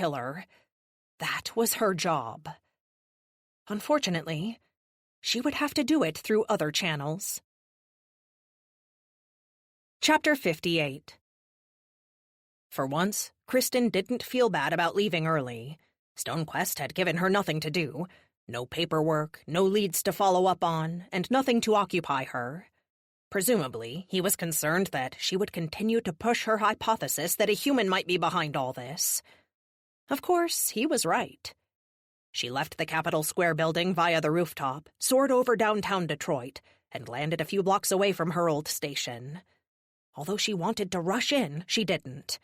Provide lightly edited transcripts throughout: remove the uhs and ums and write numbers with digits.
killer. That was her job. Unfortunately, she would have to do it through other channels. Chapter 58. For once, Kristen didn't feel bad about leaving early. Stonequest had given her nothing to do. No paperwork, no leads to follow up on, and nothing to occupy her. Presumably, he was concerned that she would continue to push her hypothesis that a human might be behind all this. Of course, he was right. She left the Capitol Square building via the rooftop, soared over downtown Detroit, and landed a few blocks away from her old station. Although she wanted to rush in, she didn't.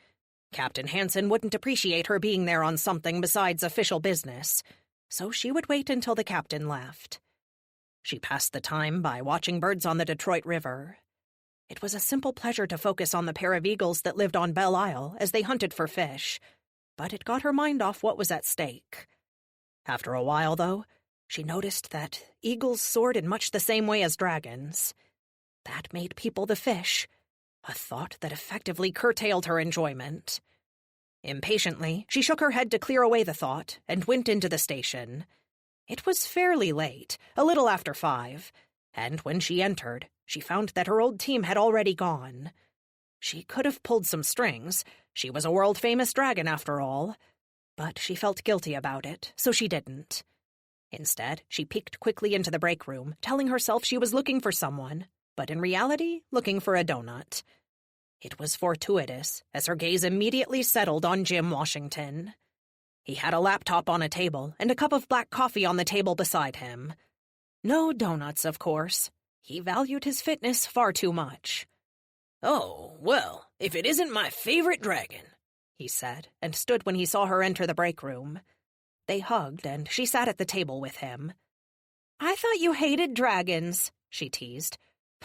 Captain Hansen wouldn't appreciate her being there on something besides official business, so she would wait until the captain left. She passed the time by watching birds on the Detroit River. It was a simple pleasure to focus on the pair of eagles that lived on Belle Isle as they hunted for fish, but it got her mind off what was at stake. After a while, though, she noticed that eagles soared in much the same way as dragons. That made people the fish, a thought that effectively curtailed her enjoyment. Impatiently, she shook her head to clear away the thought and went into the station. It was fairly late, a little after 5, and when she entered, she found that her old team had already gone. She could have pulled some strings. She was a world-famous dragon, after all. But she felt guilty about it, so she didn't. Instead, she peeked quickly into the break room, telling herself she was looking for someone, but in reality, looking for a donut. It was fortuitous, as her gaze immediately settled on Jim Washington. He had a laptop on a table and a cup of black coffee on the table beside him. No donuts, of course. He valued his fitness far too much. "Oh, well, if it isn't my favorite dragon," he said, and stood when he saw her enter the break room. They hugged, and she sat at the table with him. "I thought you hated dragons," she teased.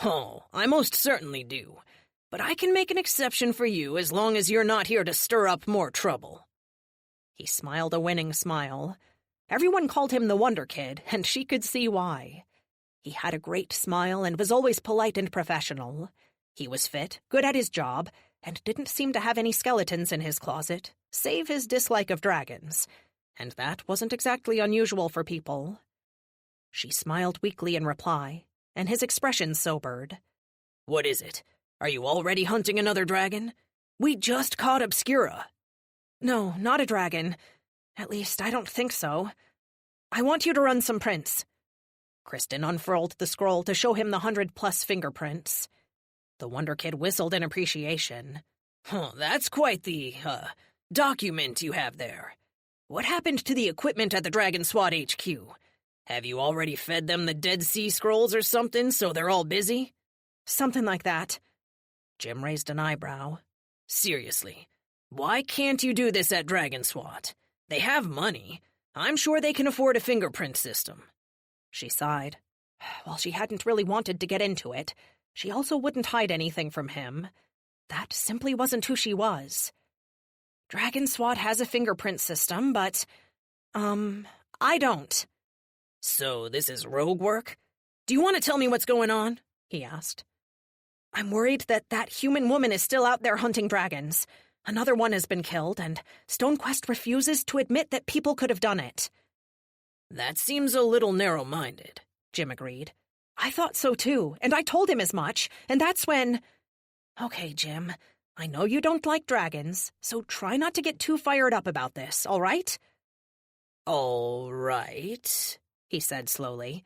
"Oh, I most certainly do. But I can make an exception for you as long as you're not here to stir up more trouble." He smiled a winning smile. Everyone called him the Wonder Kid, and she could see why. He had a great smile and was always polite and professional. He was fit, good at his job, and didn't seem to have any skeletons in his closet, save his dislike of dragons. And that wasn't exactly unusual for people. She smiled weakly in reply, and his expression sobered. "What is it? Are you already hunting another dragon? We just caught Obscura." "No, not a dragon. At least, I don't think so. I want you to run some prints." Kristen unfurled the scroll to show him the 100+ fingerprints. The Wonder Kid whistled in appreciation. That's quite the, document you have there. What happened to the equipment at the Dragon SWAT HQ? Have you already fed them the Dead Sea Scrolls or something, so they're all busy?" "Something like that." Jim raised an eyebrow. "Seriously, why can't you do this at Dragon SWAT? They have money. I'm sure they can afford a fingerprint system." She sighed. While she hadn't really wanted to get into it, she also wouldn't hide anything from him. That simply wasn't who she was. "Dragon SWAT has a fingerprint system, but, I don't." "So this is rogue work? Do you want to tell me what's going on?" he asked. "I'm worried that human woman is still out there hunting dragons. Another one has been killed, and Stonequest refuses to admit that people could have done it." "That seems a little narrow-minded," Jim agreed. "I thought so too, and I told him as much, and that's when—" "Okay, Jim, I know you don't like dragons, so try not to get too fired up about this, all right?" "All right," he said slowly.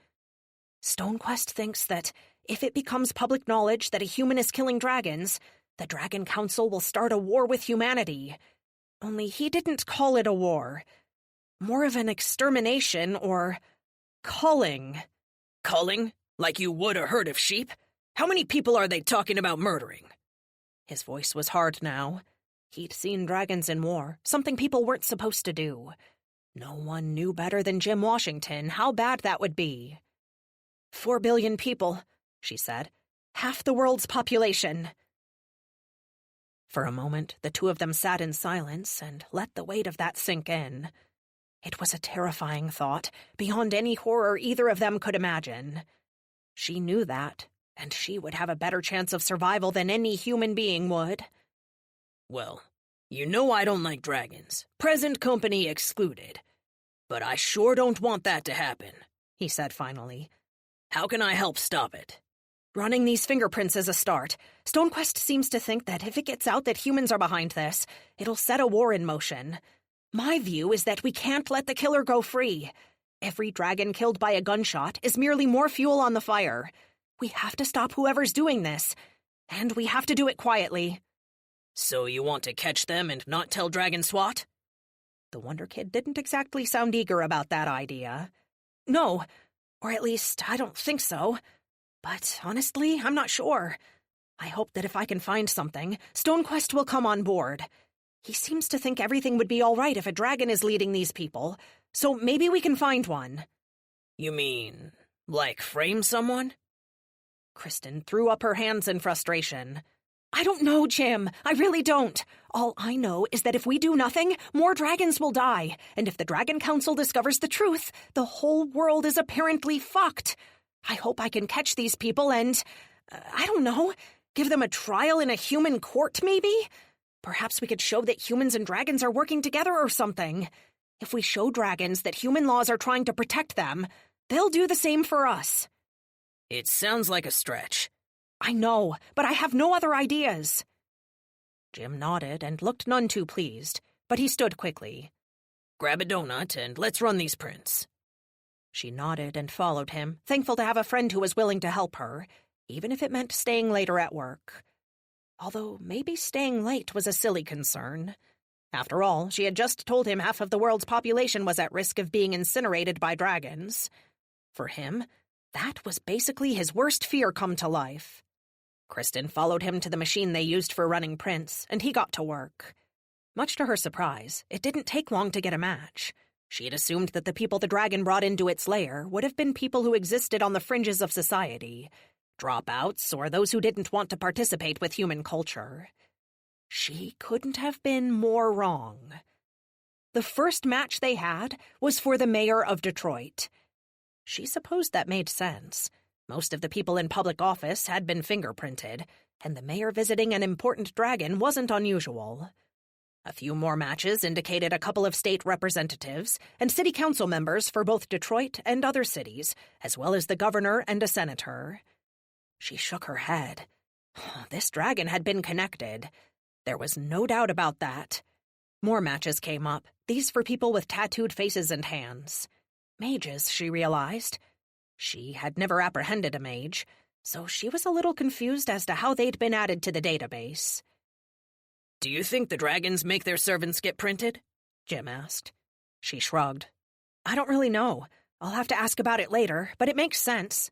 "Stonequest thinks that if it becomes public knowledge that a human is killing dragons, the Dragon Council will start a war with humanity. Only he didn't call it a war. More of an extermination or culling." "Culling? Like you would a herd of sheep? How many people are they talking about murdering?" His voice was hard now. He'd seen dragons in war, something people weren't supposed to do. No one knew better than Jim Washington how bad that would be. 4 billion people, she said. Half the world's population. For a moment, the two of them sat in silence and let the weight of that sink in. It was a terrifying thought, beyond any horror either of them could imagine. She knew that, and she would have a better chance of survival than any human being would. "Well, You know I don't like dragons, present company excluded. But I sure don't want that to happen, he said finally. How can I help stop it? Running these fingerprints is a start. Stonequest seems to think that if it gets out that humans are behind this, it'll set a war in motion. My view is that we can't let the killer go free. Every dragon killed by a gunshot is merely more fuel on the fire. We have to stop whoever's doing this, and we have to do it quietly. So you want to catch them and not tell Dragon SWAT? The Wonder Kid didn't exactly sound eager about that idea. No, or at least I don't think so. But honestly, I'm not sure. I hope that if I can find something, Stonequest will come on board. He seems to think everything would be all right if a dragon is leading these people, so maybe we can find one. You mean, like frame someone? Kristen threw up her hands in frustration. I don't know, Jim. I really don't. All I know is that if we do nothing, more dragons will die. And if the Dragon Council discovers the truth, the whole world is apparently fucked. I hope I can catch these people and, I don't know, give them a trial in a human court, maybe? Perhaps we could show that humans and dragons are working together or something. If we show dragons that human laws are trying to protect them, they'll do the same for us. It sounds like a stretch. I know, but I have no other ideas. Jim nodded and looked none too pleased, but he stood quickly. Grab a donut and let's run these prints. She nodded and followed him, thankful to have a friend who was willing to help her, even if it meant staying later at work. Although maybe staying late was a silly concern. After all, she had just told him half of the world's population was at risk of being incinerated by dragons. For him, that was basically his worst fear come to life. Kristen followed him to the machine they used for running prints, and he got to work. Much to her surprise, it didn't take long to get a match. She had assumed that the people the dragon brought into its lair would have been people who existed on the fringes of society, dropouts or those who didn't want to participate with human culture. She couldn't have been more wrong. The first match they had was for the mayor of Detroit. She supposed that made sense. Most of the people in public office had been fingerprinted, and the mayor visiting an important dragon wasn't unusual. A few more matches indicated a couple of state representatives and city council members for both Detroit and other cities, as well as the governor and a senator. She shook her head. This dragon had been connected. There was no doubt about that. More matches came up, these for people with tattooed faces and hands. Mages, she realized. She had never apprehended a mage, so she was a little confused as to how they'd been added to the database. Do you think the dragons make their servants get printed? Jim asked. She shrugged. I don't really know. I'll have to ask about it later, but it makes sense.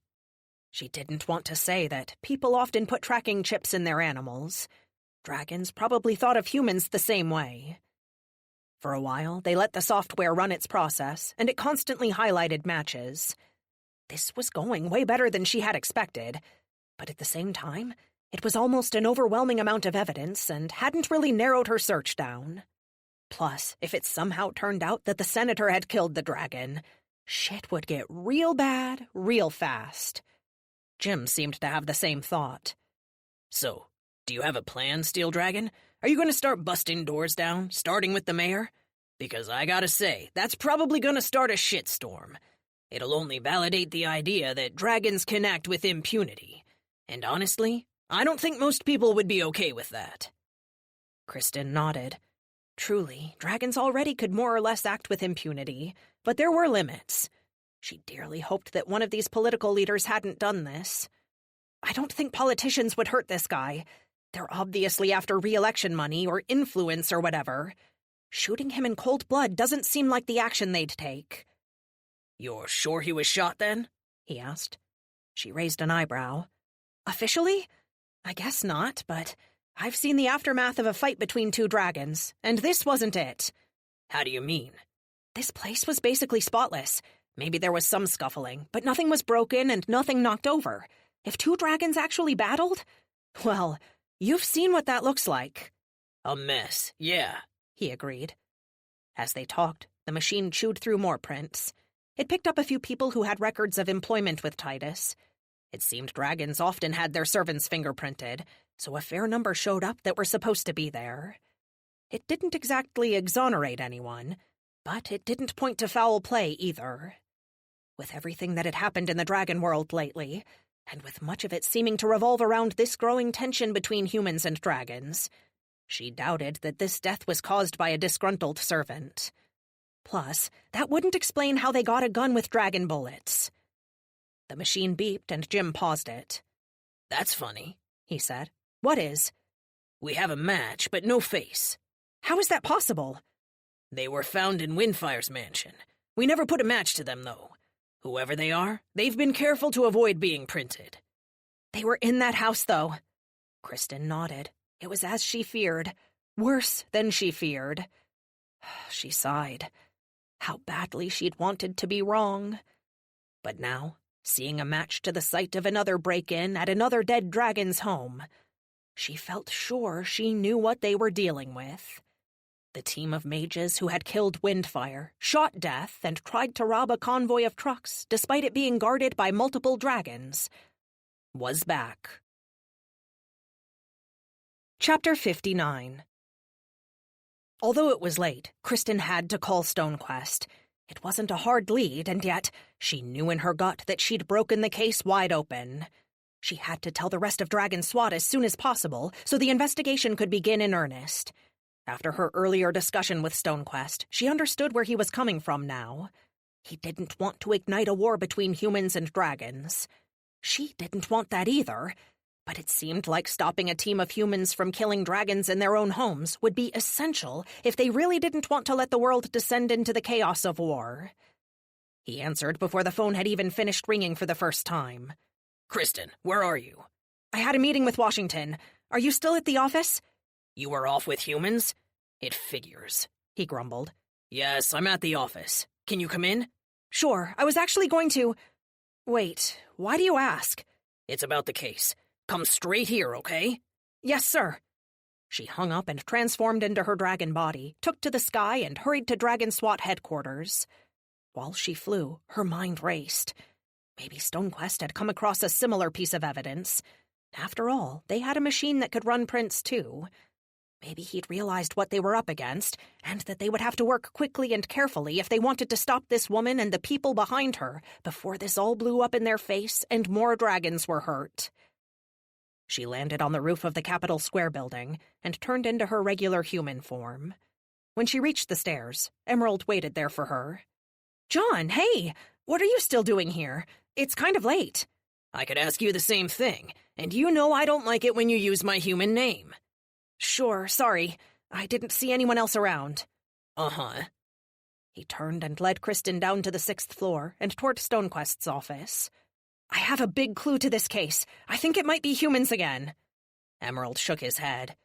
She didn't want to say that people often put tracking chips in their animals. Dragons probably thought of humans the same way. For a while, they let the software run its process, and it constantly highlighted matches. This was going way better than she had expected, but at the same time, it was almost an overwhelming amount of evidence and hadn't really narrowed her search down. Plus, if it somehow turned out that the senator had killed the dragon, shit would get real bad, real fast. Jim seemed to have the same thought. So, do you have a plan, Steel Dragon? Are you going to start busting doors down, starting with the mayor? Because I gotta say, that's probably going to start a shitstorm. It'll only validate the idea that dragons can act with impunity. And honestly, I don't think most people would be okay with that. Kristen nodded. Truly, dragons already could more or less act with impunity, but there were limits. She dearly hoped that one of these political leaders hadn't done this. I don't think politicians would hurt this guy. They're obviously after re-election money or influence or whatever. Shooting him in cold blood doesn't seem like the action they'd take. You're sure he was shot then? He asked. She raised an eyebrow. Officially? I guess not, but I've seen the aftermath of a fight between two dragons, and this wasn't it. How do you mean? This place was basically spotless. Maybe there was some scuffling, but nothing was broken and nothing knocked over. If two dragons actually battled? Well, you've seen what that looks like. A mess, yeah, he agreed. As they talked, the machine chewed through more prints. It picked up a few people who had records of employment with Titus. It seemed dragons often had their servants fingerprinted, so a fair number showed up that were supposed to be there. It didn't exactly exonerate anyone, but it didn't point to foul play either. With everything that had happened in the dragon world lately, and with much of it seeming to revolve around this growing tension between humans and dragons, she doubted that this death was caused by a disgruntled servant. Plus, that wouldn't explain how they got a gun with dragon bullets. The machine beeped and Jim paused it. "That's funny," he said. "What is?" "We have a match, but no face." "How is that possible?" "They were found in Windfire's mansion. We never put a match to them, though. Whoever they are, they've been careful to avoid being printed." "They were in that house, though." Kristen nodded. It was as she feared. Worse than she feared. She sighed. How badly she'd wanted to be wrong. But now, seeing a match to the site of another break-in at another dead dragon's home, she felt sure she knew what they were dealing with. The team of mages who had killed Windfire, shot Death, and tried to rob a convoy of trucks despite it being guarded by multiple dragons, was back. Chapter 59. Although it was late, Kristen had to call Stonequest. It wasn't a hard lead, and yet she knew in her gut that she'd broken the case wide open. She had to tell the rest of Dragon SWAT as soon as possible so the investigation could begin in earnest. After her earlier discussion with Stonequest, she understood where he was coming from now. He didn't want to ignite a war between humans and dragons. She didn't want that either, but it seemed like stopping a team of humans from killing dragons in their own homes would be essential if they really didn't want to let the world descend into the chaos of war. He answered before the phone had even finished ringing for the first time. "Kristen, where are you?" "I had a meeting with Washington. Are you still at the office?" "You were off with humans? It figures," he grumbled. "Yes, I'm at the office. Can you come in?" "Sure, I was actually going to—" "Wait, why do you ask?" "It's about the case. Come straight here, okay?" "Yes, sir." She hung up and transformed into her dragon body, took to the sky, and hurried to Dragon SWAT headquarters. While she flew, her mind raced. Maybe Stonequest had come across a similar piece of evidence. After all, they had a machine that could run prints, too. Maybe he'd realized what they were up against, and that they would have to work quickly and carefully if they wanted to stop this woman and the people behind her before this all blew up in their face and more dragons were hurt. She landed on the roof of the Capitol Square building and turned into her regular human form. When she reached the stairs, Emerald waited there for her. "John, hey! What are you still doing here? It's kind of late." "I could ask you the same thing, and you know I don't like it when you use my human name." "Sure, sorry. I didn't see anyone else around." "Uh-huh." He turned and led Kristen down to the 6th floor and toward Stonequest's office. "I have a big clue to this case. I think it might be humans again." Emerald shook his head.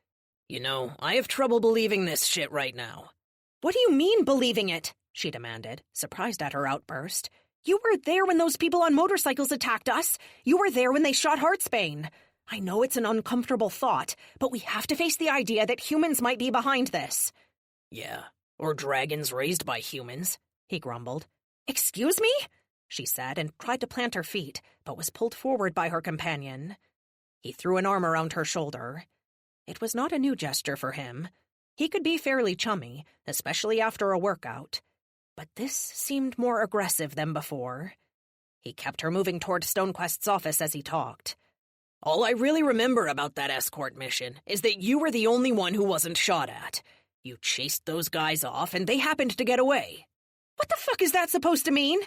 "You know, I have trouble believing this shit right now." "What do you mean, believing it?" she demanded, surprised at her outburst. "You were there when those people on motorcycles attacked us. You were there when they shot Heartsbane. I know it's an uncomfortable thought, but we have to face the idea that humans might be behind this." "Yeah, or dragons raised by humans," he grumbled. "Excuse me?" she said, and tried to plant her feet, but was pulled forward by her companion. He threw an arm around her shoulder. It was not a new gesture for him. He could be fairly chummy, especially after a workout. But this seemed more aggressive than before. He kept her moving toward Stonequest's office as he talked. "All I really remember about that escort mission is that you were the only one who wasn't shot at. You chased those guys off, and they happened to get away." "What the fuck is that supposed to mean?"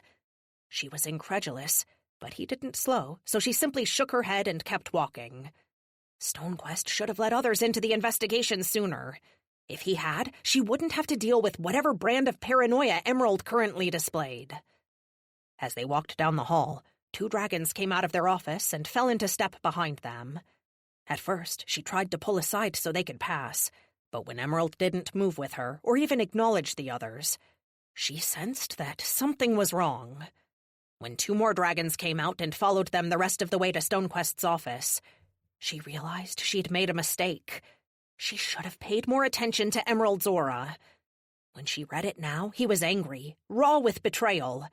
She was incredulous, but he didn't slow, so she simply shook her head and kept walking. Stonequest should have let others into the investigation sooner. If he had, she wouldn't have to deal with whatever brand of paranoia Emerald currently displayed. As they walked down the hall, 2 dragons came out of their office and fell into step behind them. At first, she tried to pull aside so they could pass, but when Emerald didn't move with her or even acknowledge the others, she sensed that something was wrong. When 2 more dragons came out and followed them the rest of the way to Stonequest's office, she realized she'd made a mistake. She should have paid more attention to Emerald's aura. When she read it now, he was angry, raw with betrayal.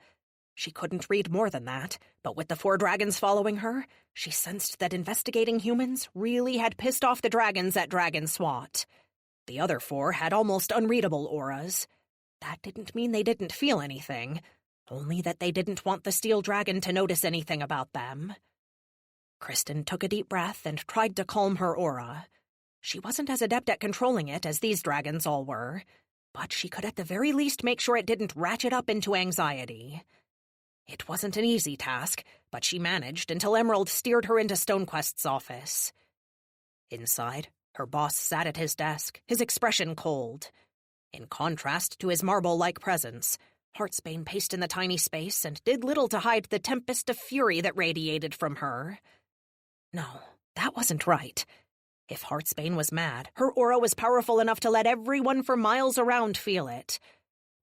She couldn't read more than that, but with the 4 dragons following her, she sensed that investigating humans really had pissed off the dragons at Dragon SWAT. The other 4 had almost unreadable auras. That didn't mean they didn't feel anything, only that they didn't want the steel dragon to notice anything about them. Kristen took a deep breath and tried to calm her aura. She wasn't as adept at controlling it as these dragons all were, but she could at the very least make sure it didn't ratchet up into anxiety. It wasn't an easy task, but she managed until Emerald steered her into Stonequest's office. Inside, her boss sat at his desk, his expression cold. In contrast to his marble-like presence, Heartsbane paced in the tiny space and did little to hide the tempest of fury that radiated from her. No, that wasn't right. If Heartsbane was mad, her aura was powerful enough to let everyone for miles around feel it.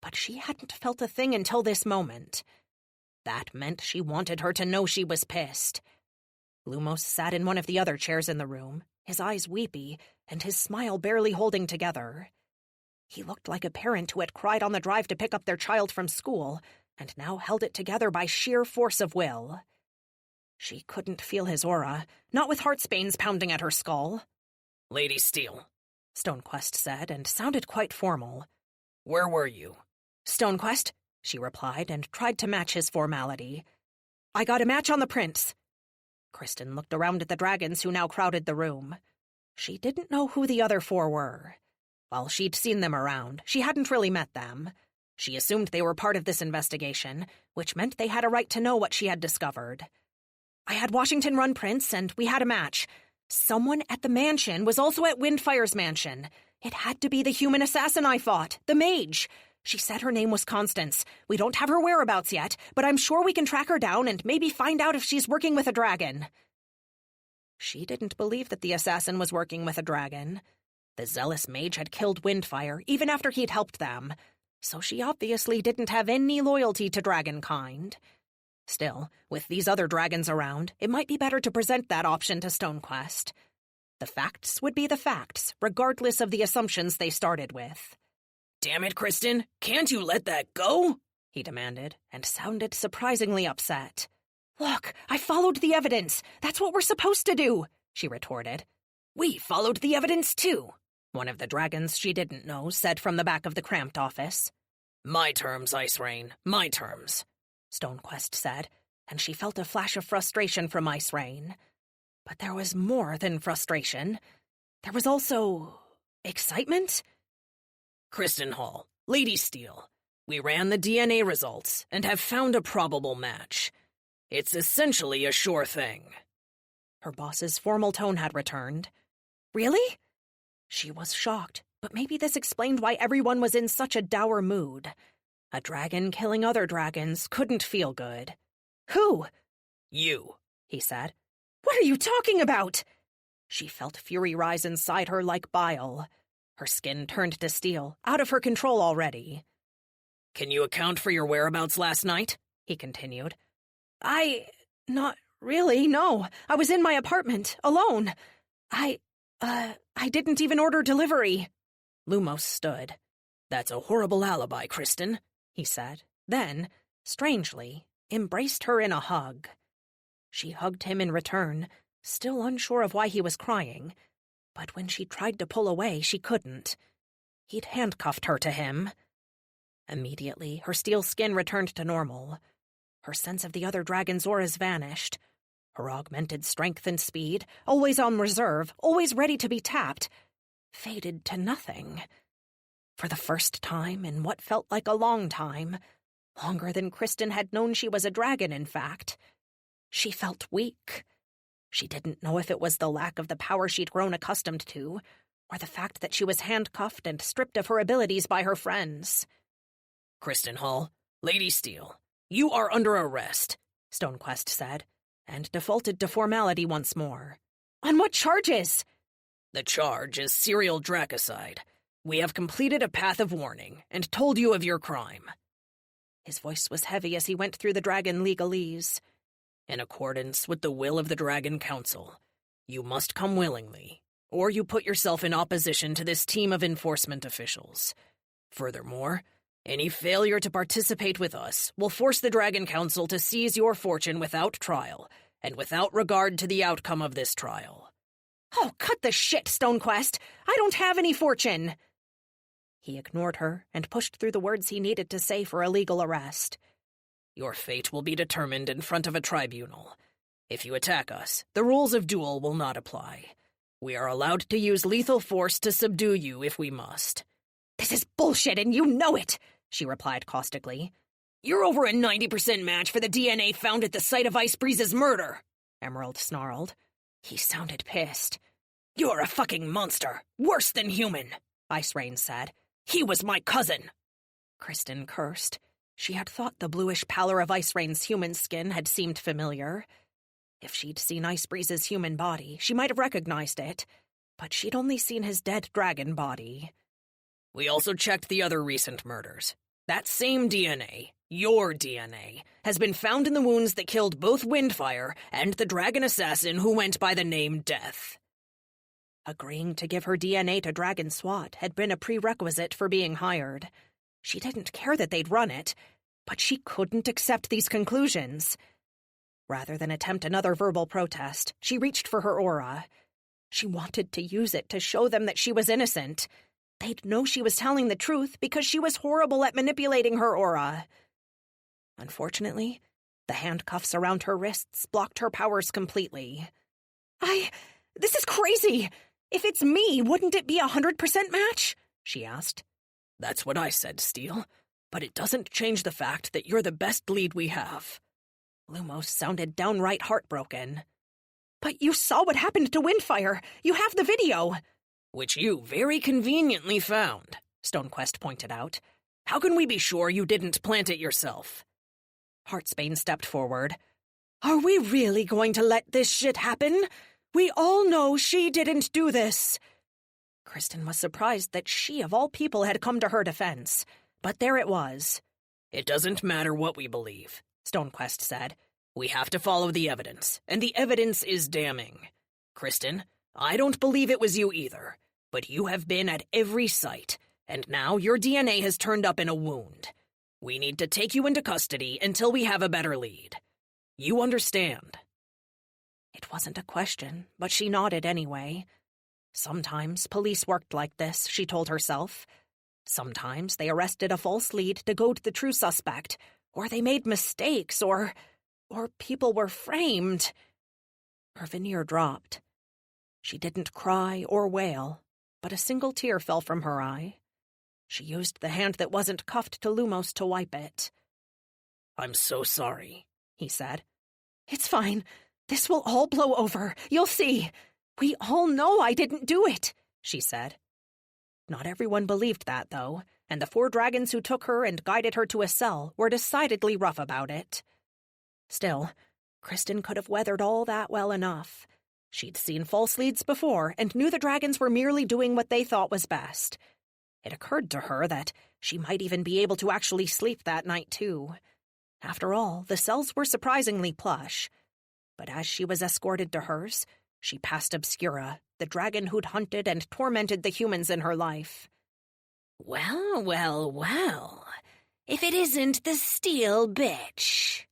But she hadn't felt a thing until this moment. That meant she wanted her to know she was pissed. Lumos sat in one of the other chairs in the room, his eyes weepy, and his smile barely holding together. He looked like a parent who had cried on the drive to pick up their child from school, and now held it together by sheer force of will. She couldn't feel his aura, not with Heartsbane's pounding at her skull. "Lady Steele," Stonequest said, and sounded quite formal. "Where were you?" "Stonequest," she replied, and tried to match his formality. "I got a match on the prince." Kristen looked around at the dragons who now crowded the room. She didn't know who the other 4 were. While she'd seen them around, she hadn't really met them. She assumed they were part of this investigation, which meant they had a right to know what she had discovered. "I had Washington run Prince, and we had a match. Someone at the mansion was also at Windfire's mansion. It had to be the human assassin I fought, the mage. She said her name was Constance. We don't have her whereabouts yet, but I'm sure we can track her down and maybe find out if she's working with a dragon." She didn't believe that the assassin was working with a dragon. The zealous mage had killed Windfire even after he'd helped them, so she obviously didn't have any loyalty to dragonkind. Still, with these other dragons around, it might be better to present that option to Stonequest. The facts would be the facts, regardless of the assumptions they started with. "Damn it, Kristen, can't you let that go?" he demanded, and sounded surprisingly upset. "Look, I followed the evidence. That's what we're supposed to do," she retorted. "We followed the evidence too," one of the dragons she didn't know said from the back of the cramped office. "My terms, Ice Rain, my terms," Stonequest said, and she felt a flash of frustration from Ice Rain. But there was more than frustration. There was also excitement. "Kristen Hall, Lady Steele, we ran the DNA results and have found a probable match. It's essentially a sure thing." Her boss's formal tone had returned. Really? She was shocked, but maybe this explained why everyone was in such a dour mood. A dragon killing other dragons couldn't feel good. "Who?" "You," he said. "What are you talking about?" She felt fury rise inside her like bile. Her skin turned to steel, out of her control already. "Can you account for your whereabouts last night?" he continued. Not really, no. I was in my apartment, alone. I didn't even order delivery." Lumos stood. "That's a horrible alibi, Kristen," he said, then, strangely, embraced her in a hug. She hugged him in return, still unsure of why he was crying, but when she tried to pull away, she couldn't. He'd handcuffed her to him. Immediately, her steel skin returned to normal. Her sense of the other dragon's auras vanished. Her augmented strength and speed, always on reserve, always ready to be tapped, faded to nothing. For the first time in what felt like a long time, longer than Kristen had known she was a dragon, in fact, she felt weak. She didn't know if it was the lack of the power she'd grown accustomed to, or the fact that she was handcuffed and stripped of her abilities by her friends. "Kristen Hall, Lady Steele, you are under arrest," Stonequest said, and defaulted to formality once more. "On what charges?" "The charge is serial dracocide. We have completed a path of warning and told you of your crime." His voice was heavy as he went through the dragon legalese. "In accordance with the will of the Dragon Council, you must come willingly, or you put yourself in opposition to this team of enforcement officials. Furthermore, any failure to participate with us will force the Dragon Council to seize your fortune without trial, and without regard to the outcome of this trial." "Oh, cut the shit, Stonequest! I don't have any fortune!" He ignored her and pushed through the words he needed to say for a legal arrest. "Your fate will be determined in front of a tribunal. If you attack us, the rules of duel will not apply. We are allowed to use lethal force to subdue you if we must." "This is bullshit and you know it," she replied caustically. "You're over a 90% match for the DNA found at the site of Icebreeze's murder," Emerald snarled. He sounded pissed. "You're a fucking monster, worse than human," Ice Rain said. "He was my cousin." Kristen cursed. She had thought the bluish pallor of Ice Rain's human skin had seemed familiar. If she'd seen Icebreeze's human body, she might have recognized it, but she'd only seen his dead dragon body. "We also checked the other recent murders. That same DNA, your DNA, has been found in the wounds that killed both Windfire and the dragon assassin who went by the name Death." Agreeing to give her DNA to Dragon SWAT had been a prerequisite for being hired. She didn't care that they'd run it, but she couldn't accept these conclusions. Rather than attempt another verbal protest, she reached for her aura. She wanted to use it to show them that she was innocent. They'd know she was telling the truth because she was horrible at manipulating her aura. Unfortunately, the handcuffs around her wrists blocked her powers completely. This is crazy! If it's me, wouldn't it be 100% match?" she asked. "That's what I said, Steele. But it doesn't change the fact that you're the best lead we have." Lumos sounded downright heartbroken. "But you saw what happened to Windfire. You have the video." "Which you very conveniently found," Stonequest pointed out. "How can we be sure you didn't plant it yourself?" Heartsbane stepped forward. "Are we really going to let this shit happen? We all know she didn't do this." Kristen was surprised that she, of all people, had come to her defense. But there it was. "It doesn't matter what we believe," Stonequest said. "We have to follow the evidence, and the evidence is damning. Kristen, I don't believe it was you either, but you have been at every site, and now your DNA has turned up in a wound. We need to take you into custody until we have a better lead. You understand?" It wasn't a question, but she nodded anyway. Sometimes police worked like this, she told herself. Sometimes they arrested a false lead to goad the true suspect, or they made mistakes, or people were framed. Her veneer dropped. She didn't cry or wail, but a single tear fell from her eye. She used the hand that wasn't cuffed to Lumos to wipe it. "I'm so sorry," he said. "It's fine. This will all blow over. You'll see. We all know I didn't do it," she said. Not everyone believed that, though, and the 4 dragons who took her and guided her to a cell were decidedly rough about it. Still, Kristen could have weathered all that well enough. She'd seen false leads before and knew the dragons were merely doing what they thought was best. It occurred to her that she might even be able to actually sleep that night, too. After all, the cells were surprisingly plush. But as she was escorted to hers, she passed Obscura, the dragon who'd hunted and tormented the humans in her life. Well, well, well. If it isn't the steel bitch."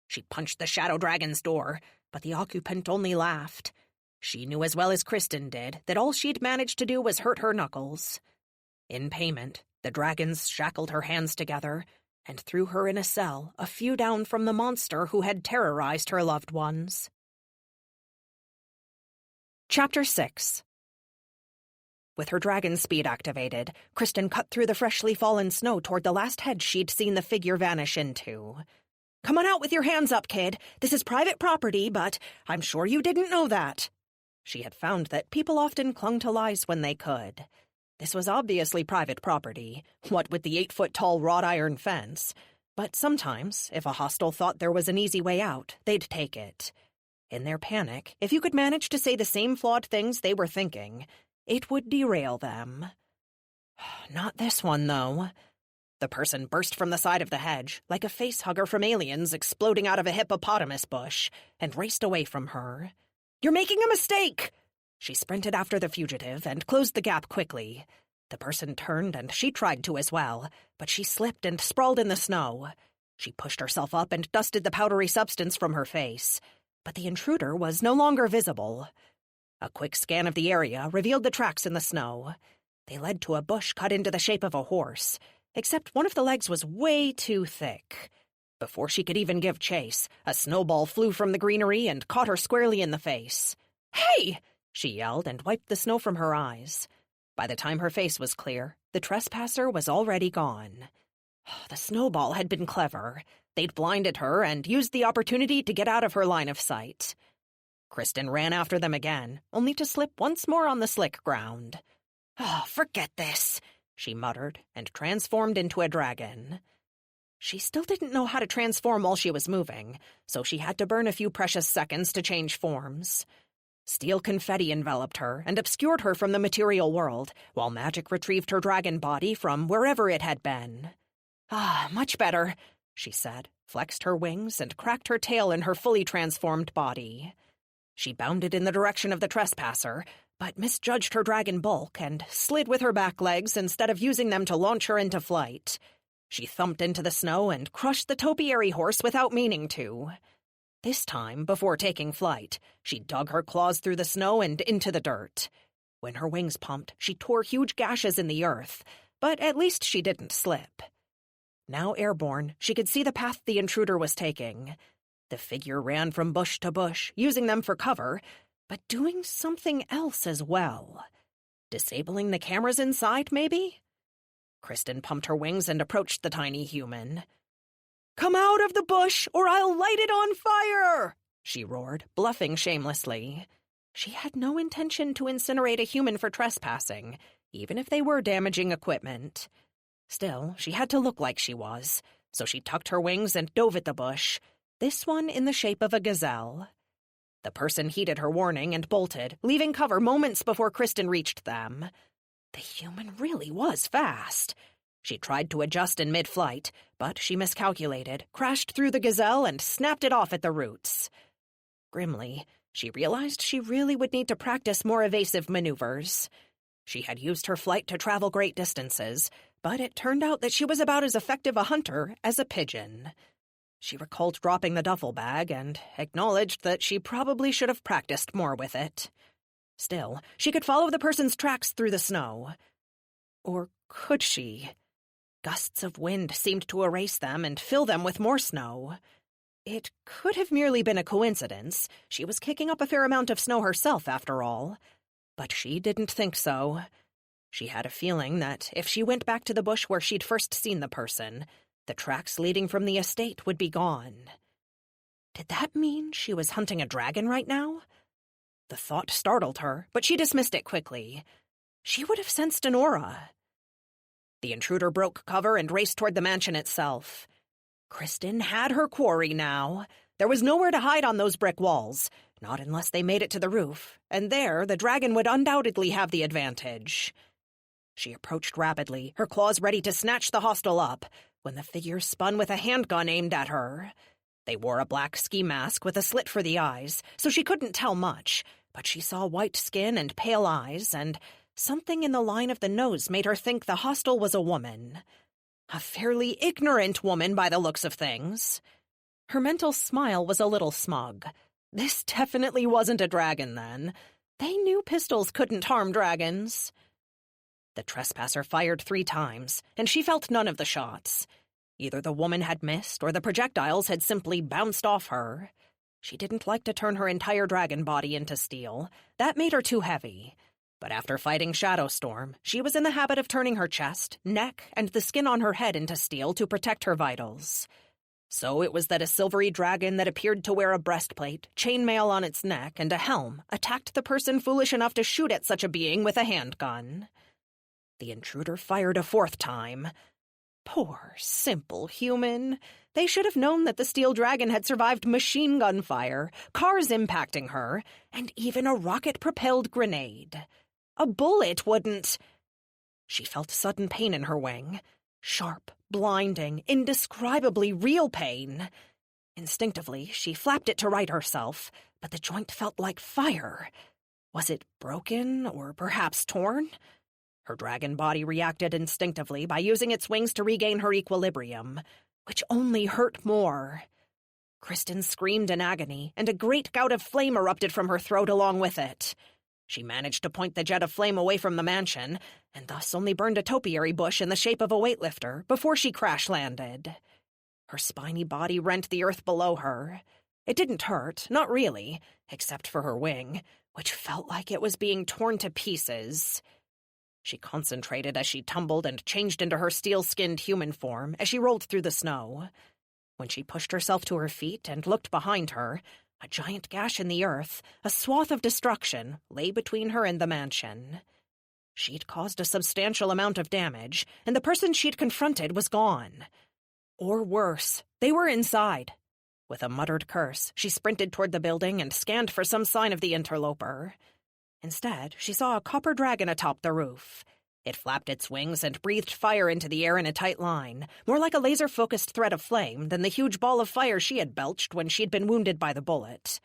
She punched the shadow dragon's door, but the occupant only laughed. She knew as well as Kristen did that all she'd managed to do was hurt her knuckles. In payment, the dragons shackled her hands together and threw her in a cell a few down from the monster who had terrorized her loved ones. Chapter 6. With her dragon speed activated, Kristen cut through the freshly fallen snow toward the last hedge she'd seen the figure vanish into. "Come on out with your hands up, kid. This is private property, but I'm sure you didn't know that." She had found that people often clung to lies when they could. This was obviously private property, what with the 8-foot-tall wrought iron fence. But sometimes, if a hostile thought there was an easy way out, they'd take it. In their panic, if you could manage to say the same flawed things they were thinking, it would derail them. Not this one, though. The person burst from the side of the hedge, like a facehugger from Aliens exploding out of a hippopotamus bush, and raced away from her. "You're making a mistake!" She sprinted after the fugitive and closed the gap quickly. The person turned and she tried to as well, but she slipped and sprawled in the snow. She pushed herself up and dusted the powdery substance from her face. But the intruder was no longer visible. A quick scan of the area revealed the tracks in the snow. They led to a bush cut into the shape of a horse, except one of the legs was way too thick. Before she could even give chase, a snowball flew from the greenery and caught her squarely in the face. "Hey!" she yelled and wiped the snow from her eyes. By the time her face was clear, the trespasser was already gone. The snowball had been clever. They'd blinded her and used the opportunity to get out of her line of sight. Kristen ran after them again, only to slip once more on the slick ground. "Oh, forget this," she muttered, and transformed into a dragon. She still didn't know how to transform while she was moving, so she had to burn a few precious seconds to change forms. Steel confetti enveloped her and obscured her from the material world, while magic retrieved her dragon body from wherever it had been. "Ah, much better," she said, flexed her wings, and cracked her tail in her fully transformed body. She bounded in the direction of the trespasser, but misjudged her dragon bulk and slid with her back legs instead of using them to launch her into flight. She thumped into the snow and crushed the topiary horse without meaning to. This time, before taking flight, she dug her claws through the snow and into the dirt. When her wings pumped, she tore huge gashes in the earth, but at least she didn't slip. Now airborne, she could see the path the intruder was taking. The figure ran from bush to bush, using them for cover, but doing something else as well. Disabling the cameras inside, maybe? Kristen pumped her wings and approached the tiny human. "Come out of the bush, or I'll light it on fire!" she roared, bluffing shamelessly. She had no intention to incinerate a human for trespassing, even if they were damaging equipment. Still, she had to look like she was, so she tucked her wings and dove at the bush, this one in the shape of a gazelle. The person heeded her warning and bolted, leaving cover moments before Kristen reached them. The human really was fast. She tried to adjust in mid-flight, but she miscalculated, crashed through the gazelle, and snapped it off at the roots. Grimly, she realized she really would need to practice more evasive maneuvers. She had used her flight to travel great distances, but it turned out that she was about as effective a hunter as a pigeon. She recalled dropping the duffel bag and acknowledged that she probably should have practiced more with it. Still, she could follow the person's tracks through the snow. Or could she? Gusts of wind seemed to erase them and fill them with more snow. It could have merely been a coincidence. She was kicking up a fair amount of snow herself, after all. But she didn't think so. She had a feeling that if she went back to the bush where she'd first seen the person, the tracks leading from the estate would be gone. Did that mean she was hunting a dragon right now? The thought startled her, but she dismissed it quickly. She would have sensed an aura. The intruder broke cover and raced toward the mansion itself. Kristen had her quarry now. There was nowhere to hide on those brick walls, not unless they made it to the roof, and there the dragon would undoubtedly have the advantage. She approached rapidly, her claws ready to snatch the hostile up, when the figure spun with a handgun aimed at her. They wore a black ski mask with a slit for the eyes, so she couldn't tell much, but she saw white skin and pale eyes, and something in the line of the nose made her think the hostile was a woman. A fairly ignorant woman by the looks of things. Her mental smile was a little smug. This definitely wasn't a dragon, then. They knew pistols couldn't harm dragons. The trespasser fired 3 times, and she felt none of the shots. Either the woman had missed, or the projectiles had simply bounced off her. She didn't like to turn her entire dragon body into steel. That made her too heavy. But after fighting Shadowstorm, she was in the habit of turning her chest, neck, and the skin on her head into steel to protect her vitals. So it was that a silvery dragon that appeared to wear a breastplate, chainmail on its neck, and a helm attacked the person foolish enough to shoot at such a being with a handgun. The intruder fired a 4th time. Poor, simple human. They should have known that the steel dragon had survived machine gun fire, cars impacting her, and even a rocket-propelled grenade. A bullet wouldn't... She felt sudden pain in her wing. Sharp, blinding, indescribably real pain. Instinctively, she flapped it to right herself, but the joint felt like fire. Was it broken, or perhaps torn? Her dragon body reacted instinctively by using its wings to regain her equilibrium, which only hurt more. Kristen screamed in agony, and a great gout of flame erupted from her throat along with it. She managed to point the jet of flame away from the mansion, and thus only burned a topiary bush in the shape of a weightlifter before she crash-landed. Her spiny body rent the earth below her. It didn't hurt, not really, except for her wing, which felt like it was being torn to pieces. She concentrated as she tumbled and changed into her steel-skinned human form as she rolled through the snow. When she pushed herself to her feet and looked behind her, a giant gash in the earth, a swath of destruction, lay between her and the mansion. She'd caused a substantial amount of damage, and the person she'd confronted was gone. Or worse, they were inside. With a muttered curse, she sprinted toward the building and scanned for some sign of the interloper. Instead, she saw a copper dragon atop the roof. It flapped its wings and breathed fire into the air in a tight line, more like a laser-focused thread of flame than the huge ball of fire she had belched when she'd been wounded by the bullet.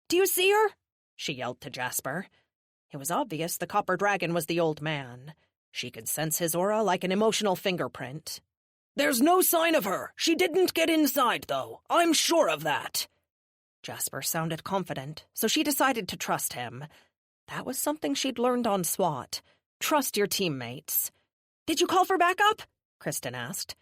"Do you see her?" she yelled to Jasper. It was obvious the copper dragon was the old man. She could sense his aura like an emotional fingerprint. "There's no sign of her. She didn't get inside, though. I'm sure of that." Jasper sounded confident, so she decided to trust him. That was something she'd learned on SWAT. Trust your teammates. "Did you call for backup?" Kristen asked.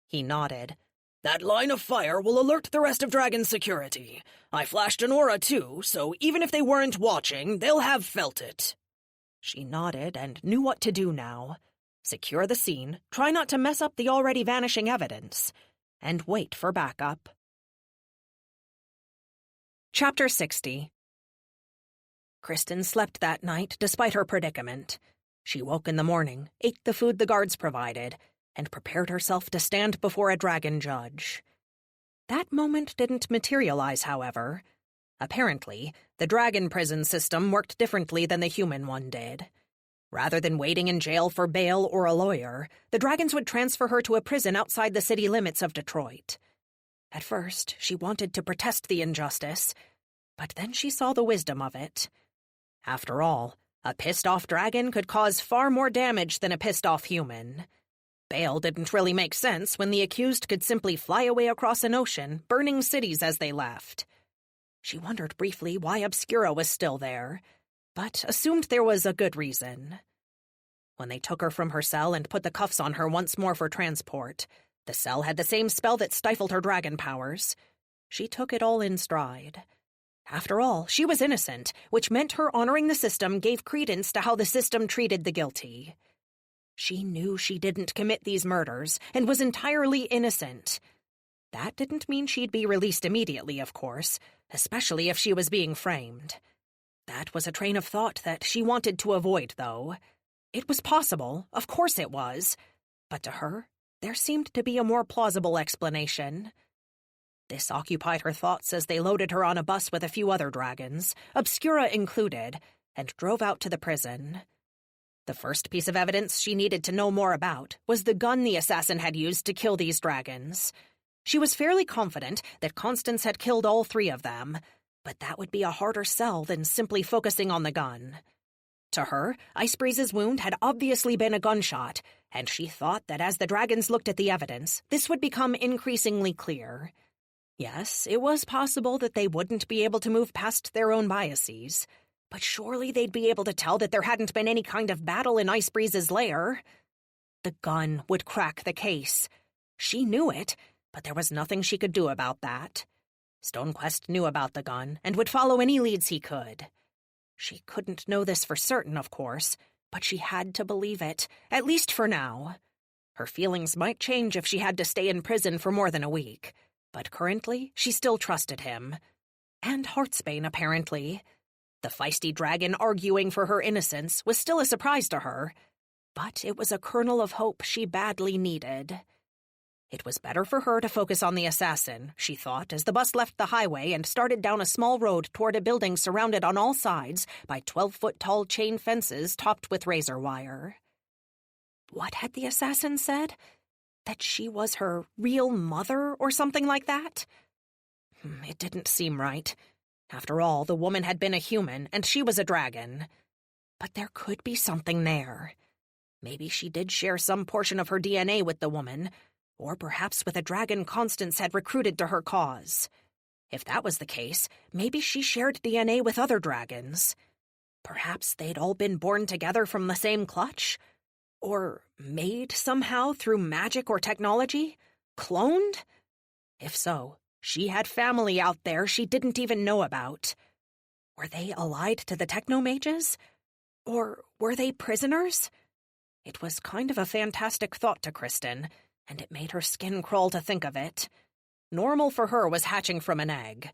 He nodded. "That line of fire will alert the rest of Dragon security. I flashed an aura, too, so even if they weren't watching, they'll have felt it." She nodded and knew what to do now. Secure the scene, try not to mess up the already vanishing evidence, and wait for backup. Chapter 60. Kristen slept that night despite her predicament. She woke in the morning, ate the food the guards provided, and prepared herself to stand before a dragon judge. That moment didn't materialize, however. Apparently, the dragon prison system worked differently than the human one did. Rather than waiting in jail for bail or a lawyer, the dragons would transfer her to a prison outside the city limits of Detroit. At first, she wanted to protest the injustice, but then she saw the wisdom of it. After all, a pissed-off dragon could cause far more damage than a pissed-off human. Bail didn't really make sense when the accused could simply fly away across an ocean, burning cities as they left. She wondered briefly why Obscura was still there, but assumed there was a good reason. When they took her from her cell and put the cuffs on her once more for transport, the cell had the same spell that stifled her dragon powers. She took it all in stride. After all, she was innocent, which meant her honoring the system gave credence to how the system treated the guilty. She knew she didn't commit these murders and was entirely innocent. That didn't mean she'd be released immediately, of course, especially if she was being framed. That was a train of thought that she wanted to avoid, though. It was possible, of course it was, but to her, there seemed to be a more plausible explanation. This occupied her thoughts as they loaded her on a bus with a few other dragons, Obscura included, and drove out to the prison. The first piece of evidence she needed to know more about was the gun the assassin had used to kill these dragons. She was fairly confident that Constance had killed all three of them, but that would be a harder sell than simply focusing on the gun. To her, Icebreeze's wound had obviously been a gunshot, and she thought that as the dragons looked at the evidence, this would become increasingly clear. Yes, it was possible that they wouldn't be able to move past their own biases, but surely they'd be able to tell that there hadn't been any kind of battle in Icebreeze's lair. The gun would crack the case. She knew it, but there was nothing she could do about that. Stonequest knew about the gun and would follow any leads he could. She couldn't know this for certain, of course, but she had to believe it, at least for now. Her feelings might change if she had to stay in prison for more than a week, but currently she still trusted him. And Heartsbane, apparently. The feisty dragon arguing for her innocence was still a surprise to her, but it was a kernel of hope she badly needed. It was better for her to focus on the assassin, she thought, as the bus left the highway and started down a small road toward a building surrounded on all sides by 12-foot-tall chain fences topped with razor wire. What had the assassin said? That she was her real mother or something like that? It didn't seem right. After all, the woman had been a human, and she was a dragon. But there could be something there. Maybe she did share some portion of her DNA with the woman, or perhaps with a dragon Constance had recruited to her cause. If that was the case, maybe she shared DNA with other dragons. Perhaps they'd all been born together from the same clutch? Or made somehow through magic or technology? Cloned? If so, she had family out there she didn't even know about. Were they allied to the technomages? Or were they prisoners? It was kind of a fantastic thought to Kristen, and it made her skin crawl to think of it. Normal for her was hatching from an egg.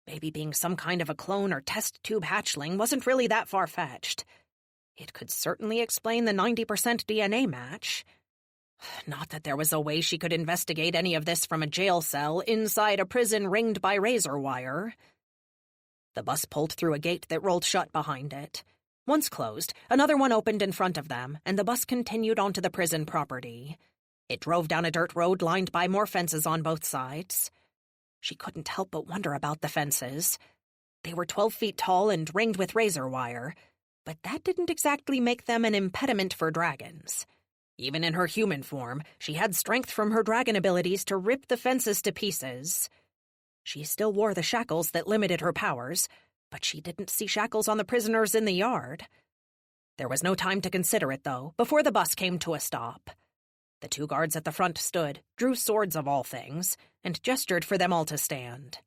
Maybe being some kind of a clone or test tube hatchling wasn't really that far-fetched. It could certainly explain the 90% DNA match. Not that there was a way she could investigate any of this from a jail cell inside a prison ringed by razor wire. The bus pulled through a gate that rolled shut behind it. Once closed, another one opened in front of them, and the bus continued onto the prison property. It drove down a dirt road lined by more fences on both sides. She couldn't help but wonder about the fences. They were 12 feet tall and ringed with razor wire, but that didn't exactly make them an impediment for dragons. Even in her human form, she had strength from her dragon abilities to rip the fences to pieces. She still wore the shackles that limited her powers, but she didn't see shackles on the prisoners in the yard. There was no time to consider it, though, before the bus came to a stop. The two guards at the front stood, drew swords of all things, and gestured for them all to stand.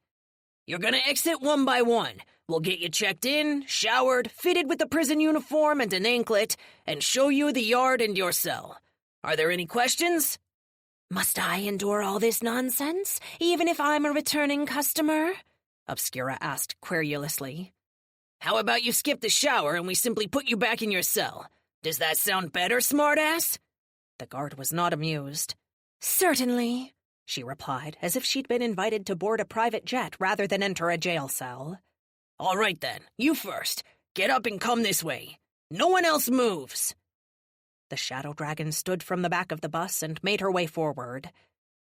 You're gonna exit one by one. We'll get you checked in, showered, fitted with the prison uniform and an anklet, and show you the yard and your cell. Are there any questions? Must I endure all this nonsense, even if I'm a returning customer? Obscura asked querulously. How about you skip the shower and we simply put you back in your cell? Does that sound better, smartass? The guard was not amused. Certainly, she replied, as if she'd been invited to board a private jet rather than enter a jail cell. All right then, you first. Get up and come this way. No one else moves. The shadow dragon stood from the back of the bus and made her way forward.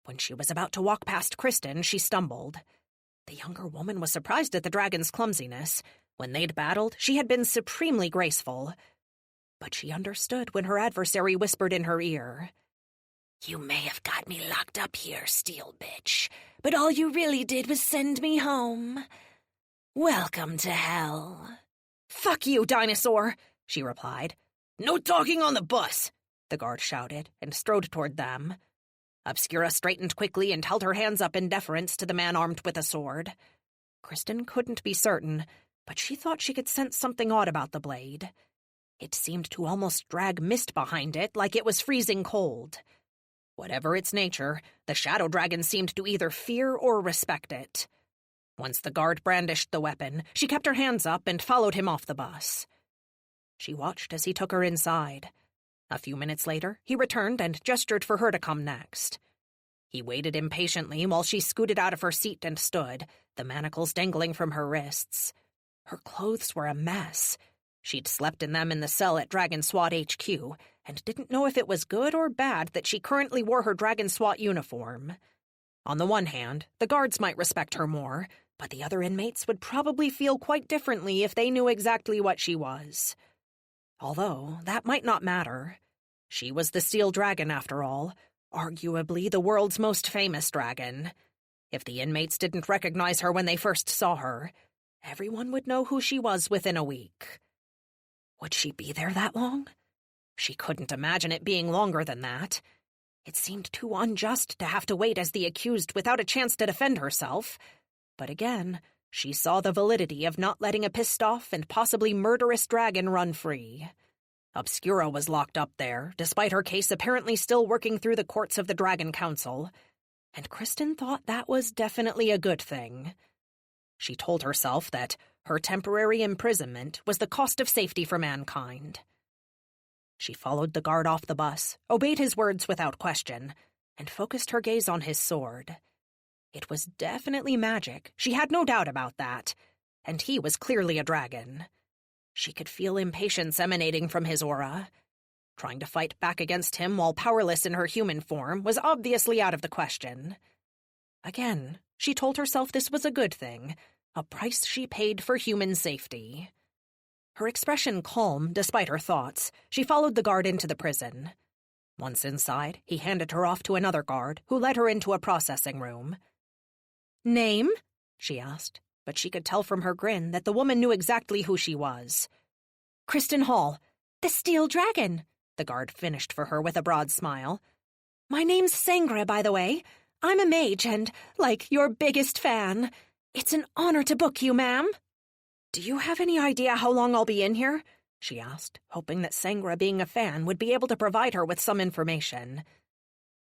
When she was about to walk past Kristen, she stumbled. The younger woman was surprised at the dragon's clumsiness. When they'd battled, she had been supremely graceful. But she understood when her adversary whispered in her ear. You may have got me locked up here, steel bitch, but all you really did was send me home. Welcome to hell. Fuck you, dinosaur, she replied. No talking on the bus, the guard shouted, and strode toward them. Obscura straightened quickly and held her hands up in deference to the man armed with a sword. Kristen couldn't be certain, but she thought she could sense something odd about the blade. It seemed to almost drag mist behind it, like it was freezing cold. Whatever its nature, the shadow dragon seemed to either fear or respect it. Once the guard brandished the weapon, she kept her hands up and followed him off the bus. She watched as he took her inside. A few minutes later, he returned and gestured for her to come next. He waited impatiently while she scooted out of her seat and stood, the manacles dangling from her wrists. Her clothes were a mess. She'd slept in them in the cell at Dragon SWAT HQ, and didn't know if it was good or bad that she currently wore her Dragon SWAT uniform. On the one hand, the guards might respect her more, but the other inmates would probably feel quite differently if they knew exactly what she was. Although, that might not matter. She was the Steel Dragon, after all, arguably the world's most famous dragon. If the inmates didn't recognize her when they first saw her, everyone would know who she was within a week. Would she be there that long? She couldn't imagine it being longer than that. It seemed too unjust to have to wait as the accused without a chance to defend herself. But again, she saw the validity of not letting a pissed-off and possibly murderous dragon run free. Obscura was locked up there, despite her case apparently still working through the courts of the Dragon Council, and Kristen thought that was definitely a good thing. She told herself that her temporary imprisonment was the cost of safety for mankind. She followed the guard off the bus, obeyed his words without question, and focused her gaze on his sword. It was definitely magic, she had no doubt about that, and he was clearly a dragon. She could feel impatience emanating from his aura. Trying to fight back against him while powerless in her human form was obviously out of the question. Again, she told herself this was a good thing, a price she paid for human safety. Her expression calm despite her thoughts, she followed the guard into the prison. Once inside, he handed her off to another guard, who led her into a processing room. "Name?" she asked, but she could tell from her grin that the woman knew exactly who she was. Kristen Hall. The Steel Dragon, The guard finished for her with a broad smile. My name's Sangra, by the way. I'm a mage and, like, your biggest fan. It's an honor to book you, ma'am. Do you have any idea how long I'll be in here? She asked, hoping that Sangra, being a fan, would be able to provide her with some information.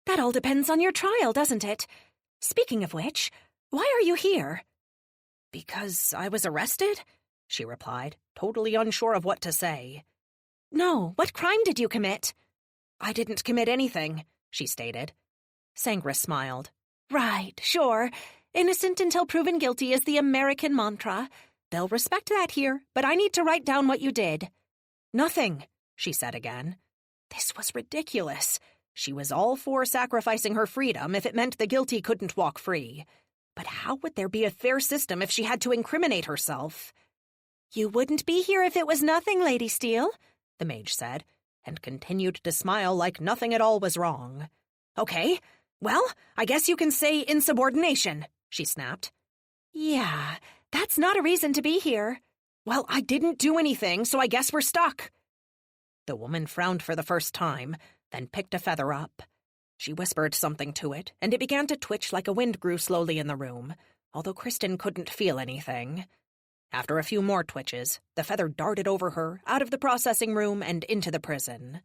That all depends on your trial, doesn't it? Speaking of which, why are you here? Because I was arrested? She replied, totally unsure of what to say. No, what crime did you commit? I didn't commit anything, she stated. Sangra smiled. Right, sure. Innocent until proven guilty is the American mantra. They'll respect that here, but I need to write down what you did. Nothing, she said again. This was ridiculous. She was all for sacrificing her freedom if it meant the guilty couldn't walk free. But how would there be a fair system if she had to incriminate herself? You wouldn't be here if it was nothing, Lady Steele, the mage said, and continued to smile like nothing at all was wrong. Okay, well, I guess you can say insubordination, she snapped. Yeah, that's not a reason to be here. Well, I didn't do anything, so I guess we're stuck. The woman frowned for the first time, then picked a feather up. She whispered something to it, and it began to twitch like a wind grew slowly in the room, although Kristen couldn't feel anything. After a few more twitches, the feather darted over her, out of the processing room and into the prison.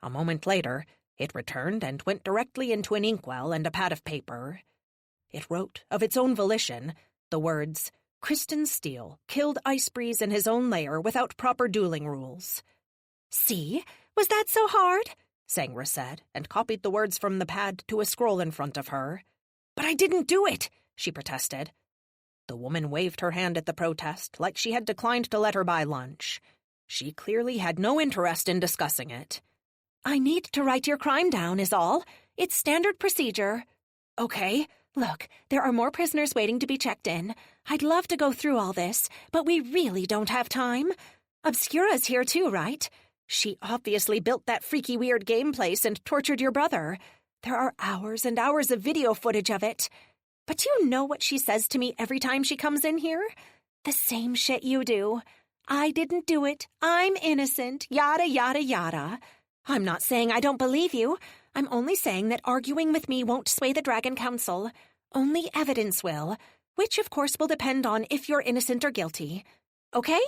A moment later, it returned and went directly into an inkwell and a pad of paper. It wrote, of its own volition, the words, Kristen Steele killed Ice Breeze in his own lair without proper dueling rules. See? Was that so hard? Sangra said, and copied the words from the pad to a scroll in front of her. But I didn't do it, she protested. The woman waved her hand at the protest, like she had declined to let her buy lunch. She clearly had no interest in discussing it. I need to write your crime down, is all. It's standard procedure. Okay. Look, there are more prisoners waiting to be checked in. I'd love to go through all this, but we really don't have time. Obscura's here too, right? She obviously built that freaky weird game place and tortured your brother. There are hours and hours of video footage of it. But you know what she says to me every time she comes in here? The same shit you do. I didn't do it. I'm innocent. Yada, yada, yada. I'm not saying I don't believe you. I'm only saying that arguing with me won't sway the Dragon Council. Only evidence will, which of course will depend on if you're innocent or guilty. Okay?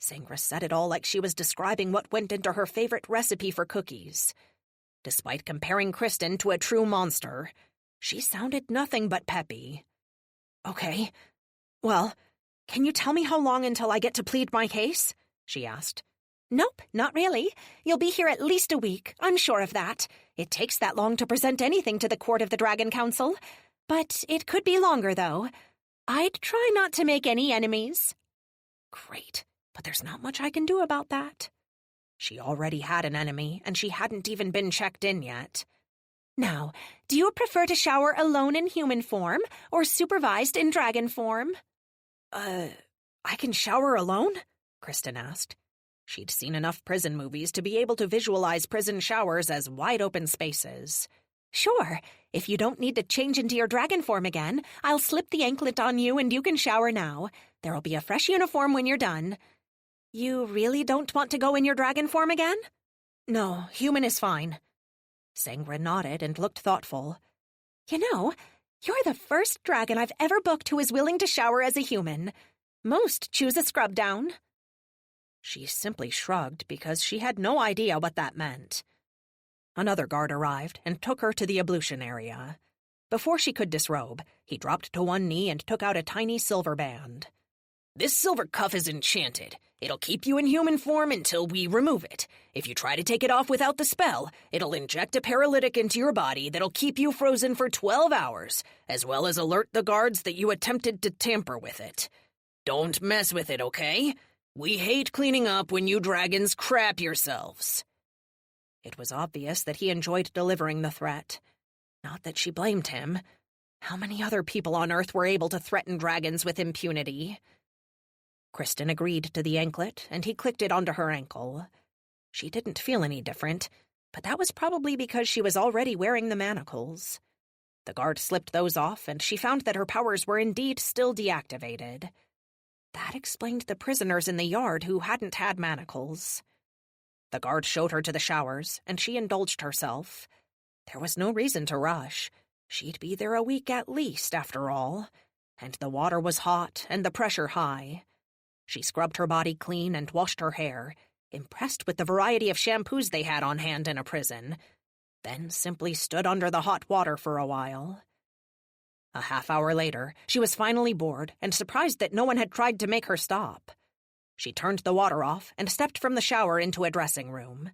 Sangra said it all like she was describing what went into her favorite recipe for cookies. Despite comparing Kristen to a true monster, she sounded nothing but peppy. Okay. Well, can you tell me how long until I get to plead my case? She asked. Nope, not really. You'll be here at least a week, I'm sure of that. It takes that long to present anything to the Court of the Dragon Council. But it could be longer, though. I'd try not to make any enemies. Great, but there's not much I can do about that. She already had an enemy, and she hadn't even been checked in yet. Now, do you prefer to shower alone in human form, or supervised in dragon form? I can shower alone? Kristen asked. She'd seen enough prison movies to be able to visualize prison showers as wide-open spaces. Sure. If you don't need to change into your dragon form again, I'll slip the anklet on you and you can shower now. There'll be a fresh uniform when you're done. You really don't want to go in your dragon form again? No, human is fine. Sangra nodded and looked thoughtful. You know, you're the first dragon I've ever booked who is willing to shower as a human. Most choose a scrub down. She simply shrugged because she had no idea what that meant. Another guard arrived and took her to the ablution area. Before she could disrobe, he dropped to one knee and took out a tiny silver band. This silver cuff is enchanted. It'll keep you in human form until we remove it. If you try to take it off without the spell, it'll inject a paralytic into your body that'll keep you frozen for 12 hours, as well as alert the guards that you attempted to tamper with it. Don't mess with it, okay? We hate cleaning up when you dragons crap yourselves. It was obvious that he enjoyed delivering the threat. Not that she blamed him. How many other people on Earth were able to threaten dragons with impunity? Kristen agreed to the anklet, and he clicked it onto her ankle. She didn't feel any different, but that was probably because she was already wearing the manacles. The guard slipped those off, and she found that her powers were indeed still deactivated. That explained the prisoners in the yard who hadn't had manacles. The guard showed her to the showers, and she indulged herself. There was no reason to rush. She'd be there a week at least, after all. And the water was hot and the pressure high. She scrubbed her body clean and washed her hair, impressed with the variety of shampoos they had on hand in a prison, then simply stood under the hot water for a while. A half-hour later, she was finally bored and surprised that no one had tried to make her stop. She turned the water off and stepped from the shower into a dressing room.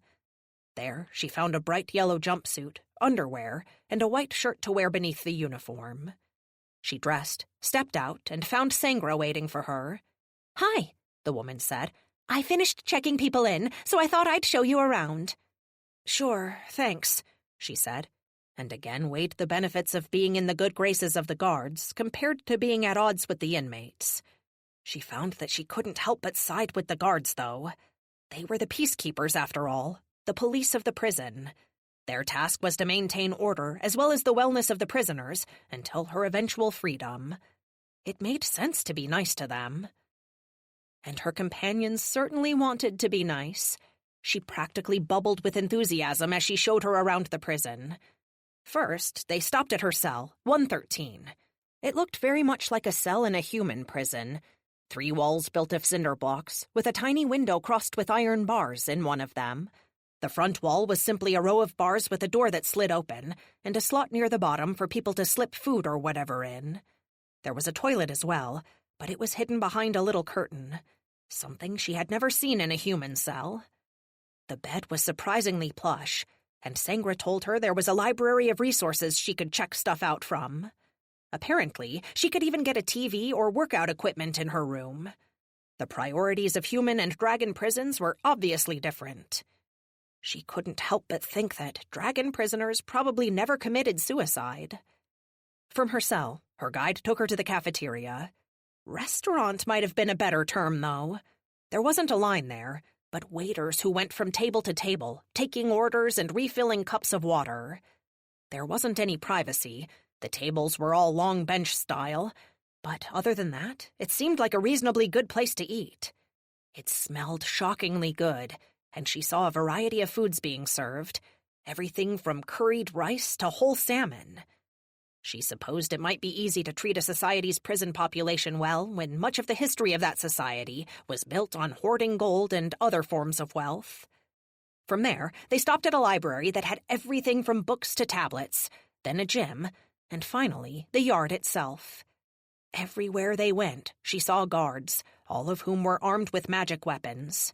There, she found a bright yellow jumpsuit, underwear, and a white shirt to wear beneath the uniform. She dressed, stepped out, and found Sangra waiting for her. "Hi," the woman said. "I finished checking people in, so I thought I'd show you around." "Sure, thanks," she said, and again weighed the benefits of being in the good graces of the guards compared to being at odds with the inmates. She found that she couldn't help but side with the guards, though. They were the peacekeepers, after all, the police of the prison. Their task was to maintain order as well as the wellness of the prisoners until her eventual freedom. It made sense to be nice to them. And her companions certainly wanted to be nice. She practically bubbled with enthusiasm as she showed her around the prison. First, they stopped at her cell, 113. It looked very much like a cell in a human prison. 3 walls built of cinder blocks, with a tiny window crossed with iron bars in one of them. The front wall was simply a row of bars with a door that slid open, and a slot near the bottom for people to slip food or whatever in. There was a toilet as well, but it was hidden behind a little curtain, something she had never seen in a human cell. The bed was surprisingly plush, and Sangra told her there was a library of resources she could check stuff out from. Apparently, she could even get a TV or workout equipment in her room. The priorities of human and dragon prisons were obviously different. She couldn't help but think that dragon prisoners probably never committed suicide. From her cell, her guide took her to the cafeteria. Restaurant might have been a better term, though. There wasn't a line there, but waiters who went from table to table, taking orders and refilling cups of water. There wasn't any privacy. The tables were all long bench style, but other than that, it seemed like a reasonably good place to eat. It smelled shockingly good, and she saw a variety of foods being served, everything from curried rice to whole salmon. She supposed it might be easy to treat a society's prison population well when much of the history of that society was built on hoarding gold and other forms of wealth. From there, they stopped at a library that had everything from books to tablets, then a gym, and finally, the yard itself. Everywhere they went, she saw guards, all of whom were armed with magic weapons.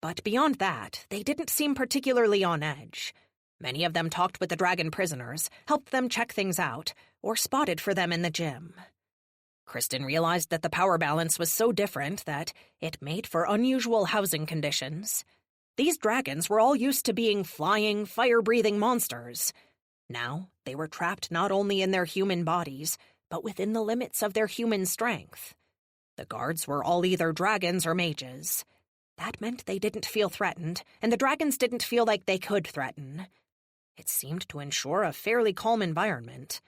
But beyond that, they didn't seem particularly on edge. Many of them talked with the dragon prisoners, helped them check things out, or spotted for them in the gym. Kristen realized that the power balance was so different that it made for unusual housing conditions. These dragons were all used to being flying, fire-breathing monsters. Now, they were trapped not only in their human bodies, but within the limits of their human strength. The guards were all either dragons or mages. That meant they didn't feel threatened, and the dragons didn't feel like they could threaten. It seemed to ensure a fairly calm environment,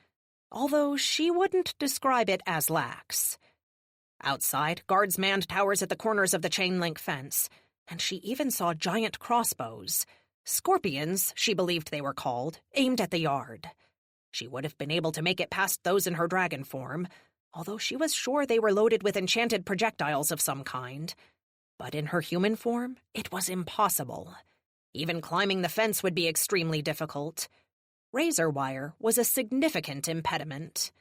although she wouldn't describe it as lax. Outside, guards manned towers at the corners of the chain-link fence, and she even saw giant crossbows. Scorpions, she believed they were called, aimed at the yard. She would have been able to make it past those in her dragon form, although she was sure they were loaded with enchanted projectiles of some kind. But in her human form, it was impossible. Even climbing the fence would be extremely difficult. Razor wire was a significant impediment.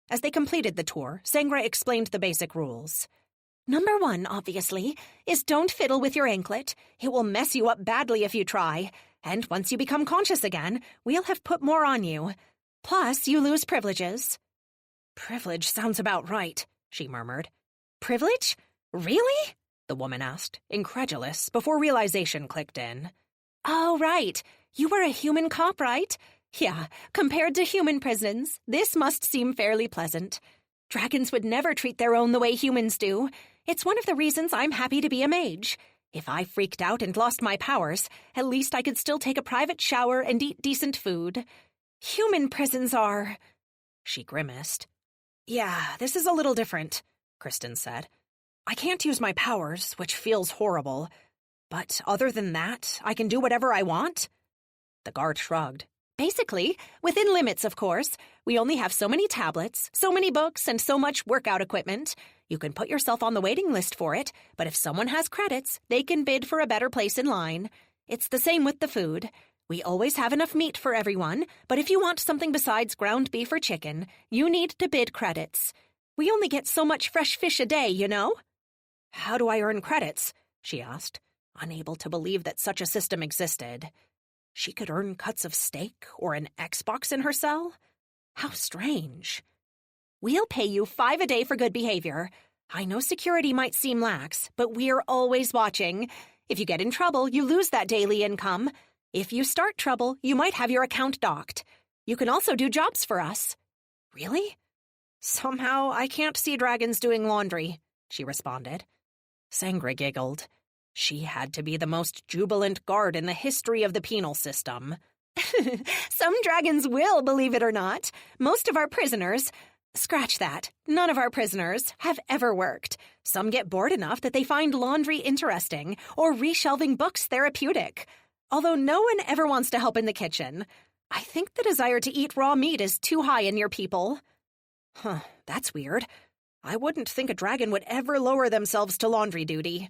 As they completed the tour, Sangra explained the basic rules. Number 1, obviously, is don't fiddle with your anklet. It will mess you up badly if you try. And once you become conscious again, we'll have put more on you. Plus, you lose privileges. Privilege sounds about right, she murmured. Privilege? Really? The woman asked, incredulous, before realization clicked in. Oh, right. You were a human cop, right? Yeah, compared to human prisons, this must seem fairly pleasant. Dragons would never treat their own the way humans do. It's one of the reasons I'm happy to be a mage. If I freaked out and lost my powers, at least I could still take a private shower and eat decent food. Human prisons are... She grimaced. Yeah, this is a little different, Kristen said. I can't use my powers, which feels horrible. But other than that, I can do whatever I want? The guard shrugged. Basically, within limits, of course. We only have so many tablets, so many books, and so much workout equipment. You can put yourself on the waiting list for it, but if someone has credits, they can bid for a better place in line. It's the same with the food. We always have enough meat for everyone, but if you want something besides ground beef or chicken, you need to bid credits. We only get so much fresh fish a day, you know? How do I earn credits? She asked, unable to believe that such a system existed. She could earn cuts of steak or an Xbox in her cell? How strange. We'll pay you 5 a day for good behavior. I know security might seem lax, but we're always watching. If you get in trouble, you lose that daily income. If you start trouble, you might have your account docked. You can also do jobs for us. Really? Somehow I can't see dragons doing laundry, she responded. Sangra giggled. She had to be the most jubilant guard in the history of the penal system. Some dragons will, believe it or not. Most of our prisoners... Scratch that. None of our prisoners have ever worked. Some get bored enough that they find laundry interesting or reshelving books therapeutic. Although no one ever wants to help in the kitchen. I think the desire to eat raw meat is too high in your people. Huh, that's weird. I wouldn't think a dragon would ever lower themselves to laundry duty.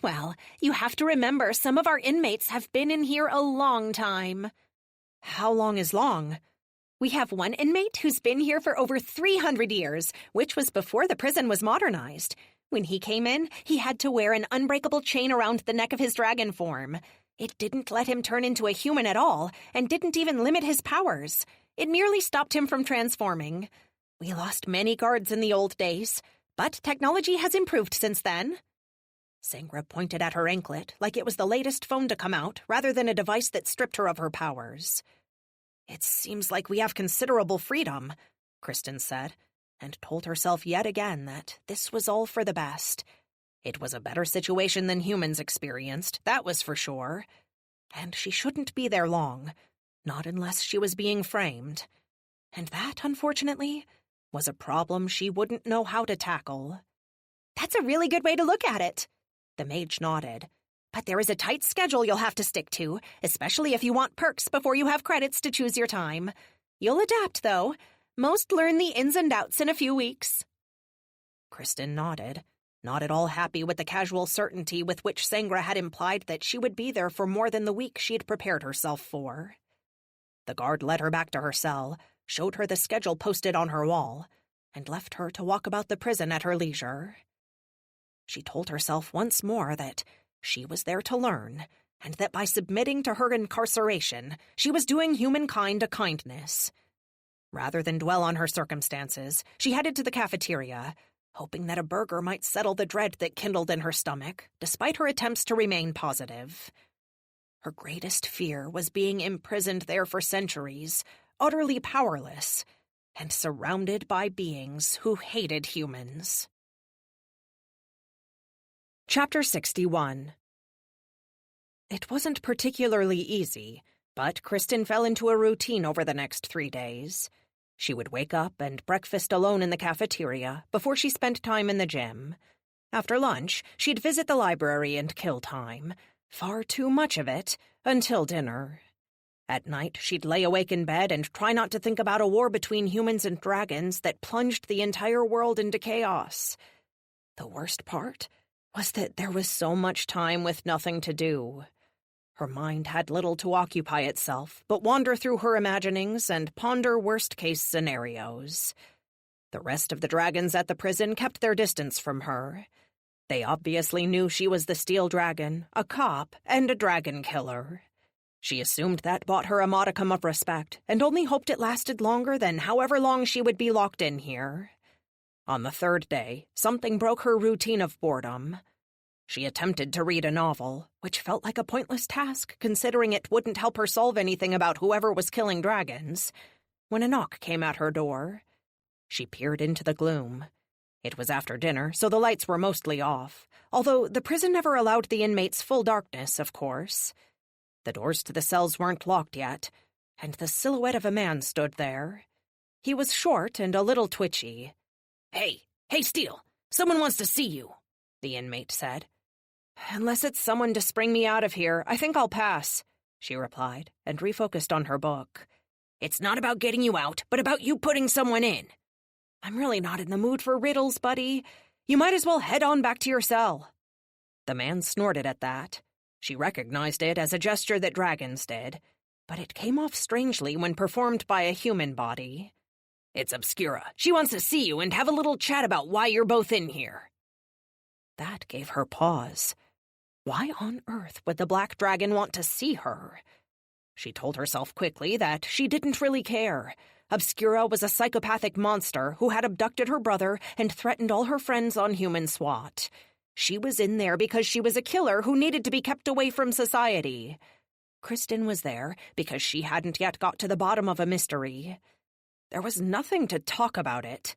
Well, you have to remember some of our inmates have been in here a long time. How long is long? We have one inmate who's been here for over 300 years, which was before the prison was modernized. When he came in, he had to wear an unbreakable chain around the neck of his dragon form. It didn't let him turn into a human at all, and didn't even limit his powers. It merely stopped him from transforming. We lost many guards in the old days, but technology has improved since then. Sangra pointed at her anklet like it was the latest phone to come out, rather than a device that stripped her of her powers. It seems like we have considerable freedom, Kristen said, and told herself yet again that this was all for the best. It was a better situation than humans experienced, that was for sure. And she shouldn't be there long, not unless she was being framed. And that, unfortunately, was a problem she wouldn't know how to tackle. That's a really good way to look at it. The mage nodded. But there is a tight schedule you'll have to stick to, especially if you want perks before you have credits to choose your time. You'll adapt, though. Most learn the ins and outs in a few weeks. Kristen nodded, not at all happy with the casual certainty with which Sangra had implied that she would be there for more than the week she'd prepared herself for. The guard led her back to her cell, showed her the schedule posted on her wall, and left her to walk about the prison at her leisure. She told herself once more that she was there to learn, and that by submitting to her incarceration, she was doing humankind a kindness. Rather than dwell on her circumstances, she headed to the cafeteria, hoping that a burger might settle the dread that kindled in her stomach, despite her attempts to remain positive. Her greatest fear was being imprisoned there for centuries, utterly powerless, and surrounded by beings who hated humans. Chapter 61. It wasn't particularly easy, but Kristen fell into a routine over the next 3 days. She would wake up and breakfast alone in the cafeteria before she spent time in the gym. After lunch, she'd visit the library and kill time. Far too much of it, until dinner. At night, she'd lay awake in bed and try not to think about a war between humans and dragons that plunged the entire world into chaos. The worst part was that there was so much time with nothing to do. Her mind had little to occupy itself, but wander through her imaginings and ponder worst-case scenarios. The rest of the dragons at the prison kept their distance from her. They obviously knew she was the Steel Dragon, a cop, and a dragon killer. She assumed that bought her a modicum of respect, and only hoped it lasted longer than however long she would be locked in here. On the 3rd day, something broke her routine of boredom. She attempted to read a novel, which felt like a pointless task considering it wouldn't help her solve anything about whoever was killing dragons, when a knock came at her door. She peered into the gloom. It was after dinner, so the lights were mostly off, although the prison never allowed the inmates full darkness, of course. The doors to the cells weren't locked yet, and the silhouette of a man stood there. He was short and a little twitchy. Hey, Steel, someone wants to see you, the inmate said. "Unless it's someone to spring me out of here, I think I'll pass," she replied, and refocused on her book. "It's not about getting you out, but about you putting someone in." "I'm really not in the mood for riddles, buddy. You might as well head on back to your cell." The man snorted at that. She recognized it as a gesture that dragons did, but it came off strangely when performed by a human body. "It's Obscura. She wants to see you and have a little chat about why you're both in here." That gave her pause. Why on earth would the black dragon want to see her? She told herself quickly that she didn't really care. Obscura was a psychopathic monster who had abducted her brother and threatened all her friends on human SWAT. She was in there because she was a killer who needed to be kept away from society. Kristen was there because she hadn't yet got to the bottom of a mystery. There was nothing to talk about it.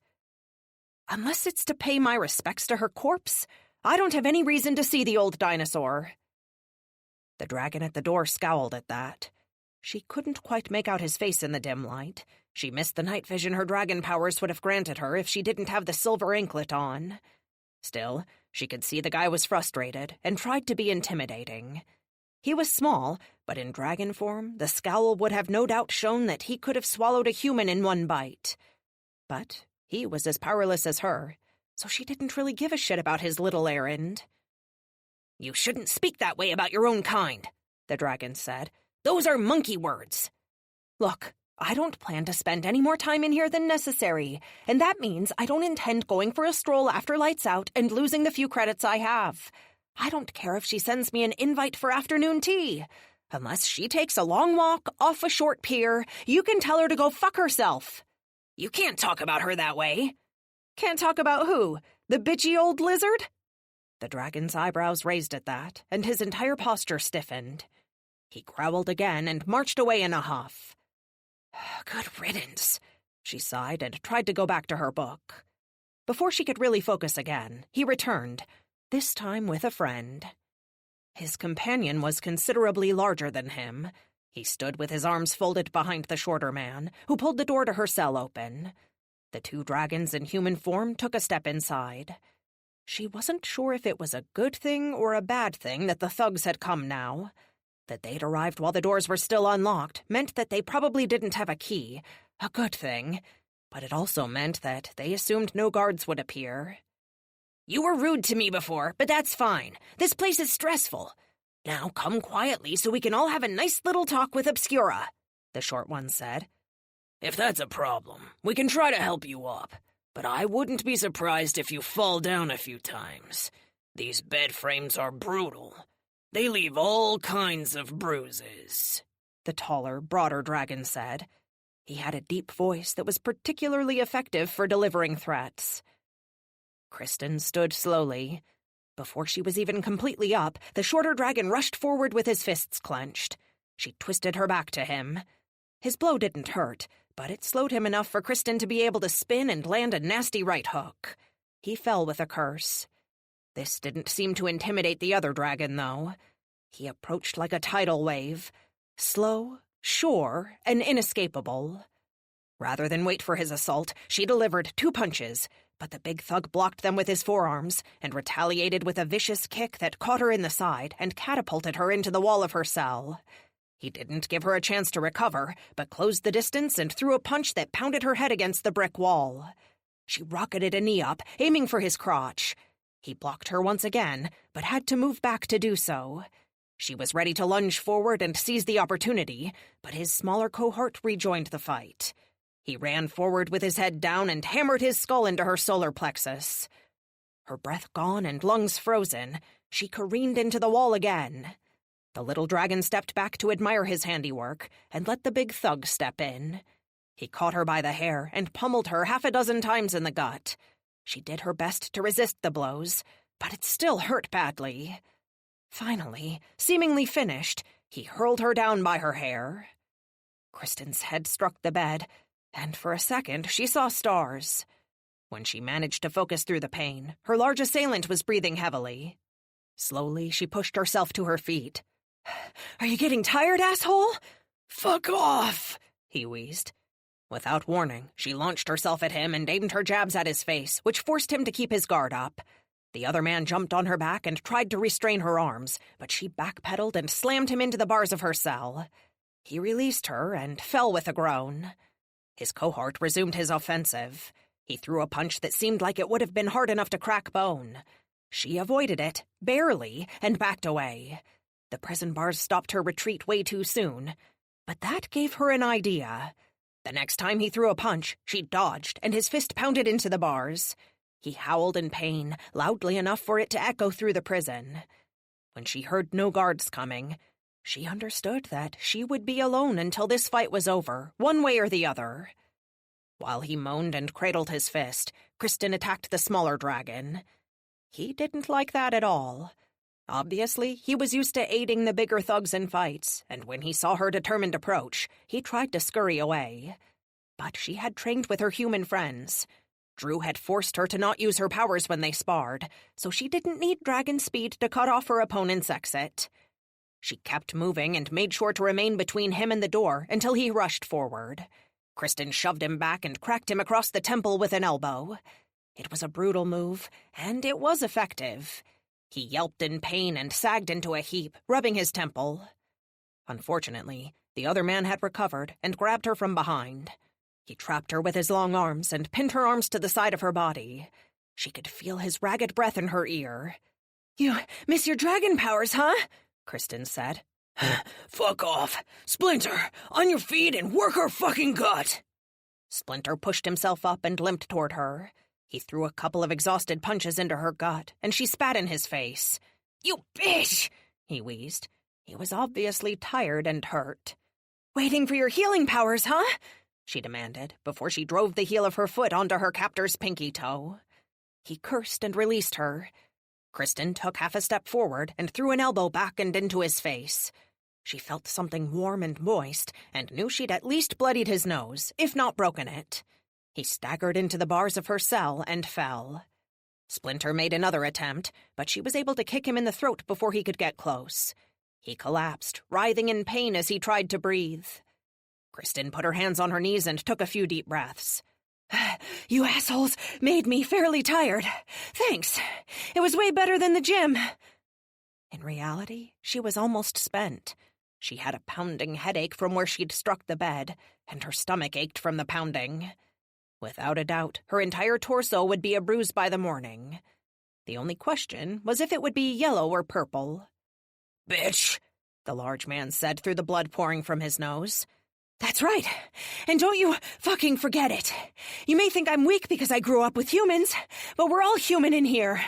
Unless it's to pay my respects to her corpse, I don't have any reason to see the old dinosaur. The dragon at the door scowled at that. She couldn't quite make out his face in the dim light. She missed the night vision her dragon powers would have granted her if she didn't have the silver anklet on. Still, she could see the guy was frustrated and tried to be intimidating. He was small, but in dragon form, the scowl would have no doubt shown that he could have swallowed a human in one bite. But he was as powerless as her, so she didn't really give a shit about his little errand. "You shouldn't speak that way about your own kind," the dragon said. "Those are monkey words." "Look, I don't plan to spend any more time in here than necessary, and that means I don't intend going for a stroll after lights out and losing the few credits I have. I don't care if she sends me an invite for afternoon tea. Unless she takes a long walk off a short pier, you can tell her to go fuck herself." "You can't talk about her that way." "Can't talk about who? The bitchy old lizard?" The dragon's eyebrows raised at that, and his entire posture stiffened. He growled again and marched away in a huff. "Good riddance," she sighed and tried to go back to her book. Before she could really focus again, he returned, this time with a friend. His companion was considerably larger than him. He stood with his arms folded behind the shorter man, who pulled the door to her cell open. The two dragons in human form took a step inside. She wasn't sure if it was a good thing or a bad thing that the thugs had come now. That they'd arrived while the doors were still unlocked meant that they probably didn't have a key, a good thing, but it also meant that they assumed no guards would appear. "You were rude to me before, but that's fine. This place is stressful. Now come quietly so we can all have a nice little talk with Obscura," the short one said. "If that's a problem, we can try to help you up, but I wouldn't be surprised if you fall down a few times. These bed frames are brutal. They leave all kinds of bruises," the taller, broader dragon said. He had a deep voice that was particularly effective for delivering threats. Kristen stood slowly. Before she was even completely up, the shorter dragon rushed forward with his fists clenched. She twisted her back to him. His blow didn't hurt, but it slowed him enough for Kristen to be able to spin and land a nasty right hook. He fell with a curse. This didn't seem to intimidate the other dragon, though. He approached like a tidal wave, slow, sure, and inescapable. Rather than wait for his assault, she delivered 2 punches, but the big thug blocked them with his forearms and retaliated with a vicious kick that caught her in the side and catapulted her into the wall of her cell. He didn't give her a chance to recover, but closed the distance and threw a punch that pounded her head against the brick wall. She rocketed a knee up, aiming for his crotch. He blocked her once again, but had to move back to do so. She was ready to lunge forward and seize the opportunity, but his smaller cohort rejoined the fight. He ran forward with his head down and hammered his skull into her solar plexus. Her breath gone and lungs frozen, she careened into the wall again. The little dragon stepped back to admire his handiwork and let the big thug step in. He caught her by the hair and pummeled her 6 times in the gut. She did her best to resist the blows, but it still hurt badly. Finally, seemingly finished, he hurled her down by her hair. Kristen's head struck the bed, and for a second she saw stars. When she managed to focus through the pain, her large assailant was breathing heavily. Slowly, she pushed herself to her feet. "Are you getting tired, asshole?" "Fuck off," he wheezed. Without warning, she launched herself at him and aimed her jabs at his face, which forced him to keep his guard up. The other man jumped on her back and tried to restrain her arms, but she backpedaled and slammed him into the bars of her cell. He released her and fell with a groan. His cohort resumed his offensive. He threw a punch that seemed like it would have been hard enough to crack bone. She avoided it, barely, and backed away. The prison bars stopped her retreat way too soon. But that gave her an idea. The next time he threw a punch, she dodged, and his fist pounded into the bars. He howled in pain, loudly enough for it to echo through the prison. When she heard no guards coming, she understood that she would be alone until this fight was over, one way or the other. While he moaned and cradled his fist, Kristen attacked the smaller dragon. He didn't like that at all. Obviously, he was used to aiding the bigger thugs in fights, and when he saw her determined approach, he tried to scurry away. But she had trained with her human friends. Drew had forced her to not use her powers when they sparred, so she didn't need dragon speed to cut off her opponent's exit. She kept moving and made sure to remain between him and the door until he rushed forward. Kristen shoved him back and cracked him across the temple with an elbow. It was a brutal move, and it was effective. He yelped in pain and sagged into a heap, rubbing his temple. Unfortunately, the other man had recovered and grabbed her from behind. He trapped her with his long arms and pinned her arms to the side of her body. She could feel his ragged breath in her ear. "You miss your dragon powers, huh?" Kristen said. "Fuck off. Splinter, on your feet and work her fucking gut." Splinter pushed himself up and limped toward her. He threw a couple of exhausted punches into her gut, and she spat in his face. "You bitch!" he wheezed. He was obviously tired and hurt. "Waiting for your healing powers, huh?" she demanded, before she drove the heel of her foot onto her captor's pinky toe. He cursed and released her. Kristen took half a step forward and threw an elbow back and into his face. She felt something warm and moist, and knew she'd at least bloodied his nose, if not broken it. He staggered into the bars of her cell and fell. Splinter made another attempt, but she was able to kick him in the throat before he could get close. He collapsed, writhing in pain as he tried to breathe. Kristen put her hands on her knees and took a few deep breaths. "You assholes made me fairly tired. Thanks. It was way better than the gym." In reality, she was almost spent. She had a pounding headache from where she'd struck the bed, and her stomach ached from the pounding. Without a doubt, her entire torso would be a bruise by the morning. The only question was if it would be yellow or purple. "Bitch," the large man said through the blood pouring from his nose. "That's right. And don't you fucking forget it. You may think I'm weak because I grew up with humans, but we're all human in here.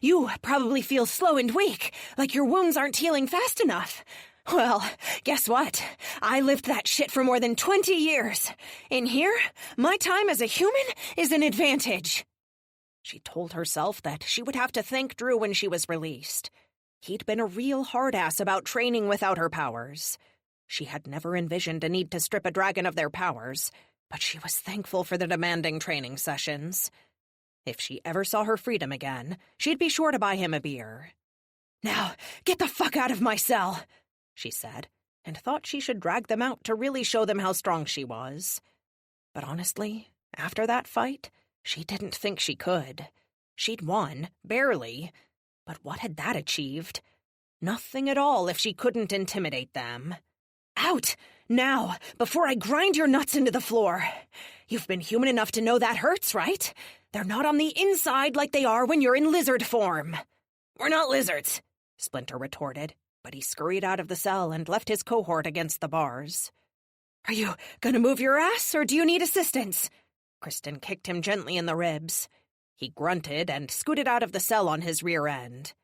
You probably feel slow and weak, like your wounds aren't healing fast enough. Well, guess what? I lived that shit for more than 20 years. In here, my time as a human is an advantage." She told herself that she would have to thank Drew when she was released. He'd been a real hard-ass about training without her powers. She had never envisioned a need to strip a dragon of their powers, but she was thankful for the demanding training sessions. If she ever saw her freedom again, she'd be sure to buy him a beer. "Now, get the fuck out of my cell," she said, and thought she should drag them out to really show them how strong she was. But honestly, after that fight, she didn't think she could. She'd won, barely. But what had that achieved? Nothing at all if she couldn't intimidate them. "Out! Now, before I grind your nuts into the floor. You've been human enough to know that hurts, right? They're not on the inside like they are when you're in lizard form." "We're not lizards," Splinter retorted, but he scurried out of the cell and left his cohort against the bars. "Are you gonna move your ass, or do you need assistance?" Kristen kicked him gently in the ribs. He grunted and scooted out of the cell on his rear end.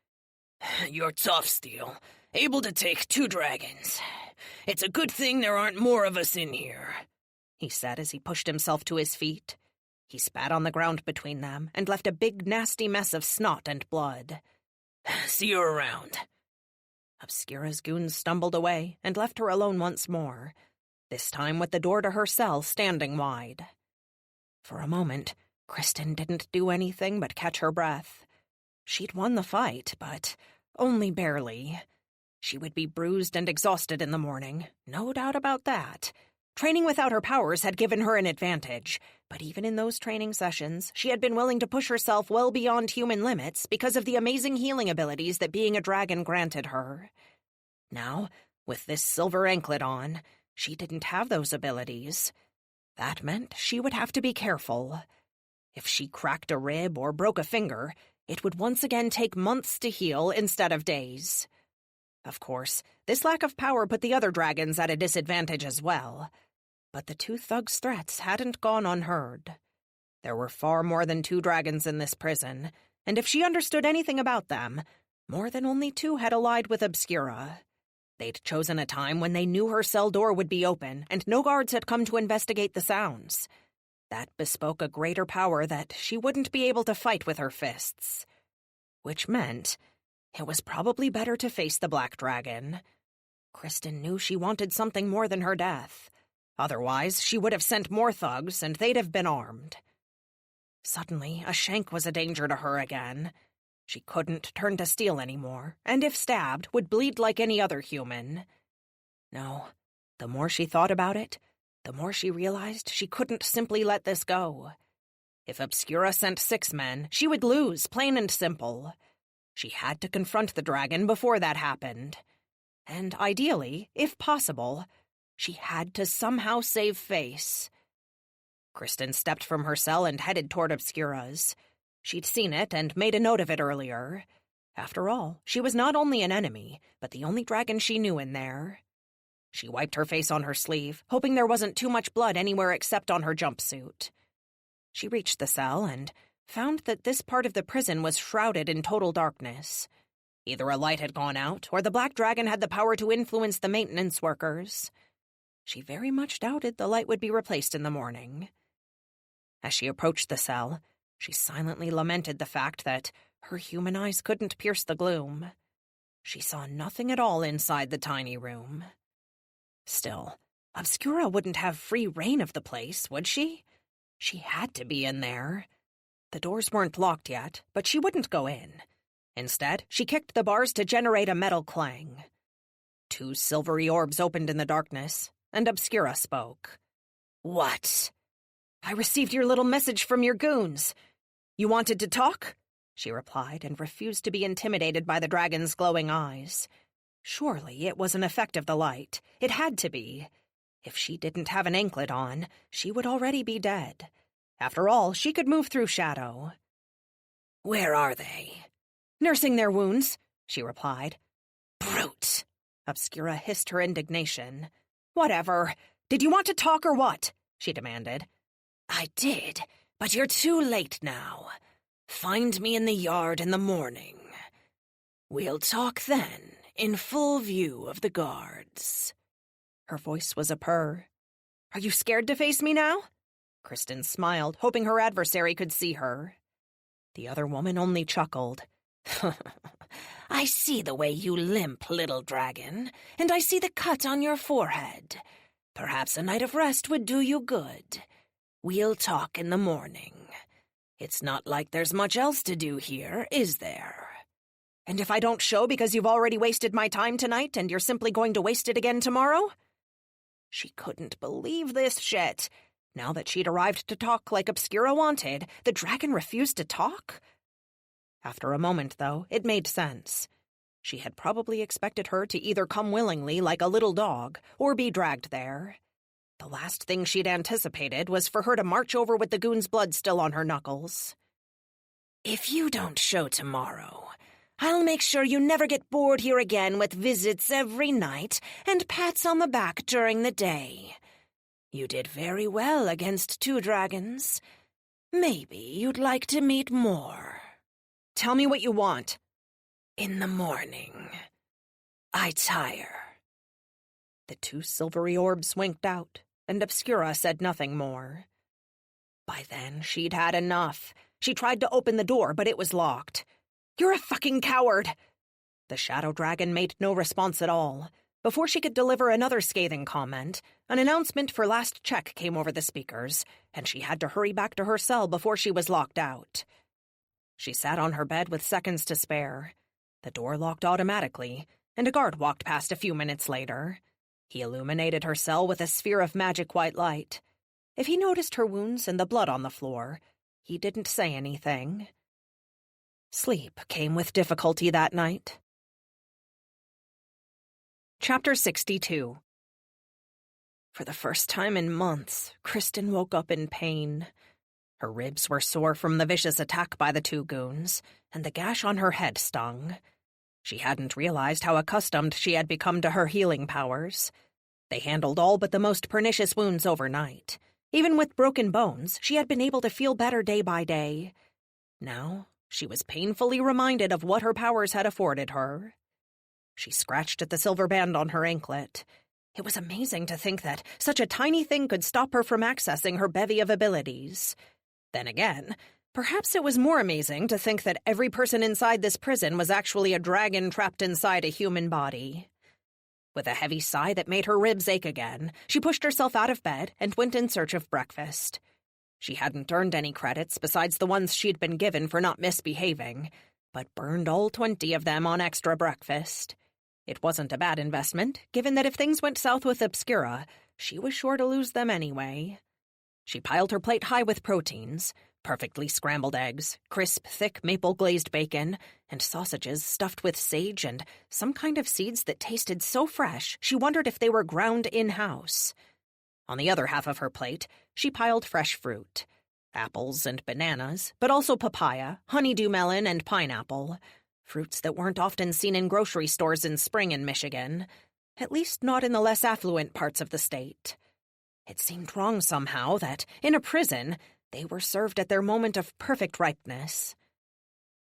"You're tough, Steel. Able to take 2 dragons. It's a good thing there aren't more of us in here," he said as he pushed himself to his feet. He spat on the ground between them and left a big, nasty mess of snot and blood. "See you around." Obscura's goons stumbled away and left her alone once more, this time with the door to her cell standing wide. For a moment, Kristen didn't do anything but catch her breath. She'd won the fight, but only barely. She would be bruised and exhausted in the morning, no doubt about that. Training without her powers had given her an advantage, but even in those training sessions, she had been willing to push herself well beyond human limits because of the amazing healing abilities that being a dragon granted her. Now, with this silver anklet on, she didn't have those abilities. That meant she would have to be careful. If she cracked a rib or broke a finger, it would once again take months to heal instead of days. Of course, this lack of power put the other dragons at a disadvantage as well. But the two thugs' threats hadn't gone unheard. There were far more than 2 dragons in this prison, and if she understood anything about them, more than only 2 had allied with Obscura. They'd chosen a time when they knew her cell door would be open, and no guards had come to investigate the sounds. That bespoke a greater power that she wouldn't be able to fight with her fists. Which meant it was probably better to face the Black Dragon. Kristen knew she wanted something more than her death. Otherwise, she would have sent more thugs, and they'd have been armed. Suddenly, a shank was a danger to her again. She couldn't turn to steel anymore, and if stabbed, would bleed like any other human. No, the more she thought about it, the more she realized she couldn't simply let this go. If Obscura sent 6 men, she would lose, plain and simple. She had to confront the dragon before that happened. And ideally, if possible, she had to somehow save face. Kristen stepped from her cell and headed toward Obscura's. She'd seen it and made a note of it earlier. After all, she was not only an enemy, but the only dragon she knew in there. She wiped her face on her sleeve, hoping there wasn't too much blood anywhere except on her jumpsuit. She reached the cell and found that this part of the prison was shrouded in total darkness. Either a light had gone out, or the Black Dragon had the power to influence the maintenance workers. She very much doubted the light would be replaced in the morning. As she approached the cell, she silently lamented the fact that her human eyes couldn't pierce the gloom. She saw nothing at all inside the tiny room. Still, Obscura wouldn't have free reign of the place, would she? She had to be in there. The doors weren't locked yet, but she wouldn't go in. Instead, she kicked the bars to generate a metal clang. 2 silvery orbs opened in the darkness, and Obscura spoke. "What?" "I received your little message from your goons. You wanted to talk?" she replied, and refused to be intimidated by the dragon's glowing eyes. Surely it was an effect of the light. It had to be. If she didn't have an anklet on, she would already be dead. After all, she could move through shadow. "Where are they?" "Nursing their wounds," she replied. "Brute!" Obscura hissed her indignation. "Whatever. Did you want to talk or what?" she demanded. "I did, but you're too late now. Find me in the yard in the morning. We'll talk then, in full view of the guards." Her voice was a purr. "Are you scared to face me now?" Kristen smiled, hoping her adversary could see her. The other woman only chuckled. "I see the way you limp, little dragon, and I see the cut on your forehead. Perhaps a night of rest would do you good. We'll talk in the morning. It's not like there's much else to do here, is there? And if I don't show because you've already wasted my time tonight and you're simply going to waste it again tomorrow?" She couldn't believe this shit. Now that she'd arrived to talk like Obscura wanted, the dragon refused to talk? After a moment, though, it made sense. She had probably expected her to either come willingly like a little dog or be dragged there. The last thing she'd anticipated was for her to march over with the goon's blood still on her knuckles. "If you don't show tomorrow, I'll make sure you never get bored here again with visits every night and pats on the back during the day. You did very well against 2 dragons. Maybe you'd like to meet more." "Tell me what you want." "In the morning. I tire." The 2 silvery orbs winked out, and Obscura said nothing more. By then, she'd had enough. She tried to open the door, but it was locked. "You're a fucking coward!" The shadow dragon made no response at all. Before she could deliver another scathing comment, an announcement for last check came over the speakers, and she had to hurry back to her cell before she was locked out. She sat on her bed with seconds to spare. The door locked automatically, and a guard walked past a few minutes later. He illuminated her cell with a sphere of magic white light. If he noticed her wounds and the blood on the floor, he didn't say anything. Sleep came with difficulty that night. Chapter 62. For the first time in months, Kristen woke up in pain. Her ribs were sore from the vicious attack by the two goons, and the gash on her head stung. She hadn't realized how accustomed she had become to her healing powers. They handled all but the most pernicious wounds overnight. Even with broken bones, she had been able to feel better day by day. Now, she was painfully reminded of what her powers had afforded her. She scratched at the silver band on her anklet. It was amazing to think that such a tiny thing could stop her from accessing her bevy of abilities. Then again, perhaps it was more amazing to think that every person inside this prison was actually a dragon trapped inside a human body. With a heavy sigh that made her ribs ache again, she pushed herself out of bed and went in search of breakfast. She hadn't earned any credits besides the ones she'd been given for not misbehaving, but burned all 20 of them on extra breakfast. It wasn't a bad investment, given that if things went south with Obscura, she was sure to lose them anyway. She piled her plate high with proteins, perfectly scrambled eggs, crisp, thick maple-glazed bacon, and sausages stuffed with sage and some kind of seeds that tasted so fresh she wondered if they were ground in-house. On the other half of her plate, she piled fresh fruit. Apples and bananas, but also papaya, honeydew melon, and pineapple. Fruits that weren't often seen in grocery stores in spring in Michigan, at least not in the less affluent parts of the state. It seemed wrong somehow that, in a prison, they were served at their moment of perfect ripeness.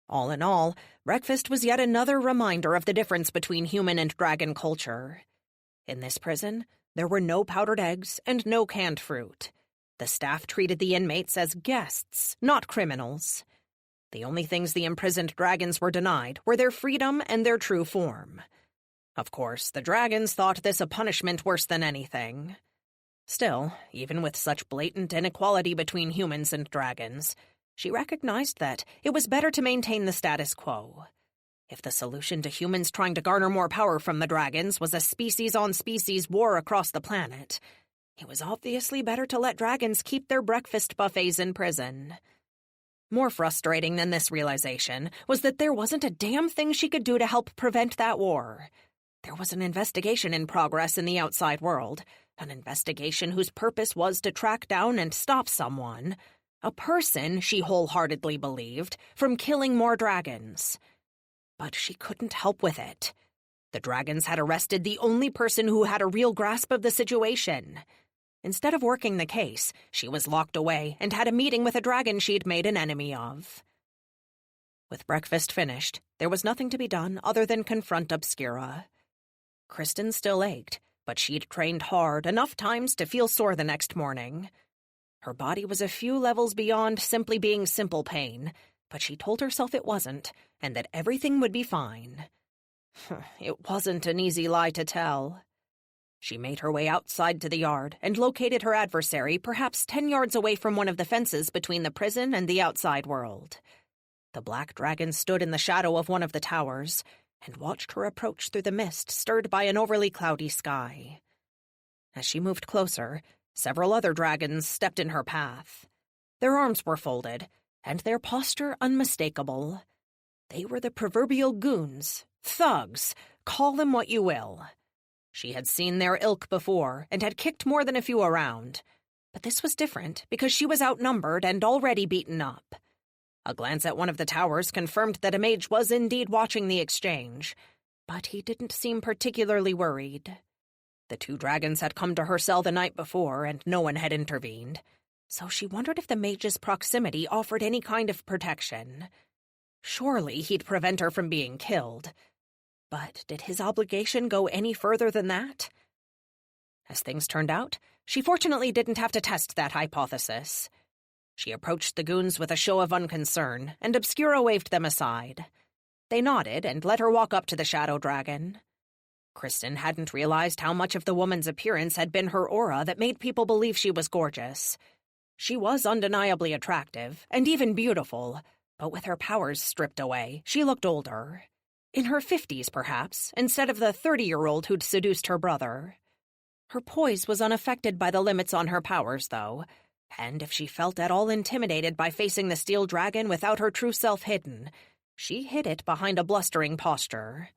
All in all, breakfast was yet another reminder of the difference between human and dragon culture. In this prison, there were no powdered eggs and no canned fruit. The staff treated the inmates as guests, not criminals. The only things the imprisoned dragons were denied were their freedom and their true form. Of course, the dragons thought this a punishment worse than anything. Still, even with such blatant inequality between humans and dragons, she recognized that it was better to maintain the status quo. If the solution to humans trying to garner more power from the dragons was a species-on-species war across the planet, it was obviously better to let dragons keep their breakfast buffets in prison. More frustrating than this realization was that there wasn't a damn thing she could do to help prevent that war. There was an investigation in progress in the outside world, an investigation whose purpose was to track down and stop someone, a person she wholeheartedly believed, from killing more dragons. But she couldn't help with it. The dragons had arrested the only person who had a real grasp of the situation. Instead of working the case, she was locked away and had a meeting with a dragon she'd made an enemy of. With breakfast finished, there was nothing to be done other than confront Obscura. Kristen still ached, but she'd trained hard enough times to feel sore the next morning. Her body was a few levels beyond simply being simple pain, but she told herself it wasn't, and that everything would be fine. It wasn't an easy lie to tell. She made her way outside to the yard and located her adversary perhaps 10 yards away from one of the fences between the prison and the outside world. The black dragon stood in the shadow of one of the towers and watched her approach through the mist stirred by an overly cloudy sky. As she moved closer, several other dragons stepped in her path. Their arms were folded, and their posture unmistakable. They were the proverbial goons, thugs, call them what you will. She had seen their ilk before and had kicked more than a few around, but this was different because she was outnumbered and already beaten up. A glance at one of the towers confirmed that a mage was indeed watching the exchange, but he didn't seem particularly worried. The two dragons had come to her cell the night before, and no one had intervened, so she wondered if the mage's proximity offered any kind of protection. Surely he'd prevent her from being killed. But did his obligation go any further than that? As things turned out, she fortunately didn't have to test that hypothesis. She approached the goons with a show of unconcern, and Obscura waved them aside. They nodded and let her walk up to the shadow dragon. Kristen hadn't realized how much of the woman's appearance had been her aura that made people believe she was gorgeous. She was undeniably attractive, and even beautiful, but with her powers stripped away, she looked older. In her 50s, perhaps, instead of the 30-year-old who'd seduced her brother. Her poise was unaffected by the limits on her powers, though, and if she felt at all intimidated by facing the steel dragon without her true self hidden, she hid it behind a blustering posture.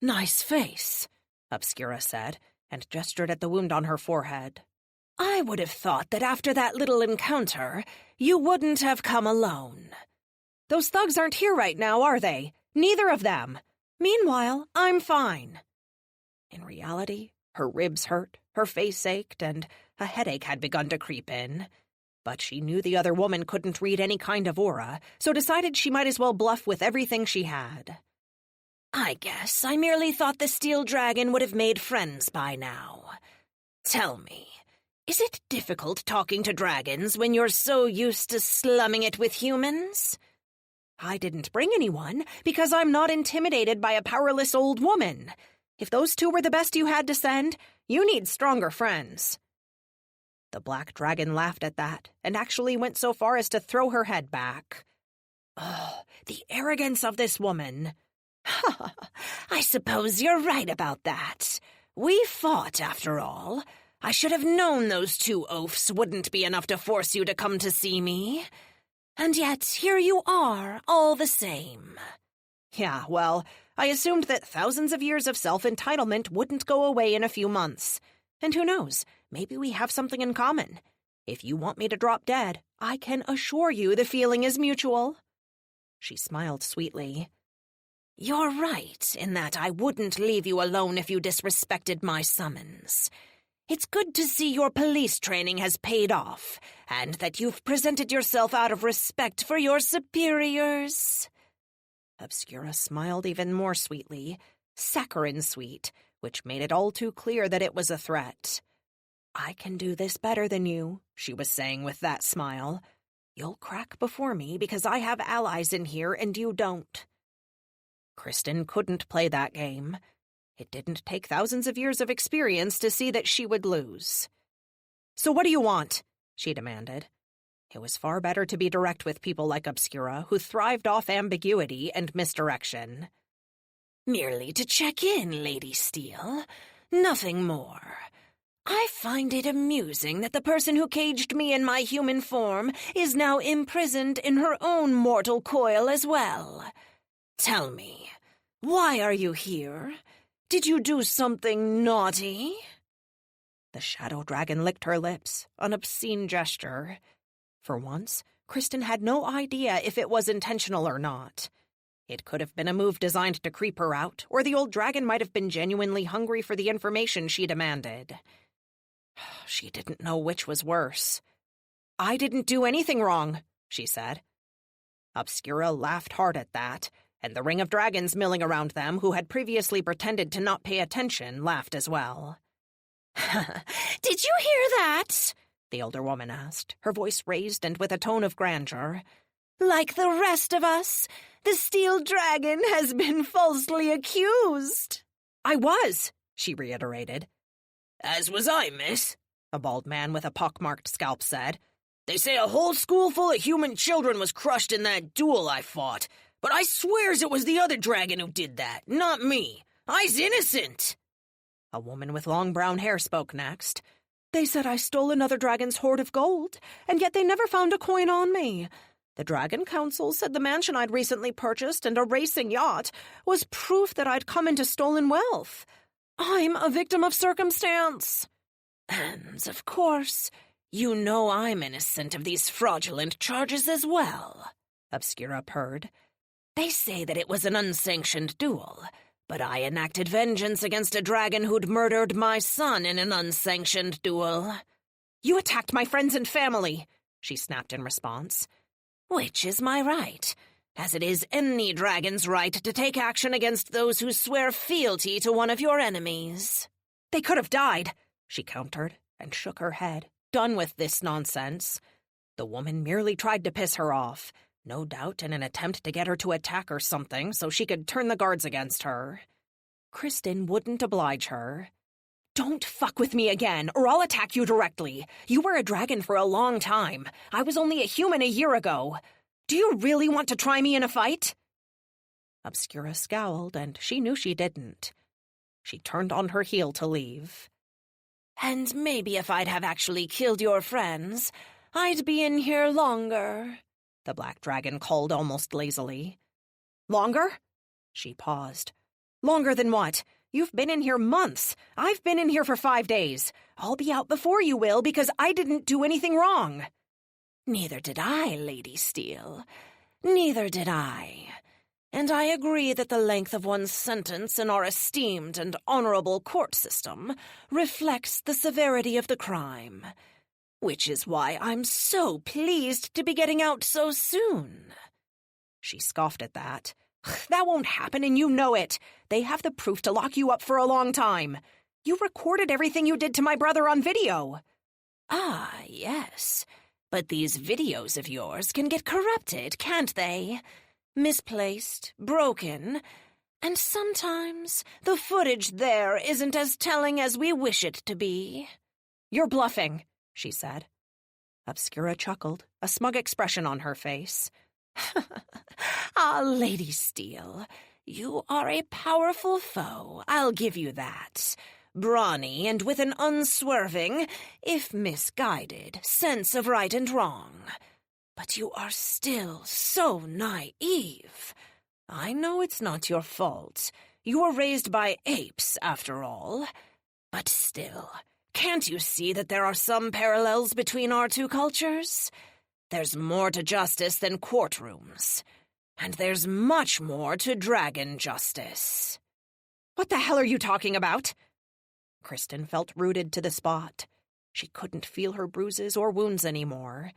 "Nice face," Obscura said, and gestured at the wound on her forehead. "I would have thought that after that little encounter, you wouldn't have come alone. Those thugs aren't here right now, are they? Neither of them. Meanwhile, I'm fine." In reality, her ribs hurt, her face ached, and a headache had begun to creep in. But she knew the other woman couldn't read any kind of aura, so decided she might as well bluff with everything she had. "I guess I merely thought the steel dragon would have made friends by now. Tell me, is it difficult talking to dragons when you're so used to slumming it with humans?" "I didn't bring anyone, because I'm not intimidated by a powerless old woman. If those two were the best you had to send, you need stronger friends." The black dragon laughed at that, and actually went so far as to throw her head back. Oh, the arrogance of this woman. "I suppose you're right about that. We fought, after all. I should have known those two oafs wouldn't be enough to force you to come to see me. And yet, here you are, all the same." Yeah, well, I assumed that thousands of years of self-entitlement wouldn't go away in a few months. And who knows, maybe we have something in common. If you want me to drop dead, I can assure you the feeling is mutual. She smiled sweetly. "You're right in that I wouldn't leave you alone if you disrespected my summons. It's good to see your police training has paid off, and that you've presented yourself out of respect for your superiors." Obscura smiled even more sweetly, saccharine sweet, which made it all too clear that it was a threat. "I can do this better than you," she was saying with that smile. "You'll crack before me because I have allies in here and you don't." Kristen couldn't play that game. It didn't take thousands of years of experience to see that she would lose. "So what do you want?" she demanded. It was far better to be direct with people like Obscura, who thrived off ambiguity and misdirection. "Merely to check in, Lady Steele. Nothing more. I find it amusing that the person who caged me in my human form is now imprisoned in her own mortal coil as well. Tell me, why are you here? Did you do something naughty?" The shadow dragon licked her lips, an obscene gesture. For once, Kristen had no idea if it was intentional or not. It could have been a move designed to creep her out, or the old dragon might have been genuinely hungry for the information she demanded. She didn't know which was worse. "I didn't do anything wrong," she said. Obscura laughed hard at that, and the ring of dragons milling around them, who had previously pretended to not pay attention, laughed as well. "Did you hear that?" the older woman asked, her voice raised and with a tone of grandeur. "Like the rest of us, the steel dragon has been falsely accused." "I was," she reiterated. "As was I, miss," a bald man with a pockmarked scalp said. "They say a whole school full of human children was crushed in that duel I fought, but I swears it was the other dragon who did that, not me. I's innocent." A woman with long brown hair spoke next. "They said I stole another dragon's hoard of gold, and yet they never found a coin on me. The Dragon Council said the mansion I'd recently purchased and a racing yacht was proof that I'd come into stolen wealth. I'm a victim of circumstance." "And, of course, you know I'm innocent of these fraudulent charges as well," Obscura purred. "They say that it was an unsanctioned duel, but I enacted vengeance against a dragon who'd murdered my son in an unsanctioned duel." "You attacked my friends and family," she snapped in response. "Which is my right, as it is any dragon's right to take action against those who swear fealty to one of your enemies." "They could have died," she countered, and shook her head, done with this nonsense. The woman merely tried to piss her off, no doubt in an attempt to get her to attack or something so she could turn the guards against her. Kristen wouldn't oblige her. "Don't fuck with me again, or I'll attack you directly. You were a dragon for a long time. I was only a human a year ago. Do you really want to try me in a fight?" Obscura scowled, and she knew she didn't. She turned on her heel to leave. And maybe if I'd have actually killed your friends, I'd be in here longer, the black dragon called almost lazily. Longer? She paused. Longer than what? You've been in here months. I've been in here for 5 days. I'll be out before you will because I didn't do anything wrong. Neither did I, Lady Steele. Neither did I. And I agree that the length of one's sentence in our esteemed and honorable court system reflects the severity of the crime, which is why I'm so pleased to be getting out so soon. She scoffed at that. That won't happen, and you know it. They have the proof to lock you up for a long time. You recorded everything you did to my brother on video. Ah, yes. But these videos of yours can get corrupted, can't they? Misplaced, broken, and sometimes the footage there isn't as telling as we wish it to be. You're bluffing, she said. Obscura chuckled, a smug expression on her face. Ah, Lady Steele, you are a powerful foe, I'll give you that. Brawny and with an unswerving, if misguided, sense of right and wrong. But you are still so naive. I know it's not your fault. You were raised by apes, after all. But still, can't you see that there are some parallels between our two cultures? There's more to justice than courtrooms. And there's much more to dragon justice. What the hell are you talking about? Kristen felt rooted to the spot. She couldn't feel her bruises or wounds anymore.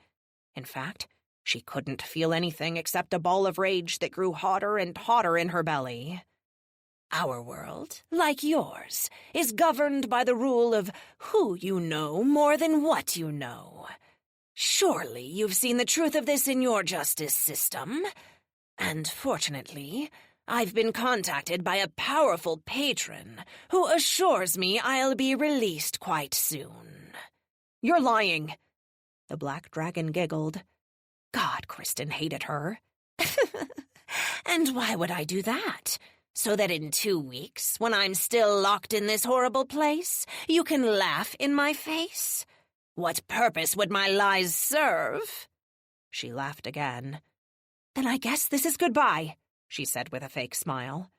In fact, she couldn't feel anything except a ball of rage that grew hotter and hotter in her belly. Our world, like yours, is governed by the rule of who you know more than what you know. Surely you've seen the truth of this in your justice system. And fortunately, I've been contacted by a powerful patron who assures me I'll be released quite soon. You're lying. The black dragon giggled. God, Kristen hated her. And why would I do that? So that in 2 weeks, when I'm still locked in this horrible place, you can laugh in my face? What purpose would my lies serve? She laughed again. Then I guess this is goodbye, she said with a fake smile.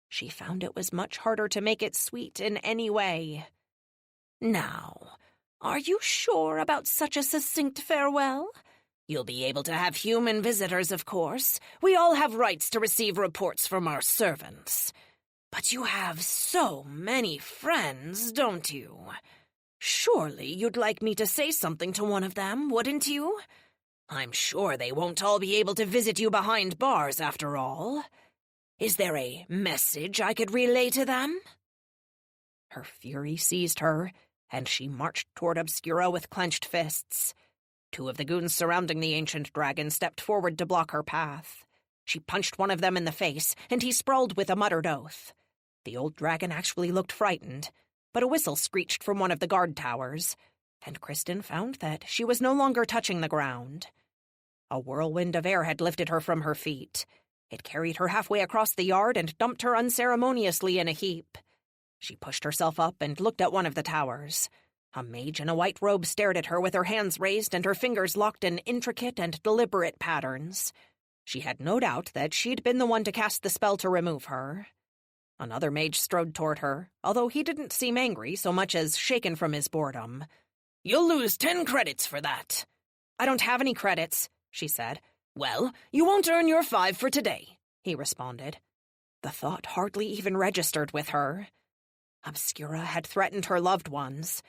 She found it was much harder to make it sweet in any way. Now, are you sure about such a succinct farewell? You'll be able to have human visitors, of course. We all have rights to receive reports from our servants. But you have so many friends, don't you? Surely you'd like me to say something to one of them, wouldn't you? I'm sure they won't all be able to visit you behind bars, after all. Is there a message I could relay to them? Her fury seized her, and she marched toward Obscura with clenched fists. 2 of the goons surrounding the ancient dragon stepped forward to block her path. She punched one of them in the face, and he sprawled with a muttered oath. The old dragon actually looked frightened, but a whistle screeched from one of the guard towers, and Kristen found that she was no longer touching the ground. A whirlwind of air had lifted her from her feet. It carried her halfway across the yard and dumped her unceremoniously in a heap. She pushed herself up and looked at one of the towers. A mage in a white robe stared at her with her hands raised and her fingers locked in intricate and deliberate patterns. She had no doubt that she'd been the one to cast the spell to remove her. Another mage strode toward her, although he didn't seem angry so much as shaken from his boredom. You'll lose 10 credits for that. I don't have any credits, she said. Well, you won't earn your 5 for today, he responded. The thought hardly even registered with her. Obscura had threatened her loved ones.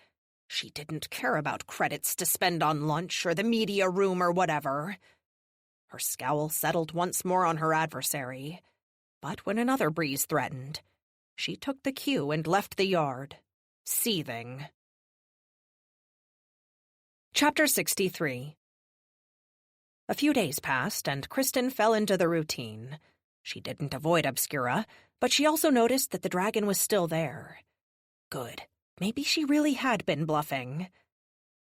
She didn't care about credits to spend on lunch or the media room or whatever. Her scowl settled once more on her adversary. But when another breeze threatened, she took the cue and left the yard, seething. Chapter 63. A few days passed, and Kristen fell into the routine. She didn't avoid Obscura, but she also noticed that the dragon was still there. Good. Maybe she really had been bluffing.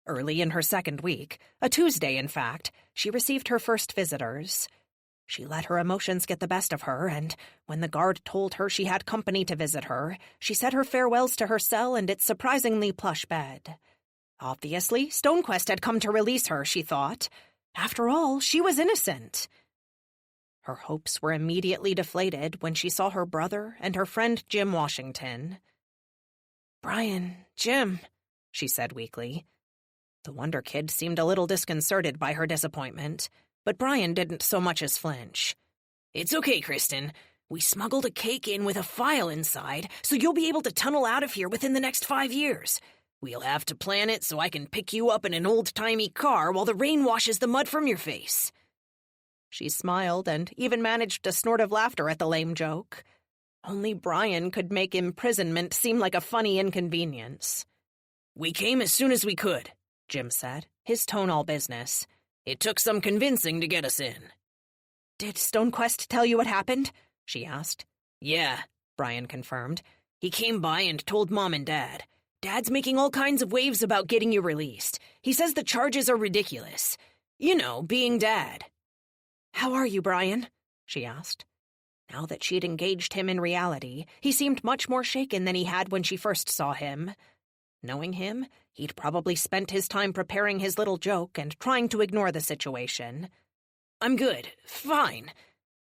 Early in her second week, a Tuesday in fact, she received her first visitors. She let her emotions get the best of her, and when the guard told her she had company to visit her, she said her farewells to her cell and its surprisingly plush bed. Obviously, Stonequest had come to release her, she thought. After all, she was innocent. Her hopes were immediately deflated when she saw her brother and her friend Jim Washington. "Brian, Jim," she said weakly. The Wonder Kid seemed a little disconcerted by her disappointment, but Brian didn't so much as flinch. "It's okay, Kristen. We smuggled a cake in with a file inside, so you'll be able to tunnel out of here within the next 5 years. We'll have to plan it so I can pick you up in an old-timey car while the rain washes the mud from your face." She smiled and even managed a snort of laughter at the lame joke. Only Brian could make imprisonment seem like a funny inconvenience. "We came as soon as we could," Jim said, his tone all business. "It took some convincing to get us in." "Did Stonequest tell you what happened?" she asked. "Yeah," Brian confirmed. "He came by and told Mom and Dad. Dad's making all kinds of waves about getting you released. He says the charges are ridiculous. You know, being Dad." "How are you, Brian?" she asked. Now that she'd engaged him in reality, he seemed much more shaken than he had when she first saw him. Knowing him, he'd probably spent his time preparing his little joke and trying to ignore the situation. "I'm good. Fine.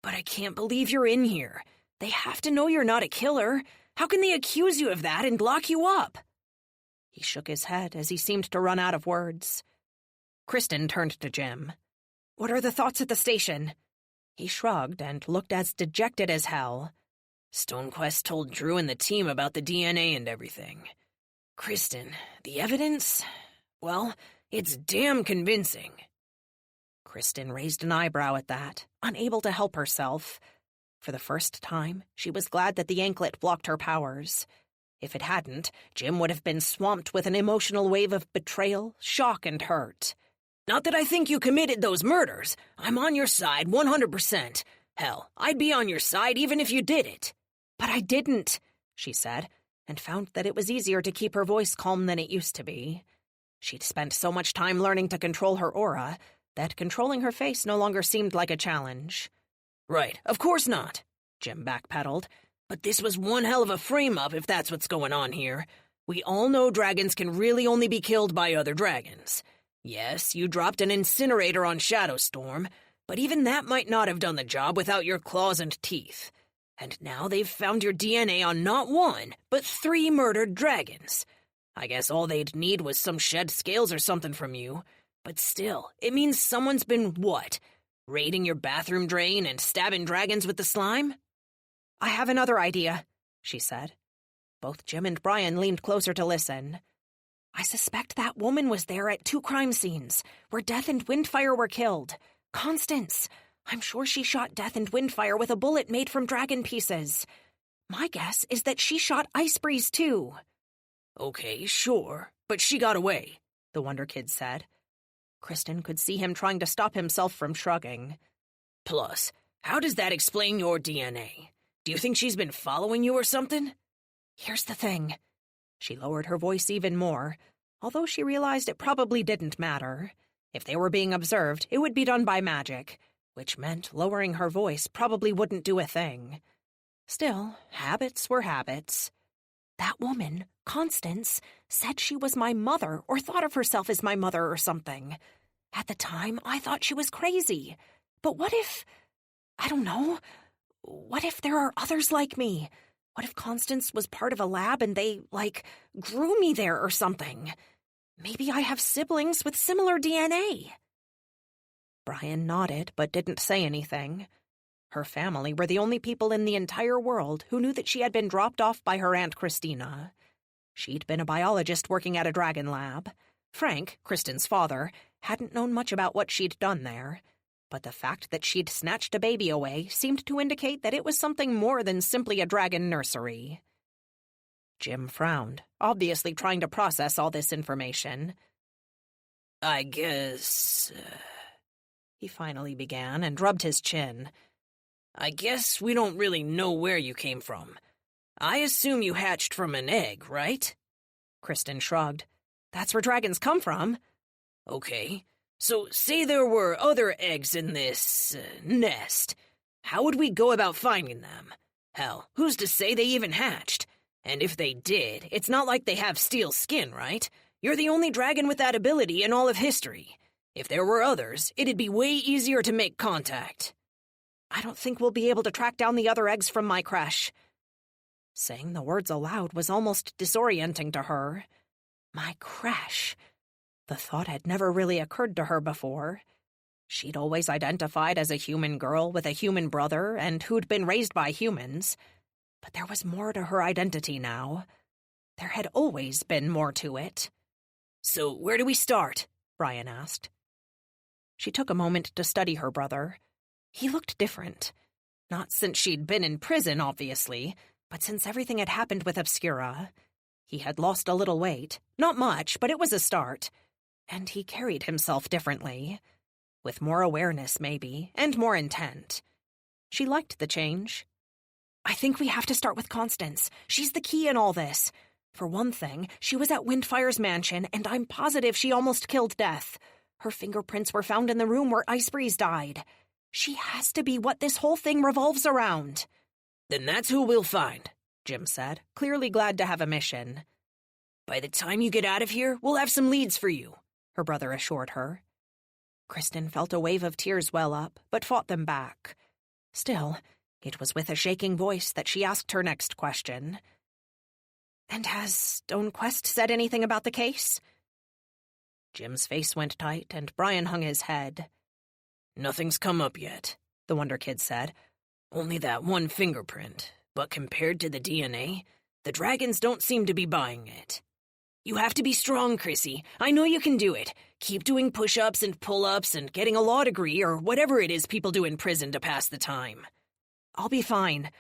But I can't believe you're in here. They have to know you're not a killer. How can they accuse you of that and lock you up?" He shook his head as he seemed to run out of words. Kristen turned to Jim. "What are the thoughts at the station?" He shrugged and looked as dejected as hell. "Stonequest told Drew and the team about the DNA and everything. Kristen, the evidence? Well, it's damn convincing." Kristen raised an eyebrow at that, unable to help herself. For the first time, she was glad that the anklet blocked her powers. If it hadn't, Jim would have been swamped with an emotional wave of betrayal, shock, and hurt. "Not that I think you committed those murders. I'm on your side 100%. Hell, I'd be on your side even if you did it." "But I didn't," she said, and found that it was easier to keep her voice calm than it used to be. She'd spent so much time learning to control her aura that controlling her face no longer seemed like a challenge. "Right, of course not," Jim backpedaled. "But this was one hell of a frame-up if that's what's going on here. We all know dragons can really only be killed by other dragons. Yes, you dropped an incinerator on Shadowstorm, but even that might not have done the job without your claws and teeth. And now they've found your DNA on not one, but 3 murdered dragons. I guess all they'd need was some shed scales or something from you. But still, it means someone's been what? Raiding your bathroom drain and stabbing dragons with the slime?" "I have another idea," she said. Both Jim and Brian leaned closer to listen. "I suspect that woman was there at 2 crime scenes, where Death and Windfire were killed. Constance. I'm sure she shot Death and Windfire with a bullet made from dragon pieces. My guess is that she shot Ice Breeze, too." "Okay, sure, but she got away," the Wonder Kid said. Kristen could see him trying to stop himself from shrugging. "Plus, how does that explain your DNA? Do you think she's been following you or something?" "Here's the thing." She lowered her voice even more, although she realized it probably didn't matter. If they were being observed, it would be done by magic, which meant lowering her voice probably wouldn't do a thing. Still, habits were habits. That woman, Constance, said she was my mother or thought of herself as my mother or something. At the time, I thought she was crazy. But what if... I don't know. What if there are others like me? What if Constance was part of a lab and they, grew me there or something? Maybe I have siblings with similar DNA. Brian nodded but didn't say anything. Her family were the only people in the entire world who knew that she had been dropped off by her Aunt Christina. She'd been a biologist working at a dragon lab. Frank, Kristen's father, hadn't known much about what she'd done there. But the fact that she'd snatched a baby away seemed to indicate that it was something more than simply a dragon nursery. Jim frowned, obviously trying to process all this information. "I guess..." he finally began and rubbed his chin. "I guess we don't really know where you came from. I assume you hatched from an egg, right?" Kristen shrugged. "That's where dragons come from." "Okay, So, say there were other eggs in this nest. How would we go about finding them? Hell, who's to say they even hatched? And if they did, it's not like they have steel skin, right? You're the only dragon with that ability in all of history. If there were others, it'd be way easier to make contact. I don't think we'll be able to track down the other eggs from my crush. Saying the words aloud was almost disorienting to her. My crush. The thought had never really occurred to her before. She'd always identified as a human girl with a human brother and who'd been raised by humans. But there was more to her identity now. There had always been more to it. So where do we start? Brian asked. She took a moment to study her brother. He looked different. Not since she'd been in prison, obviously, but since everything had happened with Obscura. He had lost a little weight. Not much, but it was a start. And he carried himself differently. With more awareness, maybe, and more intent. She liked the change. I think we have to start with Constance. She's the key in all this. For one thing, she was at Windfire's mansion, and I'm positive she almost killed Death. Her fingerprints were found in the room where Icebreeze died. She has to be what this whole thing revolves around. Then that's who we'll find, Jim said, clearly glad to have a mission. By the time you get out of here, we'll have some leads for you, her brother assured her. Kristen felt a wave of tears well up, but fought them back. Still, it was with a shaking voice that she asked her next question. And has Stonequest said anything about the case? Jim's face went tight, and Brian hung his head. Nothing's come up yet, the Wonder Kid said. Only that one fingerprint, but compared to the DNA, the dragons don't seem to be buying it. You have to be strong, Chrissy. I know you can do it. Keep doing push-ups and pull-ups and getting a law degree or whatever it is people do in prison to pass the time. I'll be fine.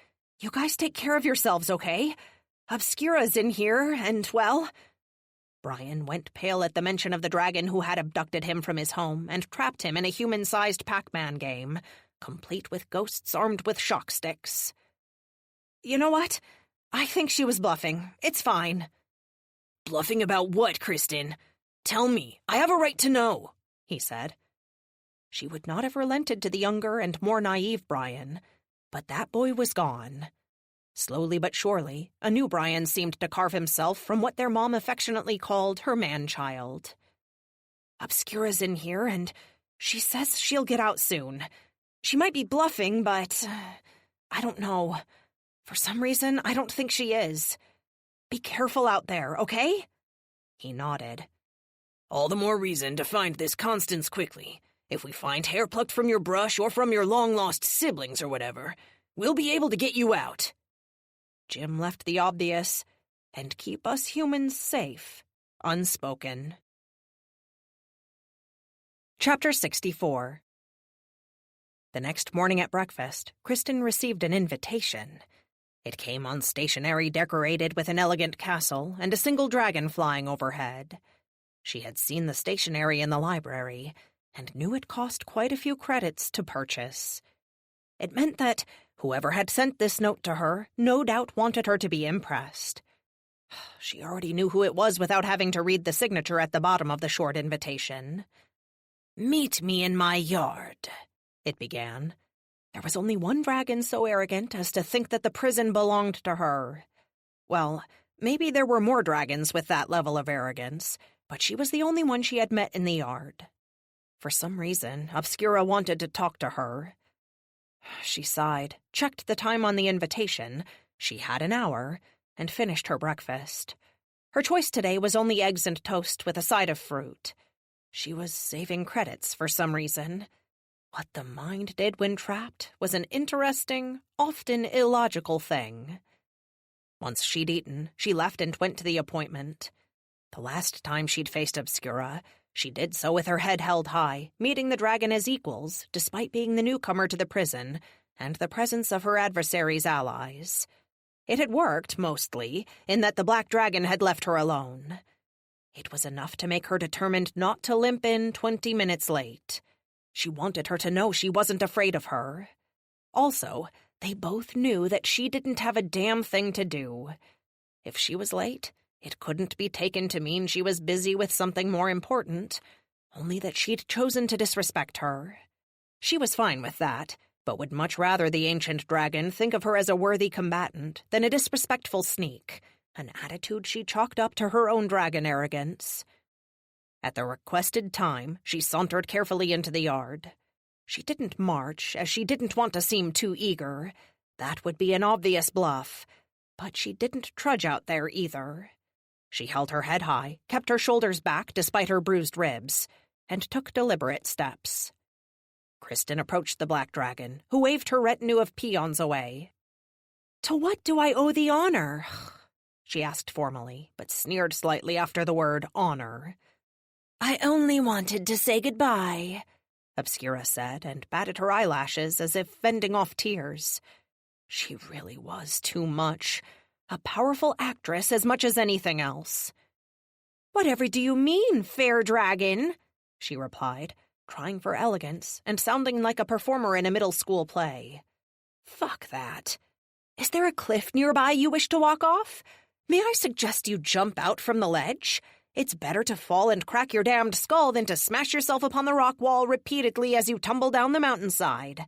You guys take care of yourselves, okay? Obscura's in here, and, well... Brian went pale at the mention of the dragon who had abducted him from his home and trapped him in a human-sized Pac-Man game, complete with ghosts armed with shock sticks. You know what? I think she was bluffing. It's fine. Bluffing about what, Kristen? Tell me. I have a right to know, he said. She would not have relented to the younger and more naive Brian, but that boy was gone. Slowly but surely, a new Brian seemed to carve himself from what their mom affectionately called her man-child. Obscura's in here, and she says she'll get out soon. She might be bluffing, but... I don't know. For some reason, I don't think she is. Be careful out there, okay? He nodded. All the more reason to find this Constance quickly. If we find hair plucked from your brush or from your long-lost siblings or whatever, we'll be able to get you out. Jim left the obvious, and keep us humans safe, unspoken. Chapter 64. The next morning at breakfast, Kristen received an invitation. It came on stationery decorated with an elegant castle and a single dragon flying overhead. She had seen the stationery in the library and knew it cost quite a few credits to purchase. It meant that whoever had sent this note to her no doubt wanted her to be impressed. She already knew who it was without having to read the signature at the bottom of the short invitation. "Meet me in my yard," it began. There was only one dragon so arrogant as to think that the prison belonged to her. Well, maybe there were more dragons with that level of arrogance, but she was the only one she had met in the yard. For some reason, Obscura wanted to talk to her. She sighed, checked the time on the invitation, she had an hour, and finished her breakfast. Her choice today was only eggs and toast with a side of fruit. She was saving credits for some reason. What the mind did when trapped was an interesting, often illogical thing. Once she'd eaten, she left and went to the appointment. The last time she'd faced Obscura, she did so with her head held high, meeting the dragon as equals, despite being the newcomer to the prison, and the presence of her adversary's allies. It had worked, mostly, in that the black dragon had left her alone. It was enough to make her determined not to limp in 20 minutes late. She wanted her to know she wasn't afraid of her. Also, they both knew that she didn't have a damn thing to do. If she was late, it couldn't be taken to mean she was busy with something more important. only that she'd chosen to disrespect her. She was fine with that, but would much rather the ancient dragon think of her as a worthy combatant than a disrespectful sneak, an attitude she chalked up to her own dragon arrogance. At the requested time, she sauntered carefully into the yard. She didn't march, as she didn't want to seem too eager. That would be an obvious bluff. But she didn't trudge out there either. She held her head high, kept her shoulders back despite her bruised ribs, and took deliberate steps. Kristen approached the black dragon, who waved her retinue of peons away. "To what do I owe the honor?" she asked formally, but sneered slightly after the word honor. "I only wanted to say goodbye," Obscura said, and batted her eyelashes as if fending off tears. She really was too much. A powerful actress as much as anything else. "Whatever do you mean, fair dragon?" she replied, trying for elegance and sounding like a performer in a middle school play. "Fuck that. Is there a cliff nearby you wish to walk off? May I suggest you jump out from the ledge? It's better to fall and crack your damned skull than to smash yourself upon the rock wall repeatedly as you tumble down the mountainside.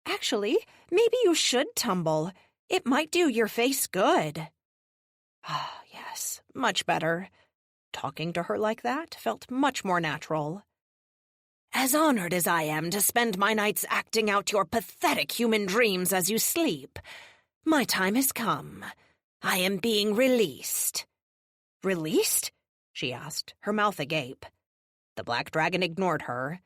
Actually, maybe you should tumble. It might do your face good." Ah, yes, much better. Talking to her like that felt much more natural. "As honored as I am to spend my nights acting out your pathetic human dreams as you sleep, my time has come. I am being released." "Released?" she asked, her mouth agape. The black dragon ignored her.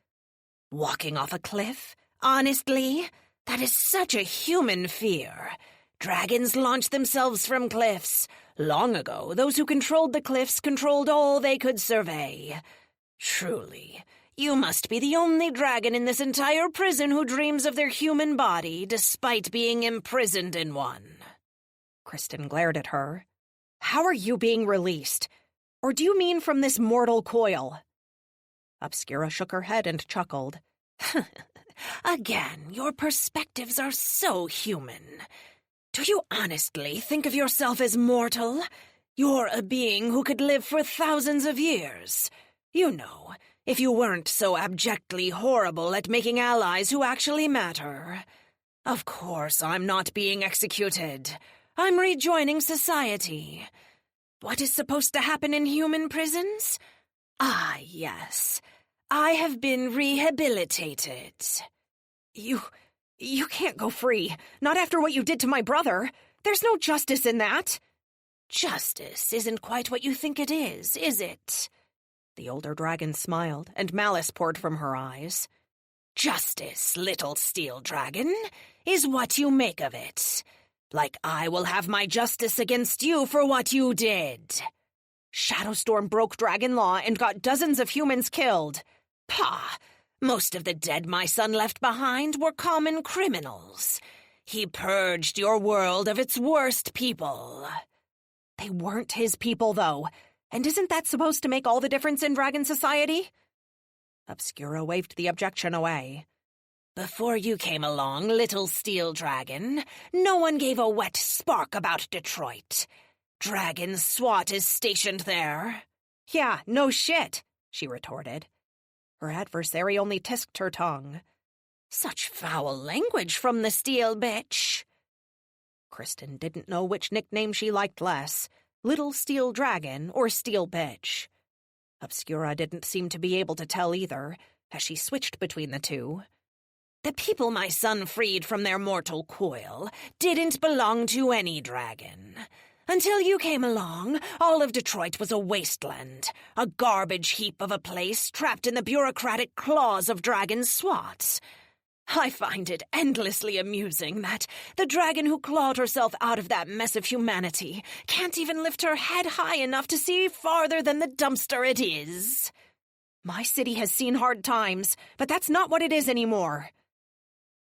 "Walking off a cliff? Honestly? That is such a human fear. Dragons launch themselves from cliffs. Long ago, those who controlled the cliffs controlled all they could survey. Truly, you must be the only dragon in this entire prison who dreams of their human body despite being imprisoned in one." Kristen glared at her. "How are you being released? Or do you mean from this mortal coil?" Obscura shook her head and chuckled. "Again, your perspectives are so human. Do you honestly think of yourself as mortal? You're a being who could live for thousands of years. You know, if you weren't so abjectly horrible at making allies who actually matter. Of course I'm not being executed. I'm rejoining society. What is supposed to happen in human prisons? Ah, yes. I have been rehabilitated." You can't go free. Not after what you did to my brother. There's no justice in that." "Justice isn't quite what you think it is it?" The older dragon smiled, and malice poured from her eyes. "Justice, little steel dragon, is what you make of it. Like I will have my justice against you for what you did." "Shadowstorm broke dragon law and got dozens of humans killed." "Pah! Most of the dead my son left behind were common criminals. He purged your world of its worst people." "They weren't his people, though. And isn't that supposed to make all the difference in dragon society?" Obscura waved the objection away. "Before you came along, little steel dragon, no one gave a wet spark about Detroit. Dragon SWAT is stationed there." "Yeah, no shit," she retorted. Her adversary only tisked her tongue. "Such foul language from the steel bitch." Kristen didn't know which nickname she liked less, Little Steel Dragon or Steel Bitch. Obscura didn't seem to be able to tell either, as she switched between the two. "The people my son freed from their mortal coil didn't belong to any dragon. Until you came along, all of Detroit was a wasteland, a garbage heap of a place trapped in the bureaucratic claws of dragon SWAT. I find it endlessly amusing that the dragon who clawed herself out of that mess of humanity can't even lift her head high enough to see farther than the dumpster it is. My city has seen hard times, but that's not what it is anymore."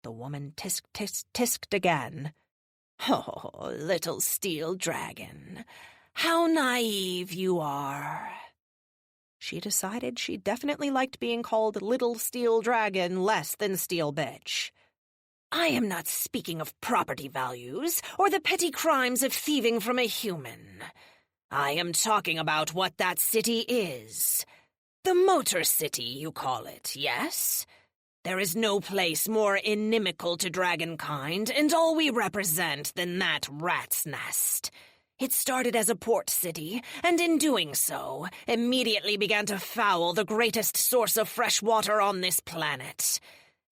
The woman tisked again. "Oh, little steel dragon, how naive you are." She decided she definitely liked being called Little Steel Dragon less than Steel Bitch. "I am not speaking of property values or the petty crimes of thieving from a human. I am talking about what that city is. The Motor City, you call it, yes? There is no place more inimical to dragonkind and all we represent than that rat's nest. It started as a port city, and in doing so, immediately began to foul the greatest source of fresh water on this planet.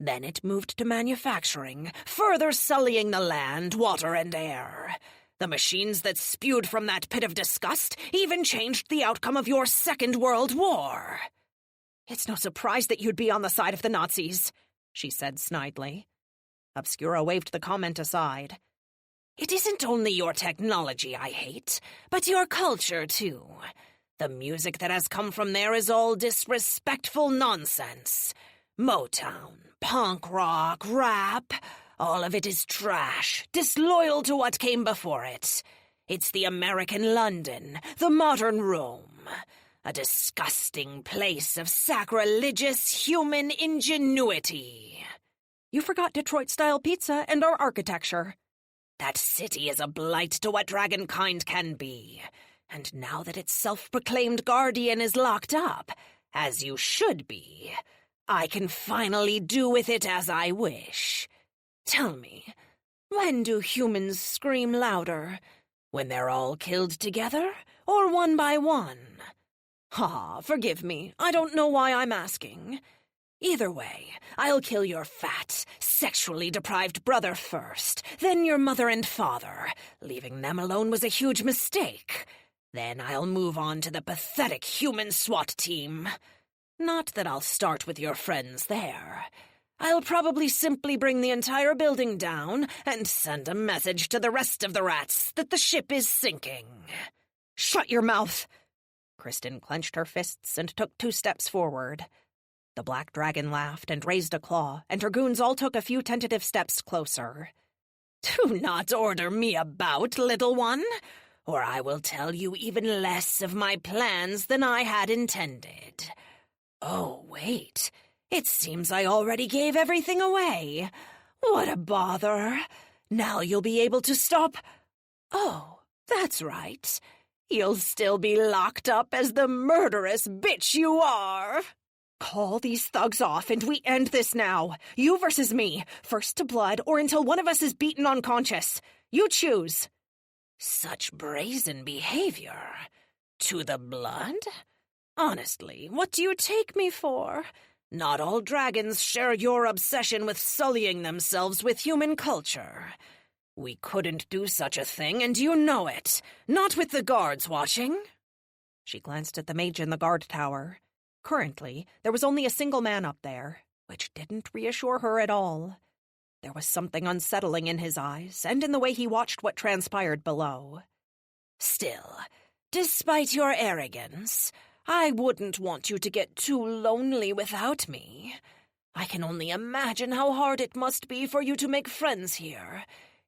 Then it moved to manufacturing, further sullying the land, water, and air. The machines that spewed from that pit of disgust even changed the outcome of your Second World War. It's no surprise that you'd be on the side of the Nazis, she said snidely. Obscura waved the comment aside. It isn't only your technology I hate, but your culture, too. The music that has come from there is all disrespectful nonsense. Motown, punk rock, rap, all of it is trash, disloyal to what came before it. It's the American London, the modern Rome. A disgusting place of sacrilegious human ingenuity. You forgot Detroit-style pizza and our architecture. That city is a blight to what dragonkind can be. And now that its self-proclaimed guardian is locked up, as you should be, I can finally do with it as I wish. Tell me, when do humans scream louder? When they're all killed together, or one by one? Forgive me. I don't know why I'm asking. Either way, I'll kill your fat, sexually deprived brother first, then your mother and father. Leaving them alone was a huge mistake. Then I'll move on to the pathetic human SWAT team. Not that I'll start with your friends there. I'll probably simply bring the entire building down and send a message to the rest of the rats that the ship is sinking. Shut your mouth! Kristen clenched her fists and took 2 steps forward. The black dragon laughed and raised a claw, and her goons all took a few tentative steps closer. Do not order me about, little one, or I will tell you even less of my plans than I had intended. Oh, wait. It seems I already gave everything away. What a bother. Now you'll be able to stop. Oh, that's right. You'll still be locked up as the murderous bitch you are. Call these thugs off and we end this now. You versus me. First to blood or until one of us is beaten unconscious. You choose. Such brazen behavior. To the blood? Honestly, what do you take me for? Not all dragons share your obsession with sullying themselves with human culture. We couldn't do such a thing, and you know it. Not with the guards watching. She glanced at the mage in the guard tower. Currently, there was only a single man up there, which didn't reassure her at all. There was something unsettling in his eyes, and in the way he watched what transpired below. Still, despite your arrogance, I wouldn't want you to get too lonely without me. I can only imagine how hard it must be for you to make friends here,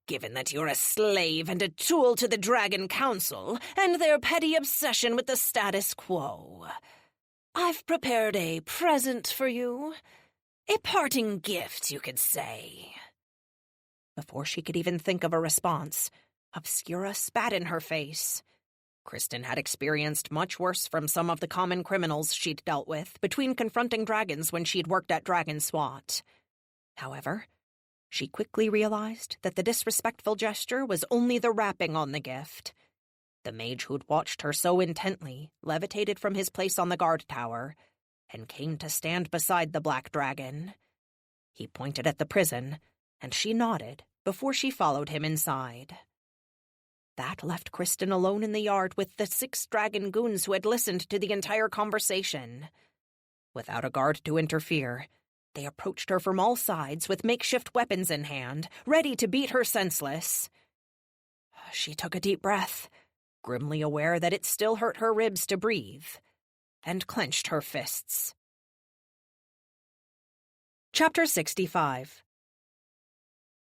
given that you're a slave and a tool to the Dragon Council and their petty obsession with the status quo. I've prepared a present for you. A parting gift, you could say. Before she could even think of a response, Obscura spat in her face. Kristen had experienced much worse from some of the common criminals she'd dealt with between confronting dragons when she'd worked at Dragon SWAT. However, she quickly realized that the disrespectful gesture was only the wrapping on the gift. The mage who'd watched her so intently levitated from his place on the guard tower and came to stand beside the black dragon. He pointed at the prison, and she nodded before she followed him inside. That left Kristen alone in the yard with the 6 dragon goons who had listened to the entire conversation. Without a guard to interfere, they approached her from all sides with makeshift weapons in hand, ready to beat her senseless. She took a deep breath, grimly aware that it still hurt her ribs to breathe, and clenched her fists. Chapter 65.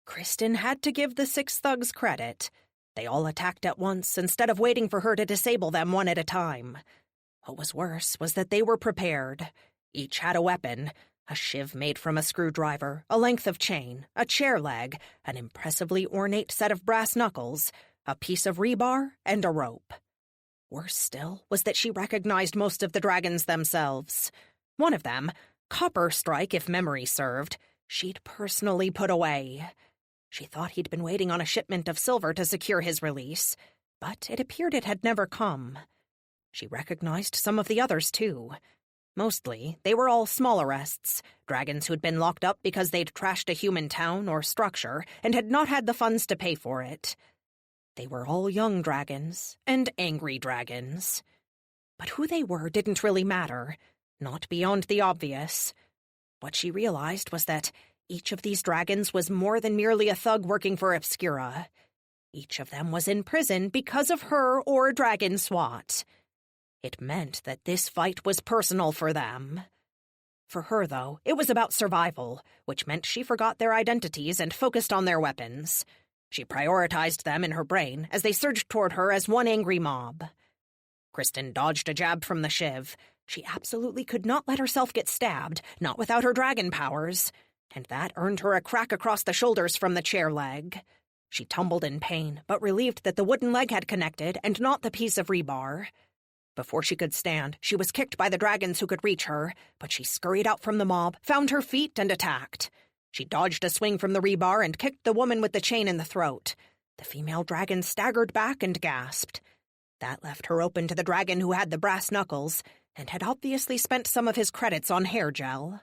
Kristen had to give the 6 thugs credit. They all attacked at once instead of waiting for her to disable them one at a time. What was worse was that they were prepared. Each had a weapon, a shiv made from a screwdriver, a length of chain, a chair leg, an impressively ornate set of brass knuckles, a piece of rebar, and a rope. Worse still was that she recognized most of the dragons themselves. One of them, Copper Strike if memory served, she'd personally put away. She thought he'd been waiting on a shipment of silver to secure his release, but it appeared it had never come. She recognized some of the others, too. Mostly, they were all small arrests, dragons who'd been locked up because they'd trashed a human town or structure and had not had the funds to pay for it. They were all young dragons, and angry dragons. But who they were didn't really matter, not beyond the obvious. What she realized was that each of these dragons was more than merely a thug working for Obscura. Each of them was in prison because of her or Dragon SWAT. It meant that this fight was personal for them. For her, though, it was about survival, which meant she forgot their identities and focused on their weapons. She prioritized them in her brain as they surged toward her as one angry mob. Kristen dodged a jab from the shiv. She absolutely could not let herself get stabbed, not without her dragon powers, and that earned her a crack across the shoulders from the chair leg. She tumbled in pain, but relieved that the wooden leg had connected and not the piece of rebar. Before she could stand, she was kicked by the dragons who could reach her, but she scurried out from the mob, found her feet, and attacked. She dodged a swing from the rebar and kicked the woman with the chain in the throat. The female dragon staggered back and gasped. That left her open to the dragon who had the brass knuckles and had obviously spent some of his credits on hair gel.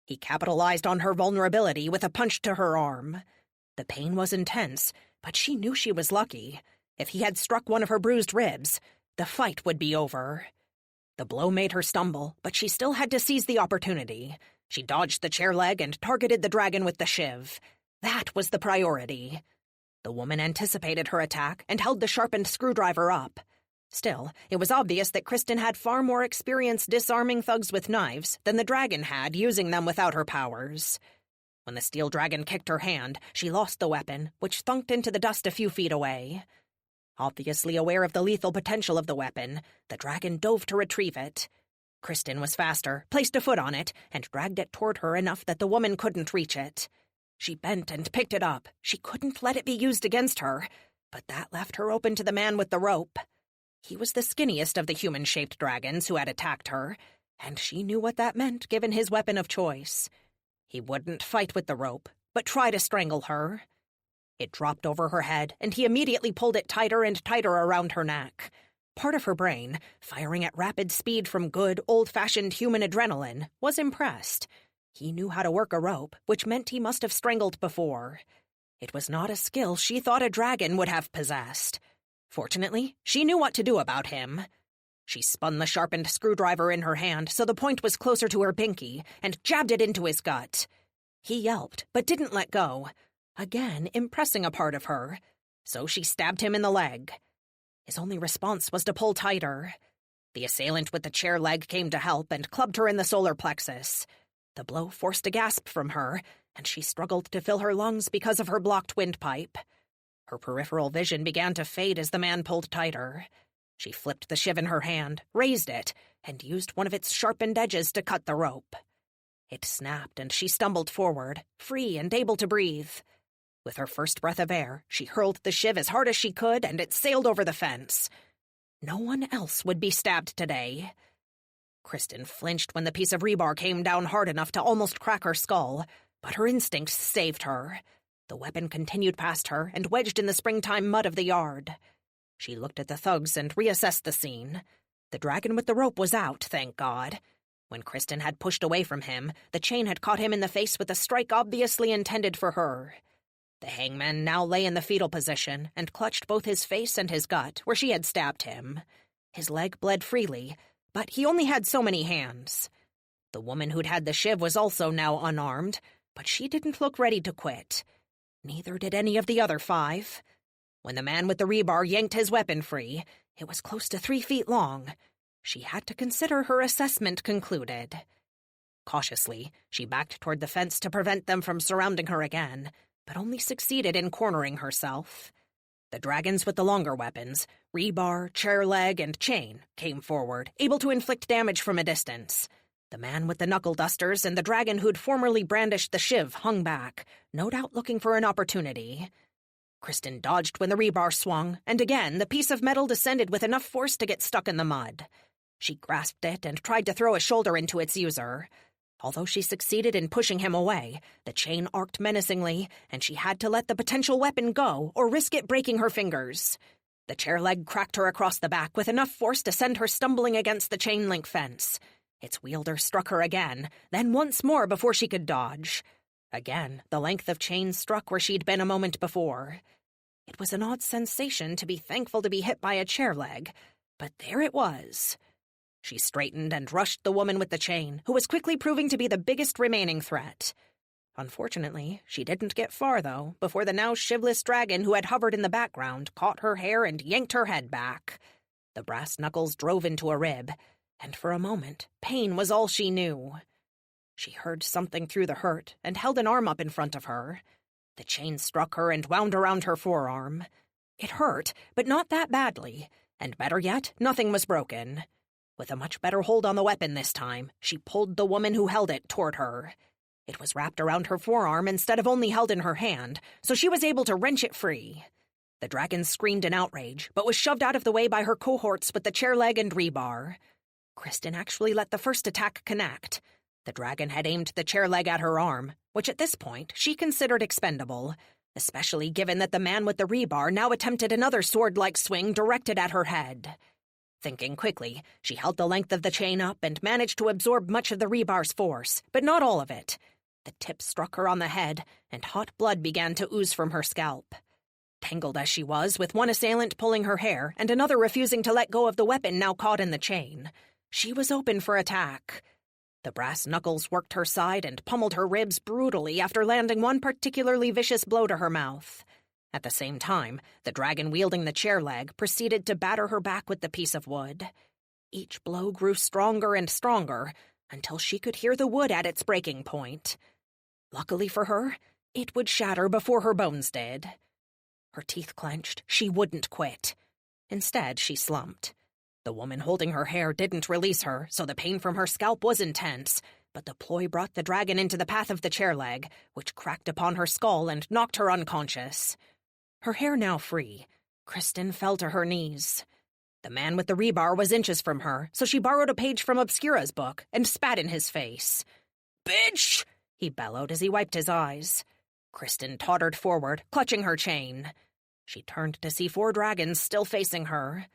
He capitalized on her vulnerability with a punch to her arm. The pain was intense, but she knew she was lucky. If he had struck one of her bruised ribs, the fight would be over. The blow made her stumble, but she still had to seize the opportunity. She dodged the chair leg and targeted the dragon with the shiv. That was the priority. The woman anticipated her attack and held the sharpened screwdriver up. Still, it was obvious that Kristen had far more experience disarming thugs with knives than the dragon had using them without her powers. When the steel dragon kicked her hand, she lost the weapon, which thunked into the dust a few feet away. Obviously aware of the lethal potential of the weapon, the dragon dove to retrieve it. Kristen was faster, placed a foot on it, and dragged it toward her enough that the woman couldn't reach it. She bent and picked it up. She couldn't let it be used against her, but that left her open to the man with the rope. He was the skinniest of the human-shaped dragons who had attacked her, and she knew what that meant given his weapon of choice. He wouldn't fight with the rope, but try to strangle her. It dropped over her head, and he immediately pulled it tighter and tighter around her neck. Part of her brain, firing at rapid speed from good, old-fashioned human adrenaline, was impressed. He knew how to work a rope, which meant he must have strangled before. It was not a skill she thought a dragon would have possessed. Fortunately, she knew what to do about him. She spun the sharpened screwdriver in her hand so the point was closer to her pinky and jabbed it into his gut. He yelped, but didn't let go, again impressing a part of her, so she stabbed him in the leg. His only response was to pull tighter. The assailant with the chair leg came to help and clubbed her in the solar plexus. The blow forced a gasp from her, and she struggled to fill her lungs because of her blocked windpipe. Her peripheral vision began to fade as the man pulled tighter. She flipped the shiv in her hand, raised it, and used one of its sharpened edges to cut the rope. It snapped, and she stumbled forward, free and able to breathe. With her first breath of air, she hurled the shiv as hard as she could, and it sailed over the fence. No one else would be stabbed today. Kristen flinched when the piece of rebar came down hard enough to almost crack her skull, but her instincts saved her. The weapon continued past her and wedged in the springtime mud of the yard. She looked at the thugs and reassessed the scene. The dragon with the rope was out, thank God. When Kristen had pushed away from him, the chain had caught him in the face with a strike obviously intended for her. The hangman now lay in the fetal position and clutched both his face and his gut, where she had stabbed him. His leg bled freely, but he only had so many hands. The woman who'd had the shiv was also now unarmed, but she didn't look ready to quit. Neither did any of the other 5. When the man with the rebar yanked his weapon free, it was close to 3 feet long. She had to consider her assessment concluded. Cautiously, she backed toward the fence to prevent them from surrounding her again, but only succeeded in cornering herself. The dragons with the longer weapons, rebar, chair leg, and chain, came forward, able to inflict damage from a distance. The man with the knuckle dusters and the dragon who'd formerly brandished the shiv hung back, no doubt looking for an opportunity. Kristen dodged when the rebar swung, and again the piece of metal descended with enough force to get stuck in the mud. She grasped it and tried to throw a shoulder into its user. Although she succeeded in pushing him away, the chain arced menacingly, and she had to let the potential weapon go or risk it breaking her fingers. The chair leg cracked her across the back with enough force to send her stumbling against the chain-link fence. Its wielder struck her again, then once more before she could dodge. Again, the length of chain struck where she'd been a moment before. It was an odd sensation to be thankful to be hit by a chair leg, but there it was. She straightened and rushed the woman with the chain, who was quickly proving to be the biggest remaining threat. Unfortunately, she didn't get far, though, before the now shivless dragon who had hovered in the background caught her hair and yanked her head back. The brass knuckles drove into a rib, and for a moment, pain was all she knew. She heard something through the hurt and held an arm up in front of her. The chain struck her and wound around her forearm. It hurt, but not that badly, and better yet, nothing was broken. With a much better hold on the weapon this time, she pulled the woman who held it toward her. It was wrapped around her forearm instead of only held in her hand, so she was able to wrench it free. The dragon screamed in outrage, but was shoved out of the way by her cohorts with the chair leg and rebar. Kristen actually let the first attack connect. The dragon had aimed the chair leg at her arm, which at this point she considered expendable, especially given that the man with the rebar now attempted another sword-like swing directed at her head. Thinking quickly, she held the length of the chain up and managed to absorb much of the rebar's force, but not all of it. The tip struck her on the head, and hot blood began to ooze from her scalp. Tangled as she was, with one assailant pulling her hair and another refusing to let go of the weapon now caught in the chain, she was open for attack. The brass knuckles worked her side and pummeled her ribs brutally after landing one particularly vicious blow to her mouth. At the same time, the dragon wielding the chair leg proceeded to batter her back with the piece of wood. Each blow grew stronger and stronger until she could hear the wood at its breaking point. Luckily for her, it would shatter before her bones did. Her teeth clenched. She wouldn't quit. Instead, she slumped. The woman holding her hair didn't release her, so the pain from her scalp was intense, but the ploy brought the dragon into the path of the chair leg, which cracked upon her skull and knocked her unconscious. Her hair now free, Kristen fell to her knees. The man with the rebar was inches from her, so she borrowed a page from Obscura's book and spat in his face. "Bitch!" he bellowed as he wiped his eyes. Kristen tottered forward, clutching her chain. She turned to see 4 dragons still facing her.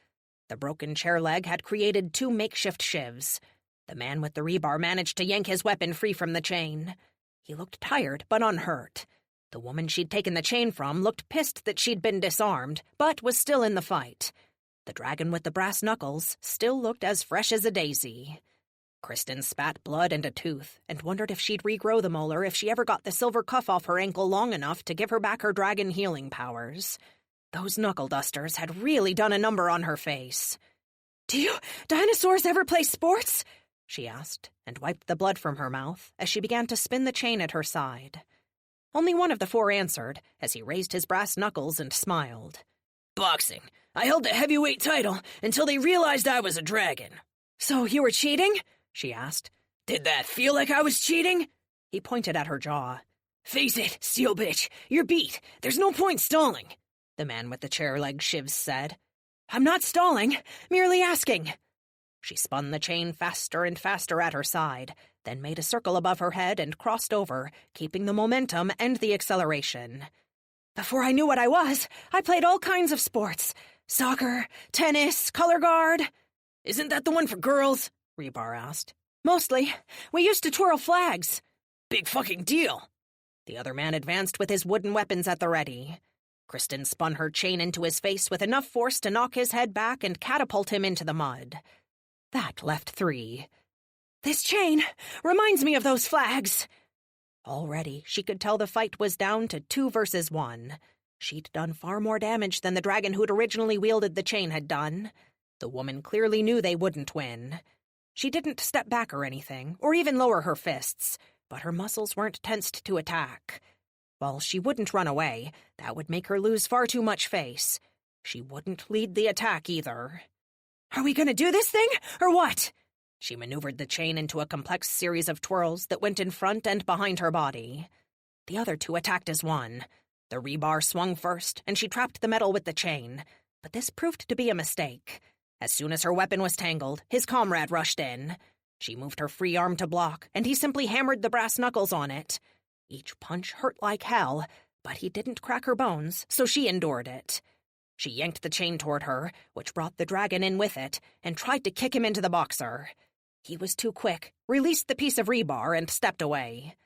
The broken chair leg had created 2 makeshift shivs. The man with the rebar managed to yank his weapon free from the chain. He looked tired, but unhurt. The woman she'd taken the chain from looked pissed that she'd been disarmed, but was still in the fight. The dragon with the brass knuckles still looked as fresh as a daisy. Kristen spat blood and a tooth, and wondered if she'd regrow the molar if she ever got the silver cuff off her ankle long enough to give her back her dragon healing powers. Those knuckle dusters had really done a number on her face. "Do you dinosaurs ever play sports?" she asked, and wiped the blood from her mouth as she began to spin the chain at her side. Only one of the 4 answered, as he raised his brass knuckles and smiled. "Boxing. I held the heavyweight title until they realized I was a dragon." "So you were cheating?" she asked. "Did that feel like I was cheating?" He pointed at her jaw. "Face it, steel bitch. You're beat. There's no point stalling," the man with the chair leg shivs said. "I'm not stalling, merely asking." She spun the chain faster and faster at her side, then made a circle above her head and crossed over, keeping the momentum and the acceleration. "Before I knew what I was, I played all kinds of sports. Soccer, tennis, color guard." "Isn't that the one for girls?" Rebar asked. "Mostly. We used to twirl flags." "Big fucking deal." The other man advanced with his wooden weapons at the ready. Kristen spun her chain into his face with enough force to knock his head back and catapult him into the mud. That left 3. "This chain reminds me of those flags." Already, she could tell the fight was down to 2 versus 1. She'd done far more damage than the dragon who'd originally wielded the chain had done. The woman clearly knew they wouldn't win. She didn't step back or anything, or even lower her fists, but her muscles weren't tensed to attack. While she wouldn't run away, that would make her lose far too much face. She wouldn't lead the attack either. "Are we gonna do this thing, or what?" She maneuvered the chain into a complex series of twirls that went in front and behind her body. The other 2 attacked as one. The rebar swung first, and she trapped the metal with the chain, but this proved to be a mistake. As soon as her weapon was tangled, his comrade rushed in. She moved her free arm to block, and he simply hammered the brass knuckles on it. Each punch hurt like hell, but he didn't crack her bones, so she endured it. She yanked the chain toward her, which brought the dragon in with it, and tried to kick him into the boxer. He was too quick, released the piece of rebar, and stepped away.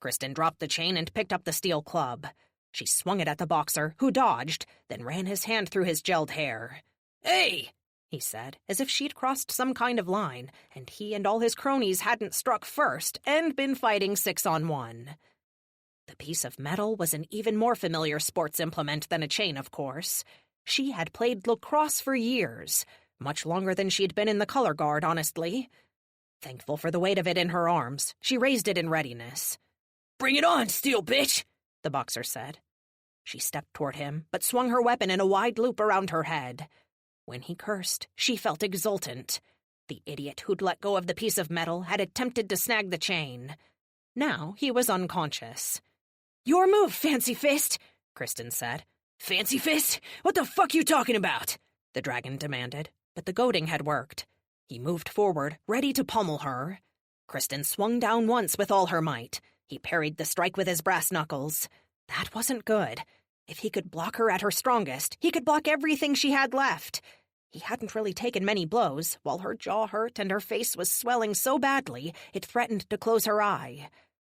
Kristen dropped the chain and picked up the steel club. She swung it at the boxer, who dodged, then ran his hand through his gelled hair. "Hey!" he said, as if she'd crossed some kind of line, and he and all his cronies hadn't struck first and been fighting 6-on-1. The piece of metal was an even more familiar sports implement than a chain, of course. She had played lacrosse for years, much longer than she'd been in the color guard, honestly. Thankful for the weight of it in her arms, she raised it in readiness. "Bring it on, steel bitch!" the boxer said. She stepped toward him, but swung her weapon in a wide loop around her head. When he cursed, she felt exultant. The idiot who'd let go of the piece of metal had attempted to snag the chain. Now he was unconscious. "Your move, Fancy Fist," Kristen said. "Fancy Fist? What the fuck you talking about?" the dragon demanded, but the goading had worked. He moved forward, ready to pummel her. Kristen swung down once with all her might. He parried the strike with his brass knuckles. That wasn't good. If he could block her at her strongest, he could block everything she had left. He hadn't really taken many blows, while her jaw hurt and her face was swelling so badly it threatened to close her eye.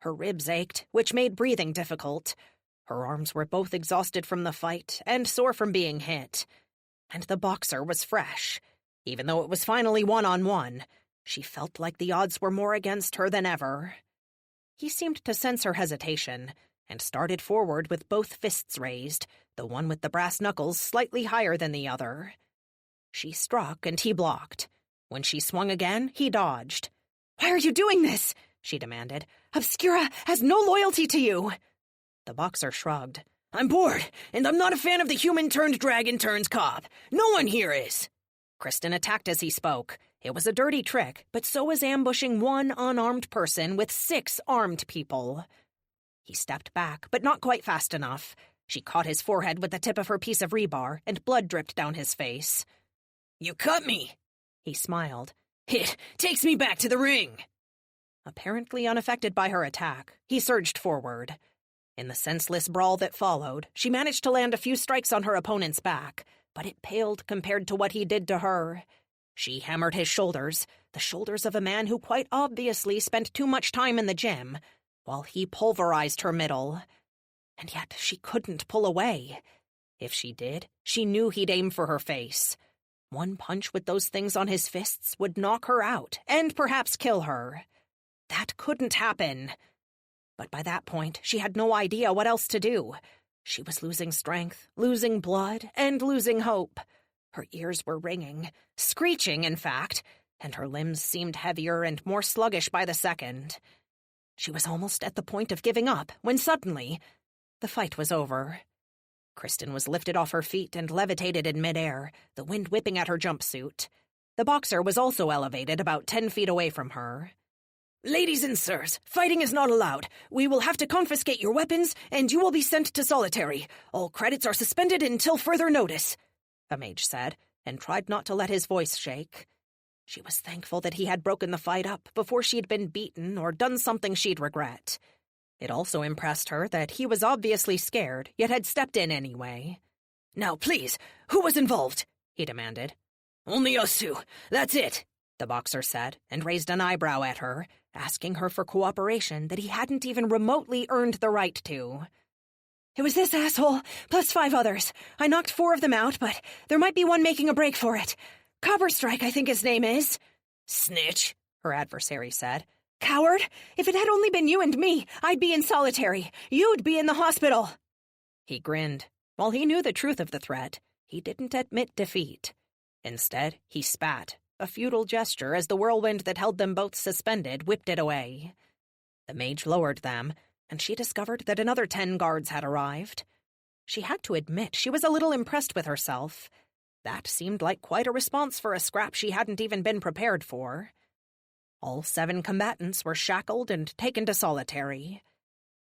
Her ribs ached, which made breathing difficult. Her arms were both exhausted from the fight and sore from being hit. And the boxer was fresh. Even though it was finally 1-on-1, she felt like the odds were more against her than ever. He seemed to sense her hesitation, and started forward with both fists raised, the one with the brass knuckles slightly higher than the other. She struck, and he blocked. When she swung again, he dodged. "Why are you doing this?" she demanded. "Obscura has no loyalty to you." The boxer shrugged. "I'm bored, and I'm not a fan of the human-turned-dragon-turns-cop. No one here is." Kristen attacked as he spoke. It was a dirty trick, but so was ambushing one unarmed person with 6 armed people. He stepped back, but not quite fast enough. She caught his forehead with the tip of her piece of rebar, and blood dripped down his face. "You cut me," he smiled. "It takes me back to the ring." Apparently unaffected by her attack, he surged forward. In the senseless brawl that followed, she managed to land a few strikes on her opponent's back, but it paled compared to what he did to her. She hammered his shoulders, the shoulders of a man who quite obviously spent too much time in the gym, while he pulverized her middle. And yet she couldn't pull away. If she did, she knew he'd aim for her face. One punch with those things on his fists would knock her out, and perhaps kill her. That couldn't happen. But by that point, she had no idea what else to do. She was losing strength, losing blood, and losing hope. Her ears were ringing, screeching, in fact, and her limbs seemed heavier and more sluggish by the second. She was almost at the point of giving up, when suddenly, the fight was over. Kristen was lifted off her feet and levitated in midair, the wind whipping at her jumpsuit. The boxer was also elevated about 10 feet away from her. "Ladies and sirs, fighting is not allowed. We will have to confiscate your weapons, and you will be sent to solitary. All credits are suspended until further notice," a mage said, and tried not to let his voice shake. She was thankful that he had broken the fight up before she'd been beaten or done something she'd regret. It also impressed her that he was obviously scared, yet had stepped in anyway. "Now, please, who was involved?" he demanded. "Only us two. That's it," the boxer said, and raised an eyebrow at her, asking her for cooperation that he hadn't even remotely earned the right to. "It was this asshole, plus 5 others. I knocked 4 of them out, but there might be one making a break for it. Copperstrike, I think his name is." "Snitch," her adversary said. "Coward! If it had only been you and me, I'd be in solitary. You'd be in the hospital." He grinned. While he knew the truth of the threat, he didn't admit defeat. Instead, he spat, a futile gesture as the whirlwind that held them both suspended whipped it away. The mage lowered them, and she discovered that another 10 guards had arrived. She had to admit she was a little impressed with herself. That seemed like quite a response for a scrap she hadn't even been prepared for. All 7 combatants were shackled and taken to solitary.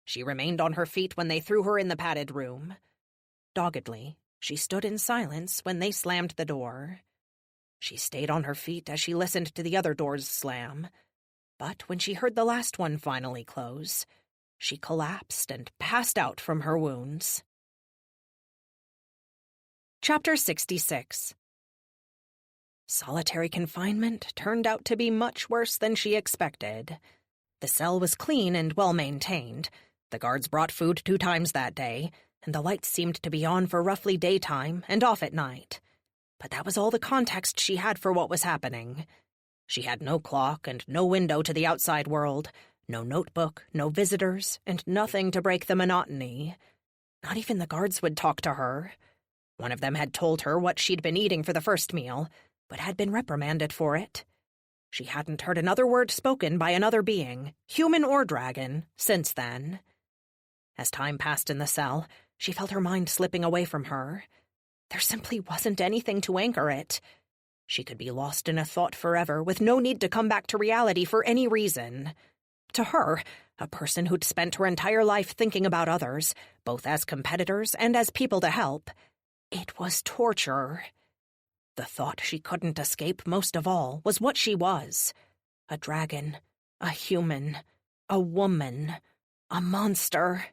She remained on her feet when they threw her in the padded room. Doggedly, she stood in silence when they slammed the door. She stayed on her feet as she listened to the other doors slam. But when she heard the last one finally close, she collapsed and passed out from her wounds. Chapter 66. Solitary confinement turned out to be much worse than she expected. The cell was clean and well-maintained. The guards brought food 2 times that day, and the lights seemed to be on for roughly daytime and off at night. But that was all the context she had for what was happening. She had no clock and no window to the outside world, no notebook, no visitors, and nothing to break the monotony. Not even the guards would talk to her. One of them had told her what she'd been eating for the first meal, but had been reprimanded for it. She hadn't heard another word spoken by another being, human or dragon, since then. As time passed in the cell, she felt her mind slipping away from her. There simply wasn't anything to anchor it. She could be lost in a thought forever, with no need to come back to reality for any reason. To her, a person who'd spent her entire life thinking about others, both as competitors and as people to help, it was torture. The thought she couldn't escape most of all was what she was. A dragon, a human, a woman, a monster.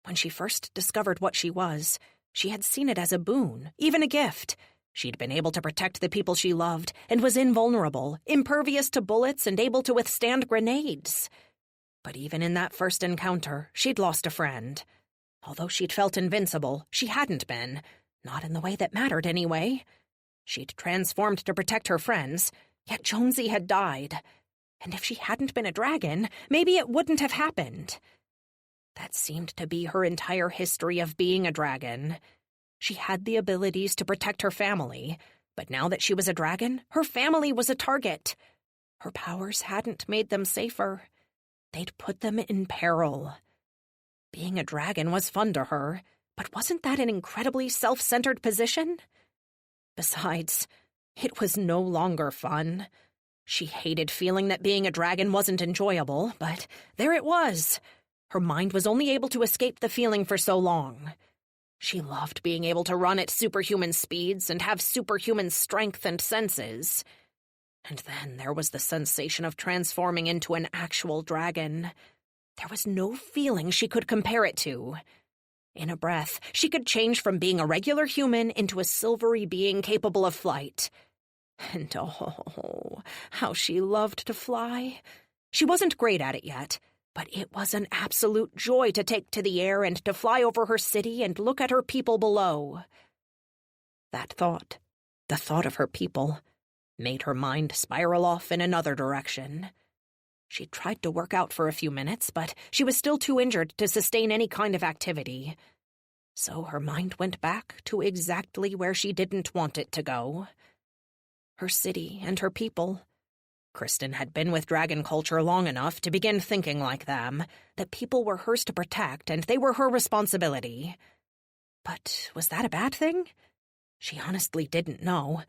When she first discovered what she was, she had seen it as a boon, even a gift. She'd been able to protect the people she loved and was invulnerable, impervious to bullets and able to withstand grenades. But even in that first encounter, she'd lost a friend. Although she'd felt invincible, she hadn't been. Not in the way that mattered, anyway. She'd transformed to protect her friends, yet Jonesy had died. And if she hadn't been a dragon, maybe it wouldn't have happened. That seemed to be her entire history of being a dragon. She had the abilities to protect her family, but now that she was a dragon, her family was a target. Her powers hadn't made them safer. They'd put them in peril. Being a dragon was fun to her, but wasn't that an incredibly self-centered position? Besides, it was no longer fun. She hated feeling that being a dragon wasn't enjoyable, but there it was. Her mind was only able to escape the feeling for so long. She loved being able to run at superhuman speeds and have superhuman strength and senses. And then there was the sensation of transforming into an actual dragon. There was no feeling she could compare it to. In a breath, she could change from being a regular human into a silvery being capable of flight. And oh, how she loved to fly. She wasn't great at it yet, but it was an absolute joy to take to the air and to fly over her city and look at her people below. That thought, the thought of her people, made her mind spiral off in another direction. She tried to work out for a few minutes, but she was still too injured to sustain any kind of activity. So her mind went back to exactly where she didn't want it to go. Her city and her people. Kristen had been with dragon culture long enough to begin thinking like them, that people were hers to protect and they were her responsibility. But was that a bad thing? She honestly didn't know,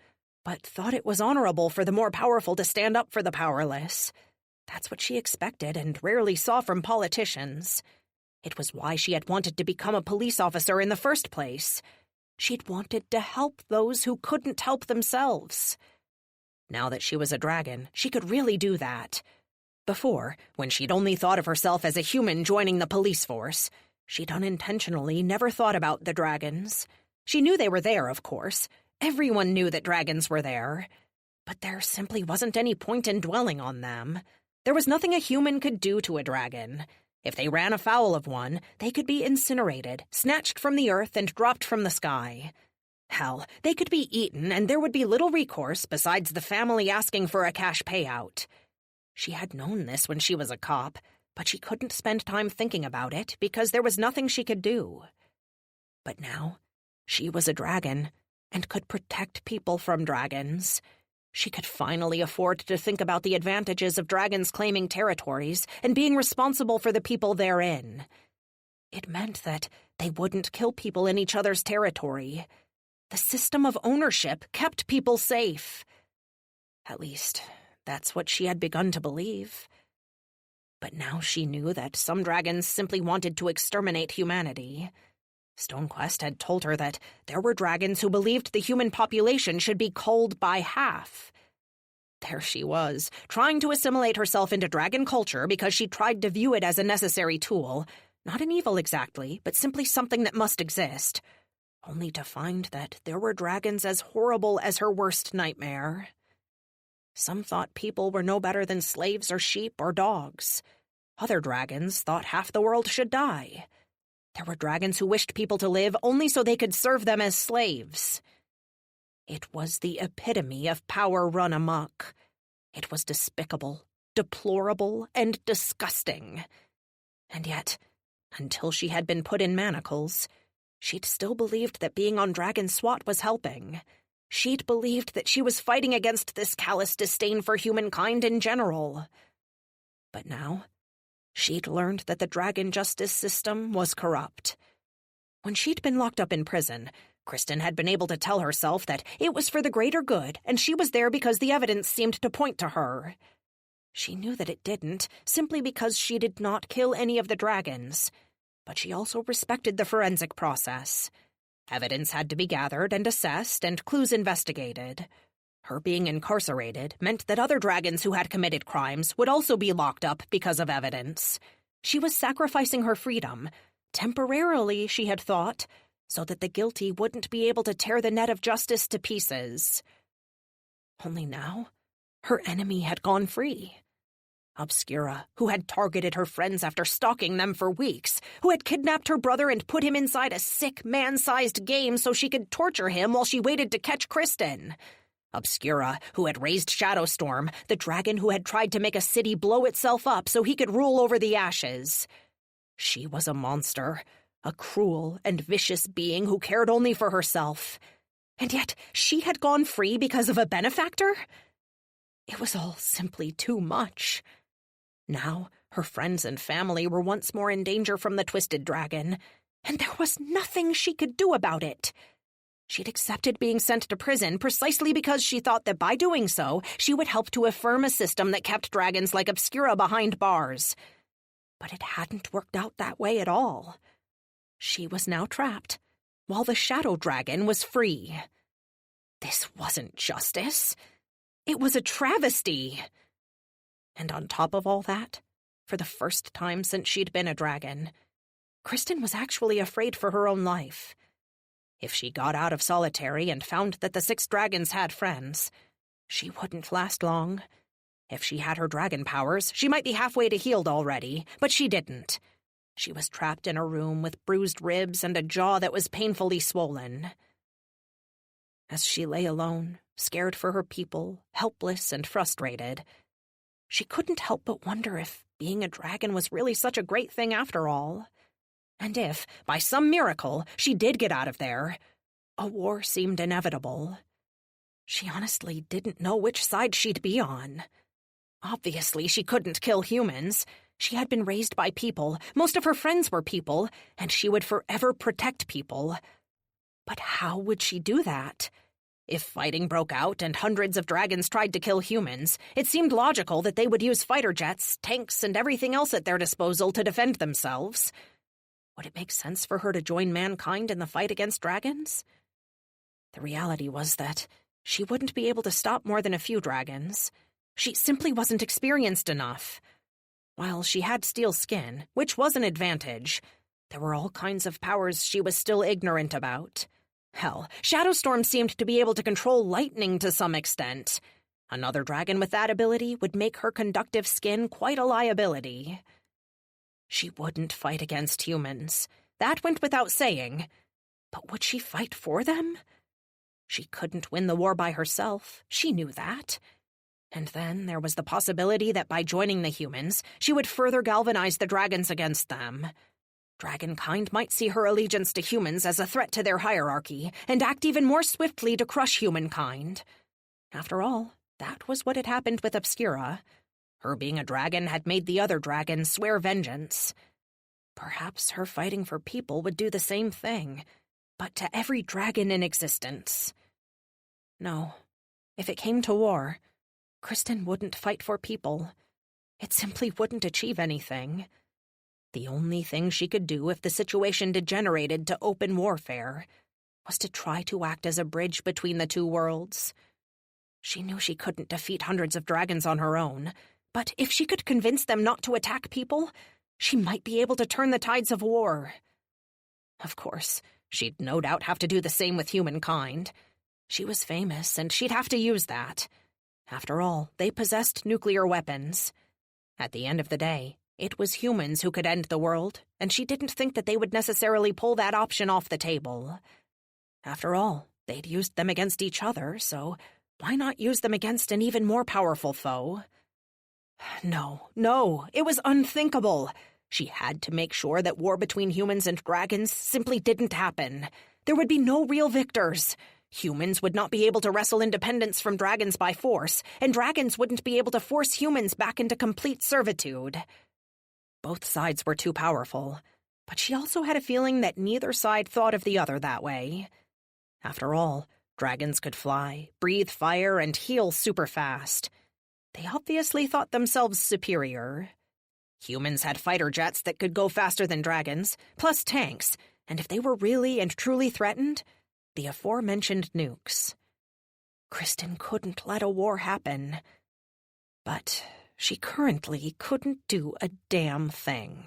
but thought it was honorable for the more powerful to stand up for the powerless. That's what she expected and rarely saw from politicians. It was why she had wanted to become a police officer in the first place. She'd wanted to help those who couldn't help themselves. Now that she was a dragon, she could really do that. Before, when she'd only thought of herself as a human joining the police force, she'd unintentionally never thought about the dragons. She knew they were there, of course. Everyone knew that dragons were there. But there simply wasn't any point in dwelling on them. There was nothing a human could do to a dragon. If they ran afoul of one, they could be incinerated, snatched from the earth, and dropped from the sky. Hell, they could be eaten, and there would be little recourse besides the family asking for a cash payout. She had known this when she was a cop, but she couldn't spend time thinking about it because there was nothing she could do. But now, she was a dragon, and could protect people from dragons. She could finally afford to think about the advantages of dragons claiming territories and being responsible for the people therein. It meant that they wouldn't kill people in each other's territory. The system of ownership kept people safe. At least, that's what she had begun to believe. But now she knew that some dragons simply wanted to exterminate humanity. StoneQuest had told her that there were dragons who believed the human population should be culled by half. There she was, trying to assimilate herself into dragon culture because she tried to view it as a necessary tool, not an evil exactly, but simply something that must exist, only to find that there were dragons as horrible as her worst nightmare. Some thought people were no better than slaves or sheep or dogs. Other dragons thought half the world should die. There were dragons who wished people to live only so they could serve them as slaves. It was the epitome of power run amok. It was despicable, deplorable, and disgusting. And yet, until she had been put in manacles, she'd still believed that being on Dragon SWAT was helping. She'd believed that she was fighting against this callous disdain for humankind in general. But now, she'd learned that the dragon justice system was corrupt. When she'd been locked up in prison, Kristen had been able to tell herself that it was for the greater good, and she was there because the evidence seemed to point to her. She knew that it didn't, simply because she did not kill any of the dragons. But she also respected the forensic process. Evidence had to be gathered and assessed and clues investigated. Her being incarcerated meant that other dragons who had committed crimes would also be locked up because of evidence. She was sacrificing her freedom, temporarily, she had thought, so that the guilty wouldn't be able to tear the net of justice to pieces. Only now, her enemy had gone free. Obscura, who had targeted her friends after stalking them for weeks, who had kidnapped her brother and put him inside a sick, man-sized game so she could torture him while she waited to catch Kristen. Obscura, who had raised Shadowstorm, the dragon who had tried to make a city blow itself up so he could rule over the ashes. She was a monster, a cruel and vicious being who cared only for herself. And yet she had gone free because of a benefactor? It was all simply too much. Now, her friends and family were once more in danger from the Twisted Dragon, and there was nothing she could do about it. She'd accepted being sent to prison precisely because she thought that by doing so, she would help to affirm a system that kept dragons like Obscura behind bars. But it hadn't worked out that way at all. She was now trapped, while the Shadow Dragon was free. This wasn't justice. It was a travesty. And on top of all that, for the first time since she'd been a dragon, Kristen was actually afraid for her own life. If she got out of solitary and found that the 6 dragons had friends, she wouldn't last long. If she had her dragon powers, she might be halfway to healed already, but she didn't. She was trapped in a room with bruised ribs and a jaw that was painfully swollen. As she lay alone, scared for her people, helpless and frustrated, she couldn't help but wonder if being a dragon was really such a great thing after all. And if, by some miracle, she did get out of there, a war seemed inevitable. She honestly didn't know which side she'd be on. Obviously, she couldn't kill humans. She had been raised by people, most of her friends were people, and she would forever protect people. But how would she do that? If fighting broke out and hundreds of dragons tried to kill humans, it seemed logical that they would use fighter jets, tanks, and everything else at their disposal to defend themselves. Would it make sense for her to join mankind in the fight against dragons? The reality was that she wouldn't be able to stop more than a few dragons. She simply wasn't experienced enough. While she had steel skin, which was an advantage, there were all kinds of powers she was still ignorant about. Hell, Shadowstorm seemed to be able to control lightning to some extent. Another dragon with that ability would make her conductive skin quite a liability. She wouldn't fight against humans. That went without saying. But would she fight for them? She couldn't win the war by herself. She knew that. And then there was the possibility that by joining the humans, she would further galvanize the dragons against them. Dragonkind might see her allegiance to humans as a threat to their hierarchy, and act even more swiftly to crush humankind. After all, that was what had happened with Obscura. Her being a dragon had made the other dragons swear vengeance. Perhaps her fighting for people would do the same thing, but to every dragon in existence. No, if it came to war, Kristen wouldn't fight for people. It simply wouldn't achieve anything. The only thing she could do if the situation degenerated to open warfare was to try to act as a bridge between the two worlds. She knew she couldn't defeat hundreds of dragons on her own, but if she could convince them not to attack people, she might be able to turn the tides of war. Of course, she'd no doubt have to do the same with humankind. She was famous, and she'd have to use that. After all, they possessed nuclear weapons. At the end of the day, it was humans who could end the world, and she didn't think that they would necessarily pull that option off the table. After all, they'd used them against each other, so why not use them against an even more powerful foe? No, it was unthinkable. She had to make sure that war between humans and dragons simply didn't happen. There would be no real victors. Humans would not be able to wrestle independence from dragons by force, and dragons wouldn't be able to force humans back into complete servitude. Both sides were too powerful, but she also had a feeling that neither side thought of the other that way. After all, dragons could fly, breathe fire, and heal super fast. They obviously thought themselves superior. Humans had fighter jets that could go faster than dragons, plus tanks, and if they were really and truly threatened, the aforementioned nukes. Kristen couldn't let a war happen. But she currently couldn't do a damn thing.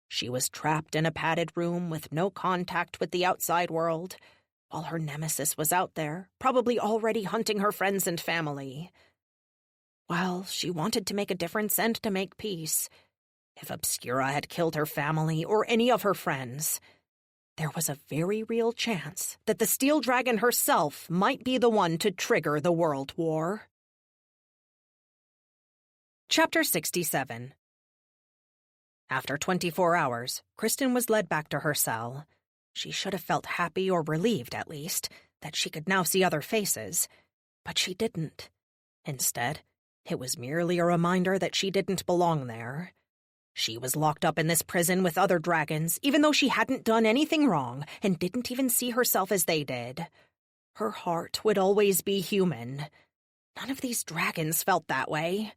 She was trapped in a padded room with no contact with the outside world, while her nemesis was out there, probably already hunting her friends and family. While she wanted to make a difference and to make peace, if Obscura had killed her family or any of her friends, there was a very real chance that the Steel Dragon herself might be the one to trigger the World War. Chapter 67. After 24 hours, Kristen was led back to her cell. She should have felt happy or relieved, at least, that she could now see other faces, but she didn't. Instead, it was merely a reminder that she didn't belong there. She was locked up in this prison with other dragons, even though she hadn't done anything wrong and didn't even see herself as they did. Her heart would always be human. None of these dragons felt that way.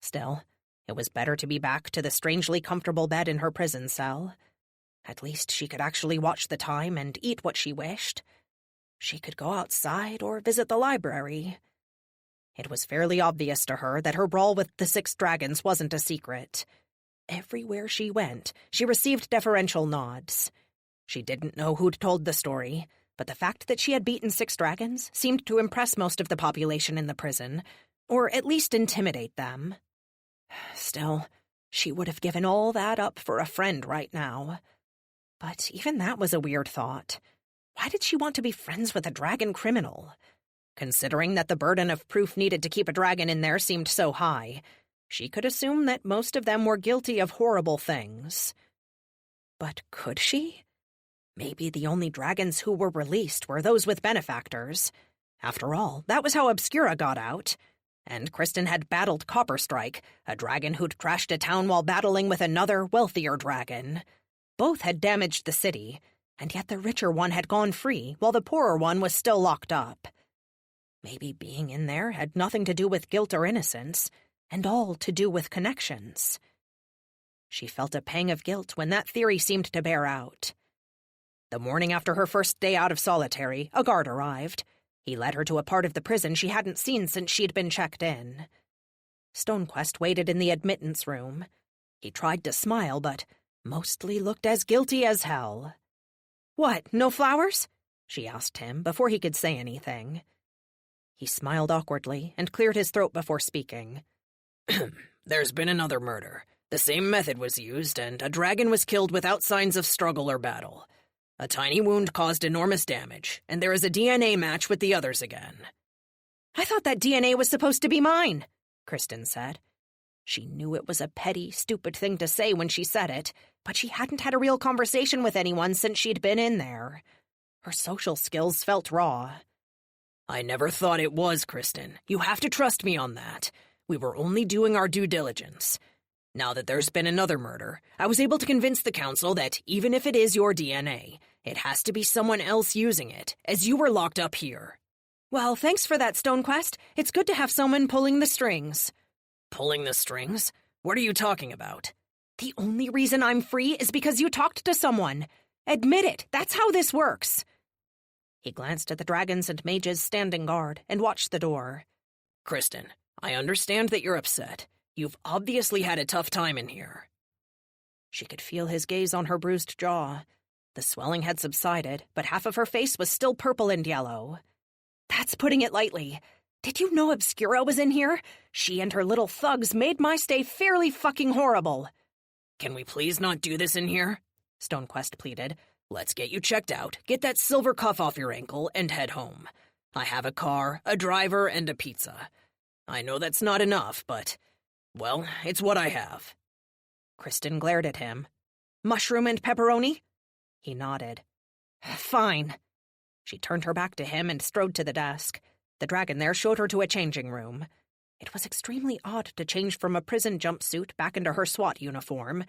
Still, it was better to be back to the strangely comfortable bed in her prison cell. At least she could actually watch the time and eat what she wished. She could go outside or visit the library. It was fairly obvious to her that her brawl with the 6 dragons wasn't a secret. Everywhere she went, she received deferential nods. She didn't know who'd told the story, but the fact that she had beaten 6 dragons seemed to impress most of the population in the prison, or at least intimidate them. Still, she would have given all that up for a friend right now. But even that was a weird thought. Why did she want to be friends with a dragon criminal? Considering that the burden of proof needed to keep a dragon in there seemed so high, she could assume that most of them were guilty of horrible things. But could she? Maybe the only dragons who were released were those with benefactors. After all, that was how Obscura got out. And Kristen had battled Copperstrike, a dragon who'd crashed a town while battling with another, wealthier dragon. Both had damaged the city, and yet the richer one had gone free, while the poorer one was still locked up. Maybe being in there had nothing to do with guilt or innocence, and all to do with connections. She felt a pang of guilt when that theory seemed to bear out. The morning after her first day out of solitary, a guard arrived. He led her to a part of the prison she hadn't seen since she'd been checked in. Stonequest waited in the admittance room. He tried to smile, but mostly looked as guilty as hell. "What, no flowers?" she asked him before he could say anything. He smiled awkwardly and cleared his throat before speaking. There's been another murder. The same method was used, and a dragon was killed without signs of struggle or battle. A tiny wound caused enormous damage, and there is a DNA match with the others again. "I thought that DNA was supposed to be mine," Kristen said. She knew it was a petty, stupid thing to say when she said it, but she hadn't had a real conversation with anyone since she'd been in there. Her social skills felt raw. I never thought it was, Kristen. You have to trust me on that. We were only doing our due diligence. Now that there's been another murder, I was able to convince the council that even if it is your DNA, it has to be someone else using it, as you were locked up here. Well, thanks for that, Stonequest. It's good to have someone pulling the strings. Pulling the strings? What are you talking about? The only reason I'm free is because you talked to someone. Admit it, that's how this works. He glanced at the dragons and mages standing guard and watched the door. Kristen, I understand that you're upset. You've obviously had a tough time in here. She could feel his gaze on her bruised jaw. The swelling had subsided, but half of her face was still purple and yellow. That's putting it lightly. Did you know Obscura was in here? She and her little thugs made my stay fairly fucking horrible. Can we please not do this in here? Stonequest pleaded. Let's get you checked out, get that silver cuff off your ankle, and head home. I have a car, a driver, and a pizza. I know that's not enough, but, well, it's what I have. Kristen glared at him. Mushroom and pepperoni? He nodded. Fine. She turned her back to him and strode to the desk. The dragon there showed her to a changing room. It was extremely odd to change from a prison jumpsuit back into her SWAT uniform,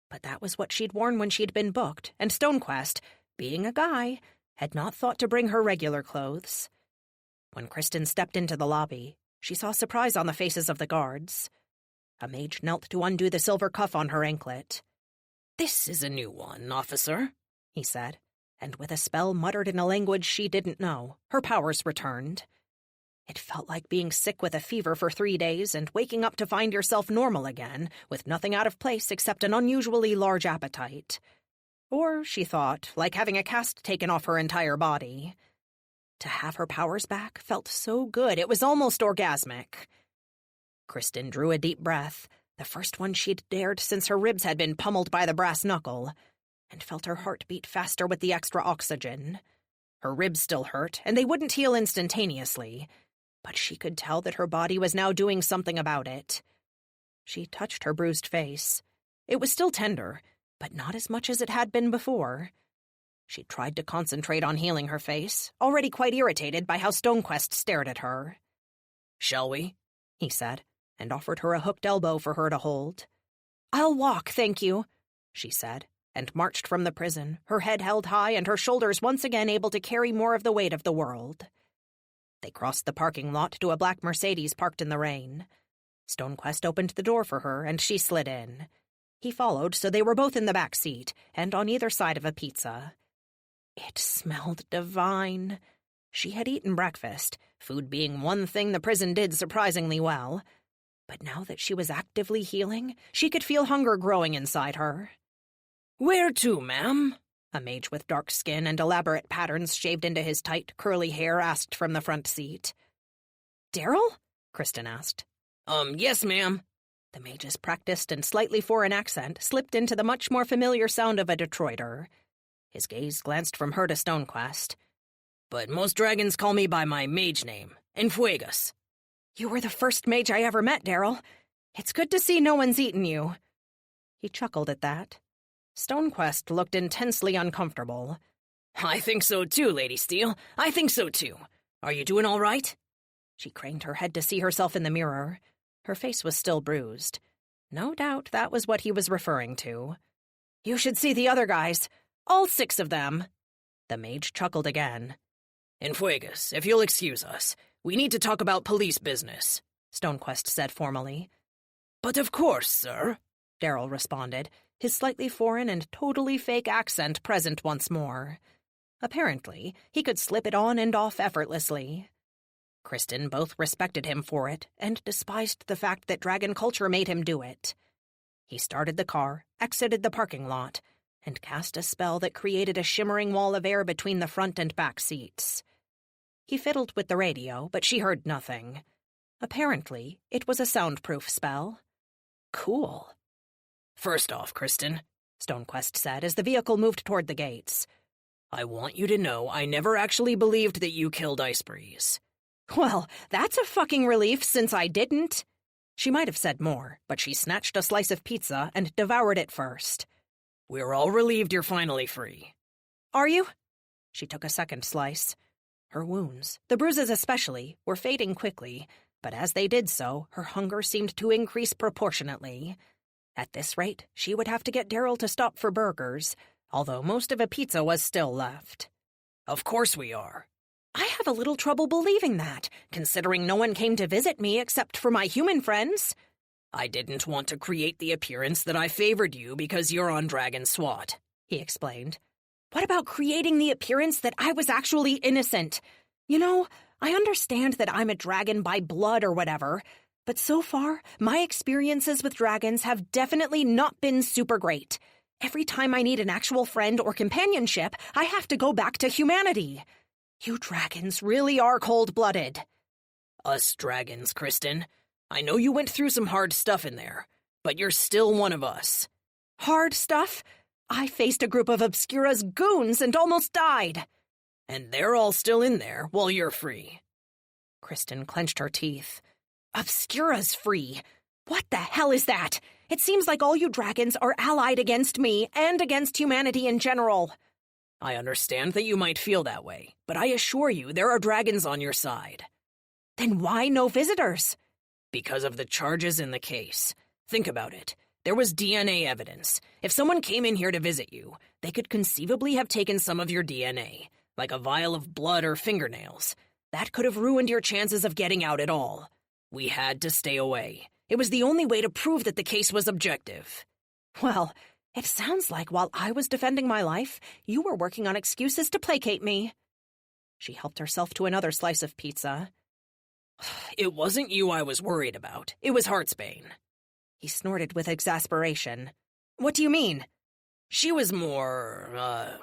but that was what she'd worn when she'd been booked, and Stonequest, being a guy, had not thought to bring her regular clothes. When Kristen stepped into the lobby, she saw surprise on the faces of the guards. A mage knelt to undo the silver cuff on her anklet. This is a new one, officer, he said, and with a spell muttered in a language she didn't know, her powers returned. It felt like being sick with a fever for 3 days and waking up to find yourself normal again, with nothing out of place except an unusually large appetite. Or, she thought, like having a cast taken off her entire body. To have her powers back felt so good it was almost orgasmic. Kristen drew a deep breath, the first one she'd dared since her ribs had been pummeled by the brass knuckle, and felt her heart beat faster with the extra oxygen. Her ribs still hurt, and they wouldn't heal instantaneously, but she could tell that her body was now doing something about it. She touched her bruised face. It was still tender, but not as much as it had been before. She tried to concentrate on healing her face, already quite irritated by how Stonequest stared at her. Shall we? He said, and offered her a hooked elbow for her to hold. I'll walk, thank you, she said, and marched from the prison, her head held high and her shoulders once again able to carry more of the weight of the world. They crossed the parking lot to a black Mercedes parked in the rain. Stonequest opened the door for her, and she slid in. He followed, so they were both in the back seat, and on either side of a pizza. It smelled divine. She had eaten breakfast, food being one thing the prison did surprisingly well. But now that she was actively healing, she could feel hunger growing inside her. Where to, ma'am? A mage with dark skin and elaborate patterns shaved into his tight, curly hair asked from the front seat. Daryl? Kristen asked. Yes, ma'am. The mage's practiced and slightly foreign accent slipped into the much more familiar sound of a Detroiter. His gaze glanced from her to Stonequest. But most dragons call me by my mage name, Enfuegas. You were the first mage I ever met, Daryl. It's good to see no one's eaten you. He chuckled at that. Stonequest looked intensely uncomfortable. I think so too, Lady Steele. I think so too. Are you doing all right? She craned her head to see herself in the mirror. Her face was still bruised. No doubt that was what he was referring to. You should see the other guys. All 6 of them. The mage chuckled again. Enfuegas, if you'll excuse us, we need to talk about police business, Stonequest said formally. But of course, sir, Daryl responded, his slightly foreign and totally fake accent present once more. Apparently, he could slip it on and off effortlessly. Kristen both respected him for it and despised the fact that dragon culture made him do it. He started the car, exited the parking lot, and cast a spell that created a shimmering wall of air between the front and back seats. He fiddled with the radio, but she heard nothing. Apparently, it was a soundproof spell. Cool. First off, Kristen, Stonequest said as the vehicle moved toward the gates. I want you to know I never actually believed that you killed Ice Breeze. Well, that's a fucking relief since I didn't. She might have said more, but she snatched a slice of pizza and devoured it first. We're all relieved you're finally free. Are you? She took a second slice. Her wounds, the bruises especially, were fading quickly, but as they did so, her hunger seemed to increase proportionately. At this rate, she would have to get Daryl to stop for burgers, although most of a pizza was still left. Of course we are. I have a little trouble believing that, considering no one came to visit me except for my human friends. I didn't want to create the appearance that I favored you because you're on Dragon SWAT, he explained. What about creating the appearance that I was actually innocent? You know, I understand that I'm a dragon by blood or whatever, but so far, my experiences with dragons have definitely not been super great. Every time I need an actual friend or companionship, I have to go back to humanity. You dragons really are cold-blooded. Us dragons, Kristen. I know you went through some hard stuff in there, but you're still one of us. Hard stuff? I faced a group of Obscura's goons and almost died. And they're all still in there while you're free. Kristen clenched her teeth. Obscura's free? What the hell is that? It seems like all you dragons are allied against me and against humanity in general. I understand that you might feel that way, but I assure you there are dragons on your side. Then why no visitors? Because of the charges in the case. Think about it. There was DNA evidence. If someone came in here to visit you, they could conceivably have taken some of your DNA, like a vial of blood or fingernails. That could have ruined your chances of getting out at all. We had to stay away. It was the only way to prove that the case was objective. Well, it sounds like while I was defending my life, you were working on excuses to placate me. She helped herself to another slice of pizza. It wasn't you I was worried about. It was Heartsbane. He snorted with exasperation. What do you mean? She was more,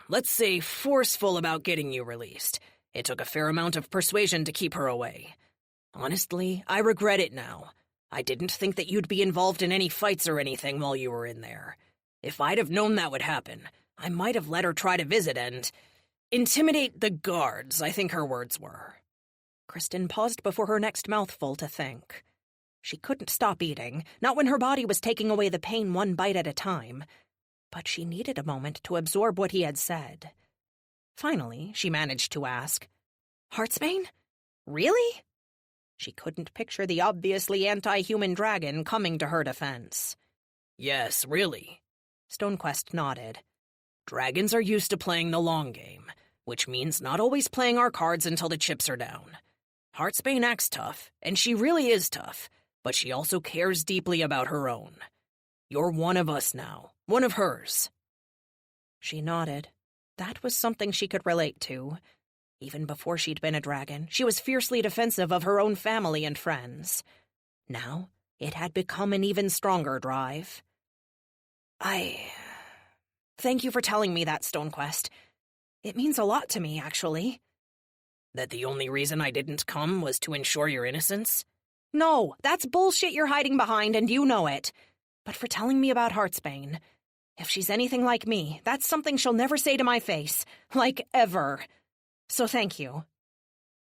let's say, forceful about getting you released. It took a fair amount of persuasion to keep her away. Honestly, I regret it now. I didn't think that you'd be involved in any fights or anything while you were in there. If I'd have known that would happen, I might have let her try to visit and intimidate the guards, I think her words were. Kristen paused before her next mouthful to think. She couldn't stop eating, not when her body was taking away the pain one bite at a time. But she needed a moment to absorb what he had said. Finally, she managed to ask, Heartsbane? Really? She couldn't picture the obviously anti-human dragon coming to her defense. Yes, really. Stonequest nodded. Dragons are used to playing the long game, which means not always playing our cards until the chips are down. Heartsbane acts tough, and she really is tough, but she also cares deeply about her own. You're one of us now, one of hers. She nodded. That was something she could relate to. Even before she'd been a dragon, she was fiercely defensive of her own family and friends. Now, it had become an even stronger drive. Thank you for telling me that, Stonequest. It means a lot to me, actually. That the only reason I didn't come was to ensure your innocence? No, that's bullshit you're hiding behind, and you know it. But for telling me about Heartsbane. If she's anything like me, that's something she'll never say to my face. Like, ever. So thank you.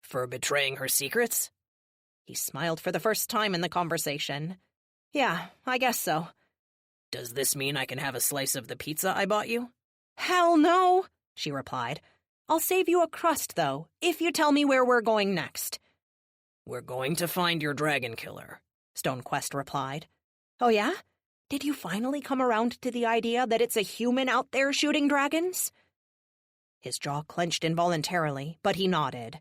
For betraying her secrets? He smiled for the first time in the conversation. Yeah, I guess so. Does this mean I can have a slice of the pizza I bought you? Hell no, she replied. I'll save you a crust, though, if you tell me where we're going next. We're going to find your dragon killer, Stonequest replied. Oh yeah? Did you finally come around to the idea that it's a human out there shooting dragons? His jaw clenched involuntarily, but he nodded.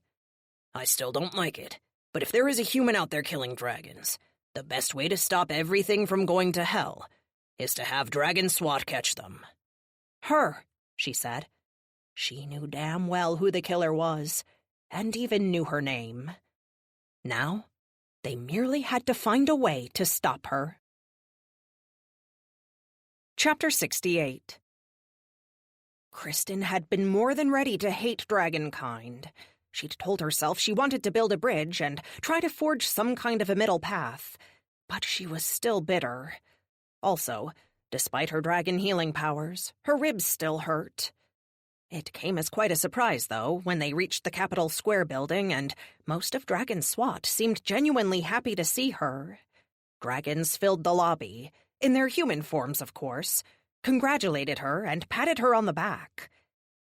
I still don't like it, but if there is a human out there killing dragons, the best way to stop everything from going to hell is to have Dragon SWAT catch them. Her, she said. She knew damn well who the killer was, and even knew her name. Now, they merely had to find a way to stop her. Chapter 68. Kristen had been more than ready to hate dragonkind. She'd told herself she wanted to build a bridge and try to forge some kind of a middle path, but she was still bitter. Also, despite her dragon healing powers, her ribs still hurt. It came as quite a surprise, though, when they reached the Capitol Square building and most of Dragon SWAT seemed genuinely happy to see her. Dragons filled the lobby, in their human forms, of course, congratulated her and patted her on the back.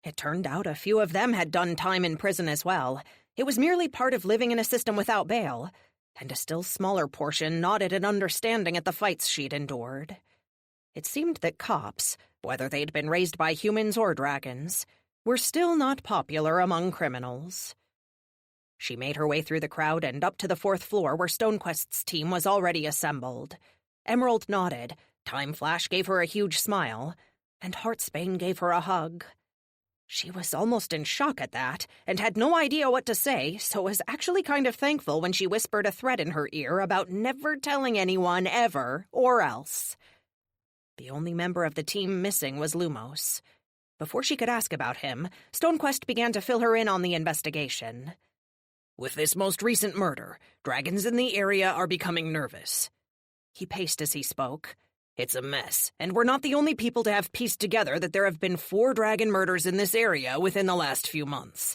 It turned out a few of them had done time in prison as well. It was merely part of living in a system without bail, and a still smaller portion nodded in understanding at the fights she'd endured. It seemed that cops, whether they'd been raised by humans or dragons, were still not popular among criminals. She made her way through the crowd and up to the 4th floor where Stonequest's team was already assembled. Emerald nodded, Time Flash gave her a huge smile, and Heartsbane gave her a hug. She was almost in shock at that, and had no idea what to say, so was actually kind of thankful when she whispered a threat in her ear about never telling anyone ever, or else. The only member of the team missing was Lumos. Before she could ask about him, Stonequest began to fill her in on the investigation. With this most recent murder, dragons in the area are becoming nervous. He paced as he spoke. It's a mess, and we're not the only people to have pieced together that there have been 4 dragon murders in this area within the last few months.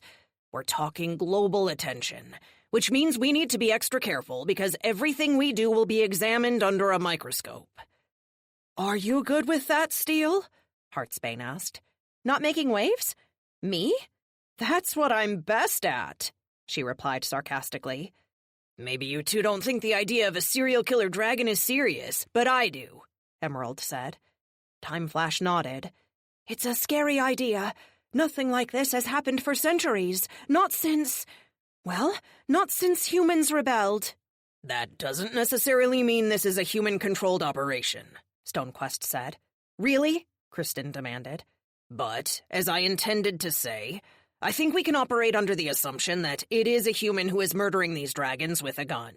We're talking global attention, which means we need to be extra careful because everything we do will be examined under a microscope. Are you good with that, Steel? Heartsbane asked. Not making waves? Me? That's what I'm best at, she replied sarcastically. Maybe you two don't think the idea of a serial killer dragon is serious, but I do, Emerald said. Time Flash nodded. It's a scary idea. Nothing like this has happened for centuries. Not since humans rebelled. That doesn't necessarily mean this is a human-controlled operation, Stonequest said. Really? Kristen demanded. But, as I intended to say, I think we can operate under the assumption that it is a human who is murdering these dragons with a gun.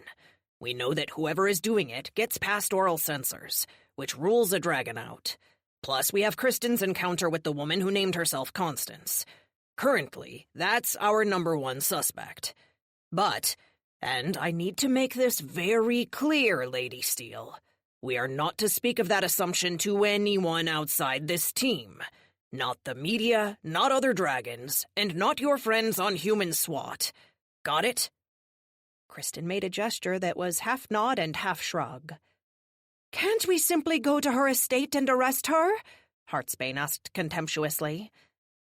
We know that whoever is doing it gets past oral sensors, which rules a dragon out. Plus, we have Kristen's encounter with the woman who named herself Constance. Currently, that's our #1 suspect. But, and I need to make this very clear, Lady Steel, we are not to speak of that assumption to anyone outside this team. Not the media, not other dragons, and not your friends on Human SWAT. Got it? Kristen made a gesture that was half nod and half shrug. Can't we simply go to her estate and arrest her? Heartsbane asked contemptuously.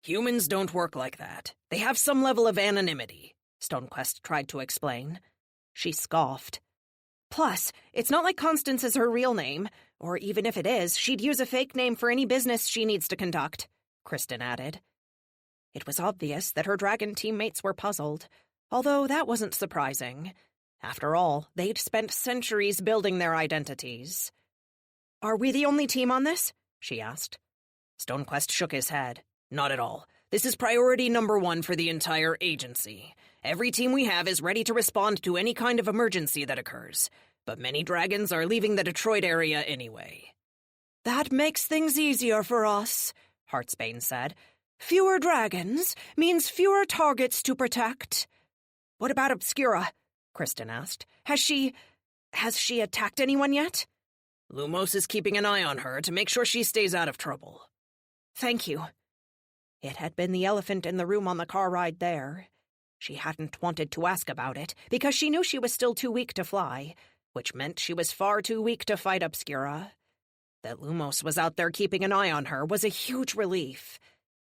Humans don't work like that. They have some level of anonymity, Stonequest tried to explain. She scoffed. Plus, it's not like Constance is her real name, or even if it is, she'd use a fake name for any business she needs to conduct, Kristen added. It was obvious that her dragon teammates were puzzled, although that wasn't surprising. After all, they'd spent centuries building their identities. Are we the only team on this? She asked. Stonequest shook his head. Not at all. This is priority #1 for the entire agency. Every team we have is ready to respond to any kind of emergency that occurs, but many dragons are leaving the Detroit area anyway. That makes things easier for us, Heartsbane said. Fewer dragons means fewer targets to protect. What about Obscura? Kristen asked. Has she attacked anyone yet? Lumos is keeping an eye on her to make sure she stays out of trouble. Thank you. It had been the elephant in the room on the car ride there. She hadn't wanted to ask about it, because she knew she was still too weak to fly, which meant she was far too weak to fight Obscura. That Lumos was out there keeping an eye on her was a huge relief.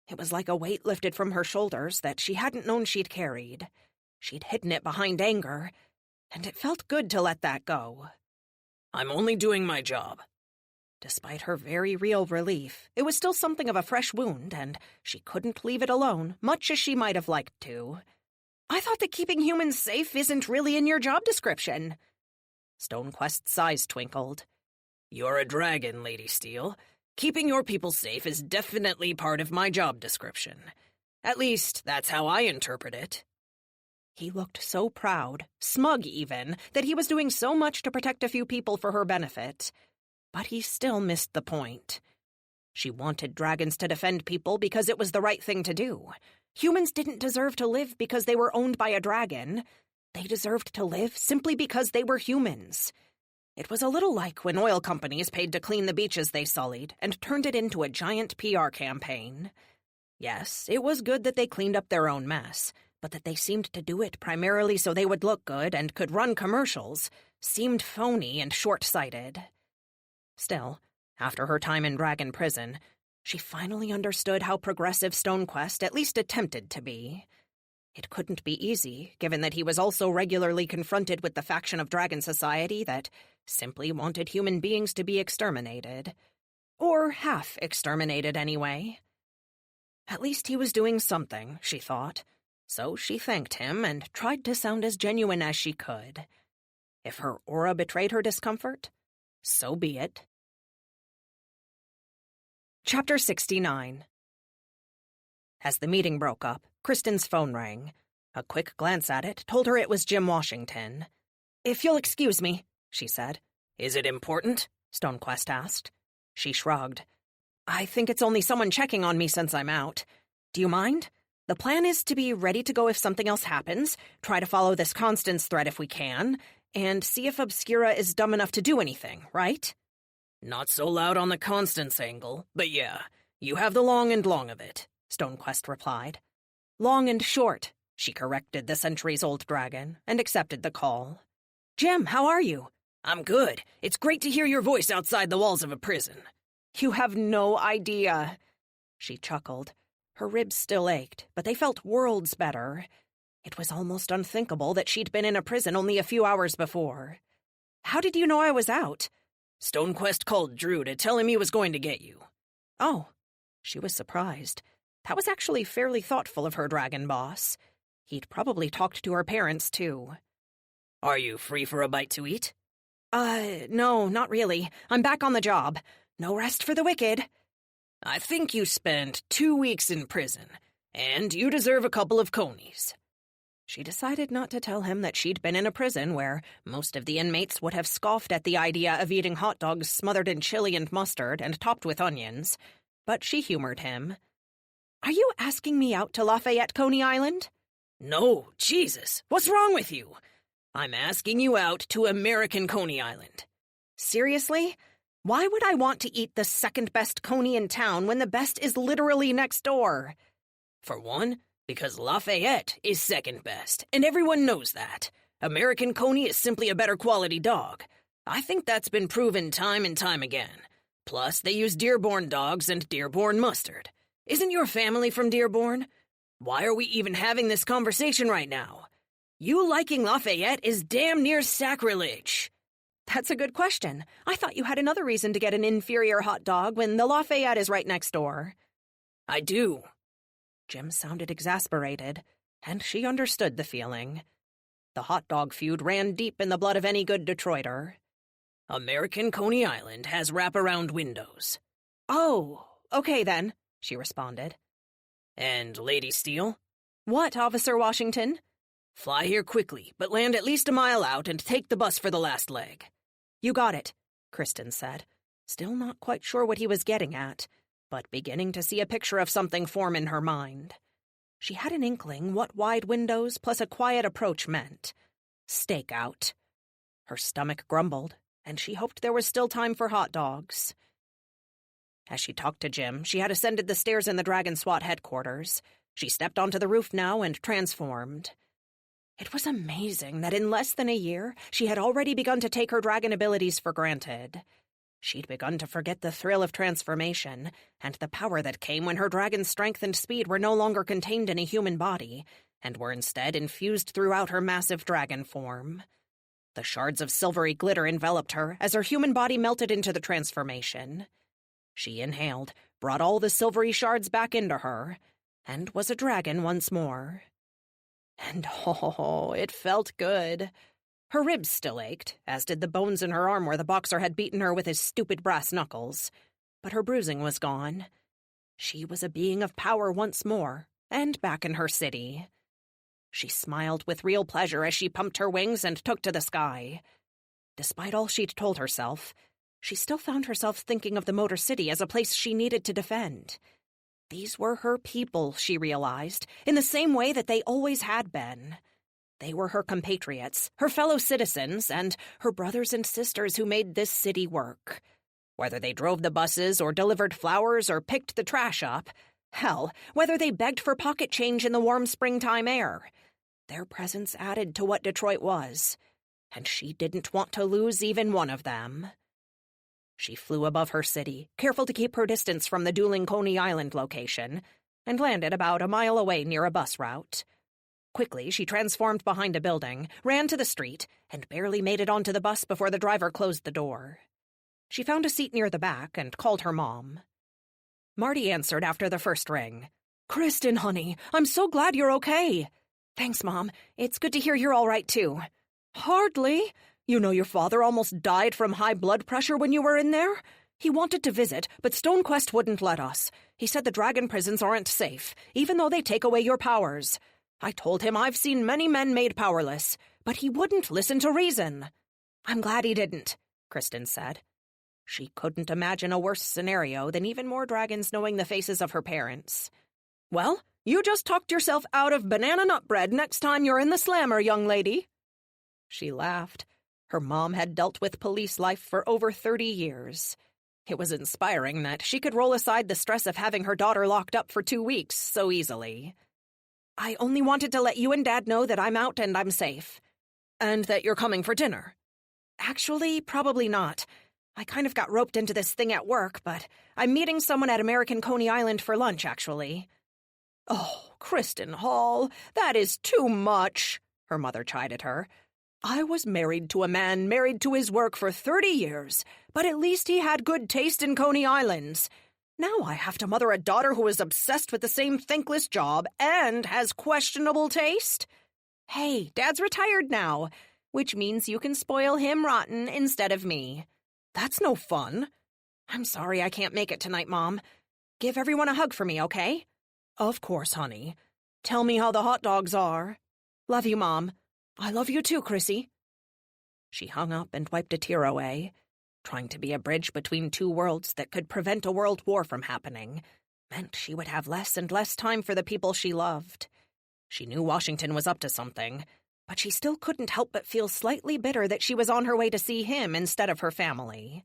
It was like a weight lifted from her shoulders that she hadn't known she'd carried. She'd hidden it behind anger, and it felt good to let that go. I'm only doing my job. Despite her very real relief, it was still something of a fresh wound, and she couldn't leave it alone, much as she might have liked to. I thought that keeping humans safe isn't really in your job description. Stonequest's eyes twinkled. You're a dragon, Lady Steel. Keeping your people safe is definitely part of my job description. At least, that's how I interpret it. He looked so proud, smug even, that he was doing so much to protect a few people for her benefit. But he still missed the point. She wanted dragons to defend people because it was the right thing to do. Humans didn't deserve to live because they were owned by a dragon. They deserved to live simply because they were humans. It was a little like when oil companies paid to clean the beaches they sullied and turned it into a giant PR campaign. Yes, it was good that they cleaned up their own mess, but that they seemed to do it primarily so they would look good and could run commercials seemed phony and short-sighted. Still, after her time in Dragon Prison, she finally understood how progressive Stonequest at least attempted to be. It couldn't be easy, given that he was also regularly confronted with the faction of Dragon Society that simply wanted human beings to be exterminated. Or half-exterminated, anyway. At least he was doing something, she thought. So she thanked him and tried to sound as genuine as she could. If her aura betrayed her discomfort, So be it. Chapter 69. As the meeting broke up, Kristen's phone rang. A quick glance at it told her it was Jim Washington. "If you'll excuse me," she said. Is it important? Stonequest asked. She shrugged. "I think it's only someone checking on me since I'm out. Do you mind? The plan is to be ready to go if something else happens, try to follow this Constance thread if we can, and see if Obscura is dumb enough to do anything, right?" Not so loud on the Constance angle, but yeah, you have the long and long of it, Stonequest replied. "Long and short," she corrected the centuries-old dragon, and accepted the call. "Jim, how are you?" I'm good. It's great to hear your voice outside the walls of a prison. "You have no idea." She chuckled. Her ribs still ached, but they felt worlds better. It was almost unthinkable that she'd been in a prison only a few hours before. "How did you know I was out?" Stonequest called Drew to tell him he was going to get you. Oh, she was surprised. That was actually fairly thoughtful of her dragon boss. He'd probably talked to her parents, too. Are you free for a bite to eat? No, not really. I'm back on the job. No rest for the wicked. I think you spent 2 weeks in prison, and you deserve a couple of conies. She decided not to tell him that she'd been in a prison where most of the inmates would have scoffed at the idea of eating hot dogs smothered in chili and mustard and topped with onions, but she humored him. "Are you asking me out to Lafayette, Coney Island?" No, Jesus, what's wrong with you? I'm asking you out to American Coney Island. Seriously? Why would I want to eat the second-best coney in town when the best is literally next door? For one, because Lafayette is second best, and everyone knows that. American Coney is simply a better quality dog. I think that's been proven time and time again. Plus, they use Dearborn dogs and Dearborn mustard. Isn't your family from Dearborn? Why are we even having this conversation right now? You liking Lafayette is damn near sacrilege. That's a good question. I thought you had another reason to get an inferior hot dog when the Lafayette is right next door. I do. Jim sounded exasperated, and she understood the feeling. The hot dog feud ran deep in the blood of any good Detroiter. American Coney Island has wraparound windows. Oh, okay then, she responded. And Lady Steele? What, Officer Washington? Fly here quickly, but land at least a mile out and take the bus for the last leg. You got it, Kristen said, still not quite sure what he was getting at, but beginning to see a picture of something form in her mind. She had an inkling what wide windows plus a quiet approach meant. Stakeout. Her stomach grumbled, and she hoped there was still time for hot dogs. As she talked to Jim, she had ascended the stairs in the Dragon SWAT headquarters. She stepped onto the roof now and transformed. It was amazing that in less than a year, she had already begun to take her dragon abilities for granted. She'd begun to forget the thrill of transformation, and the power that came when her dragon's strength and speed were no longer contained in a human body, and were instead infused throughout her massive dragon form. The shards of silvery glitter enveloped her as her human body melted into the transformation. She inhaled, brought all the silvery shards back into her, and was a dragon once more. And oh, it felt good. Her ribs still ached, as did the bones in her arm where the boxer had beaten her with his stupid brass knuckles. But her bruising was gone. She was a being of power once more, and back in her city. She smiled with real pleasure as she pumped her wings and took to the sky. Despite all she'd told herself, she still found herself thinking of the Motor City as a place she needed to defend. These were her people, she realized, in the same way that they always had been. They were her compatriots, her fellow citizens, and her brothers and sisters who made this city work. Whether they drove the buses or delivered flowers or picked the trash up, hell, whether they begged for pocket change in the warm springtime air, their presence added to what Detroit was, and she didn't want to lose even one of them. She flew above her city, careful to keep her distance from the dueling Coney Island location, and landed about a mile away near a bus route. Quickly, she transformed behind a building, ran to the street, and barely made it onto the bus before the driver closed the door. She found a seat near the back and called her mom. Marty answered after the first ring. "Kristen, honey, I'm so glad you're okay." "Thanks, Mom. It's good to hear you're all right, too." "Hardly. You know your father almost died from high blood pressure when you were in there? He wanted to visit, but Stonequest wouldn't let us. He said the dragon prisons aren't safe, even though they take away your powers. I told him I've seen many men made powerless, but he wouldn't listen to reason. I'm glad he didn't, Kristen said. She couldn't imagine a worse scenario than even more dragons knowing the faces of her parents. Well, you just talked yourself out of banana nut bread next time you're in the slammer, young lady. She laughed. Her mom had dealt with police life for over 30 years. It was inspiring that she could roll aside the stress of having her daughter locked up for 2 weeks so easily. I only wanted to let you and Dad know that I'm out and I'm safe. And that you're coming for dinner. Actually, probably not. I kind of got roped into this thing at work, but I'm meeting someone at American Coney Island for lunch, actually. Oh, Kristen Hall, that is too much, her mother chided her. I was married to a man married to his work for 30 years, but at least he had good taste in Coney Islands. Now I have to mother a daughter who is obsessed with the same thankless job and has questionable taste? Hey, Dad's retired now, which means you can spoil him rotten instead of me. That's no fun. I'm sorry I can't make it tonight, Mom. Give everyone a hug for me, okay? Of course, honey. Tell me how the hot dogs are. Love you, Mom. I love you too, Chrissy. She hung up and wiped a tear away. Trying to be a bridge between two worlds that could prevent a world war from happening meant she would have less and less time for the people she loved. She knew Washington was up to something, but she still couldn't help but feel slightly bitter that she was on her way to see him instead of her family.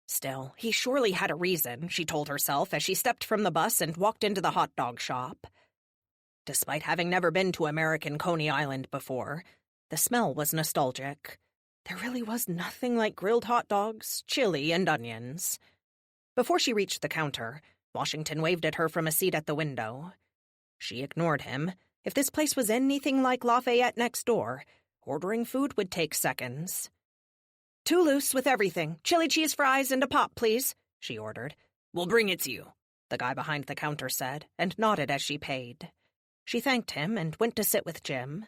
Still, he surely had a reason, she told herself as she stepped from the bus and walked into the hot dog shop. Despite having never been to American Coney Island before, the smell was nostalgic. There really was nothing like grilled hot dogs, chili, and onions. Before she reached the counter, Washington waved at her from a seat at the window. She ignored him. If this place was anything like Lafayette next door, ordering food would take seconds. 2 loose with everything. Chili cheese fries and a pop, please, she ordered. We'll bring it to you, the guy behind the counter said, and nodded as she paid. She thanked him and went to sit with Jim.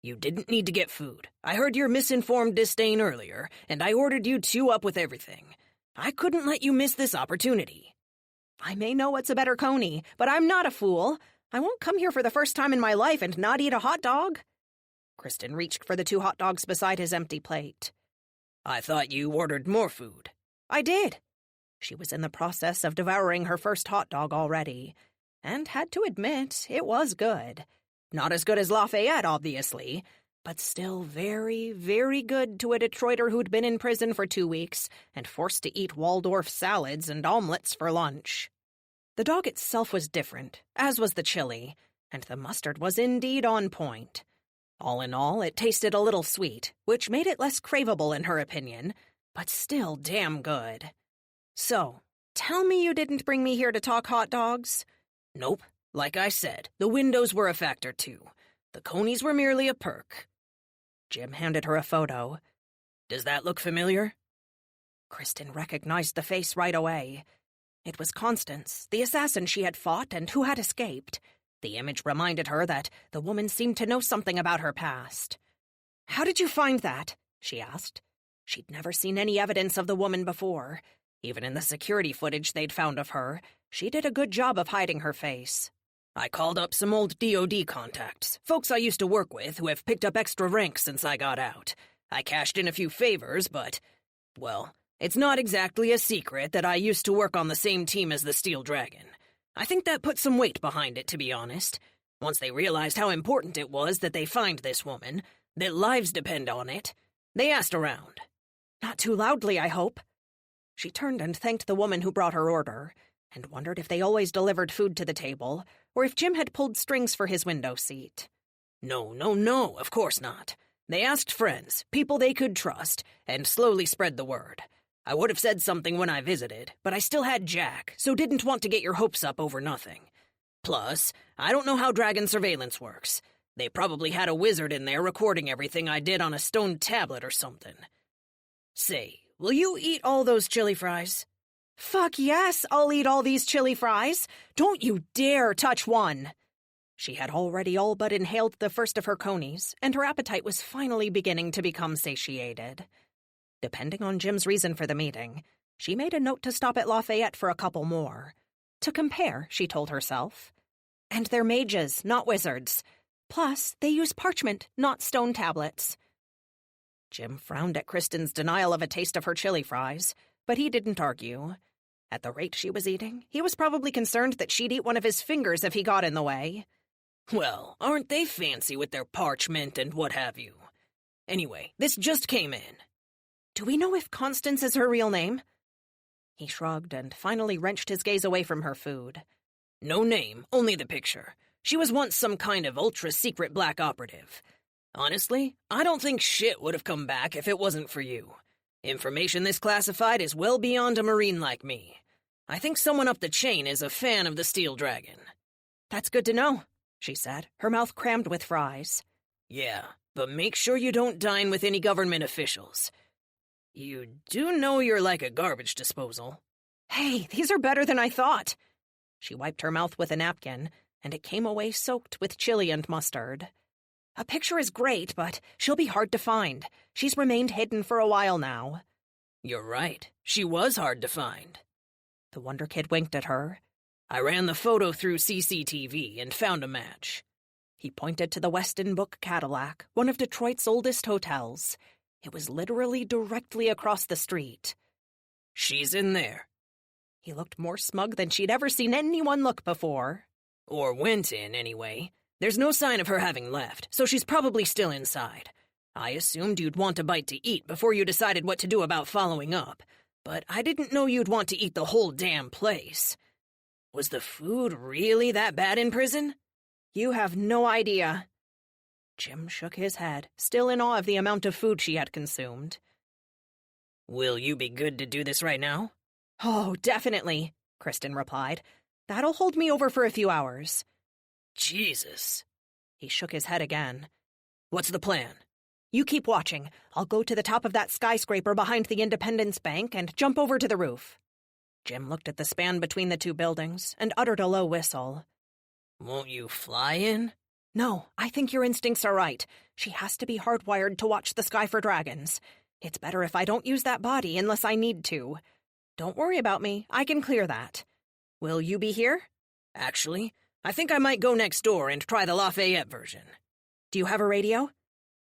You didn't need to get food. I heard your misinformed disdain earlier, and I ordered you 2 up with everything. I couldn't let you miss this opportunity. I may know what's a better Coney, but I'm not a fool. I won't come here for the first time in my life and not eat a hot dog. Kristen reached for the 2 hot dogs beside his empty plate. I thought you ordered more food. I did. She was in the process of devouring her first hot dog already, and had to admit it was good. Not as good as Lafayette, obviously, but still very, very good to a Detroiter who'd been in prison for 2 weeks and forced to eat Waldorf salads and omelets for lunch. The dog itself was different, as was the chili, and the mustard was indeed on point. All in all, it tasted a little sweet, which made it less craveable in her opinion, but still damn good. So, tell me you didn't bring me here to talk hot dogs? Nope. Like I said, the windows were a factor too. The Conies were merely a perk. Jim handed her a photo. Does that look familiar? Kristen recognized the face right away. It was Constance, the assassin she had fought and who had escaped. The image reminded her that the woman seemed to know something about her past. How did you find that? She asked. She'd never seen any evidence of the woman before. Even in the security footage they'd found of her, she did a good job of hiding her face. I called up some old DOD contacts, folks I used to work with who have picked up extra ranks since I got out. I cashed in a few favors, but, well, it's not exactly a secret that I used to work on the same team as the Steel Dragon. I think that put some weight behind it, to be honest. Once they realized how important it was that they find this woman, that lives depend on it, they asked around. Not too loudly, I hope. She turned and thanked the woman who brought her order, and wondered if they always delivered food to the table, or if Jim had pulled strings for his window seat. No, of course not. They asked friends, people they could trust, and slowly spread the word. I would have said something when I visited, but I still had Jack, so didn't want to get your hopes up over nothing. Plus, I don't know how dragon surveillance works. They probably had a wizard in there recording everything I did on a stone tablet or something. Say, will you eat all those chili fries? Fuck yes, I'll eat all these chili fries. Don't you dare touch one. She had already all but inhaled the first of her conies, and her appetite was finally beginning to become satiated. Depending on Jim's reason for the meeting, she made a note to stop at Lafayette for a couple more. To compare, she told herself. And they're mages, not wizards. Plus, they use parchment, not stone tablets. Jim frowned at Kristen's denial of a taste of her chili fries, but he didn't argue. At the rate she was eating, he was probably concerned that she'd eat one of his fingers if he got in the way. Well, aren't they fancy with their parchment and what have you? Anyway, this just came in. Do we know if Constance is her real name? He shrugged and finally wrenched his gaze away from her food. No name, only the picture. She was once some kind of ultra-secret black operative. Honestly, I don't think shit would have come back if it wasn't for you. Information this classified is well beyond a Marine like me. I think someone up the chain is a fan of the Steel Dragon. That's good to know, she said, her mouth crammed with fries. Yeah, but make sure you don't dine with any government officials. You do know you're like a garbage disposal. Hey, these are better than I thought. She wiped her mouth with a napkin, and it came away soaked with chili and mustard. A picture is great, but she'll be hard to find. She's remained hidden for a while now. You're right. She was hard to find. The Wonder Kid winked at her. I ran the photo through CCTV and found a match. He pointed to the Weston Book Cadillac, one of Detroit's oldest hotels. It was literally directly across the street. She's in there. He looked more smug than she'd ever seen anyone look before. Or went in, anyway. There's no sign of her having left, so she's probably still inside. I assumed you'd want a bite to eat before you decided what to do about following up, but I didn't know you'd want to eat the whole damn place. Was the food really that bad in prison? You have no idea. Jim shook his head, still in awe of the amount of food she had consumed. Will you be good to do this right now? Oh, definitely, Kristen replied. That'll hold me over for a few hours. Jesus. He shook his head again. What's the plan? You keep watching. I'll go to the top of that skyscraper behind the Independence Bank and jump over to the roof. Jim looked at the span between the two buildings and uttered a low whistle. Won't you fly in? No, I think your instincts are right. She has to be hardwired to watch the sky for dragons. It's better if I don't use that body unless I need to. Don't worry about me. I can clear that. Will you be here? Actually, I think I might go next door and try the Lafayette version. Do you have a radio?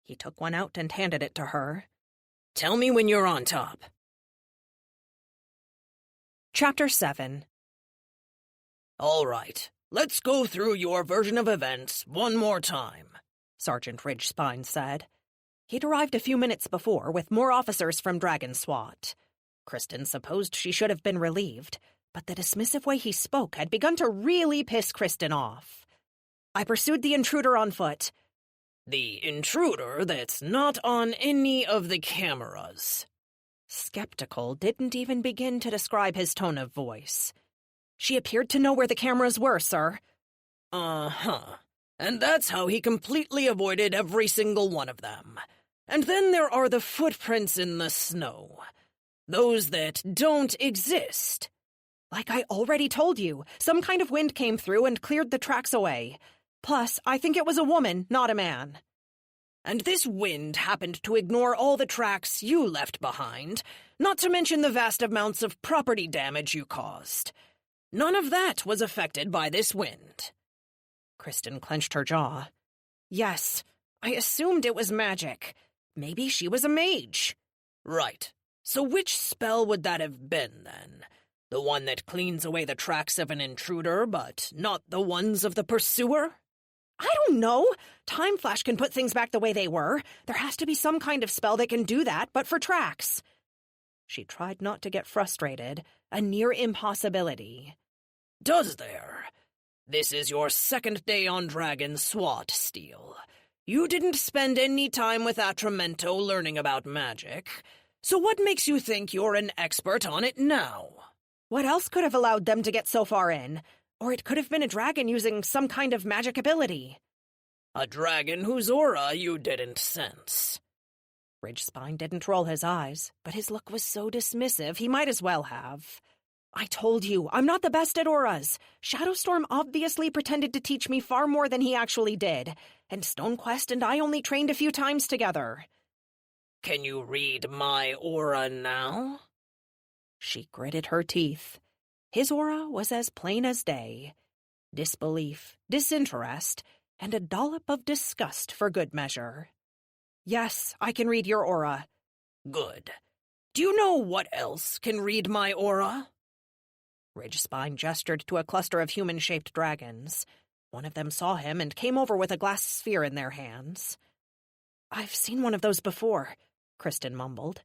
He took one out and handed it to her. Tell me when you're on top. Chapter 7. All right, let's go through your version of events one more time, Sergeant Ridge Spine said. He'd arrived a few minutes before with more officers from Dragon SWAT. Kristen supposed she should have been relieved, but the dismissive way he spoke had begun to really piss Kristen off. I pursued the intruder on foot. The intruder that's not on any of the cameras. Skeptical didn't even begin to describe his tone of voice. She appeared to know where the cameras were, sir. Uh-huh. And that's how he completely avoided every single one of them. And then there are the footprints in the snow. Those that don't exist. Like I already told you, some kind of wind came through and cleared the tracks away. Plus, I think it was a woman, not a man. And this wind happened to ignore all the tracks you left behind, not to mention the vast amounts of property damage you caused. None of that was affected by this wind. Kristen clenched her jaw. Yes, I assumed it was magic. Maybe she was a mage. Right. So which spell would that have been, then? The one that cleans away the tracks of an intruder, but not the ones of the pursuer? I don't know. Time Flash can put things back the way they were. There has to be some kind of spell that can do that, but for tracks. She tried not to get frustrated, a near impossibility. Does there? This is your second day on Dragon SWAT, Steel. You didn't spend any time with Atramento learning about magic, so what makes you think you're an expert on it now? What else could have allowed them to get so far in? Or it could have been a dragon using some kind of magic ability. A dragon whose aura you didn't sense. Ridgespine didn't roll his eyes, but his look was so dismissive he might as well have. I told you, I'm not the best at auras. Shadowstorm obviously pretended to teach me far more than he actually did, and Stonequest and I only trained a few times together. Can you read my aura now? She gritted her teeth. His aura was as plain as day. Disbelief, disinterest, and a dollop of disgust for good measure. Yes, I can read your aura. Good. Do you know what else can read my aura? Ridgespine gestured to a cluster of human-shaped dragons. One of them saw him and came over with a glass sphere in their hands. I've seen one of those before, Kristen mumbled.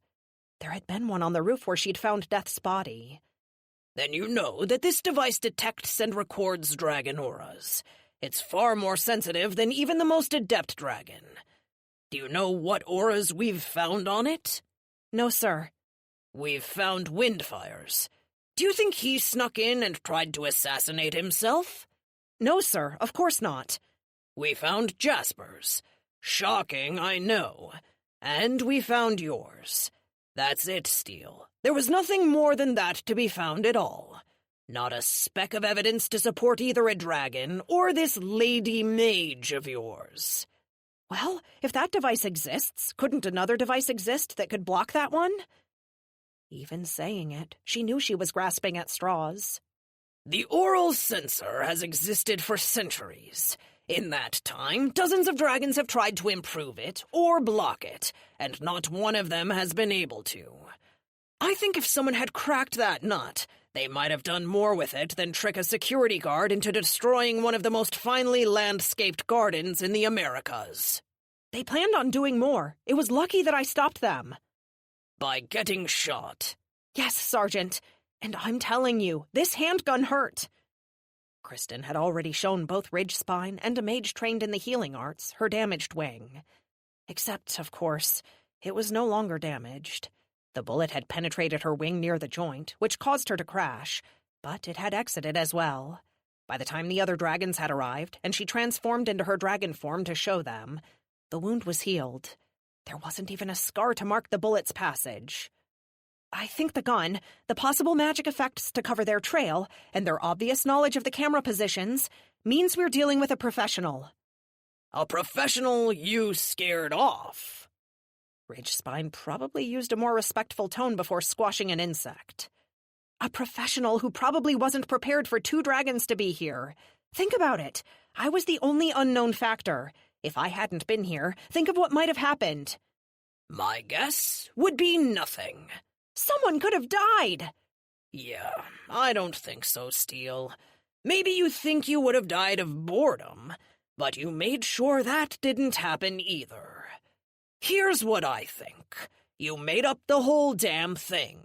There had been one on the roof where she'd found Death's body. Then you know that this device detects and records dragon auras. It's far more sensitive than even the most adept dragon. Do you know what auras we've found on it? No, sir. We've found Windfire's. Do you think he snuck in and tried to assassinate himself? No, sir, of course not. We found Jasper's. Shocking, I know. And we found yours. That's it, Steele. There was nothing more than that to be found at all. Not a speck of evidence to support either a dragon or this lady mage of yours. Well, if that device exists, couldn't another device exist that could block that one? Even saying it, she knew she was grasping at straws. The oral sensor has existed for centuries. In that time, dozens of dragons have tried to improve it or block it, and not one of them has been able to. I think if someone had cracked that nut, they might have done more with it than trick a security guard into destroying one of the most finely landscaped gardens in the Americas. They planned on doing more. It was lucky that I stopped them. By getting shot. Yes, Sergeant. And I'm telling you, this handgun hurt. Kristen had already shown both Ridgespine and a mage trained in the healing arts her damaged wing. Except, of course, it was no longer damaged. The bullet had penetrated her wing near the joint, which caused her to crash, but it had exited as well. By the time the other dragons had arrived, and she transformed into her dragon form to show them, the wound was healed. There wasn't even a scar to mark the bullet's passage. I think the gun, the possible magic effects to cover their trail, and their obvious knowledge of the camera positions means we're dealing with a professional. A professional you scared off? Ridgespine probably used a more respectful tone before squashing an insect. A professional who probably wasn't prepared for two dragons to be here. Think about it. I was the only unknown factor. If I hadn't been here, think of what might have happened. My guess would be nothing. Someone could have died. Yeah, I don't think so, Steele. Maybe you think you would have died of boredom, but you made sure that didn't happen either. Here's what I think. You made up the whole damn thing.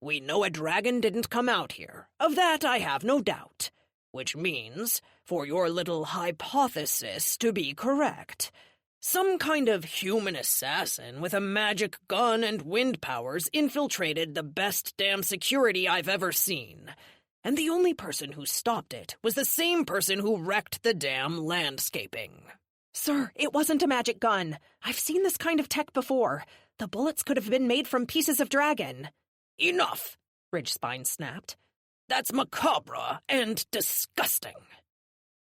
We know a dragon didn't come out here. Of that I have no doubt. Which means, for your little hypothesis to be correct, some kind of human assassin with a magic gun and wind powers infiltrated the best damn security I've ever seen. And the only person who stopped it was the same person who wrecked the damn landscaping. Sir, it wasn't a magic gun. I've seen this kind of tech before. The bullets could have been made from pieces of dragon. Enough, Ridgespine snapped. That's macabre and disgusting.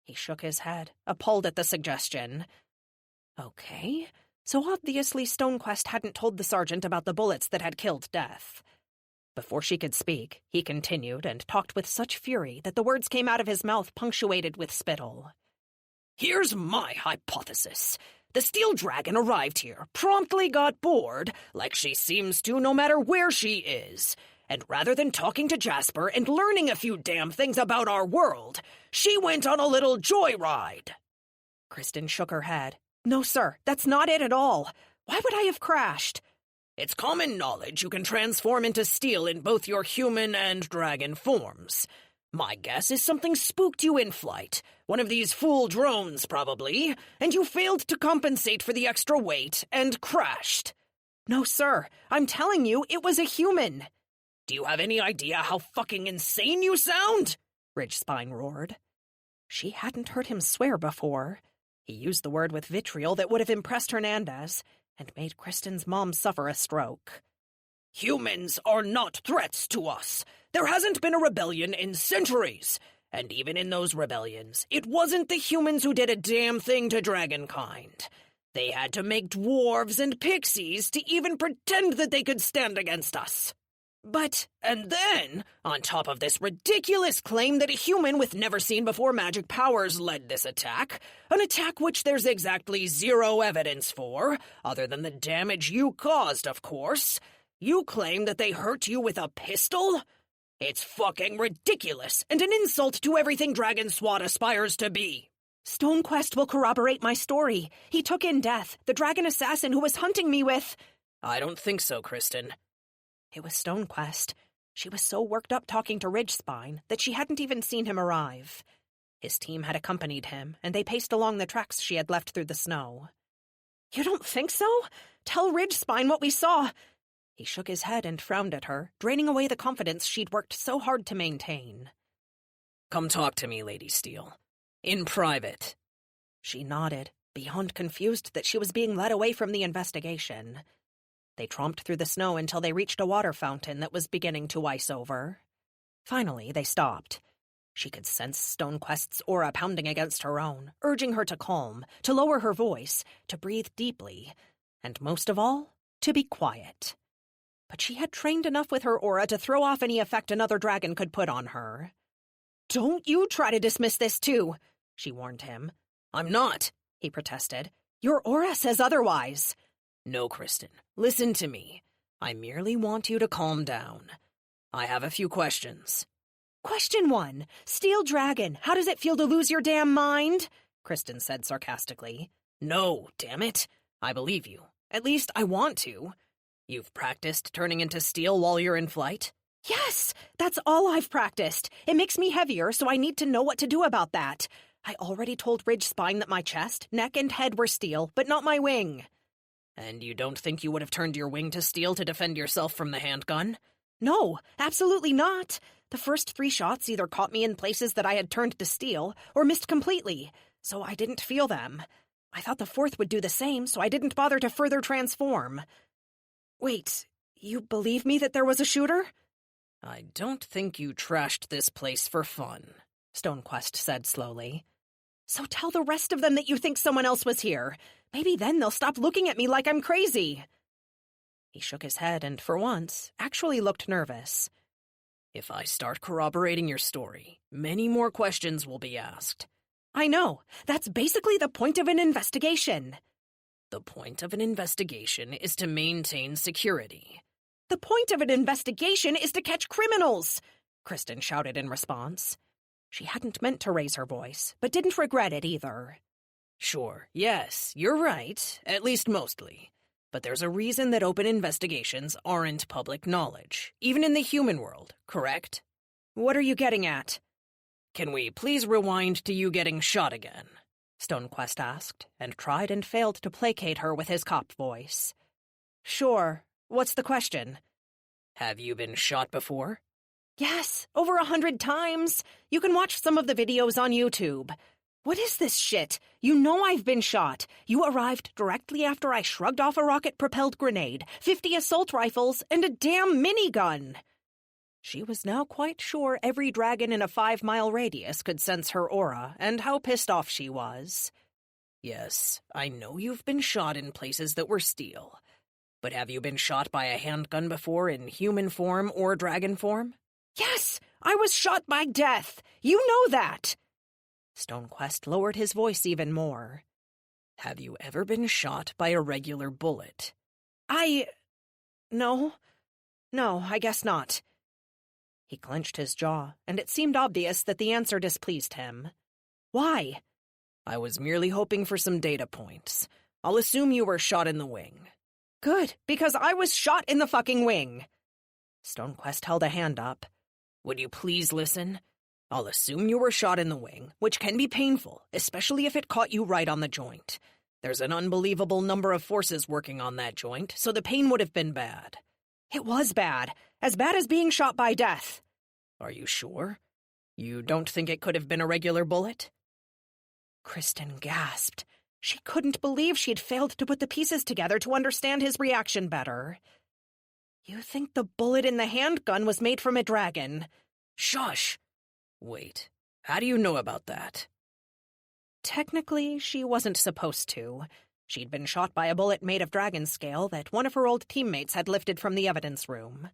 He shook his head, appalled at the suggestion. Okay, so obviously Stonequest hadn't told the sergeant about the bullets that had killed Death. Before she could speak, he continued and talked with such fury that the words came out of his mouth punctuated with spittle. Here's my hypothesis. The steel dragon arrived here, promptly got bored, like she seems to no matter where she is. And rather than talking to Jasper and learning a few damn things about our world, she went on a little joyride. Kristen shook her head. No, sir, that's not it at all. Why would I have crashed? It's common knowledge you can transform into steel in both your human and dragon forms. My guess is something spooked you in flight. One of these fool drones, probably, and you failed to compensate for the extra weight and crashed. No, sir, I'm telling you, it was a human. Do you have any idea how fucking insane you sound? Ridgespine roared. She hadn't heard him swear before. He used the word with vitriol that would have impressed Hernandez and made Kristen's mom suffer a stroke. Humans are not threats to us. There hasn't been a rebellion in centuries. And even in those rebellions, it wasn't the humans who did a damn thing to dragonkind. They had to make dwarves and pixies to even pretend that they could stand against us. And then, on top of this ridiculous claim that a human with never-seen-before magic powers led this attack, an attack which there's exactly zero evidence for, other than the damage you caused, of course, you claim that they hurt you with a pistol? It's fucking ridiculous, and an insult to everything Dragon SWAT aspires to be. Stonequest will corroborate my story. He took in Death, the dragon assassin who was hunting me with... I don't think so, Kristen. It was Stonequest. She was so worked up talking to Ridgespine that she hadn't even seen him arrive. His team had accompanied him, and they paced along the tracks she had left through the snow. You don't think so? Tell Ridgespine what we saw. He shook his head and frowned at her, draining away the confidence she'd worked so hard to maintain. Come talk to me, Lady Steele. In private. She nodded, beyond confused that she was being led away from the investigation. They tromped through the snow until they reached a water fountain that was beginning to ice over. Finally, they stopped. She could sense Stonequest's aura pounding against her own, urging her to calm, to lower her voice, to breathe deeply, and most of all, to be quiet. But she had trained enough with her aura to throw off any effect another dragon could put on her. "Don't you try to dismiss this, too," she warned him. "I'm not," he protested. "Your aura says otherwise." "No, Kristen. Listen to me. I merely want you to calm down. I have a few questions." Question 1. Steel Dragon, how does it feel to lose your damn mind? Kristen said sarcastically. No, damn it. I believe you. At least I want to. You've practiced turning into steel while you're in flight? Yes, that's all I've practiced. It makes me heavier, so I need to know what to do about that. I already told Ridgespine that my chest, neck, and head were steel, but not my wing. And you don't think you would have turned your wing to steel to defend yourself from the handgun? No, absolutely not. The first 3 shots either caught me in places that I had turned to steel or missed completely, so I didn't feel them. I thought the 4th would do the same, so I didn't bother to further transform. Wait, you believe me that there was a shooter? I don't think you trashed this place for fun, Stonequest said slowly. So tell the rest of them that you think someone else was here. Maybe then they'll stop looking at me like I'm crazy. He shook his head and, for once, actually looked nervous. If I start corroborating your story, many more questions will be asked. I know. That's basically the point of an investigation. The point of an investigation is to maintain security. The point of an investigation is to catch criminals, Kristen shouted in response. She hadn't meant to raise her voice, but didn't regret it either. Sure, yes, you're right, at least mostly. But there's a reason that open investigations aren't public knowledge, even in the human world, correct? What are you getting at? Can we please rewind to you getting shot again? Stonequest asked, and tried and failed to placate her with his cop voice. Sure. What's the question? Have you been shot before? Yes, over 100 times. You can watch some of the videos on YouTube. What is this shit? You know I've been shot. You arrived directly after I shrugged off a rocket-propelled grenade, 50 assault rifles, and a damn minigun. She was now quite sure every dragon in a 5-mile radius could sense her aura and how pissed off she was. Yes, I know you've been shot in places that were steel. But have you been shot by a handgun before in human form or dragon form? Yes, I was shot by Death. You know that. Stonequest lowered his voice even more. Have you ever been shot by a regular bullet? No, I guess not. He clenched his jaw, and it seemed obvious that the answer displeased him. Why? I was merely hoping for some data points. I'll assume you were shot in the wing. Good, because I was shot in the fucking wing. Stonequest held a hand up. Would you please listen? I'll assume you were shot in the wing, which can be painful, especially if it caught you right on the joint. There's an unbelievable number of forces working on that joint, so the pain would have been bad. It was bad. As bad as being shot by Death. Are you sure? You don't think it could have been a regular bullet? Kristen gasped. She couldn't believe she'd failed to put the pieces together to understand his reaction better. You think the bullet in the handgun was made from a dragon? Shush! Wait, how do you know about that? Technically, she wasn't supposed to. She'd been shot by a bullet made of dragon scale that one of her old teammates had lifted from the evidence room.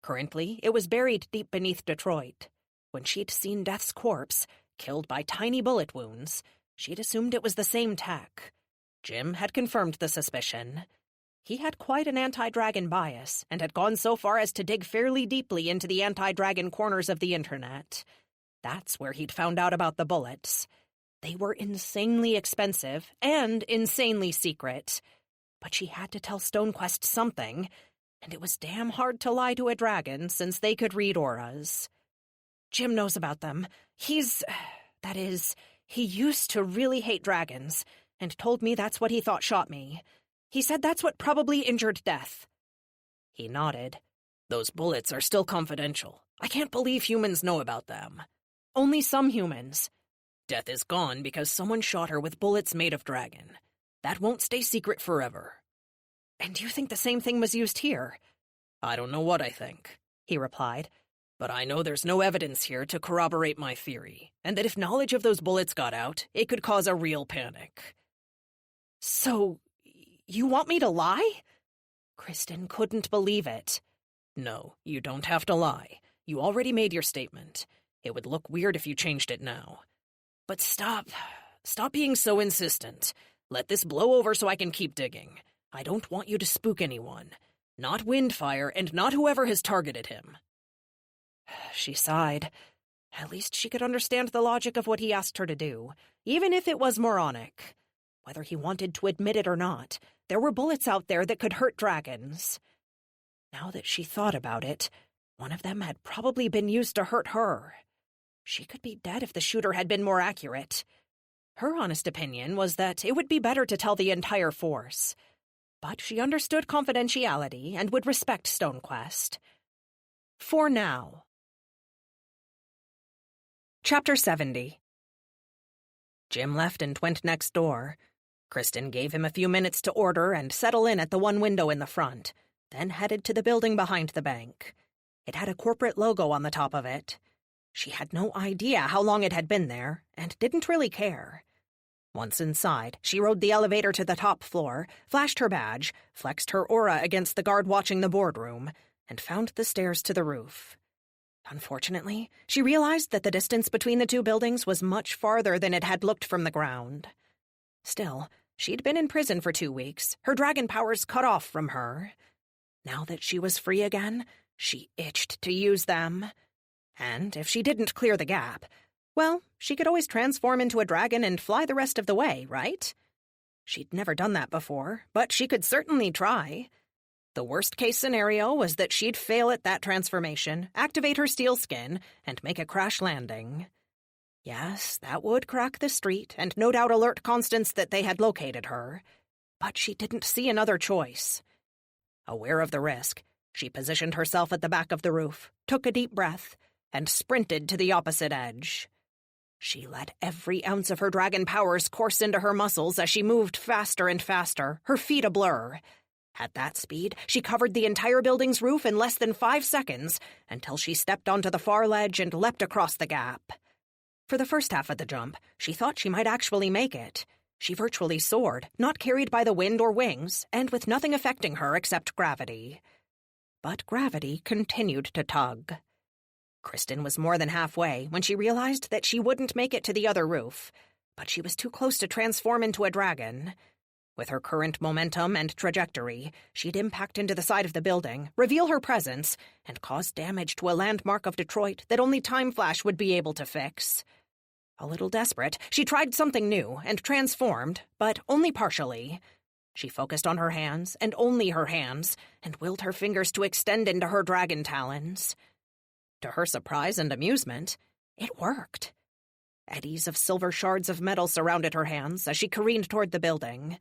Currently, it was buried deep beneath Detroit. When she'd seen Death's corpse, killed by tiny bullet wounds, she'd assumed it was the same tech. Jim had confirmed the suspicion. He had quite an anti-dragon bias, and had gone so far as to dig fairly deeply into the anti-dragon corners of the internet. That's where he'd found out about the bullets. They were insanely expensive and insanely secret. But she had to tell StoneQuest something, and it was damn hard to lie to a dragon since they could read auras. Jim knows about them. He used to really hate dragons, and told me that's what he thought shot me. He said that's what probably injured Death. He nodded. Those bullets are still confidential. I can't believe humans know about them. Only some humans. Death is gone because someone shot her with bullets made of dragon. That won't stay secret forever. And you think the same thing was used here? I don't know what I think, he replied. But I know there's no evidence here to corroborate my theory, and that if knowledge of those bullets got out, it could cause a real panic. So, you want me to lie? Kristen couldn't believe it. No, you don't have to lie. You already made your statement. It would look weird if you changed it now. But stop being so insistent. Let this blow over so I can keep digging. I don't want you to spook anyone. Not Windfire, and not whoever has targeted him. She sighed. At least she could understand the logic of what he asked her to do, even if it was moronic. Whether he wanted to admit it or not, there were bullets out there that could hurt dragons. Now that she thought about it, one of them had probably been used to hurt her. She could be dead if the shooter had been more accurate. Her honest opinion was that it would be better to tell the entire force. But she understood confidentiality and would respect StoneQuest. For now. Chapter 70. Jim left and went next door. Kristen gave him a few minutes to order and settle in at the one window in the front, then headed to the building behind the bank. It had a corporate logo on the top of it. She had no idea how long it had been there, and didn't really care. Once inside, she rode the elevator to the top floor, flashed her badge, flexed her aura against the guard watching the boardroom, and found the stairs to the roof. Unfortunately, she realized that the distance between the two buildings was much farther than it had looked from the ground. Still, she'd been in prison for 2 weeks, her dragon powers cut off from her. Now that she was free again, she itched to use them. And if she didn't clear the gap, well, she could always transform into a dragon and fly the rest of the way, right? She'd never done that before, but she could certainly try. The worst-case scenario was that she'd fail at that transformation, activate her steel skin, and make a crash landing. Yes, that would crack the street, and no doubt alert Constance that they had located her. But she didn't see another choice. Aware of the risk, she positioned herself at the back of the roof, took a deep breath, and sprinted to the opposite edge. She let every ounce of her dragon powers course into her muscles as she moved faster and faster, her feet a blur. At that speed, she covered the entire building's roof in less than 5 seconds, until she stepped onto the far ledge and leapt across the gap. For the first half of the jump, she thought she might actually make it. She virtually soared, not carried by the wind or wings, and with nothing affecting her except gravity. But gravity continued to tug. Kristen was more than halfway when she realized that she wouldn't make it to the other roof, but she was too close to transform into a dragon. With her current momentum and trajectory, she'd impact into the side of the building, reveal her presence, and cause damage to a landmark of Detroit that only Time Flash would be able to fix. A little desperate, she tried something new and transformed, but only partially. She focused on her hands, and only her hands, and willed her fingers to extend into her dragon talons. To her surprise and amusement, it worked. Eddies of silver shards of metal surrounded her hands as she careened toward the building.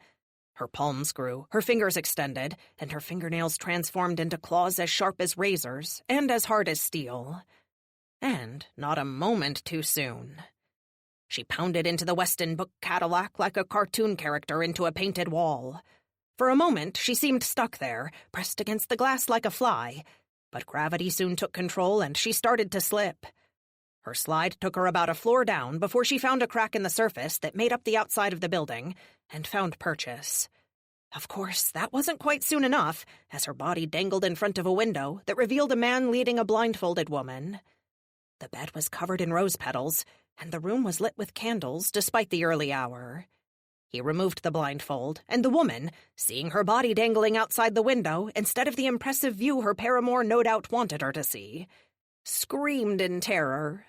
Her palms grew, her fingers extended, and her fingernails transformed into claws as sharp as razors and as hard as steel. And not a moment too soon. She pounded into the Weston Book Cadillac like a cartoon character into a painted wall. For a moment, she seemed stuck there, pressed against the glass like a fly, but gravity soon took control and she started to slip. Her slide took her about a floor down before she found a crack in the surface that made up the outside of the building and found purchase. Of course, that wasn't quite soon enough, as her body dangled in front of a window that revealed a man leading a blindfolded woman. The bed was covered in rose petals, and the room was lit with candles despite the early hour. He removed the blindfold, and the woman, seeing her body dangling outside the window instead of the impressive view her paramour no doubt wanted her to see, screamed in terror.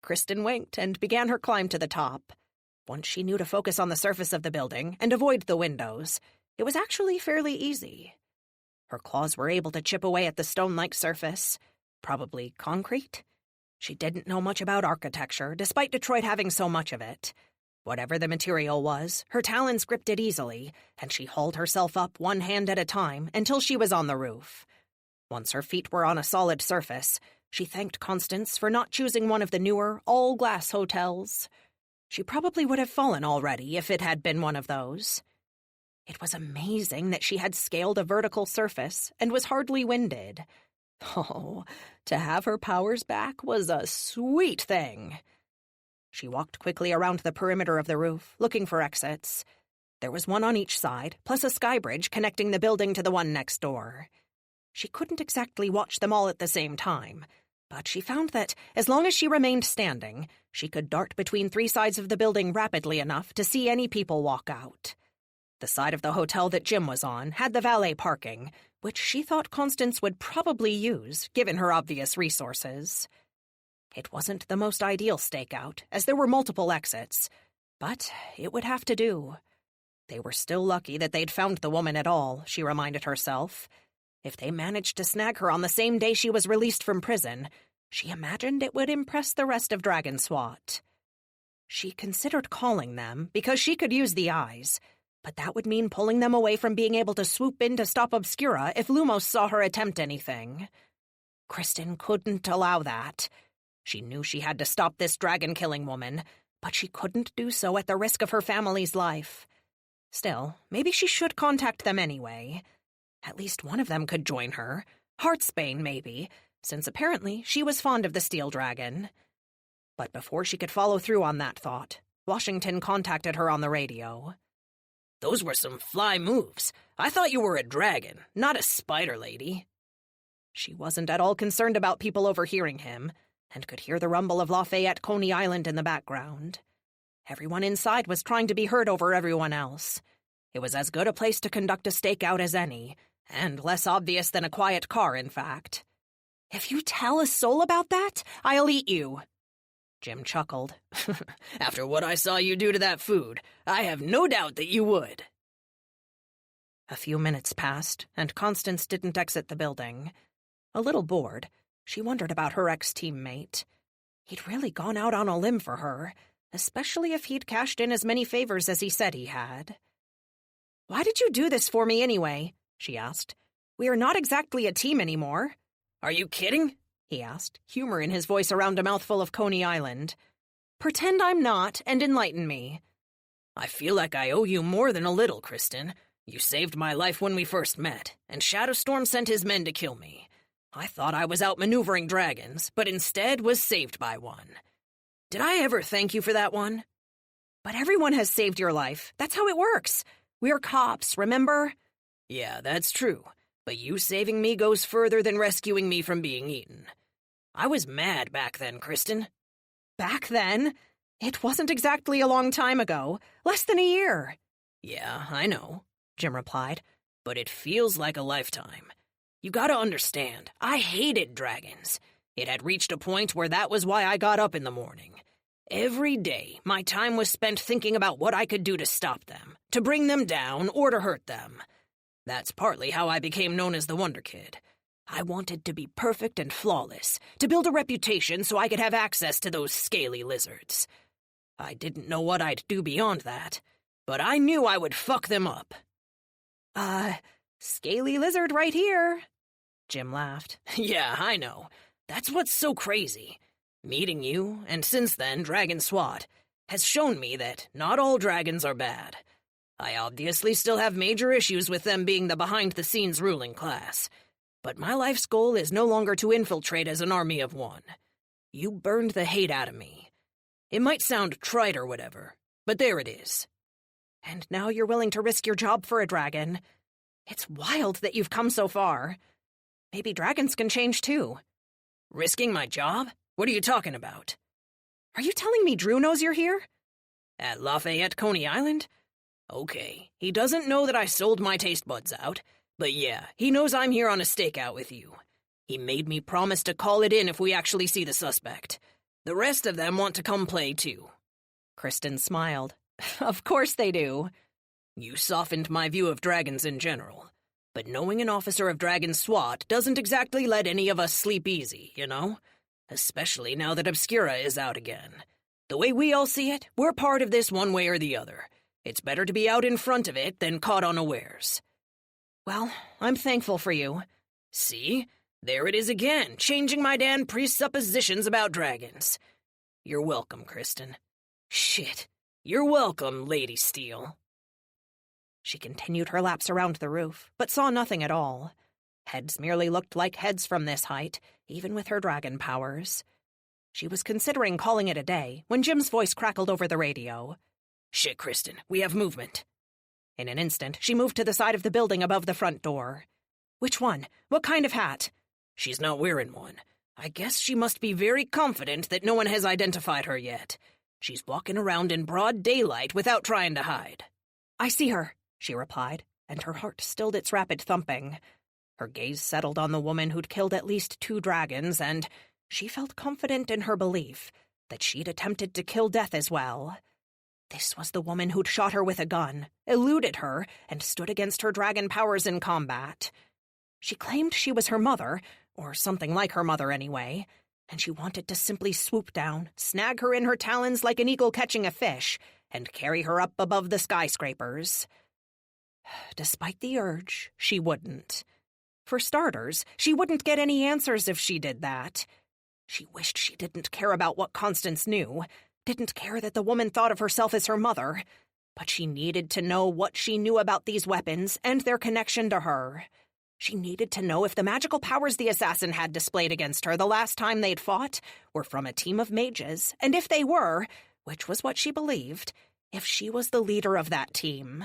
Kristen winked and began her climb to the top. Once she knew to focus on the surface of the building and avoid the windows, it was actually fairly easy. Her claws were able to chip away at the stone-like surface. Probably concrete? She didn't know much about architecture, despite Detroit having so much of it. Whatever the material was, her talons gripped it easily, and she hauled herself up one hand at a time until she was on the roof. Once her feet were on a solid surface, she thanked Constance for not choosing one of the newer, all-glass hotels. She probably would have fallen already if it had been one of those. It was amazing that she had scaled a vertical surface and was hardly winded. Oh, to have her powers back was a sweet thing. She walked quickly around the perimeter of the roof, looking for exits. There was one on each side, plus a sky bridge connecting the building to the one next door. She couldn't exactly watch them all at the same time, but she found that, as long as she remained standing, she could dart between three sides of the building rapidly enough to see any people walk out. The side of the hotel that Jim was on had the valet parking, which she thought Constance would probably use, given her obvious resources. It wasn't the most ideal stakeout, as there were multiple exits, but it would have to do. They were still lucky that they'd found the woman at all, she reminded herself. If they managed to snag her on the same day she was released from prison, she imagined it would impress the rest of Dragon SWAT. She considered calling them because she could use the eyes, but that would mean pulling them away from being able to swoop in to stop Obscura if Lumos saw her attempt anything. Kristen couldn't allow that. She knew she had to stop this dragon-killing woman, but she couldn't do so at the risk of her family's life. Still, maybe she should contact them anyway. At least one of them could join her. Heartsbane, maybe, since apparently she was fond of the steel dragon. But before she could follow through on that thought, Washington contacted her on the radio. "Those were some fly moves. I thought you were a dragon, not a spider lady." She wasn't at all concerned about people overhearing him, and could hear the rumble of Lafayette Coney Island in the background. Everyone inside was trying to be heard over everyone else. It was as good a place to conduct a stakeout as any, and less obvious than a quiet car, in fact. "If you tell a soul about that, I'll eat you." Jim chuckled. "After what I saw you do to that food, I have no doubt that you would." A few minutes passed, and Constance didn't exit the building. A little bored, she wondered about her ex-teammate. He'd really gone out on a limb for her, especially if he'd cashed in as many favors as he said he had. "Why did you do this for me anyway?" she asked. "We are not exactly a team anymore." "Are you kidding?" he asked, humor in his voice around a mouthful of Coney Island. "Pretend I'm not, and enlighten me." "I feel like I owe you more than a little, Kristen. You saved my life when we first met, and Shadowstorm sent his men to kill me. I thought I was outmaneuvering dragons, but instead was saved by one. Did I ever thank you for that one?" "But everyone has saved your life. That's how it works. We're cops, remember?" "Yeah, that's true. But you saving me goes further than rescuing me from being eaten. I was mad back then, Kristen." "Back then? It wasn't exactly a long time ago. Less than a year." "Yeah, I know," Jim replied. "But it feels like a lifetime. You gotta understand, I hated dragons. It had reached a point where that was why I got up in the morning. Every day, my time was spent thinking about what I could do to stop them, to bring them down, or to hurt them. That's partly how I became known as the Wonder Kid. I wanted to be perfect and flawless, to build a reputation so I could have access to those scaly lizards. I didn't know what I'd do beyond that, but I knew I would fuck them up." Scaly lizard right here." Jim laughed. "Yeah, I know. That's what's so crazy. Meeting you, and since then Dragon SWAT, has shown me that not all dragons are bad. I obviously still have major issues with them being the behind-the-scenes ruling class. But my life's goal is no longer to infiltrate as an army of one. You burned the hate out of me. It might sound trite or whatever, but there it is. And now you're willing to risk your job for a dragon. It's wild that you've come so far. Maybe dragons can change too. Risking my job? What are you talking about? Are you telling me Drew knows you're here? At Lafayette, Coney Island? Okay, he doesn't know that I sold my taste buds out, but yeah, he knows I'm here on a stakeout with you. He made me promise to call it in if we actually see the suspect. The rest of them want to come play too. Kristen smiled. Of course they do. You softened my view of dragons in general. But knowing an officer of Dragon SWAT doesn't exactly let any of us sleep easy, you know? Especially now that Obscura is out again. The way we all see it, we're part of this one way or the other. It's better to be out in front of it than caught unawares. Well, I'm thankful for you. See? There it is again, changing my damn presuppositions about dragons. You're welcome, Kristen. Shit. You're welcome, Lady Steel. She continued her laps around the roof, but saw nothing at all. Heads merely looked like heads from this height, even with her dragon powers. She was considering calling it a day when Jim's voice crackled over the radio. Shit, Kristen, we have movement. In an instant, she moved to the side of the building above the front door. Which one? What kind of hat? She's not wearing one. I guess she must be very confident that no one has identified her yet. She's walking around in broad daylight without trying to hide. I see her, she replied, and her heart stilled its rapid thumping. Her gaze settled on the woman who'd killed at least 2 dragons, and she felt confident in her belief that she'd attempted to kill Death as well. This was the woman who'd shot her with a gun, eluded her, and stood against her dragon powers in combat. She claimed she was her mother, or something like her mother anyway, and she wanted to simply swoop down, snag her in her talons like an eagle catching a fish, and carry her up above the skyscrapers. Despite the urge, she wouldn't. For starters, she wouldn't get any answers if she did that. She wished she didn't care about what Constance knew, didn't care that the woman thought of herself as her mother, but she needed to know what she knew about these weapons and their connection to her. She needed to know if the magical powers the assassin had displayed against her the last time they'd fought were from a team of mages, and if they were, which was what she believed, if she was the leader of that team.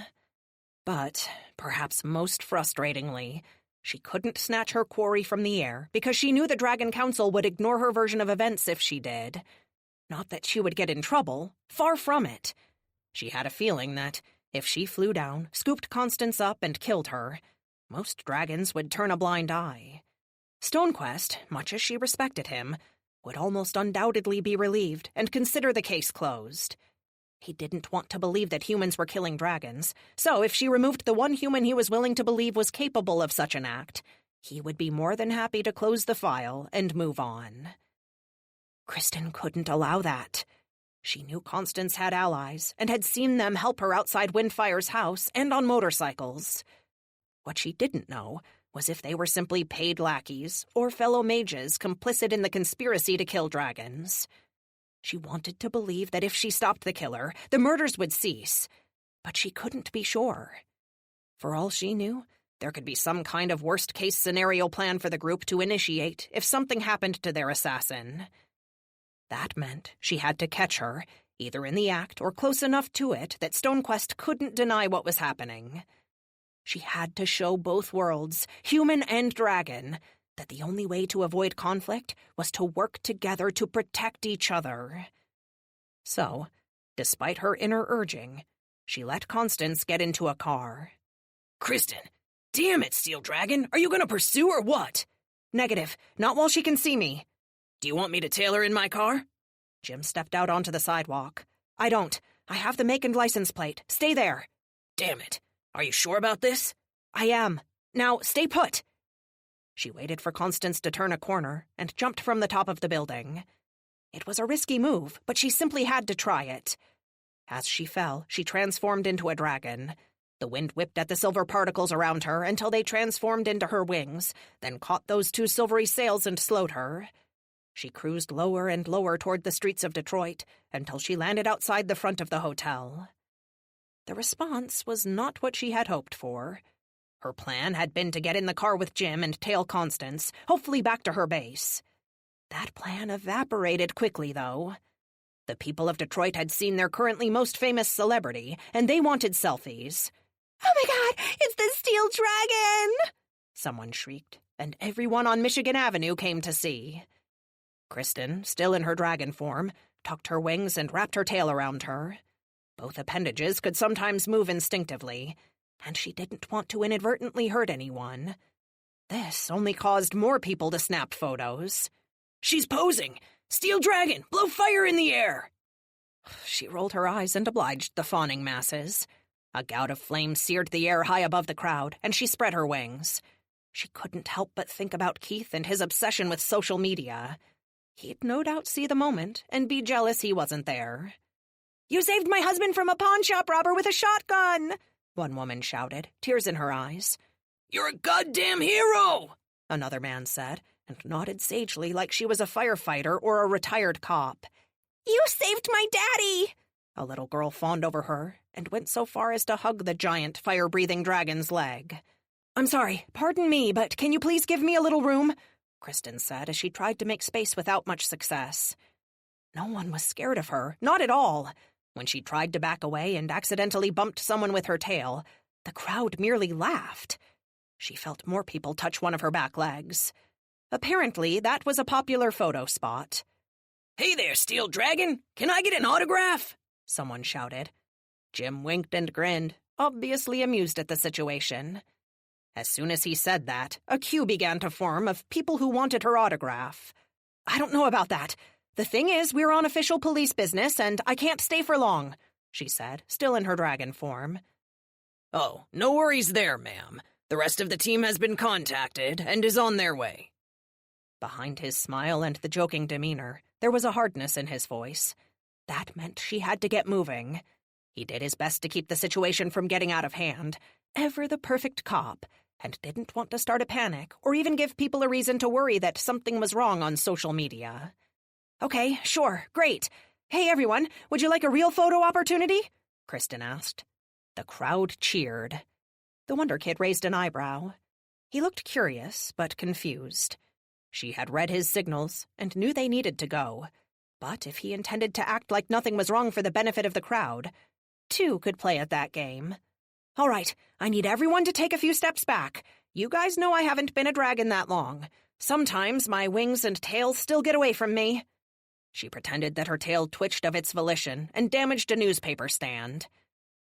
But, perhaps most frustratingly, she couldn't snatch her quarry from the air because she knew the Dragon Council would ignore her version of events if she did. Not that she would get in trouble, far from it. She had a feeling that, if she flew down, scooped Constance up, and killed her, most dragons would turn a blind eye. Stonequest, much as she respected him, would almost undoubtedly be relieved and consider the case closed. He didn't want to believe that humans were killing dragons, so if she removed the one human he was willing to believe was capable of such an act, he would be more than happy to close the file and move on. Kristen couldn't allow that. She knew Constance had allies and had seen them help her outside Windfire's house and on motorcycles. What she didn't know was if they were simply paid lackeys or fellow mages complicit in the conspiracy to kill dragons. She wanted to believe that if she stopped the killer, the murders would cease, but she couldn't be sure. For all she knew, there could be some kind of worst-case scenario plan for the group to initiate if something happened to their assassin. That meant she had to catch her, either in the act or close enough to it that Stonequest couldn't deny what was happening. She had to show both worlds, human and dragon, that the only way to avoid conflict was to work together to protect each other. So, despite her inner urging, she let Constance get into a car. Kristen, damn it, Steel Dragon, are you going to pursue or what? Negative, not while she can see me. Do you want me to tail her in my car? Jim stepped out onto the sidewalk. I don't. I have the make and license plate. Stay there. Damn it. Are you sure about this? I am. Now, stay put. She waited for Constance to turn a corner and jumped from the top of the building. It was a risky move, but she simply had to try it. As she fell, she transformed into a dragon. The wind whipped at the silver particles around her until they transformed into her wings, then caught those 2 silvery sails and slowed her. She cruised lower and lower toward the streets of Detroit until she landed outside the front of the hotel. The response was not what she had hoped for. Her plan had been to get in the car with Jim and tail Constance, hopefully back to her base. That plan evaporated quickly, though. The people of Detroit had seen their currently most famous celebrity, and they wanted selfies. "Oh my God, it's the Steel Dragon!" someone shrieked, and everyone on Michigan Avenue came to see. Kristen, still in her dragon form, tucked her wings and wrapped her tail around her. Both appendages could sometimes move instinctively, and she didn't want to inadvertently hurt anyone. This only caused more people to snap photos. "She's posing! Steel Dragon, blow fire in the air!" She rolled her eyes and obliged the fawning masses. A gout of flame seared the air high above the crowd, and she spread her wings. She couldn't help but think about Keith and his obsession with social media. He'd no doubt see the moment and be jealous he wasn't there. "You saved my husband from a pawn shop robber with a shotgun!" one woman shouted, tears in her eyes. "You're a goddamn hero!" another man said, and nodded sagely like she was a firefighter or a retired cop. "You saved my daddy!" A little girl fawned over her and went so far as to hug the giant, fire-breathing dragon's leg. "I'm sorry, pardon me, but can you please give me a little room?" Kristen said as she tried to make space without much success. No one was scared of her, not at all. When she tried to back away and accidentally bumped someone with her tail, the crowd merely laughed. She felt more people touch one of her back legs. Apparently, that was a popular photo spot. "Hey there, Steel Dragon! Can I get an autograph?" someone shouted. Jim winked and grinned, obviously amused at the situation. As soon as he said that, a queue began to form of people who wanted her autograph. "I don't know about that. The thing is, we're on official police business, and I can't stay for long," she said, still in her dragon form. "Oh, no worries there, ma'am. The rest of the team has been contacted and is on their way." Behind his smile and the joking demeanor, there was a hardness in his voice. That meant she had to get moving. He did his best to keep the situation from getting out of hand, ever the perfect cop, and didn't want to start a panic or even give people a reason to worry that something was wrong on social media. "Okay, sure, great. Hey, everyone, would you like a real photo opportunity?" Kristen asked. The crowd cheered. The Wonder Kid raised an eyebrow. He looked curious, but confused. She had read his signals and knew they needed to go. But if he intended to act like nothing was wrong for the benefit of the crowd, two could play at that game. "All right, I need everyone to take a few steps back. You guys know I haven't been a dragon that long. Sometimes my wings and tail still get away from me." She pretended that her tail twitched of its volition and damaged a newspaper stand.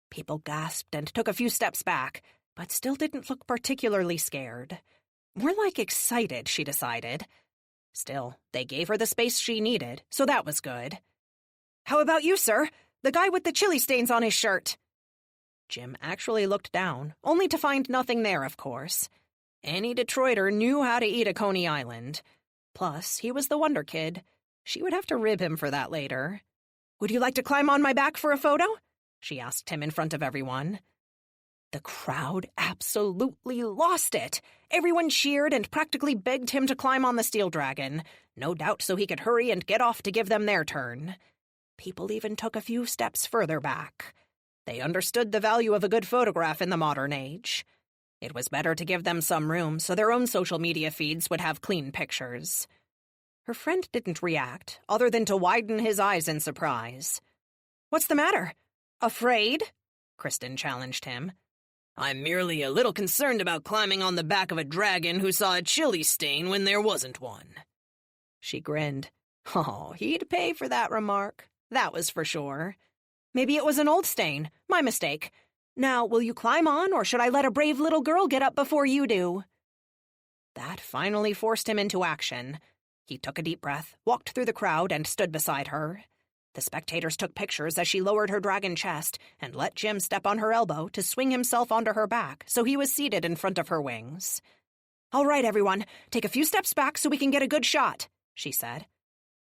People gasped and took a few steps back, but still didn't look particularly scared. More like excited, she decided. Still, they gave her the space she needed, so that was good. "How about you, sir? The guy with the chili stains on his shirt." Jim actually looked down, only to find nothing there, of course. Any Detroiter knew how to eat a Coney Island. Plus, he was the Wonder Kid. She would have to rib him for that later. "Would you like to climb on my back for a photo?" she asked him in front of everyone. The crowd absolutely lost it. Everyone cheered and practically begged him to climb on the Steel Dragon, no doubt so he could hurry and get off to give them their turn. People even took a few steps further back. They understood the value of a good photograph in the modern age. It was better to give them some room so their own social media feeds would have clean pictures. Her friend didn't react, other than to widen his eyes in surprise. "What's the matter? Afraid?" Kristen challenged him. "I'm merely a little concerned about climbing on the back of a dragon who saw a chili stain when there wasn't one." She grinned. Oh, he'd pay for that remark. That was for sure. "Maybe it was an old stain. My mistake. Now, will you climb on, or should I let a brave little girl get up before you do?" That finally forced him into action. He took a deep breath, walked through the crowd, and stood beside her. The spectators took pictures as she lowered her dragon chest and let Jim step on her elbow to swing himself onto her back so he was seated in front of her wings. "All right, everyone, take a few steps back so we can get a good shot," she said.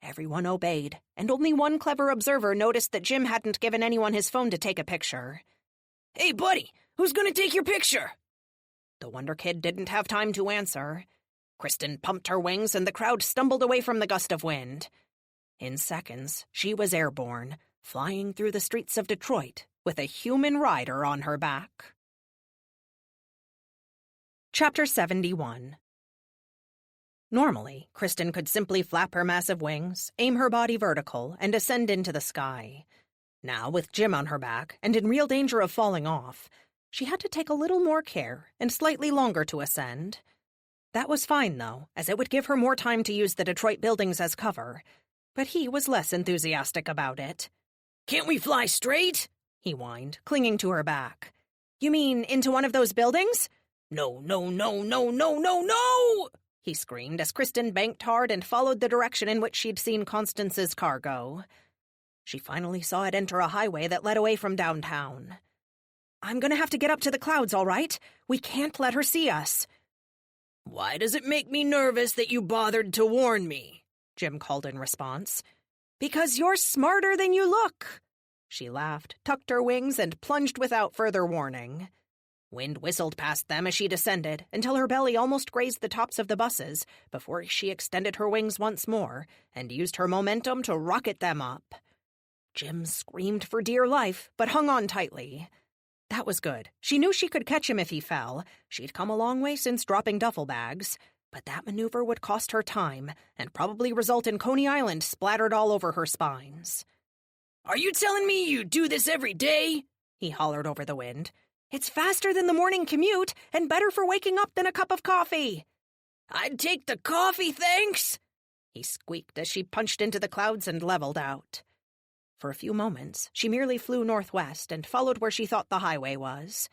Everyone obeyed, and only one clever observer noticed that Jim hadn't given anyone his phone to take a picture. "Hey, buddy, who's gonna take your picture?" The Wonder Kid didn't have time to answer. Kristen pumped her wings and the crowd stumbled away from the gust of wind. In seconds, she was airborne, flying through the streets of Detroit with a human rider on her back. Chapter 71. Normally, Kristen could simply flap her massive wings, aim her body vertical, and ascend into the sky. Now, with Jim on her back, and in real danger of falling off, she had to take a little more care and slightly longer to ascend. That was fine, though, as it would give her more time to use the Detroit buildings as cover. But he was less enthusiastic about it. "Can't we fly straight?" he whined, clinging to her back. "You mean into one of those buildings?" "No, no, no, no, no, no, no!" he screamed as Kristen banked hard and followed the direction in which she'd seen Constance's car go. She finally saw it enter a highway that led away from downtown. "I'm gonna have to get up to the clouds, all right? We can't let her see us." "Why does it make me nervous that you bothered to warn me?" Jim called in response. "Because you're smarter than you look." She laughed, tucked her wings, and plunged without further warning. Wind whistled past them as she descended, until her belly almost grazed the tops of the buses before she extended her wings once more and used her momentum to rocket them up. Jim screamed for dear life, but hung on tightly. That was good. She knew she could catch him if he fell. She'd come a long way since dropping duffel bags. But that maneuver would cost her time, and probably result in Coney Island splattered all over her spines. "Are you telling me you do this every day?" he hollered over the wind. "It's faster than the morning commute, and better for waking up than a cup of coffee." "I'd take the coffee, thanks," he squeaked as she punched into the clouds and leveled out. For a few moments, she merely flew northwest and followed where she thought the highway was.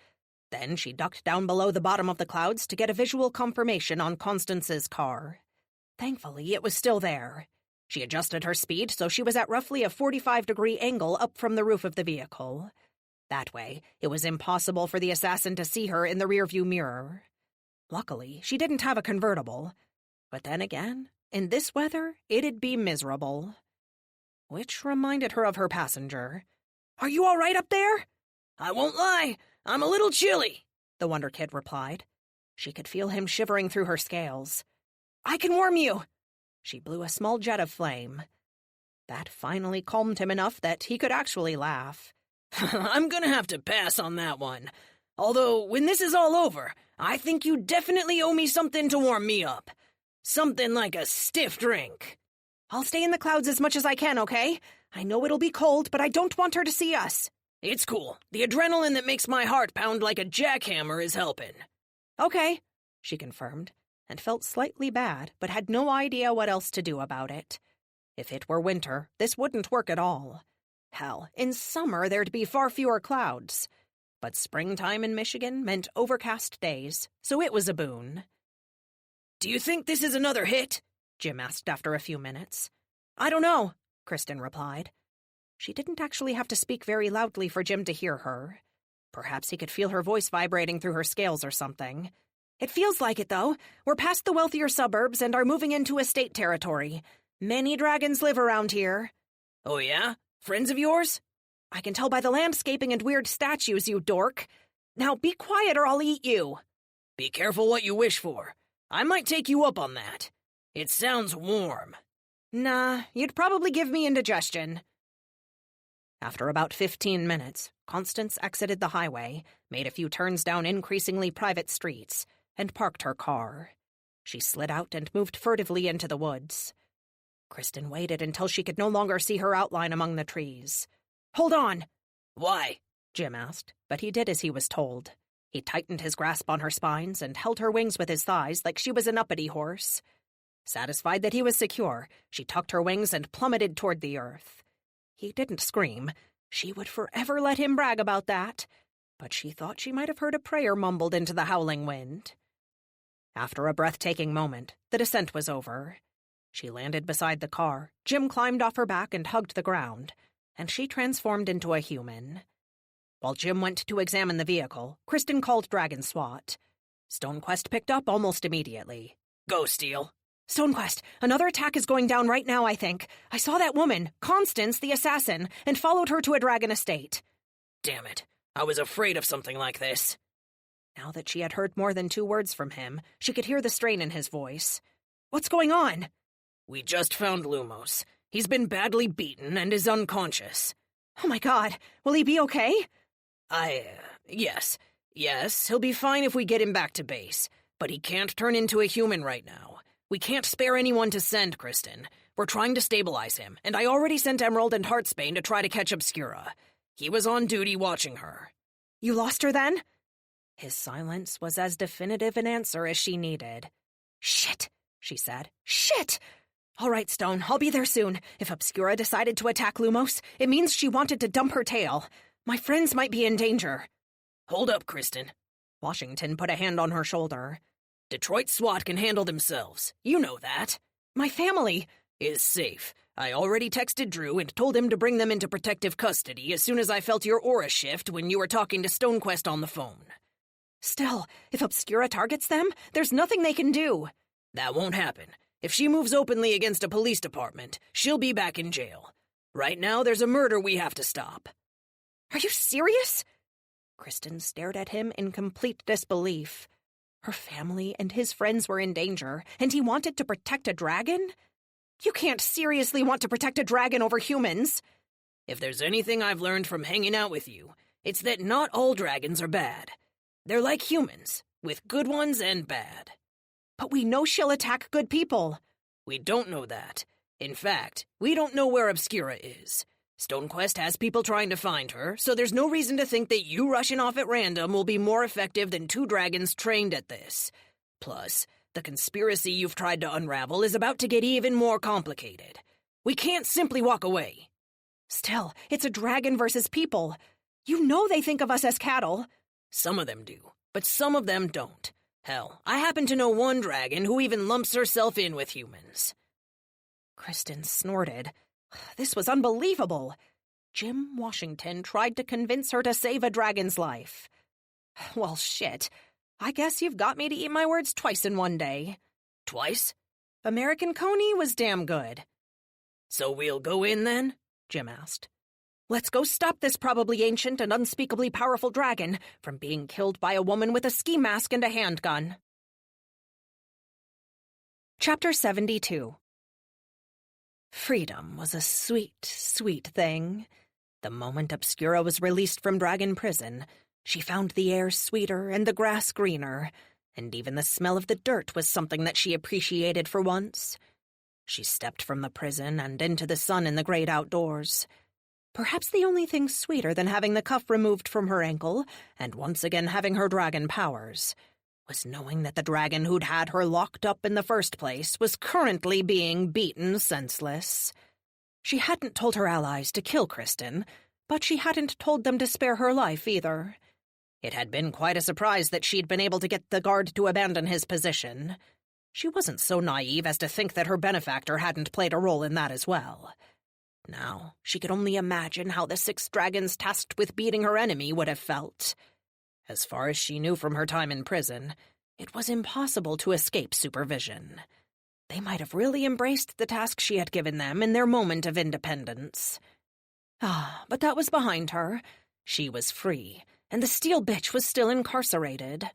Then she ducked down below the bottom of the clouds to get a visual confirmation on Constance's car. Thankfully, it was still there. She adjusted her speed so she was at roughly a 45-degree angle up from the roof of the vehicle. That way, it was impossible for the assassin to see her in the rearview mirror. Luckily, she didn't have a convertible. But then again, in this weather, it'd be miserable. Which reminded her of her passenger. "Are you all right up there?" "I won't lie, I'm a little chilly," the Wonder Kid replied. She could feel him shivering through her scales. "I can warm you." She blew a small jet of flame. That finally calmed him enough that he could actually laugh. "I'm gonna have to pass on that one. Although, when this is all over, I think you definitely owe me something to warm me up. Something like a stiff drink." "I'll stay in the clouds as much as I can, okay? I know it'll be cold, but I don't want her to see us." "It's cool. The adrenaline that makes my heart pound like a jackhammer is helping." "Okay," she confirmed, and felt slightly bad, but had no idea what else to do about it. If it were winter, this wouldn't work at all. Hell, in summer there'd be far fewer clouds. But springtime in Michigan meant overcast days, so it was a boon. "Do you think this is another hit?" Jim asked after a few minutes. "I don't know," Kristen replied. She didn't actually have to speak very loudly for Jim to hear her. Perhaps he could feel her voice vibrating through her scales or something. "It feels like it, though. We're past the wealthier suburbs and are moving into estate territory. Many dragons live around here." "Oh yeah? Friends of yours?" "I can tell by the landscaping and weird statues, you dork. Now be quiet or I'll eat you." "Be careful what you wish for. I might take you up on that. It sounds warm." "Nah, you'd probably give me indigestion." After about 15 minutes, Constance exited the highway, made a few turns down increasingly private streets, and parked her car. She slid out and moved furtively into the woods. Kristen waited until she could no longer see her outline among the trees. "Hold on!" "Why?" Jim asked, but he did as he was told. He tightened his grasp on her spines and held her wings with his thighs like she was an uppity horse. Satisfied that he was secure, she tucked her wings and plummeted toward the earth. He didn't scream. She would forever let him brag about that. But she thought she might have heard a prayer mumbled into the howling wind. After a breathtaking moment, the descent was over. She landed beside the car, Jim climbed off her back and hugged the ground, and she transformed into a human. While Jim went to examine the vehicle, Kristen called Dragon SWAT. Stonequest picked up almost immediately. "Go, Steele." "Stonequest, another attack is going down right now, I think. I saw that woman, Constance, the assassin, and followed her to a dragon estate." "Damn it. I was afraid of something like this." Now that she had heard more than 2 words from him, she could hear the strain in his voice. "What's going on?" "We just found Lumos. He's been badly beaten and is unconscious." "Oh my God, will he be okay?" Yes. Yes, he'll be fine if we get him back to base. But he can't turn into a human right now. We can't spare anyone to send, Kristen. We're trying to stabilize him, and I already sent Emerald and Heartsbane to try to catch Obscura. He was on duty watching her. You lost her then? His silence was as definitive an answer as she needed. Shit, she said. Shit! All right, Stone, I'll be there soon. If Obscura decided to attack Lumos, it means she wanted to dump her tail. My friends might be in danger. Hold up, Kristen. Washington put a hand on her shoulder. Detroit SWAT can handle themselves. You know that. My family is safe. I already texted Drew and told him to bring them into protective custody as soon as I felt your aura shift when you were talking to StoneQuest on the phone. Still, if Obscura targets them, there's nothing they can do. That won't happen. If she moves openly against a police department, she'll be back in jail. Right now, there's a murder we have to stop. Are you serious? Kristen stared at him in complete disbelief. Her family and his friends were in danger, and he wanted to protect a dragon? You can't seriously want to protect a dragon over humans. If there's anything I've learned from hanging out with you, it's that not all dragons are bad. They're like humans, with good ones and bad. But we know she'll attack good people. We don't know that. In fact, we don't know where Obscura is. StoneQuest has people trying to find her, so there's no reason to think that you rushing off at random will be more effective than 2 dragons trained at this. Plus, the conspiracy you've tried to unravel is about to get even more complicated. We can't simply walk away. Still, it's a dragon versus people. You know they think of us as cattle. Some of them do, but some of them don't. Hell, I happen to know one dragon who even lumps herself in with humans. Kristen snorted. This was unbelievable. Jim Washington tried to convince her to save a dragon's life. Well, shit. I guess you've got me to eat my words twice in one day. Twice? American Coney was damn good. So we'll go in then? Jim asked. Let's go stop this probably ancient and unspeakably powerful dragon from being killed by a woman with a ski mask and a handgun. Chapter 72. Freedom was a sweet, sweet thing. The moment Obscura was released from Dragon Prison, she found the air sweeter and the grass greener, and even the smell of the dirt was something that she appreciated for once. She stepped from the prison and into the sun in the great outdoors. Perhaps the only thing sweeter than having the cuff removed from her ankle and once again having her dragon powers was knowing that the dragon who'd had her locked up in the first place was currently being beaten senseless. She hadn't told her allies to kill Kristen, but she hadn't told them to spare her life either. It had been quite a surprise that she'd been able to get the guard to abandon his position. She wasn't so naive as to think that her benefactor hadn't played a role in that as well. Now, she could only imagine how the 6 dragons tasked with beating her enemy would have felt. As far as she knew from her time in prison, it was impossible to escape supervision. They might have really embraced the task she had given them in their moment of independence. But that was behind her. She was free, and the steel bitch was still incarcerated.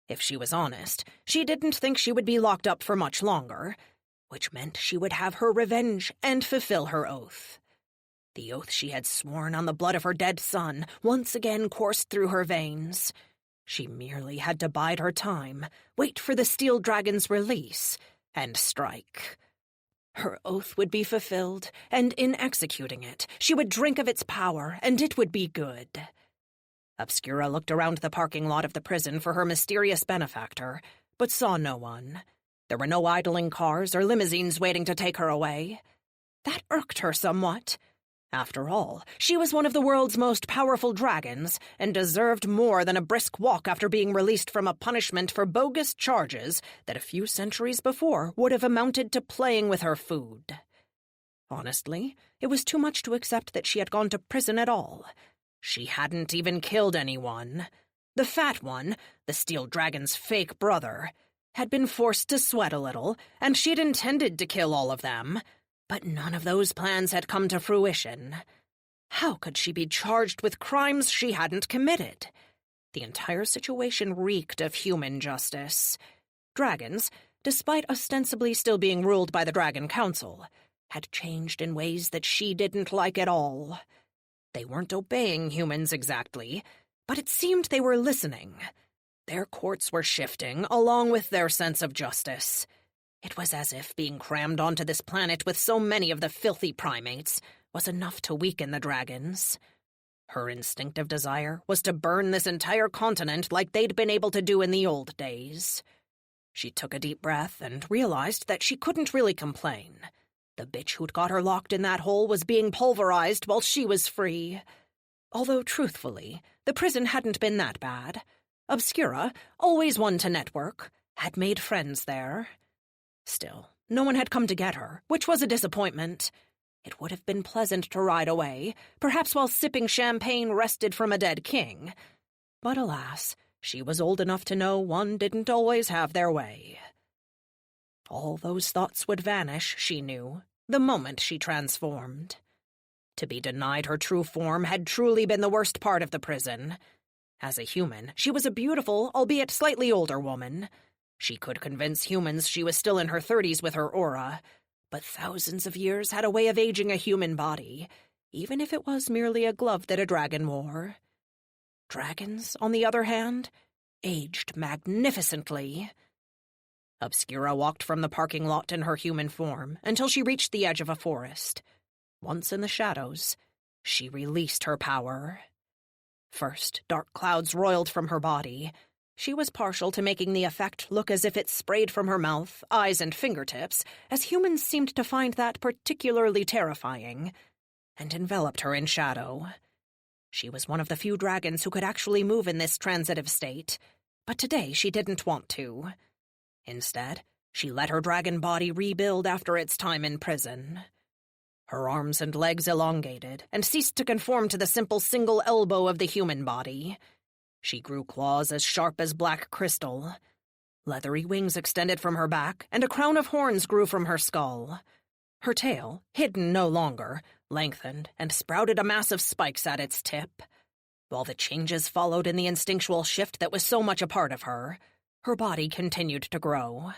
If she was honest, she didn't think she would be locked up for much longer, which meant she would have her revenge and fulfill her oath. The oath she had sworn on the blood of her dead son once again coursed through her veins. She merely had to bide her time, wait for the steel dragon's release, and strike. Her oath would be fulfilled, and in executing it, she would drink of its power, and it would be good. Obscura looked around the parking lot of the prison for her mysterious benefactor, but saw no one. There were no idling cars or limousines waiting to take her away. That irked her somewhat. After all, she was one of the world's most powerful dragons and deserved more than a brisk walk after being released from a punishment for bogus charges that a few centuries before would have amounted to playing with her food. Honestly, it was too much to accept that she had gone to prison at all. She hadn't even killed anyone. The fat one, the steel dragon's fake brother, had been forced to sweat a little, and she'd intended to kill all of them. But none of those plans had come to fruition. How could she be charged with crimes she hadn't committed? The entire situation reeked of human justice. Dragons, despite ostensibly still being ruled by the Dragon Council, had changed in ways that she didn't like at all. They weren't obeying humans exactly. but it seemed they were listening. Their courts were shifting, along with their sense of justice. It was as if being crammed onto this planet with so many of the filthy primates was enough to weaken the dragons. Her instinctive desire was to burn this entire continent like they'd been able to do in the old days. She took a deep breath and realized that she couldn't really complain. The bitch who'd got her locked in that hole was being pulverized while she was free. Although, truthfully, the prison hadn't been that bad. Obscura, always one to network, had made friends there. Still, no one had come to get her, which was a disappointment. It would have been pleasant to ride away, perhaps while sipping champagne wrested from a dead king. But alas, she was old enough to know one didn't always have their way. All those thoughts would vanish, she knew, the moment she transformed. To be denied her true form had truly been the worst part of the prison. As a human, she was a beautiful, albeit slightly older woman. She could convince humans she was still in her 30s with her aura, but thousands of years had a way of aging a human body, even if it was merely a glove that a dragon wore. Dragons, on the other hand, aged magnificently. Obscura walked from the parking lot in her human form until she reached the edge of a forest. Once in the shadows, she released her power. First, dark clouds roiled from her body. She was partial to making the effect look as if it sprayed from her mouth, eyes, and fingertips, as humans seemed to find that particularly terrifying, and enveloped her in shadow. She was one of the few dragons who could actually move in this transitive state, but today she didn't want to. Instead, she let her dragon body rebuild after its time in prison. Her arms and legs elongated and ceased to conform to the simple single elbow of the human body. She grew claws as sharp as black crystal. Leathery wings extended from her back, and a crown of horns grew from her skull. Her tail, hidden no longer, lengthened and sprouted a mass of spikes at its tip. While the changes followed in the instinctual shift that was so much a part of her body continued to grow.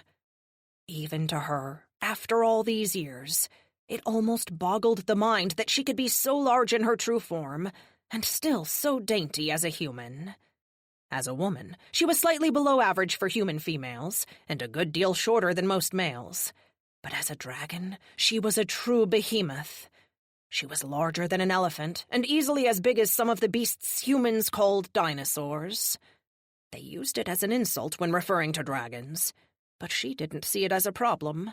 Even to her, after all these years, it almost boggled the mind that she could be so large in her true form, and still so dainty as a human. As a woman, she was slightly below average for human females, and a good deal shorter than most males. But as a dragon, she was a true behemoth. She was larger than an elephant, and easily as big as some of the beasts humans called dinosaurs. They used it as an insult when referring to dragons, but she didn't see it as a problem.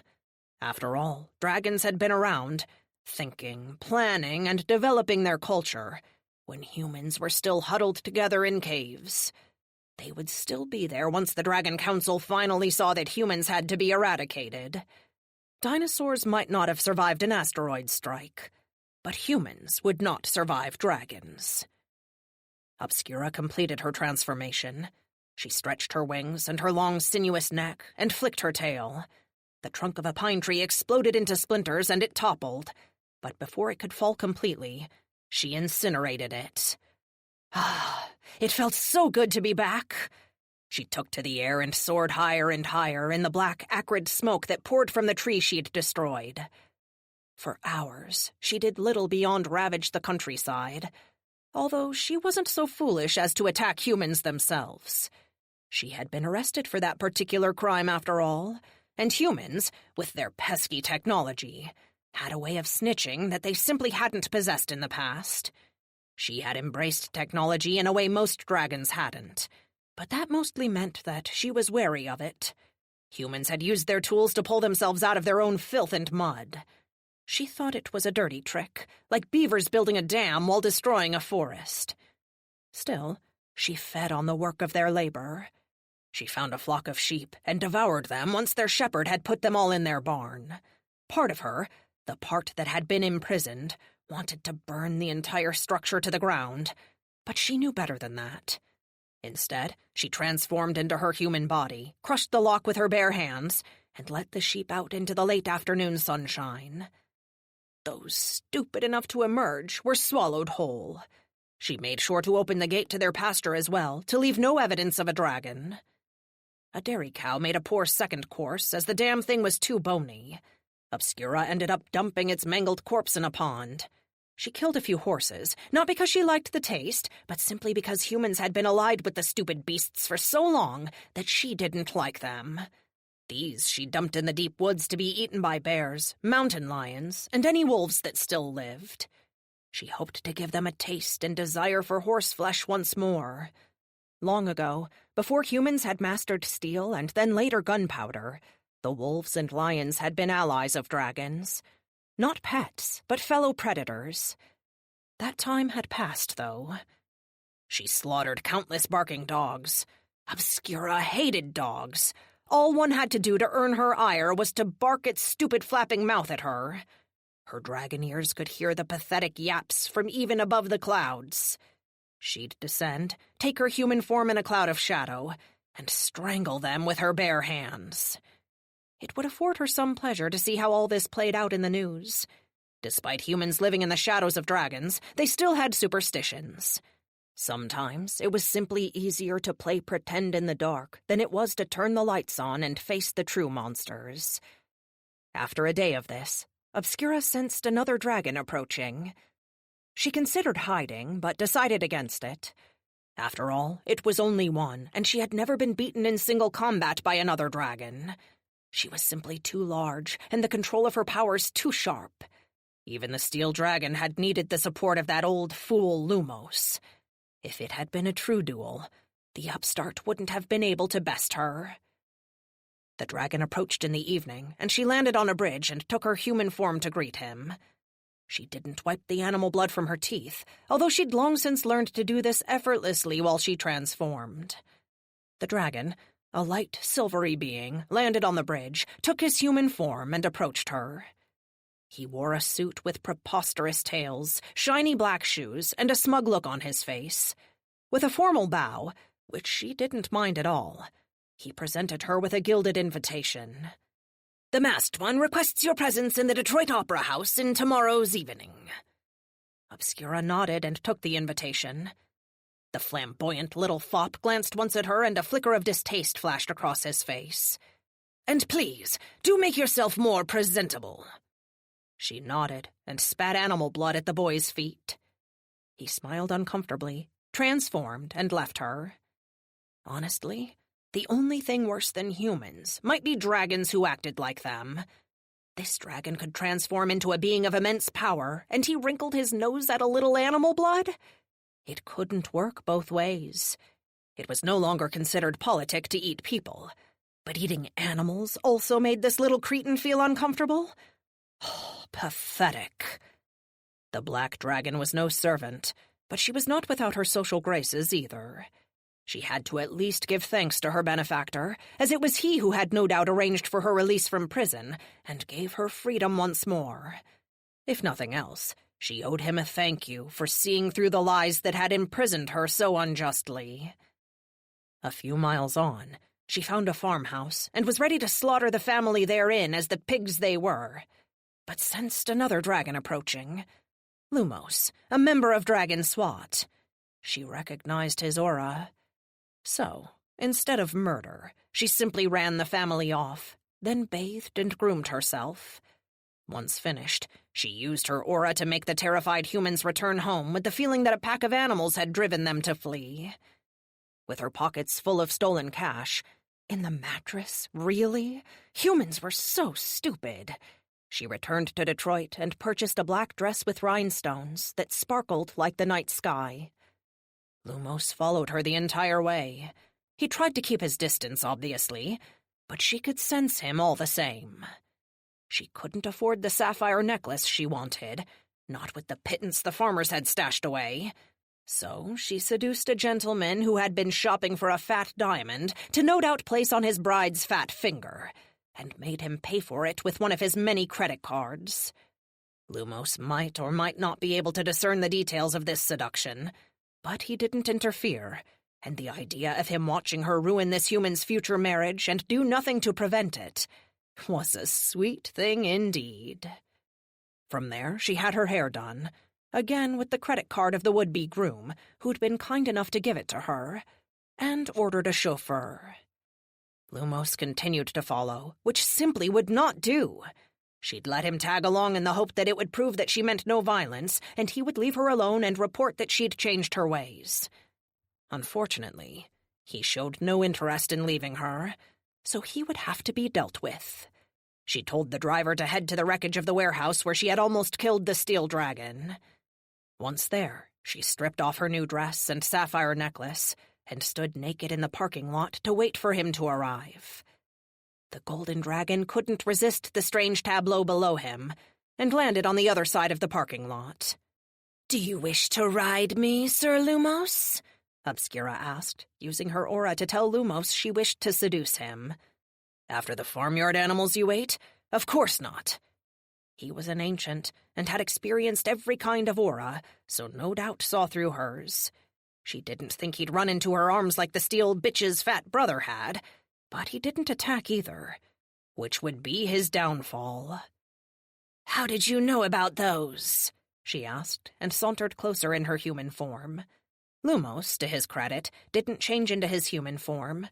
After all, dragons had been around, thinking, planning, and developing their culture, when humans were still huddled together in caves. They would still be there once the Dragon Council finally saw that humans had to be eradicated. Dinosaurs might not have survived an asteroid strike, but humans would not survive dragons. Obscura completed her transformation. She stretched her wings and her long, sinuous neck and flicked her tail. The trunk of a pine tree exploded into splinters and it toppled, but before it could fall completely, she incinerated it. It felt so good to be back. She took to the air and soared higher and higher in the black, acrid smoke that poured from the tree she'd destroyed. For hours, she did little beyond ravage the countryside, although she wasn't so foolish as to attack humans themselves. She had been arrested for that particular crime after all, and humans, with their pesky technology, had a way of snitching that they simply hadn't possessed in the past. She had embraced technology in a way most dragons hadn't, but that mostly meant that she was wary of it. Humans had used their tools to pull themselves out of their own filth and mud. She thought it was a dirty trick, like beavers building a dam while destroying a forest. Still, she fed on the work of their labor. She found a flock of sheep and devoured them once their shepherd had put them all in their barn. Part of her, the part that had been imprisoned, wanted to burn the entire structure to the ground, but she knew better than that. Instead, she transformed into her human body, crushed the lock with her bare hands, and let the sheep out into the late afternoon sunshine. Those stupid enough to emerge were swallowed whole. She made sure to open the gate to their pasture as well, to leave no evidence of a dragon. A dairy cow made a poor second course, as the damn thing was too bony. Obscura ended up dumping its mangled corpse in a pond. She killed a few horses, not because she liked the taste, but simply because humans had been allied with the stupid beasts for so long that she didn't like them. These she dumped in the deep woods to be eaten by bears, mountain lions, and any wolves that still lived. She hoped to give them a taste and desire for horse flesh once more. Long ago, before humans had mastered steel and then later gunpowder, the wolves and lions had been allies of dragons. Not pets, but fellow predators. That time had passed, though. She slaughtered countless barking dogs. Obscura hated dogs. All one had to do to earn her ire was to bark its stupid flapping mouth at her. Her dragon ears could hear the pathetic yaps from even above the clouds. She'd descend, take her human form in a cloud of shadow, and strangle them with her bare hands. It would afford her some pleasure to see how all this played out in the news. Despite humans living in the shadows of dragons, they still had superstitions. Sometimes it was simply easier to play pretend in the dark than it was to turn the lights on and face the true monsters. After a day of this, Obscura sensed another dragon approaching. She considered hiding, but decided against it. After all, it was only one, and she had never been beaten in single combat by another dragon. She was simply too large, and the control of her powers too sharp. Even the steel dragon had needed the support of that old fool Lumos. If it had been a true duel, the upstart wouldn't have been able to best her. The dragon approached in the evening, and she landed on a bridge and took her human form to greet him. She didn't wipe the animal blood from her teeth, although she'd long since learned to do this effortlessly while she transformed. The dragon, a light, silvery being, landed on the bridge, took his human form, and approached her. He wore a suit with preposterous tails, shiny black shoes, and a smug look on his face. With a formal bow, which she didn't mind at all, he presented her with a gilded invitation. "The masked one requests your presence in the Detroit Opera House in tomorrow's evening." Obscura nodded and took the invitation. The flamboyant little fop glanced once at her, and a flicker of distaste flashed across his face. "And please, do make yourself more presentable." She nodded and spat animal blood at the boy's feet. He smiled uncomfortably, transformed, and left her. Honestly, the only thing worse than humans might be dragons who acted like them. This dragon could transform into a being of immense power, and he wrinkled his nose at a little animal blood? It couldn't work both ways. It was no longer considered politic to eat people, but eating animals also made this little cretin feel uncomfortable? Oh, pathetic. The black dragon was no servant, but she was not without her social graces either. She had to at least give thanks to her benefactor, as it was he who had no doubt arranged for her release from prison and gave her freedom once more. If nothing else, she owed him a thank you for seeing through the lies that had imprisoned her so unjustly. A few miles on, she found a farmhouse and was ready to slaughter the family therein as the pigs they were, but sensed another dragon approaching. Lumos, a member of Dragon SWAT. She recognized his aura. So, instead of murder, she simply ran the family off, then bathed and groomed herself. Once finished, she used her aura to make the terrified humans return home with the feeling that a pack of animals had driven them to flee. With her pockets full of stolen cash, in the mattress, really? Humans were so stupid. She returned to Detroit and purchased a black dress with rhinestones that sparkled like the night sky. Lumos followed her the entire way. He tried to keep his distance, obviously, but she could sense him all the same. She couldn't afford the sapphire necklace she wanted, not with the pittance the farmers had stashed away. So she seduced a gentleman who had been shopping for a fat diamond to no doubt place on his bride's fat finger, and made him pay for it with one of his many credit cards. Lumos might or might not be able to discern the details of this seduction, but he didn't interfere, and the idea of him watching her ruin this human's future marriage and do nothing to prevent it was a sweet thing indeed. From there, she had her hair done, again with the credit card of the would-be groom, who'd been kind enough to give it to her, and ordered a chauffeur. Lumos continued to follow, which simply would not do. She'd let him tag along in the hope that it would prove that she meant no violence, and he would leave her alone and report that she'd changed her ways. Unfortunately, he showed no interest in leaving her, so he would have to be dealt with. She told the driver to head to the wreckage of the warehouse where she had almost killed the steel dragon. Once there, she stripped off her new dress and sapphire necklace and stood naked in the parking lot to wait for him to arrive. The golden dragon couldn't resist the strange tableau below him and landed on the other side of the parking lot. "Do you wish to ride me, Sir Lumos?" Obscura asked, using her aura to tell Lumos she wished to seduce him. "After the farmyard animals you ate? Of course not." He was an ancient and had experienced every kind of aura, so no doubt saw through hers. She didn't think he'd run into her arms like the steel bitch's fat brother had, but he didn't attack either, which would be his downfall. "How did you know about those?" she asked, and sauntered closer in her human form. Lumos, to his credit, didn't change into his human form.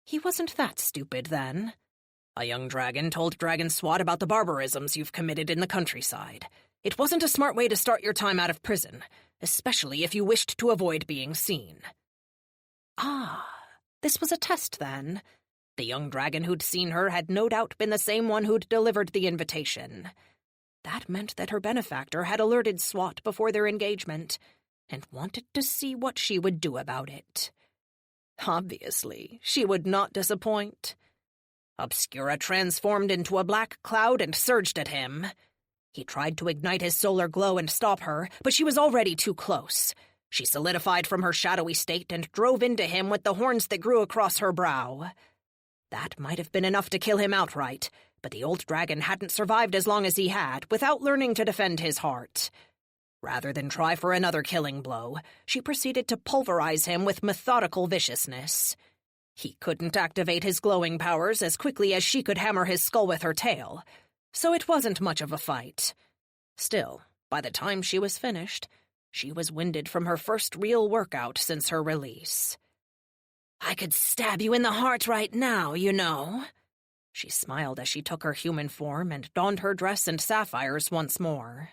He wasn't that stupid then. "A young dragon told Dragon Swat about the barbarisms you've committed in the countryside. It wasn't a smart way to start your time out of prison, especially if you wished to avoid being seen." Ah, this was a test then. The young dragon who'd seen her had no doubt been the same one who'd delivered the invitation. That meant that her benefactor had alerted Swat before their engagement, and wanted to see what she would do about it. Obviously, she would not disappoint. Obscura transformed into a black cloud and surged at him. He tried to ignite his solar glow and stop her, but she was already too close. She solidified from her shadowy state and drove into him with the horns that grew across her brow. That might have been enough to kill him outright, but the old dragon hadn't survived as long as he had without learning to defend his heart. Rather than try for another killing blow, she proceeded to pulverize him with methodical viciousness. He couldn't activate his glowing powers as quickly as she could hammer his skull with her tail, so it wasn't much of a fight. Still, by the time she was finished, she was winded from her first real workout since her release. "I could stab you in the heart right now, you know." She smiled as she took her human form and donned her dress and sapphires once more.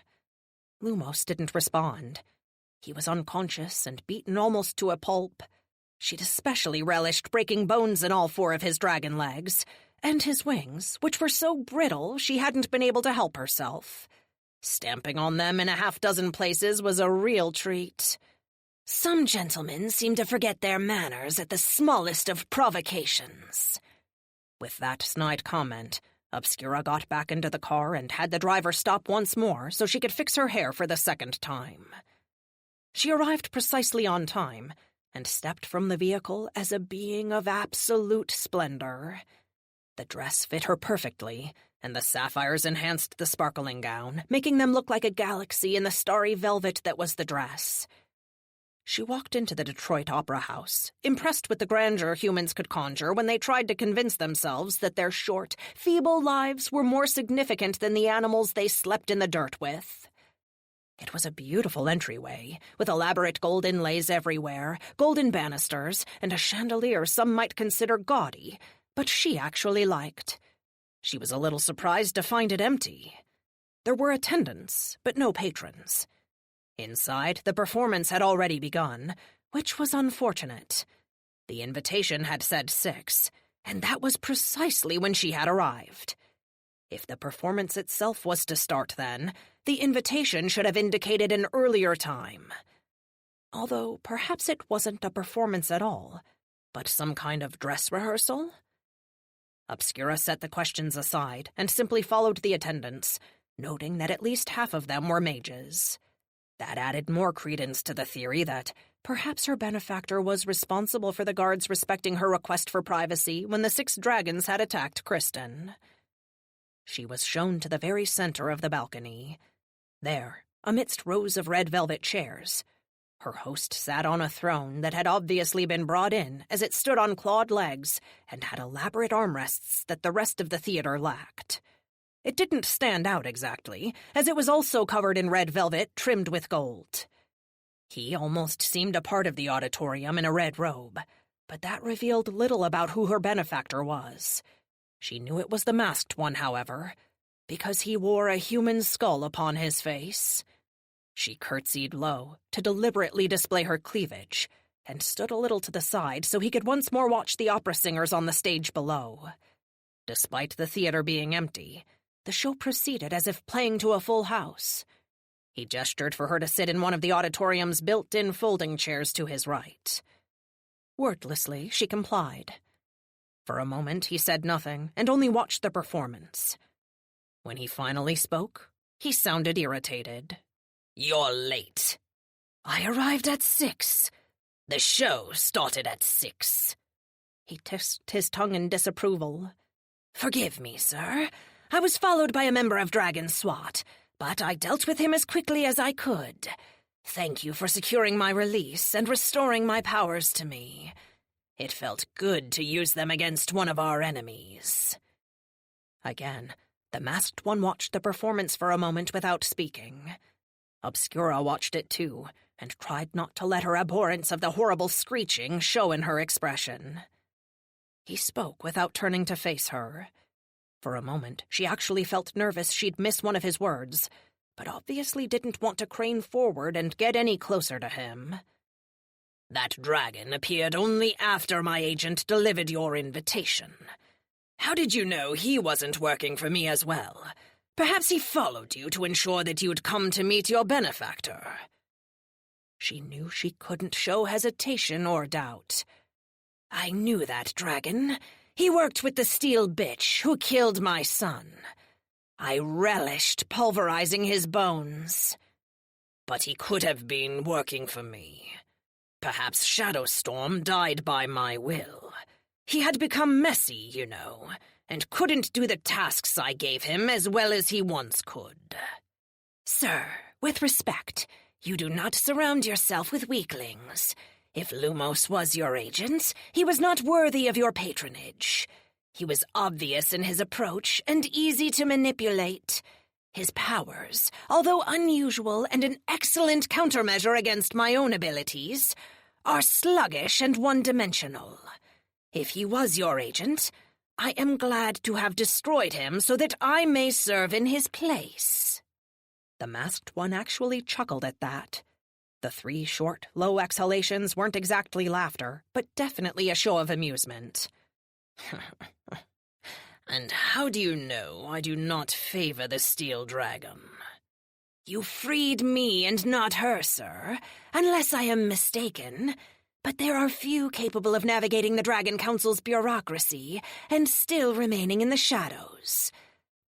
Lumos didn't respond. He was unconscious and beaten almost to a pulp. She'd especially relished breaking bones in all 4 of his dragon legs, and his wings, which were so brittle she hadn't been able to help herself. Stamping on them in a half-dozen places was a real treat. "Some gentlemen seem to forget their manners at the smallest of provocations." With that snide comment, Obscura got back into the car and had the driver stop once more so she could fix her hair for the second time. She arrived precisely on time and stepped from the vehicle as a being of absolute splendor. The dress fit her perfectly, and the sapphires enhanced the sparkling gown, making them look like a galaxy in the starry velvet that was the dress. She walked into the Detroit Opera House, impressed with the grandeur humans could conjure when they tried to convince themselves that their short, feeble lives were more significant than the animals they slept in the dirt with. It was a beautiful entryway, with elaborate gold inlays everywhere, golden banisters, and a chandelier some might consider gaudy, but she actually liked. She was a little surprised to find it empty. There were attendants, but no patrons. Inside, the performance had already begun, which was unfortunate. The invitation had said 6, and that was precisely when she had arrived. If the performance itself was to start then, the invitation should have indicated an earlier time. Although perhaps it wasn't a performance at all, but some kind of dress rehearsal? Obscura set the questions aside and simply followed the attendants, noting that at least half of them were mages. That added more credence to the theory that perhaps her benefactor was responsible for the guards respecting her request for privacy when the 6 dragons had attacked Kristen. She was shown to the very center of the balcony. There, amidst rows of red velvet chairs, her host sat on a throne that had obviously been brought in as it stood on clawed legs and had elaborate armrests that the rest of the theater lacked. It didn't stand out exactly, as it was also covered in red velvet trimmed with gold. He almost seemed a part of the auditorium in a red robe, but that revealed little about who her benefactor was. She knew it was the masked one, however. Because he wore a human skull upon his face. She curtsied low to deliberately display her cleavage, and stood a little to the side so he could once more watch the opera singers on the stage below. Despite the theater being empty, the show proceeded as if playing to a full house. He gestured for her to sit in one of the auditorium's built-in folding chairs to his right. Wordlessly, she complied. For a moment, he said nothing and only watched the performance. When he finally spoke, he sounded irritated. "You're late. I arrived at 6. The show started at 6. He tisked his tongue in disapproval. "Forgive me, sir. I was followed by a member of Dragon SWAT, but I dealt with him as quickly as I could. Thank you for securing my release and restoring my powers to me. It felt good to use them against one of our enemies." Again, the masked one watched the performance for a moment without speaking. Obscura watched it too, and tried not to let her abhorrence of the horrible screeching show in her expression. He spoke without turning to face her. For a moment, she actually felt nervous she'd miss one of his words, but obviously didn't want to crane forward and get any closer to him. "That dragon appeared only after my agent delivered your invitation. How did you know he wasn't working for me as well? Perhaps he followed you to ensure that you'd come to meet your benefactor." She knew she couldn't show hesitation or doubt. "I knew that dragon. He worked with the steel bitch who killed my son. I relished pulverizing his bones. But he could have been working for me. Perhaps Shadowstorm died by my will. He had become messy, you know, and couldn't do the tasks I gave him as well as he once could." "Sir, with respect, you do not surround yourself with weaklings. If Lumos was your agent, he was not worthy of your patronage. He was obvious in his approach and easy to manipulate. His powers, although unusual and an excellent countermeasure against my own abilities, are sluggish and one-dimensional. If he was your agent, I am glad to have destroyed him so that I may serve in his place." The masked one actually chuckled at that. The 3 short, low exhalations weren't exactly laughter, but definitely a show of amusement. "And how do you know I do not favor the steel dragon?" "You freed me and not her, sir, unless I am mistaken. But there are few capable of navigating the Dragon Council's bureaucracy and still remaining in the shadows.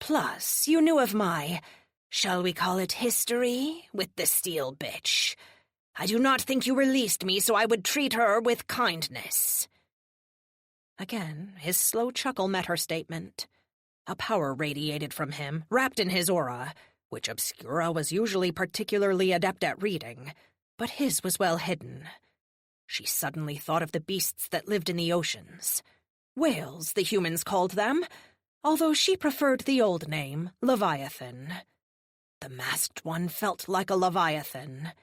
Plus, you knew of my, shall we call it history, with the steel bitch. I do not think you released me so I would treat her with kindness." Again, his slow chuckle met her statement. A power radiated from him, wrapped in his aura, which Obscura was usually particularly adept at reading, but his was well hidden. She suddenly thought of the beasts that lived in the oceans. Whales, the humans called them, although she preferred the old name, Leviathan. The masked one felt like a Leviathan.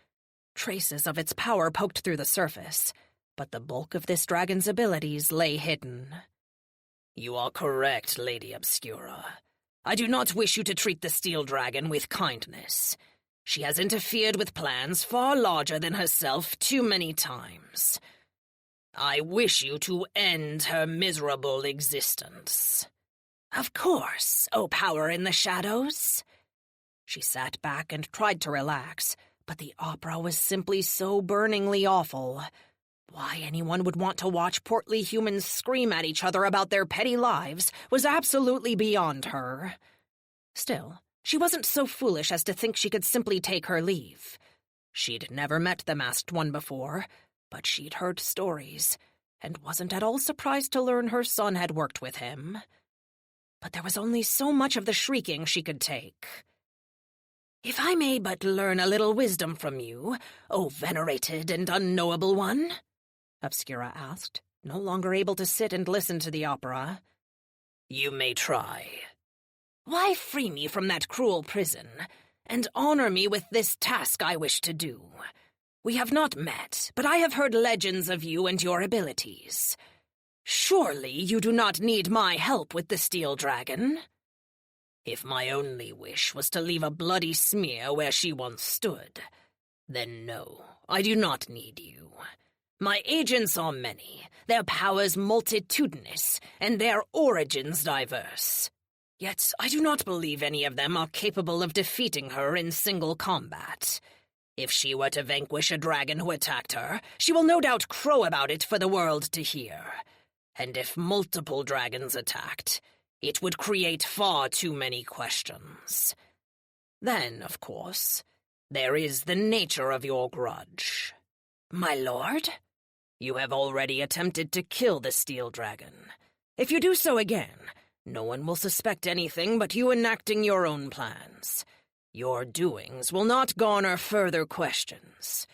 Traces of its power poked through the surface, but the bulk of this dragon's abilities lay hidden. "You are correct, Lady Obscura. I do not wish you to treat the steel dragon with kindness. She has interfered with plans far larger than herself too many times. I wish you to end her miserable existence." "Of course, O power in the shadows." She sat back and tried to relax, but the opera was simply so burningly awful. Why anyone would want to watch portly humans scream at each other about their petty lives was absolutely beyond her. Still, she wasn't so foolish as to think she could simply take her leave. She'd never met the masked one before, but she'd heard stories, and wasn't at all surprised to learn her son had worked with him. But there was only so much of the shrieking she could take. "If I may but learn a little wisdom from you, O venerated and unknowable one?" Obscura asked, no longer able to sit and listen to the opera. "You may try. Why free me from that cruel prison, and honor me with this task I wish to do? We have not met, but I have heard legends of you and your abilities. Surely you do not need my help with the steel dragon?" If my only wish was to leave a bloody smear where she once stood, then no, I do not need you. My agents are many, their powers multitudinous, and their origins diverse. Yet I do not believe any of them are capable of defeating her in single combat. If she were to vanquish a dragon who attacked her, she will no doubt crow about it for the world to hear. And if multiple dragons attacked, it would create far too many questions. Then, of course, there is the nature of your grudge. My lord? You have already attempted to kill the steel dragon. If you do so again, no one will suspect anything but you enacting your own plans. Your doings will not garner further questions.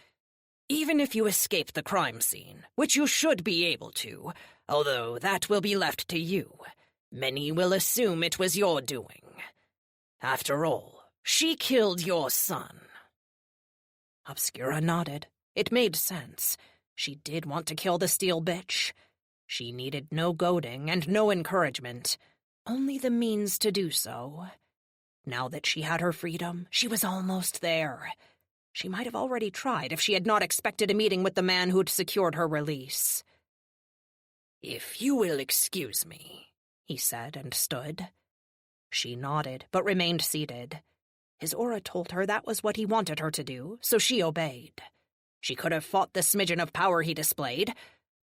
Even if you escape the crime scene, which you should be able to, although that will be left to you, many will assume it was your doing. After all, she killed your son. Obscura nodded. It made sense. She did want to kill the steel bitch. She needed no goading and no encouragement, only the means to do so. Now that she had her freedom, she was almost there. She might have already tried if she had not expected a meeting with the man who'd secured her release. If you will excuse me, he said and stood. She nodded, but remained seated. His aura told her that was what he wanted her to do, so she obeyed. She could have fought the smidgen of power he displayed,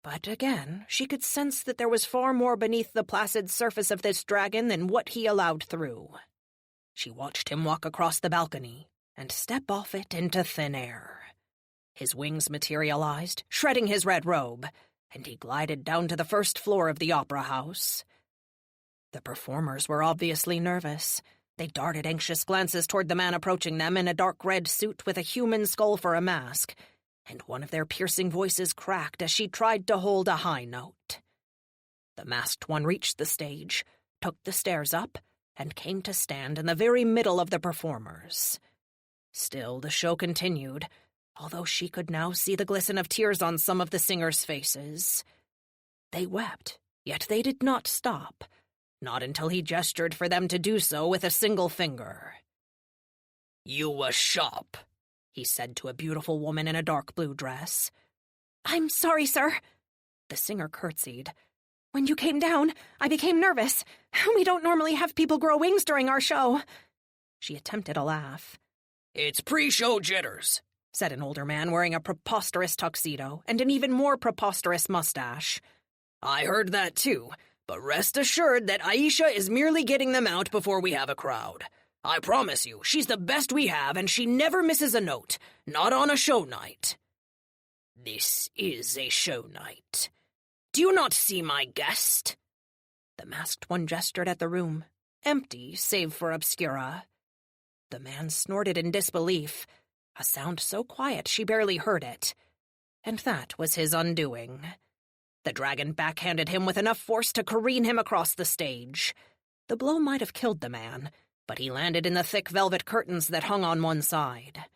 but again, she could sense that there was far more beneath the placid surface of this dragon than what he allowed through. She watched him walk across the balcony and step off it into thin air. His wings materialized, shredding his red robe, and he glided down to the first floor of the opera house. The performers were obviously nervous. They darted anxious glances toward the man approaching them in a dark red suit with a human skull for a mask, and one of their piercing voices cracked as she tried to hold a high note. The masked one reached the stage, took the stairs up, and came to stand in the very middle of the performers. Still, the show continued, although she could now see the glisten of tears on some of the singers' faces. They wept, yet they did not stop, not until he gestured for them to do so with a single finger. "You were sharp," he said to a beautiful woman in a dark blue dress. "I'm sorry, sir." The singer curtsied. "When you came down, I became nervous. We don't normally have people grow wings during our show." She attempted a laugh. "It's pre-show jitters," said an older man wearing a preposterous tuxedo and an even more preposterous mustache. "I heard that too, but rest assured that Aisha is merely getting them out before we have a crowd. I promise you, she's the best we have, and she never misses a note, not on a show night." "This is a show night. Do you not see my guest?" The masked one gestured at the room, empty save for Obscura. The man snorted in disbelief, a sound so quiet she barely heard it. And that was his undoing. The dragon backhanded him with enough force to careen him across the stage. The blow might have killed the man, but he landed in the thick velvet curtains that hung on one side.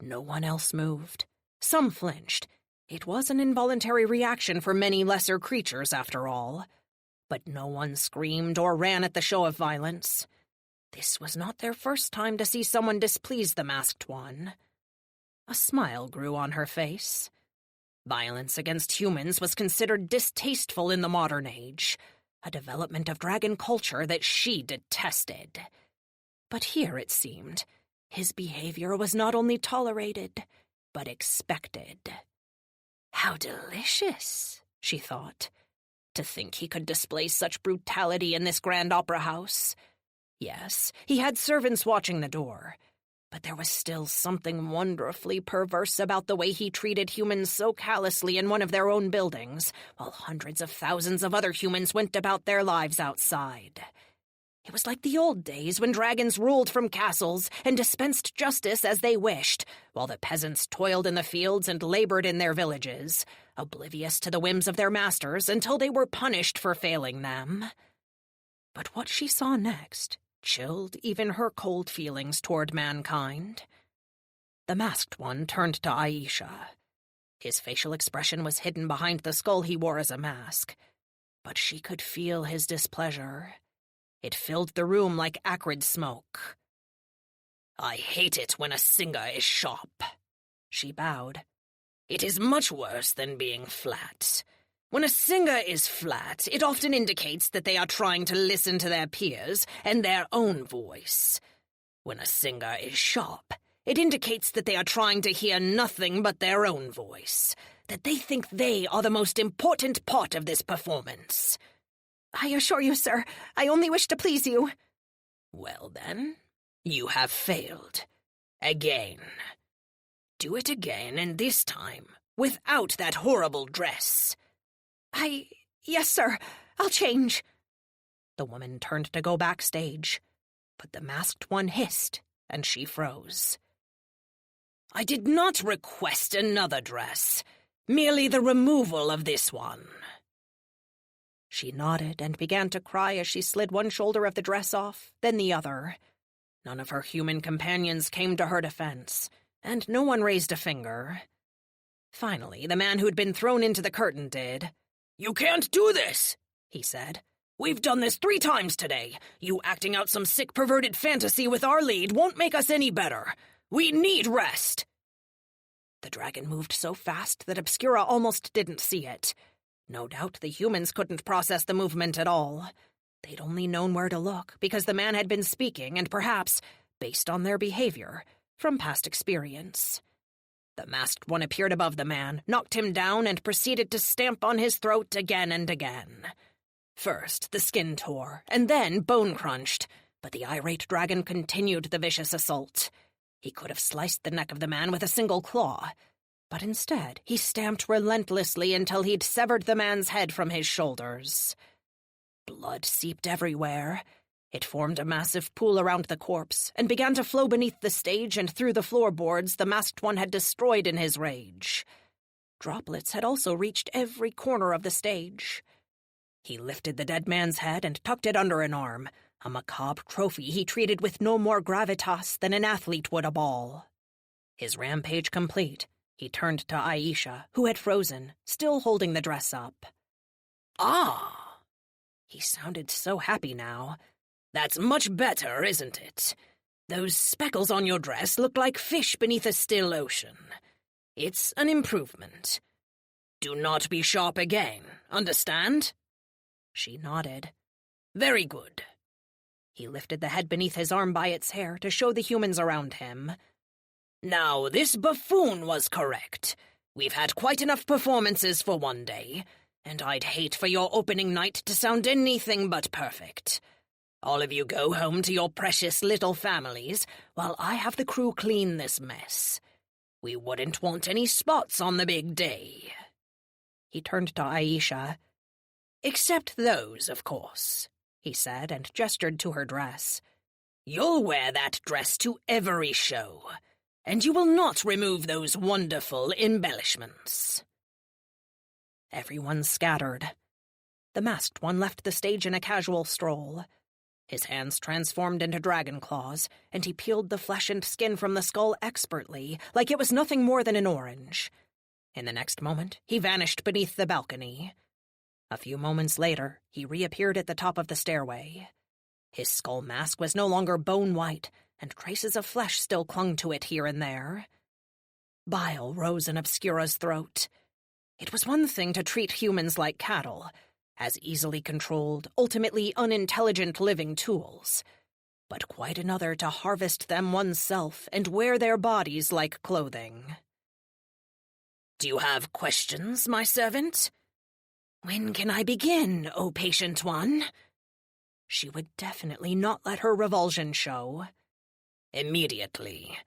No one else moved. Some flinched. It was an involuntary reaction for many lesser creatures, after all. But no one screamed or ran at the show of violence. This was not their first time to see someone displease the masked one. A smile grew on her face. Violence against humans was considered distasteful in the modern age, a development of dragon culture that she detested. But here, it seemed, his behavior was not only tolerated, but expected. How delicious, she thought, to think he could display such brutality in this grand opera house. Yes, he had servants watching the door, but there was still something wonderfully perverse about the way he treated humans so callously in one of their own buildings, while hundreds of thousands of other humans went about their lives outside. It was like the old days when dragons ruled from castles and dispensed justice as they wished, while the peasants toiled in the fields and labored in their villages, oblivious to the whims of their masters until they were punished for failing them. But what she saw next chilled even her cold feelings toward mankind. The masked one turned to Aisha. His facial expression was hidden behind the skull he wore as a mask, but she could feel his displeasure. It filled the room like acrid smoke. "I hate it when a singer is sharp." She bowed. "It is much worse than being flat. When a singer is flat, it often indicates that they are trying to listen to their peers and their own voice. When a singer is sharp, it indicates that they are trying to hear nothing but their own voice, that they think they are the most important part of this performance." "I assure you, sir, I only wish to please you." "Well, then, you have failed. Again. Do it again, and this time, without that horrible dress." Yes, sir, I'll change." The woman turned to go backstage, but the masked one hissed, and she froze. "I did not request another dress, merely the removal of this one." She nodded and began to cry as she slid one shoulder of the dress off, then the other. None of her human companions came to her defense, and no one raised a finger. Finally, the man who'd been thrown into the curtain did. "You can't do this," he said. "We've done this 3 times today. You acting out some sick, perverted fantasy with our lead won't make us any better. We need rest." The dragon moved so fast that Obscura almost didn't see it. No doubt the humans couldn't process the movement at all. They'd only known where to look because the man had been speaking and perhaps, based on their behavior, from past experience. The masked one appeared above the man, knocked him down, and proceeded to stamp on his throat again and again. First, the skin tore, and then bone crunched, but the irate dragon continued the vicious assault. He could have sliced the neck of the man with a single claw, but instead he stamped relentlessly until he'd severed the man's head from his shoulders. Blood seeped everywhere. It formed a massive pool around the corpse and began to flow beneath the stage and through the floorboards the masked one had destroyed in his rage. Droplets had also reached every corner of the stage. He lifted the dead man's head and tucked it under an arm, a macabre trophy he treated with no more gravitas than an athlete would a ball. His rampage complete, he turned to Aisha, who had frozen, still holding the dress up. "Ah!" He sounded so happy now. "That's much better, isn't it? Those speckles on your dress look like fish beneath a still ocean. It's an improvement. Do not be sharp again, understand?" She nodded. "Very good." He lifted the head beneath his arm by its hair to show the humans around him. "Now, this buffoon was correct. We've had quite enough performances for one day, and I'd hate for your opening night to sound anything but perfect. All of you go home to your precious little families while I have the crew clean this mess. We wouldn't want any spots on the big day." He turned to Aisha. "Except those, of course," he said, and gestured to her dress. "You'll wear that dress to every show, and you will not remove those wonderful embellishments." Everyone scattered. The masked one left the stage in a casual stroll. His hands transformed into dragon claws, and he peeled the flesh and skin from the skull expertly, like it was nothing more than an orange. In the next moment, he vanished beneath the balcony. A few moments later, he reappeared at the top of the stairway. His skull mask was no longer bone-white, and traces of flesh still clung to it here and there. Bile rose in Obscura's throat. It was one thing to treat humans like cattle, as easily controlled, ultimately unintelligent living tools, but quite another to harvest them oneself and wear their bodies like clothing. "Do you have questions, my servant?" "When can I begin, O patient one?" She would definitely not let her revulsion show. "Immediately.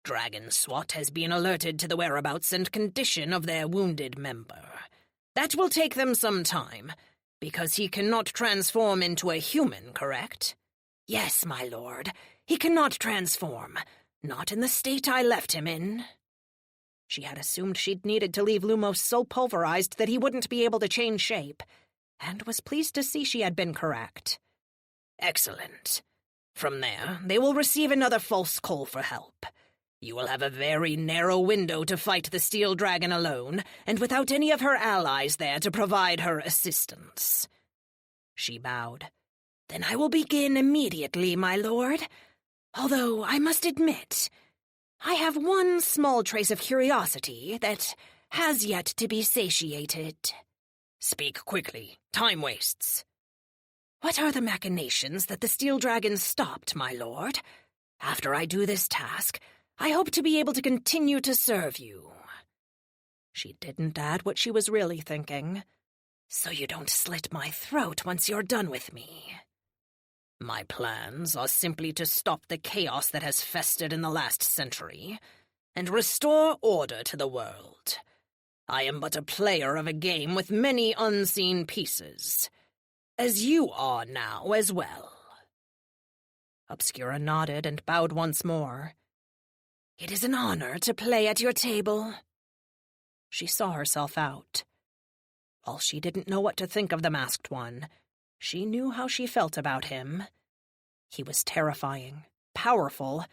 Dragon SWAT has been alerted to the whereabouts and condition of their wounded member. That will take them some time, because he cannot transform into a human, correct?" "Yes, my lord. He cannot transform. Not in the state I left him in." She had assumed she'd needed to leave Lumos so pulverized that he wouldn't be able to change shape, and was pleased to see she had been correct. "Excellent. From there, they will receive another false call for help. You will have a very narrow window to fight the steel dragon alone, and without any of her allies there to provide her assistance." She bowed. Then I will begin immediately, my lord. Although, I must admit, I have one small trace of curiosity that has yet to be satiated. Speak quickly. Time wastes. What are the machinations that the steel dragon stopped, my lord? After I do this task, I hope to be able to continue to serve you. She didn't add what she was really thinking. So you don't slit my throat once you're done with me. My plans are simply to stop the chaos that has festered in the last century and restore order to the world. I am but a player of a game with many unseen pieces, as you are now as well. Obscura nodded and bowed once more. It is an honor to play at your table. She saw herself out. While she didn't know what to think of the masked one, she knew how she felt about him. He was terrifying, powerful,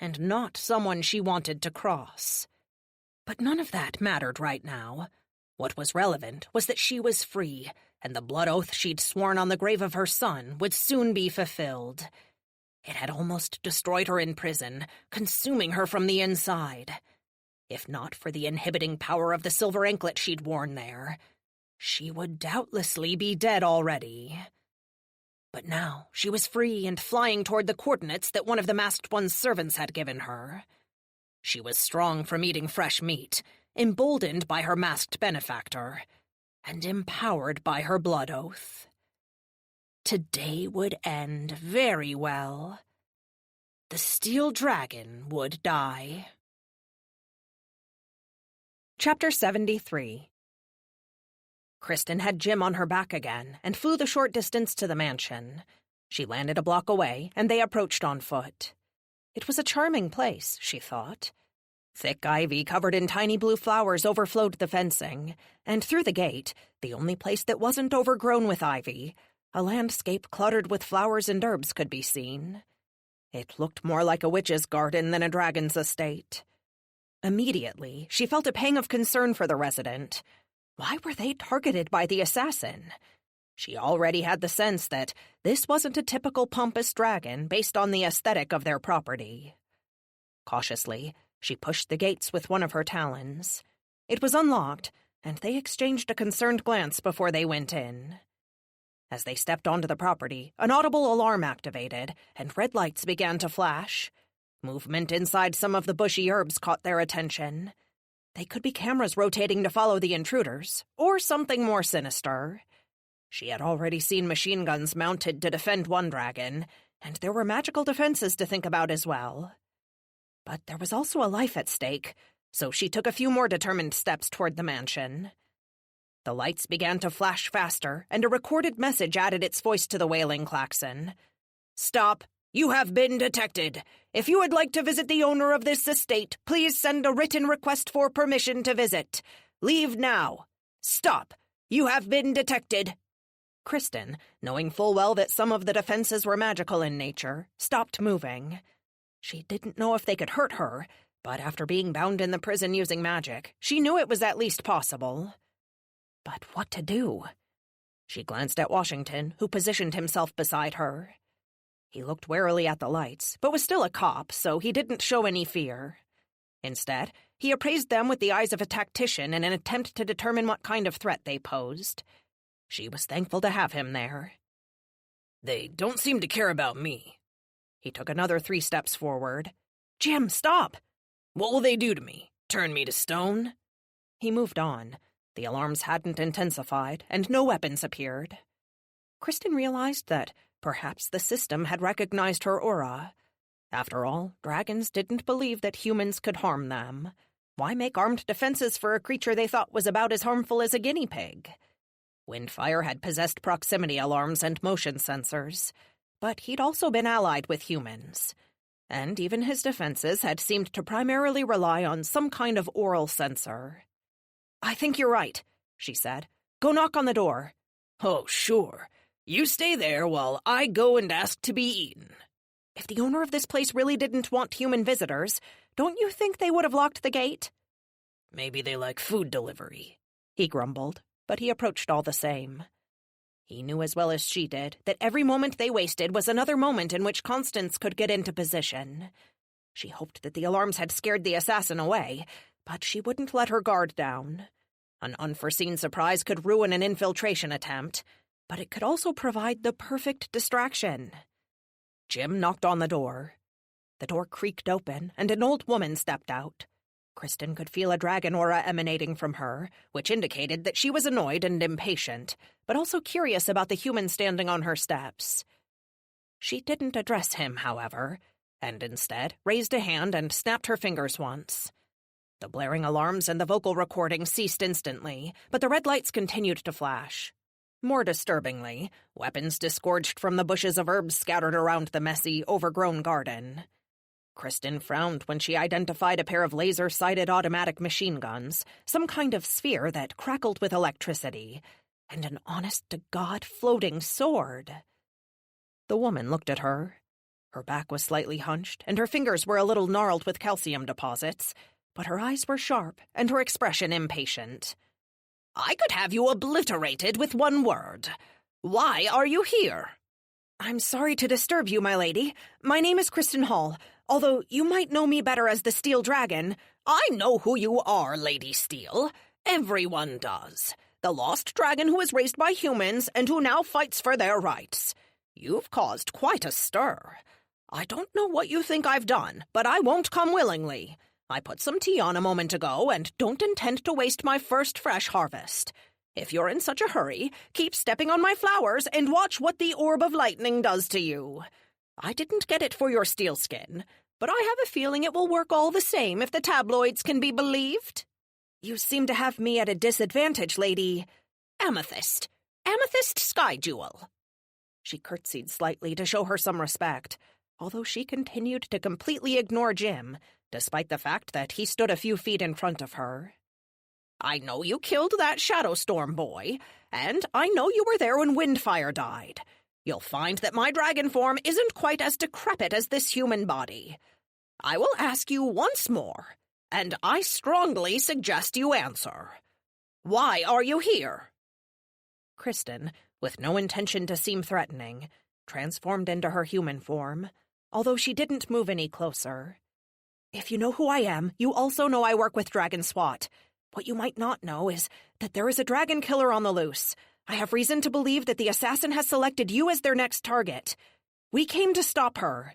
and not someone she wanted to cross. But none of that mattered right now. What was relevant was that she was free, and the blood oath she'd sworn on the grave of her son would soon be fulfilled. It had almost destroyed her in prison, consuming her from the inside. If not for the inhibiting power of the silver anklet she'd worn there, she would doubtlessly be dead already. But now she was free and flying toward the coordinates that one of the masked one's servants had given her. She was strong from eating fresh meat, emboldened by her masked benefactor, and empowered by her blood oath. Today would end very well. The steel dragon would die. Chapter 73. Kristen had Jim on her back again and flew the short distance to the mansion. She landed a block away, and they approached on foot. It was a charming place, she thought. Thick ivy covered in tiny blue flowers overflowed the fencing, and through the gate, the only place that wasn't overgrown with ivy, a landscape cluttered with flowers and herbs could be seen. It looked more like a witch's garden than a dragon's estate. Immediately, she felt a pang of concern for the resident. Why were they targeted by the assassin? She already had the sense that this wasn't a typical pompous dragon based on the aesthetic of their property. Cautiously, she pushed the gates with one of her talons. It was unlocked, and they exchanged a concerned glance before they went in. As they stepped onto the property, an audible alarm activated, and red lights began to flash. Movement inside some of the bushy herbs caught their attention. They could be cameras rotating to follow the intruders, or something more sinister. She had already seen machine guns mounted to defend one dragon, and there were magical defenses to think about as well. But there was also a life at stake, so she took a few more determined steps toward the mansion. The lights began to flash faster, and a recorded message added its voice to the wailing klaxon. "Stop! You have been detected. If you would like to visit the owner of this estate, please send a written request for permission to visit. Leave now. Stop! You have been detected." Kristen, knowing full well that some of the defenses were magical in nature, stopped moving. She didn't know if they could hurt her, but after being bound in the prison using magic, she knew it was at least possible. But what to do? She glanced at Washington, who positioned himself beside her. He looked warily at the lights, but was still a cop, so he didn't show any fear. Instead, he appraised them with the eyes of a tactician in an attempt to determine what kind of threat they posed. She was thankful to have him there. "They don't seem to care about me." He took another 3 steps forward. "Jim, stop!" "What will they do to me? Turn me to stone?" He moved on. The alarms hadn't intensified, and no weapons appeared. Kristen realized that perhaps the system had recognized her aura. After all, dragons didn't believe that humans could harm them. Why make armed defenses for a creature they thought was about as harmful as a guinea pig? Windfire had possessed proximity alarms and motion sensors, but he'd also been allied with humans. And even his defenses had seemed to primarily rely on some kind of oral sensor. "I think you're right," she said. "Go knock on the door." "Oh, sure. You stay there while I go and ask to be eaten." If the owner of this place really didn't want human visitors, don't you think they would have locked the gate? "Maybe they like food delivery," he grumbled, but he approached all the same. He knew as well as she did that every moment they wasted was another moment in which Constance could get into position. She hoped that the alarms had scared the assassin away, but she wouldn't let her guard down. An unforeseen surprise could ruin an infiltration attempt, but it could also provide the perfect distraction. Jim knocked on the door. The door creaked open, and an old woman stepped out. Kristen could feel a dragon aura emanating from her, which indicated that she was annoyed and impatient, but also curious about the human standing on her steps. She didn't address him, however, and instead raised a hand and snapped her fingers once. The blaring alarms and the vocal recording ceased instantly, but the red lights continued to flash. More disturbingly, weapons disgorged from the bushes of herbs scattered around the messy, overgrown garden. Kristen frowned when she identified a pair of laser-sighted automatic machine guns, some kind of sphere that crackled with electricity, and an honest-to-God floating sword. The woman looked at her. Her back was slightly hunched, and her fingers were a little gnarled with calcium deposits, but her eyes were sharp and her expression impatient. I could have you obliterated with one word. Why are you here? I'm sorry to disturb you, my lady. My name is Kristen Hall, although you might know me better as the Steel Dragon. I know who you are, Lady Steel. Everyone does. The lost dragon who is raised by humans and who now fights for their rights. You've caused quite a stir. I don't know what you think I've done, but I won't come willingly. I put some tea on a moment ago and don't intend to waste my first fresh harvest. If you're in such a hurry, keep stepping on my flowers and watch what the orb of lightning does to you. I didn't get it for your steel skin, but I have a feeling it will work all the same if the tabloids can be believed. You seem to have me at a disadvantage, Lady. Amethyst. Amethyst Sky Jewel. She curtsied slightly to show her some respect, although she continued to completely ignore Jim, despite the fact that he stood a few feet in front of her. I know you killed that Shadowstorm boy, and I know you were there when Windfire died. You'll find that my dragon form isn't quite as decrepit as this human body. I will ask you once more, and I strongly suggest you answer. Why are you here? Kristen, with no intention to seem threatening, transformed into her human form, although she didn't move any closer. If you know who I am, you also know I work with Dragon SWAT. What you might not know is that there is a dragon killer on the loose. I have reason to believe that the assassin has selected you as their next target. We came to stop her.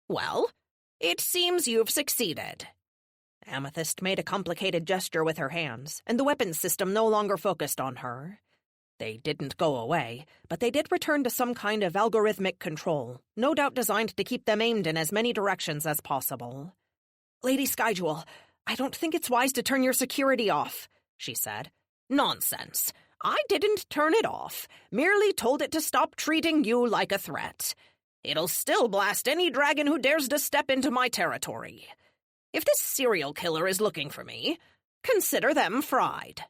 Well, it seems you've succeeded. Amethyst made a complicated gesture with her hands, and the weapons system no longer focused on her. They didn't go away, but they did return to some kind of algorithmic control, no doubt designed to keep them aimed in as many directions as possible. Lady Skyjewel, I don't think it's wise to turn your security off, she said. Nonsense. I didn't turn it off, merely told it to stop treating you like a threat. It'll still blast any dragon who dares to step into my territory. If this serial killer is looking for me, consider them fried.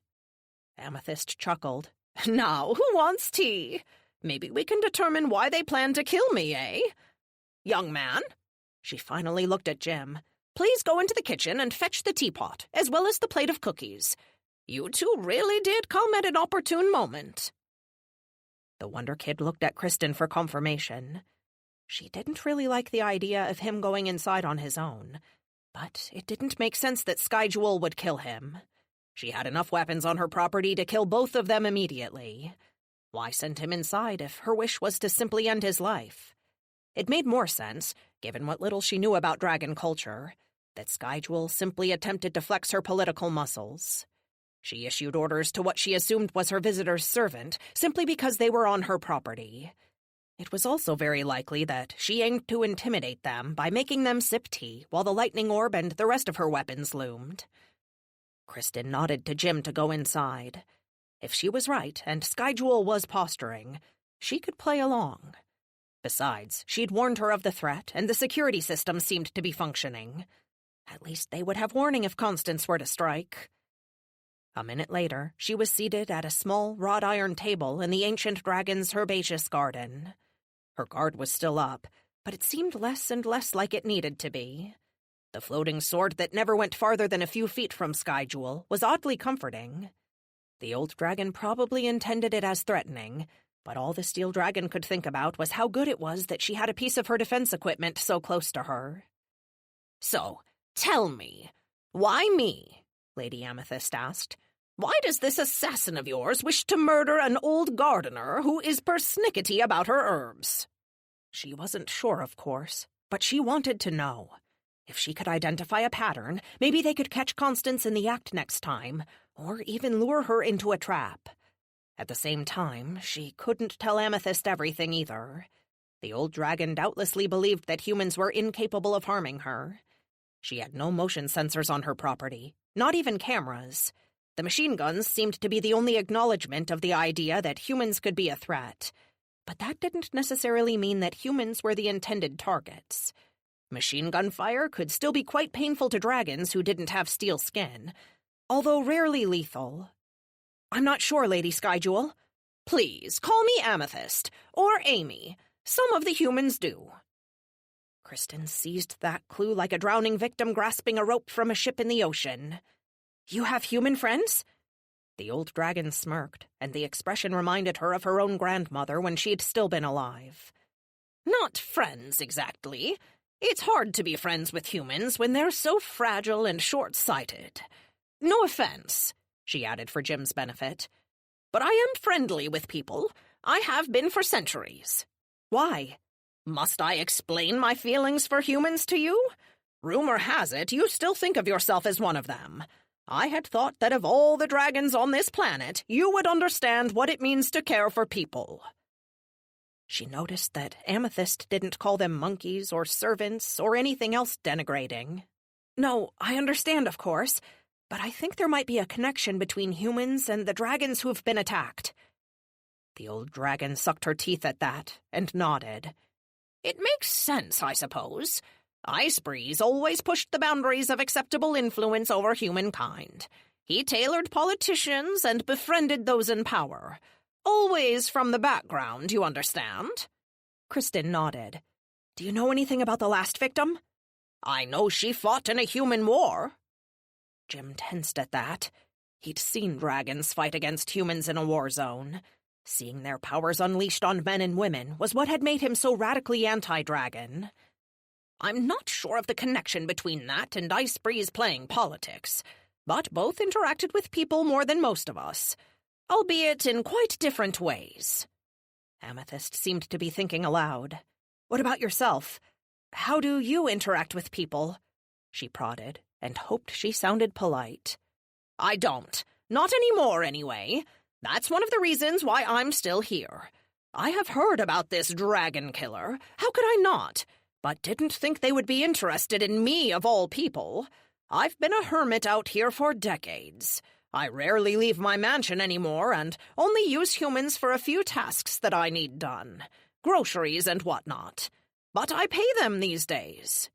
Amethyst chuckled. Now, who wants tea? Maybe we can determine why they plan to kill me, eh? Young man? She finally looked at Jim. Please go into the kitchen and fetch the teapot, as well as the plate of cookies. You two really did come at an opportune moment. The Wonder Kid looked at Kristen for confirmation. She didn't really like the idea of him going inside on his own, but it didn't make sense that Skyjewel would kill him. She had enough weapons on her property to kill both of them immediately. Why send him inside if her wish was to simply end his life? It made more sense, given what little she knew about dragon culture, that Skyjewel simply attempted to flex her political muscles. She issued orders to what she assumed was her visitor's servant, simply because they were on her property. It was also very likely that she aimed to intimidate them by making them sip tea while the lightning orb and the rest of her weapons loomed. Kristen nodded to Jim to go inside. If she was right and Skyjewel was posturing, she could play along. Besides, she'd warned her of the threat, and the security system seemed to be functioning. At least they would have warning if Constance were to strike. A minute later, she was seated at a small wrought iron table in the ancient dragon's herbaceous garden. Her guard was still up, but it seemed less and less like it needed to be. The floating sword that never went farther than a few feet from Skyjewel was oddly comforting. The old dragon probably intended it as threatening, But all the steel dragon could think about was how good it was that she had a piece of her defense equipment so close to her. So, tell me, why me? Lady Amethyst asked. Why does this assassin of yours wish to murder an old gardener who is persnickety about her herbs? She wasn't sure, of course, but she wanted to know. If she could identify a pattern, maybe they could catch Constance in the act next time, or even lure her into a trap. At the same time, she couldn't tell Amethyst everything either. The old dragon doubtlessly believed that humans were incapable of harming her. She had no motion sensors on her property, not even cameras. The machine guns seemed to be the only acknowledgement of the idea that humans could be a threat. But that didn't necessarily mean that humans were the intended targets. Machine gun fire could still be quite painful to dragons who didn't have steel skin, although rarely lethal. I'm not sure, Lady Skyjewel. Please, call me Amethyst, or Amy. Some of the humans do. Kristen seized that clue like a drowning victim grasping a rope from a ship in the ocean. You have human friends? The old dragon smirked, and the expression reminded her of her own grandmother when she'd still been alive. Not friends, exactly. It's hard to be friends with humans when they're so fragile and short-sighted. No offense, she added for Jim's benefit, but I am friendly with people. I have been for centuries. Why? Must I explain my feelings for humans to you? Rumor has it you still think of yourself as one of them. I had thought that of all the dragons on this planet, you would understand what it means to care for people. She noticed that Amethyst didn't call them monkeys or servants or anything else denigrating. No, I understand, of course, but I think there might be a connection between humans and the dragons who've been attacked. The old dragon sucked her teeth at that and nodded. It makes sense, I suppose. Ice Breeze always pushed the boundaries of acceptable influence over humankind. He tailored politicians and befriended those in power. Always from the background, you understand? Kristen nodded. Do you know anything about the last victim? I know she fought in a human war. Jim tensed at that. He'd seen dragons fight against humans in a war zone. Seeing their powers unleashed on men and women was what had made him so radically anti-dragon. I'm not sure of the connection between that and Ice Breeze playing politics, but both interacted with people more than most of us, albeit in quite different ways. Amethyst seemed to be thinking aloud. What about yourself? How do you interact with people? She prodded, and hoped she sounded polite. I don't. Not anymore, anyway. That's one of the reasons why I'm still here. I have heard about this dragon killer. How could I not? But didn't think they would be interested in me, of all people. I've been a hermit out here for decades. I rarely leave my mansion anymore and only use humans for a few tasks that I need done. Groceries and whatnot. But I pay them these days.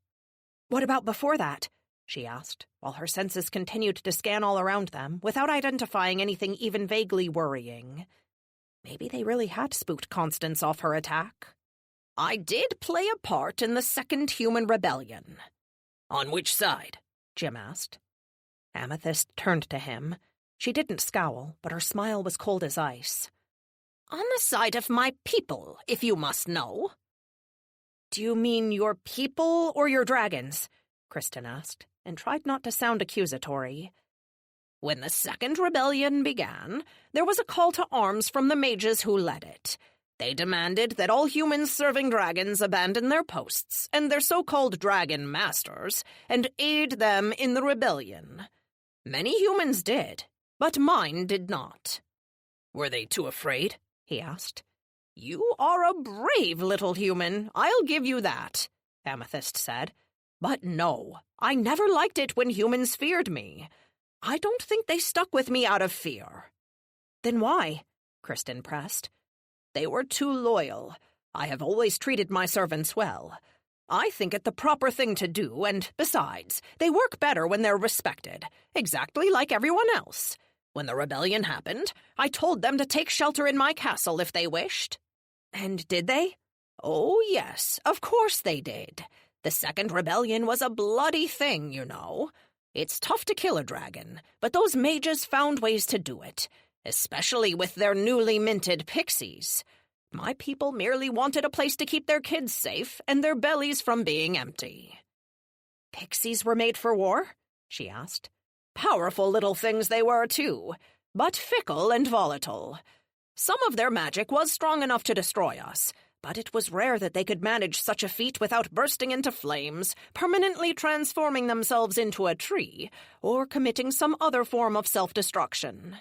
What about before that? She asked, while her senses continued to scan all around them without identifying anything even vaguely worrying. Maybe they really had spooked Constance off her attack. I did play a part in the Second Human Rebellion. On which side? Jim asked. Amethyst turned to him. She didn't scowl, but her smile was cold as ice. On the side of my people, if you must know. Do you mean your people or your dragons? Kristen asked, and tried not to sound accusatory. When the Second Rebellion began, there was a call to arms from the mages who led it. They demanded that all humans serving dragons abandon their posts and their so-called dragon masters and aid them in the rebellion. Many humans did, but mine did not. Were they too afraid? He asked. You are a brave little human, I'll give you that, Amethyst said. But no, I never liked it when humans feared me. I don't think they stuck with me out of fear. Then why? Kristen pressed. They were too loyal. I have always treated my servants well. I think it the proper thing to do, and besides, they work better when they're respected, exactly like everyone else. When the rebellion happened, I told them to take shelter in my castle if they wished. And did they? Oh, yes, of course they did. The Second Rebellion was a bloody thing, you know. It's tough to kill a dragon, but those mages found ways to do it. especially with their newly minted pixies. My people merely wanted a place to keep their kids safe and their bellies from being empty." "Pixies were made for war?" she asked. "Powerful little things they were, too, but fickle and volatile. Some of their magic was strong enough to destroy us, but it was rare that they could manage such a feat without bursting into flames, permanently transforming themselves into a tree, or committing some other form of self-destruction.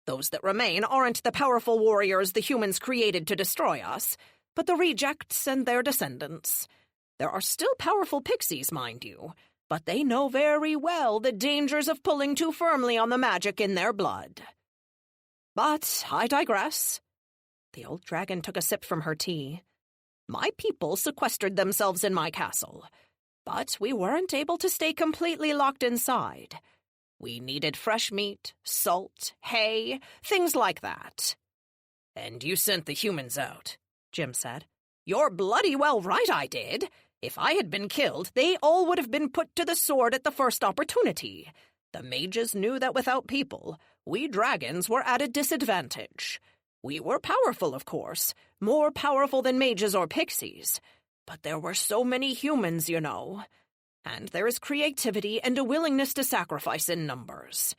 Those that remain aren't the powerful warriors the humans created to destroy us, but the rejects and their descendants. There are still powerful pixies, mind you, but they know very well the dangers of pulling too firmly on the magic in their blood. But I digress." The old dragon took a sip from her tea. "My people sequestered themselves in my castle, but we weren't able to stay completely locked inside. We needed fresh meat, salt, hay, things like that." "And you sent the humans out," Jim said. "You're bloody well right I did. If I had been killed, they all would have been put to the sword at the first opportunity. The mages knew that without people, we dragons were at a disadvantage. We were powerful, of course, more powerful than mages or pixies. But there were so many humans, you know. And there is creativity and a willingness to sacrifice in numbers.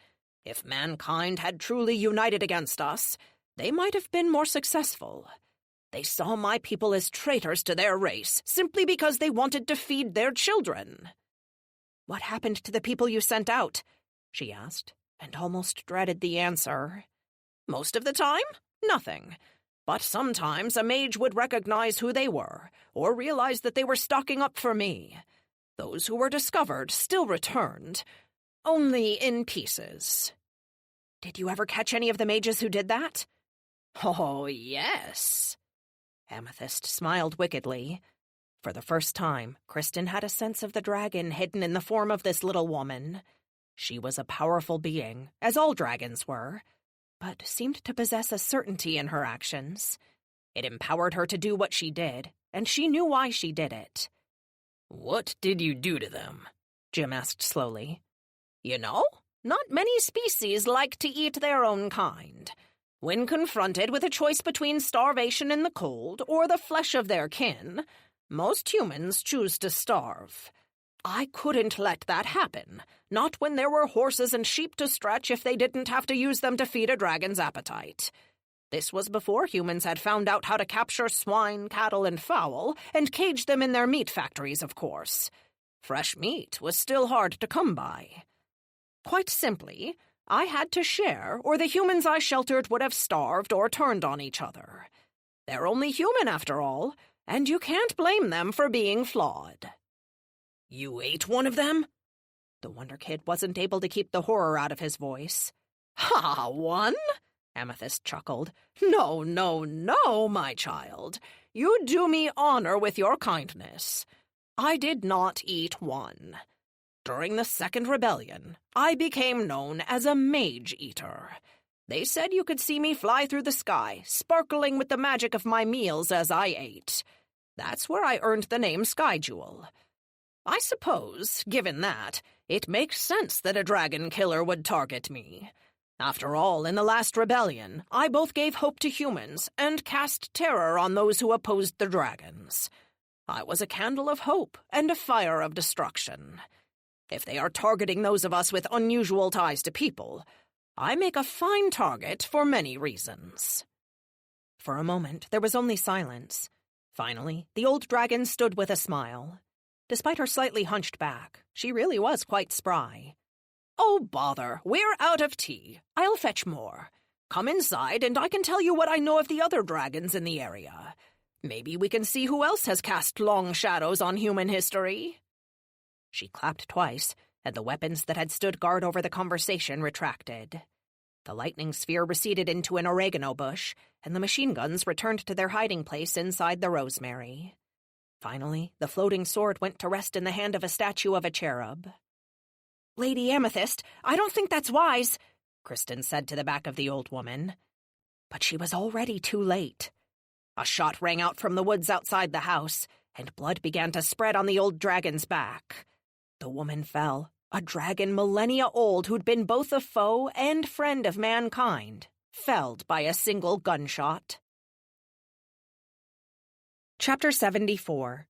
If mankind had truly united against us, they might have been more successful. They saw my people as traitors to their race, simply because they wanted to feed their children." "What happened to the people you sent out?" she asked, and almost dreaded the answer. "Most of the time, nothing. But sometimes a mage would recognize who they were, or realize that they were stocking up for me. Those who were discovered still returned, only in pieces." "Did you ever catch any of the mages who did that?" "Oh, yes." Amethyst smiled wickedly. For the first time, Kristen had a sense of the dragon hidden in the form of this little woman. She was a powerful being, as all dragons were, but seemed to possess a certainty in her actions. It empowered her to do what she did, and she knew why she did it. "What did you do to them?" Jim asked slowly. "You know, not many species like to eat their own kind. When confronted with a choice between starvation in the cold or the flesh of their kin, most humans choose to starve. I couldn't let that happen, not when there were horses and sheep to stretch if they didn't have to use them to feed a dragon's appetite. This was before humans had found out how to capture swine, cattle, and fowl, and cage them in their meat factories, of course. Fresh meat was still hard to come by. Quite simply, I had to share, or the humans I sheltered would have starved or turned on each other. They're only human, after all, and you can't blame them for being flawed." "You ate one of them?" The Wonder Kid wasn't able to keep the horror out of his voice. "Ha, one?" Amethyst chuckled. "No, no, no, my child. You do me honor with your kindness. I did not eat one. During the Second Rebellion, I became known as a mage-eater. They said you could see me fly through the sky, sparkling with the magic of my meals as I ate. That's where I earned the name Sky Jewel. I suppose, given that, it makes sense that a dragon killer would target me. After all, in the last rebellion, I both gave hope to humans and cast terror on those who opposed the dragons. I was a candle of hope and a fire of destruction. If they are targeting those of us with unusual ties to people, I make a fine target for many reasons." For a moment, there was only silence. Finally, the old dragon stood with a smile. Despite her slightly hunched back, she really was quite spry. "Oh, bother, we're out of tea. I'll fetch more. Come inside and I can tell you what I know of the other dragons in the area. Maybe we can see who else has cast long shadows on human history." She clapped twice, and the weapons that had stood guard over the conversation retracted. The lightning sphere receded into an oregano bush, and the machine guns returned to their hiding place inside the rosemary. Finally, the floating sword went to rest in the hand of a statue of a cherub. "Lady Amethyst, I don't think that's wise," Kristen said to the back of the old woman. But she was already too late. A shot rang out from the woods outside the house, and blood began to spread on the old dragon's back. The woman fell, a dragon millennia old who'd been both a foe and friend of mankind, felled by a single gunshot. Chapter 74.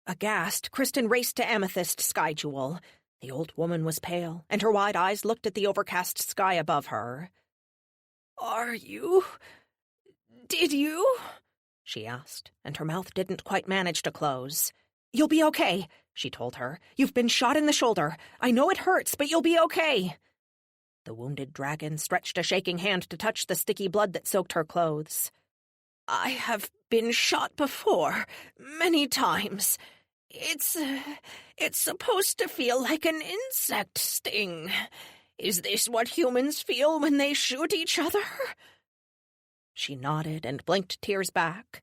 Aghast, Kristen raced to Amethyst Sky Jewel. The old woman was pale, and her wide eyes looked at the overcast sky above her. Did you? She asked, and her mouth didn't quite manage to close. You'll be okay, she told her. You've been shot in the shoulder. I know it hurts, but you'll be okay. The wounded dragon stretched a shaking hand to touch the sticky blood that soaked her clothes. I have been shot before, many times. It's supposed to feel like an insect sting. Is this what humans feel when they shoot each other? She nodded and blinked tears back.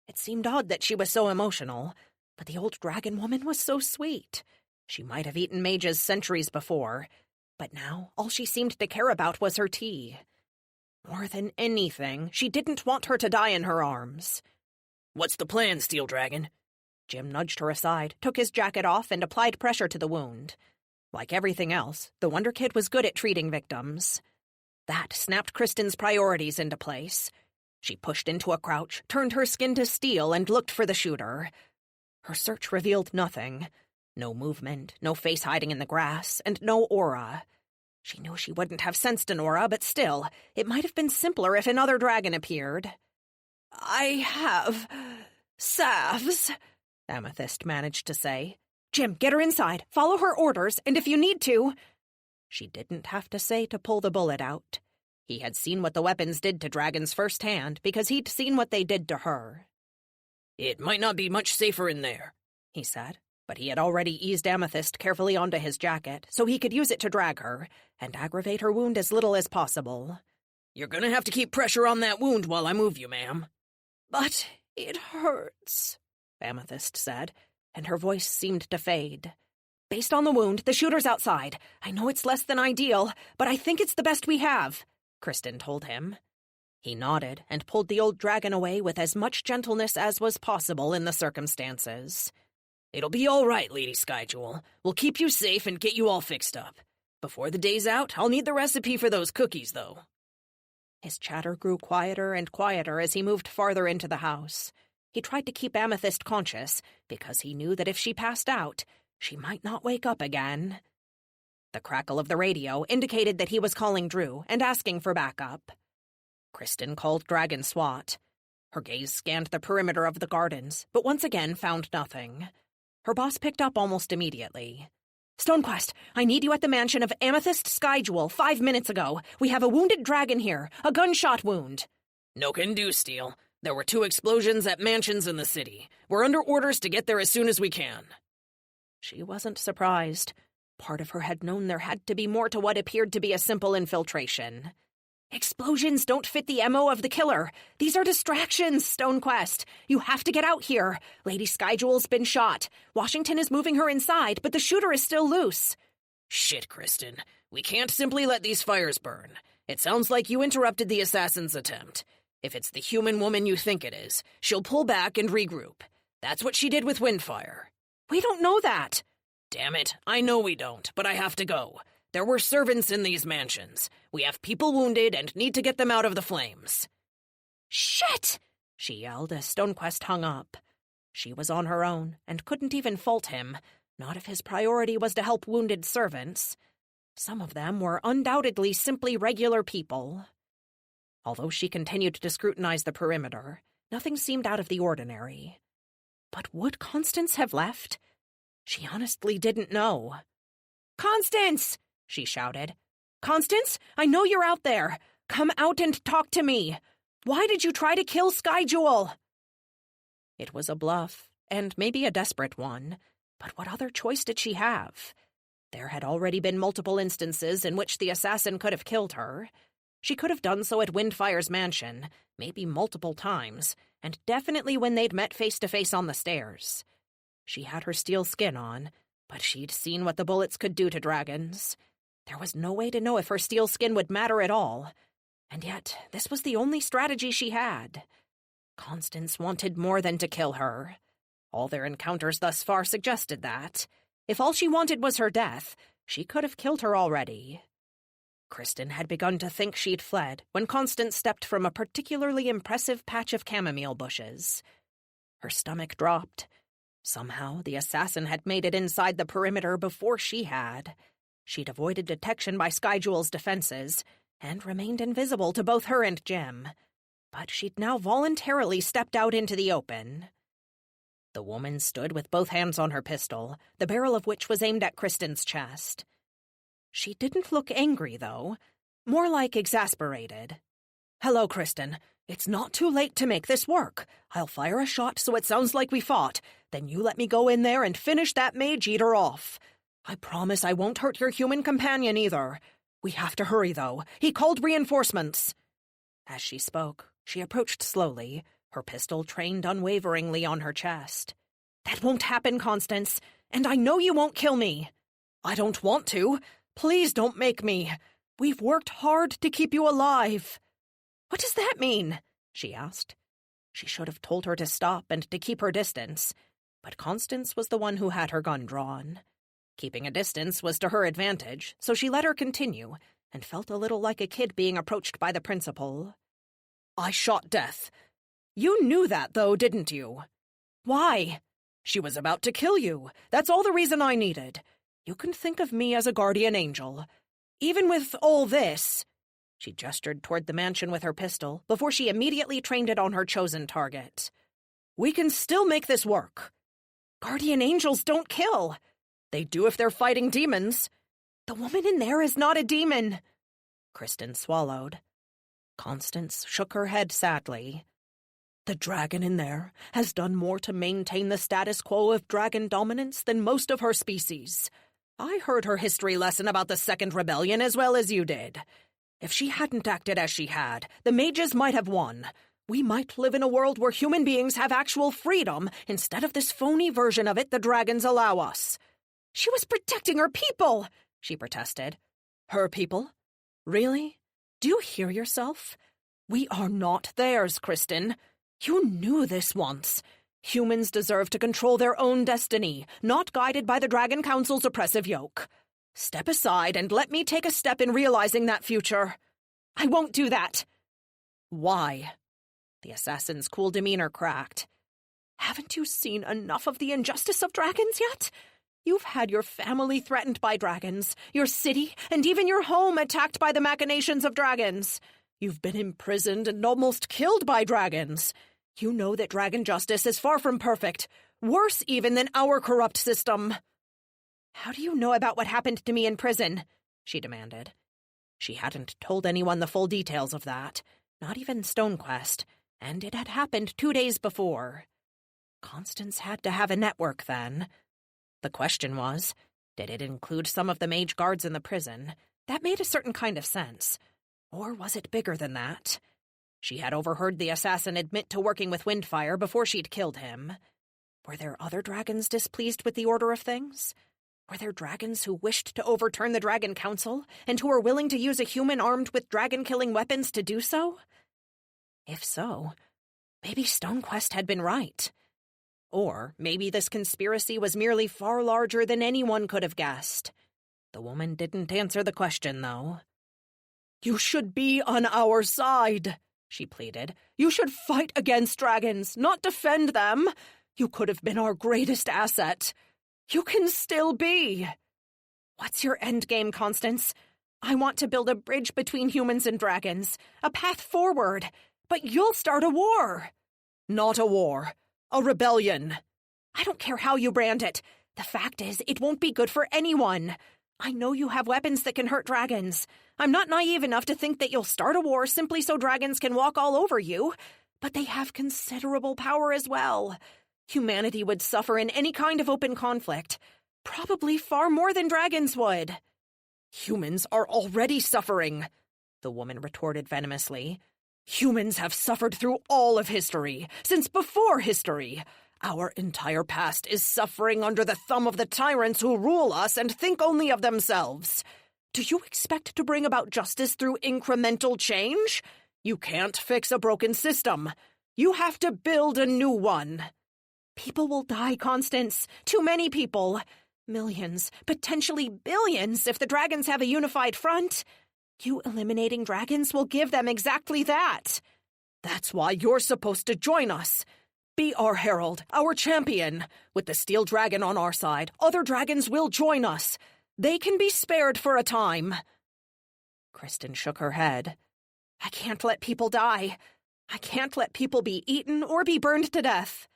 It seemed odd that she was so emotional, but the old dragon woman was so sweet. She might have eaten mages centuries before, but now all she seemed to care about was her tea. More than anything, she didn't want her to die in her arms. What's the plan, Steel Dragon? Jim nudged her aside, took his jacket off, and applied pressure to the wound. Like everything else, the Wonder Kid was good at treating victims. That snapped Kristen's priorities into place. She pushed into a crouch, turned her skin to steel, and looked for the shooter. Her search revealed nothing. No movement, no face hiding in the grass, and no aura. She knew she wouldn't have sensed an aura, but still, it might have been simpler if another dragon appeared. I have salves, Amethyst managed to say. Jim, get her inside, follow her orders, and if you need to... She didn't have to say to pull the bullet out. He had seen what the weapons did to dragons firsthand because he'd seen what they did to her. It might not be much safer in there, he said, but he had already eased Amethyst carefully onto his jacket so he could use it to drag her and aggravate her wound as little as possible. You're gonna have to keep pressure on that wound while I move you, ma'am. But it hurts, Amethyst said, and her voice seemed to fade. Based on the wound, the shooter's outside. I know it's less than ideal, but I think it's the best we have, Kristen told him. He nodded and pulled the old dragon away with as much gentleness as was possible in the circumstances. It'll be all right, Lady Skyjewel. We'll keep you safe and get you all fixed up. Before the day's out, I'll need the recipe for those cookies, though. His chatter grew quieter and quieter as he moved farther into the house. He tried to keep Amethyst conscious, because he knew that if she passed out, she might not wake up again. The crackle of the radio indicated that he was calling Drew and asking for backup. Kristen called Dragon SWAT. Her gaze scanned the perimeter of the gardens, but once again found nothing. Her boss picked up almost immediately. Stonequest, I need you at the mansion of Amethyst Skyjewel 5 minutes ago. We have a wounded dragon here, a gunshot wound. No can do, Steel. There were 2 explosions at mansions in the city. We're under orders to get there as soon as we can. She wasn't surprised. Part of her had known there had to be more to what appeared to be a simple infiltration. Explosions don't fit the MO of the killer. These are distractions, Stonequest. You have to get out here. Lady Skyjewel's been shot. Washington is moving her inside, but the shooter is still loose. Shit, Kristen. We can't simply let these fires burn. It sounds like you interrupted the assassin's attempt. If it's the human woman you think it is, she'll pull back and regroup. That's what she did with Windfire. We don't know that. Damn it, I know we don't, but I have to go. There were servants in these mansions. We have people wounded and need to get them out of the flames. Shit! She yelled as Stonequest hung up. She was on her own and couldn't even fault him, not if his priority was to help wounded servants. Some of them were undoubtedly simply regular people. Although she continued to scrutinize the perimeter, nothing seemed out of the ordinary. But would Constance have left? She honestly didn't know. Constance! She shouted. Constance, I know you're out there. Come out and talk to me. Why did you try to kill Skyjewel? It was a bluff, and maybe a desperate one, but what other choice did she have? There had already been multiple instances in which the assassin could have killed her. She could have done so at Windfire's mansion, maybe multiple times, and definitely when they'd met face-to-face on the stairs. She had her steel skin on, but she'd seen what the bullets could do to dragons. There was no way to know if her steel skin would matter at all. And yet, this was the only strategy she had. Constance wanted more than to kill her. All their encounters thus far suggested that. If all she wanted was her death, she could have killed her already. Kristen had begun to think she'd fled when Constance stepped from a particularly impressive patch of chamomile bushes. Her stomach dropped. Somehow, the assassin had made it inside the perimeter before she had. She'd avoided detection by Skyjewel's defenses and remained invisible to both her and Jim. But she'd now voluntarily stepped out into the open. The woman stood with both hands on her pistol, the barrel of which was aimed at Kristen's chest. She didn't look angry, though. More like exasperated. "Hello, Kristen. It's not too late to make this work. I'll fire a shot so it sounds like we fought. Then you let me go in there and finish that mage eater off. I promise I won't hurt your human companion either. We have to hurry, though. He called reinforcements." As she spoke, she approached slowly, her pistol trained unwaveringly on her chest. "That won't happen, Constance, and I know you won't kill me." "I don't want to. Please don't make me. We've worked hard to keep you alive." "What does that mean?" she asked. She should have told her to stop and to keep her distance, but Constance was the one who had her gun drawn. Keeping a distance was to her advantage, so she let her continue, and felt a little like a kid being approached by the principal. "I shot Death. You knew that, though, didn't you?" "Why?" "She was about to kill you. That's all the reason I needed. You can think of me as a guardian angel. Even with all this—" She gestured toward the mansion with her pistol before she immediately trained it on her chosen target. "We can still make this work." "Guardian angels don't kill." "They do if they're fighting demons." "The woman in there is not a demon." Kristen swallowed. Constance shook her head sadly. "The dragon in there has done more to maintain the status quo of dragon dominance than most of her species. I heard her history lesson about the Second Rebellion as well as you did. If she hadn't acted as she had, the mages might have won. We might live in a world where human beings have actual freedom instead of this phony version of it the dragons allow us." "She was protecting her people," she protested. "Her people? Really? Do you hear yourself? We are not theirs, Kristen. You knew this once. Humans deserve to control their own destiny, not guided by the Dragon Council's oppressive yoke. Step aside and let me take a step in realizing that future." "I won't do that." "Why?" The assassin's cool demeanor cracked. "Haven't you seen enough of the injustice of dragons yet? You've had your family threatened by dragons, your city, and even your home attacked by the machinations of dragons. You've been imprisoned and almost killed by dragons. You know that dragon justice is far from perfect, worse even than our corrupt system." "How do you know about what happened to me in prison?" she demanded. She hadn't told anyone the full details of that, not even Stonequest, and it had happened 2 days before. Constance had to have a network then. The question was, did it include some of the mage guards in the prison? That made a certain kind of sense. Or was it bigger than that? She had overheard the assassin admit to working with Windfire before she'd killed him. Were there other dragons displeased with the order of things? Were there dragons who wished to overturn the Dragon Council, and who were willing to use a human armed with dragon-killing weapons to do so? If so, maybe Stonequest had been right. Or maybe this conspiracy was merely far larger than anyone could have guessed. The woman didn't answer the question, though. "You should be on our side," she pleaded. "You should fight against dragons, not defend them. You could have been our greatest asset. You can still be." "What's your endgame, Constance? I want to build a bridge between humans and dragons, a path forward. But you'll start a war." "Not a war. A rebellion." "I don't care how you brand it. The fact is, it won't be good for anyone. I know you have weapons that can hurt dragons. I'm not naive enough to think that you'll start a war simply so dragons can walk all over you. But they have considerable power as well. Humanity would suffer in any kind of open conflict. Probably far more than dragons would." "Humans are already suffering," the woman retorted venomously. "Humans have suffered through all of history, since before history. Our entire past is suffering under the thumb of the tyrants who rule us and think only of themselves. Do you expect to bring about justice through incremental change? You can't fix a broken system. You have to build a new one." "People will die, Constance. Too many people. Millions, potentially billions, if the dragons have a unified front. You eliminating dragons will give them exactly that. That's why you're supposed to join us. Be our herald, our champion. With the steel dragon on our side, other dragons will join us. They can be spared for a time. Kristen shook her head. I can't let people die. I can't let people be eaten or be burned to death.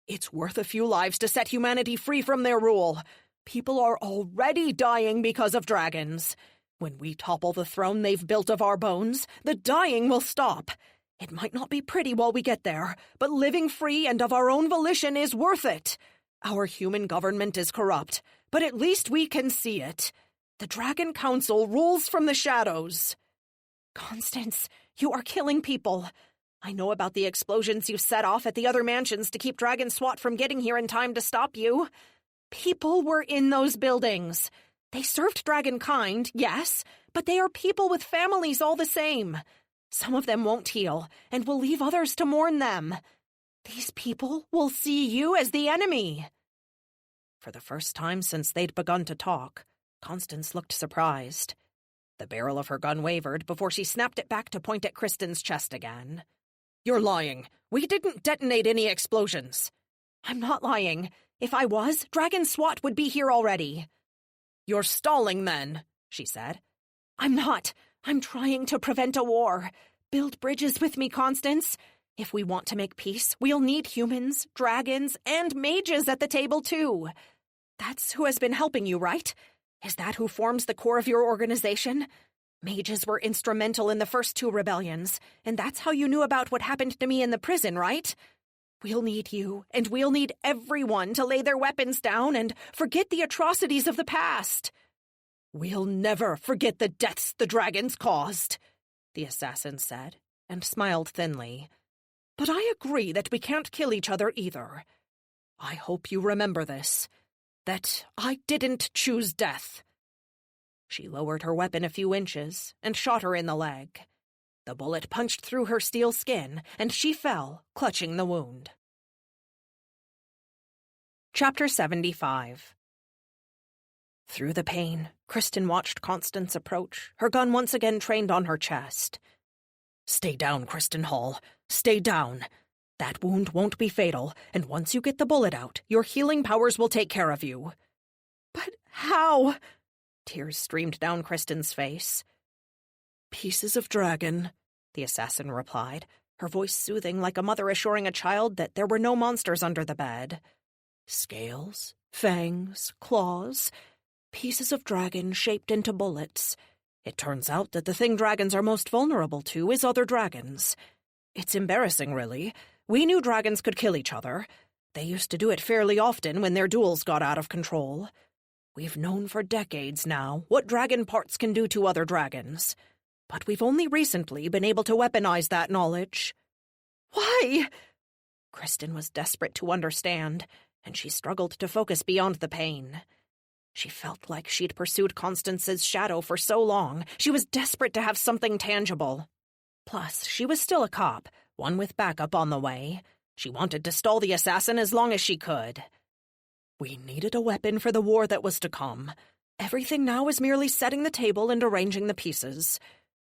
It's worth a few lives to set humanity free from their rule. People are already dying because of dragons. When we topple the throne they've built of our bones, the dying will stop. It might not be pretty while we get there, but living free and of our own volition is worth it. Our human government is corrupt, but at least we can see it. The Dragon Council rules from the shadows. Constance, you are killing people. I know about the explosions you set off at the other mansions to keep Dragon SWAT from getting here in time to stop you. People were in those buildings. They served Dragonkind, yes, but they are people with families all the same. Some of them won't heal, and will leave others to mourn them. These people will see you as the enemy. For the first time since they'd begun to talk, Constance looked surprised. The barrel of her gun wavered before she snapped it back to point at Kristen's chest again. You're lying. We didn't detonate any explosions. I'm not lying. If I was, Dragon SWAT would be here already. You're stalling, then, she said. I'm not. I'm trying to prevent a war. Build bridges with me, Constance. If we want to make peace, we'll need humans, dragons, and mages at the table, too. That's who has been helping you, right? Is that who forms the core of your organization? Mages were instrumental in the first 2 rebellions, and that's how you knew about what happened to me in the prison, right? We'll need you, and we'll need everyone to lay their weapons down and forget the atrocities of the past. We'll never forget the deaths the dragons caused, the assassin said, and smiled thinly. But I agree that we can't kill each other either. I hope you remember this, that I didn't choose death. She lowered her weapon a few inches and shot her in the leg. The bullet punched through her steel skin, and she fell, clutching the wound. Chapter 75. Through the pain, Kristen watched Constance approach, her gun once again trained on her chest. Stay down, Kristen Hall. Stay down. That wound won't be fatal, and once you get the bullet out, your healing powers will take care of you. But how? Tears streamed down Kristen's face. Pieces of dragon, the assassin replied, her voice soothing like a mother assuring a child that there were no monsters under the bed. Scales, fangs, claws, pieces of dragon shaped into bullets. It turns out that the thing dragons are most vulnerable to is other dragons. It's embarrassing, really. We knew dragons could kill each other. They used to do it fairly often when their duels got out of control. We've known for decades now what dragon parts can do to other dragons. But we've only recently been able to weaponize that knowledge. Why? Kristen was desperate to understand, and she struggled to focus beyond the pain. She felt like she'd pursued Constance's shadow for so long. She was desperate to have something tangible. Plus, she was still a cop, one with backup on the way. She wanted to stall the assassin as long as she could. We needed a weapon for the war that was to come. Everything now is merely setting the table and arranging the pieces.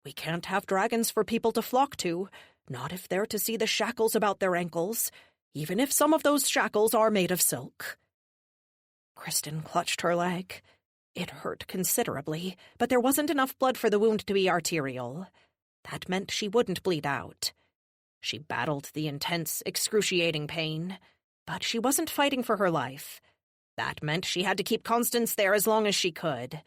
We can't have dragons for people to flock to, not if they're to see the shackles about their ankles, even if some of those shackles are made of silk. Kristen clutched her leg. It hurt considerably, but there wasn't enough blood for the wound to be arterial. That meant she wouldn't bleed out. She battled the intense, excruciating pain, but she wasn't fighting for her life. That meant she had to keep Constance there as long as she could.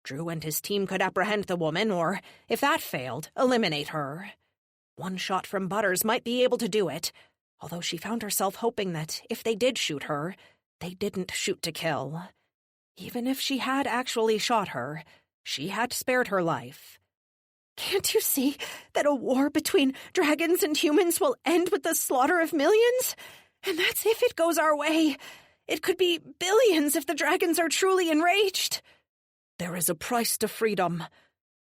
Drew and his team could apprehend the woman, or, if that failed, eliminate her. One shot from Butters might be able to do it, although she found herself hoping that, if they did shoot her, they didn't shoot to kill. Even if she had actually shot her, she had spared her life. Can't you see that a war between dragons and humans will end with the slaughter of millions? And that's if it goes our way. It could be billions if the dragons are truly enraged. There is a price to freedom.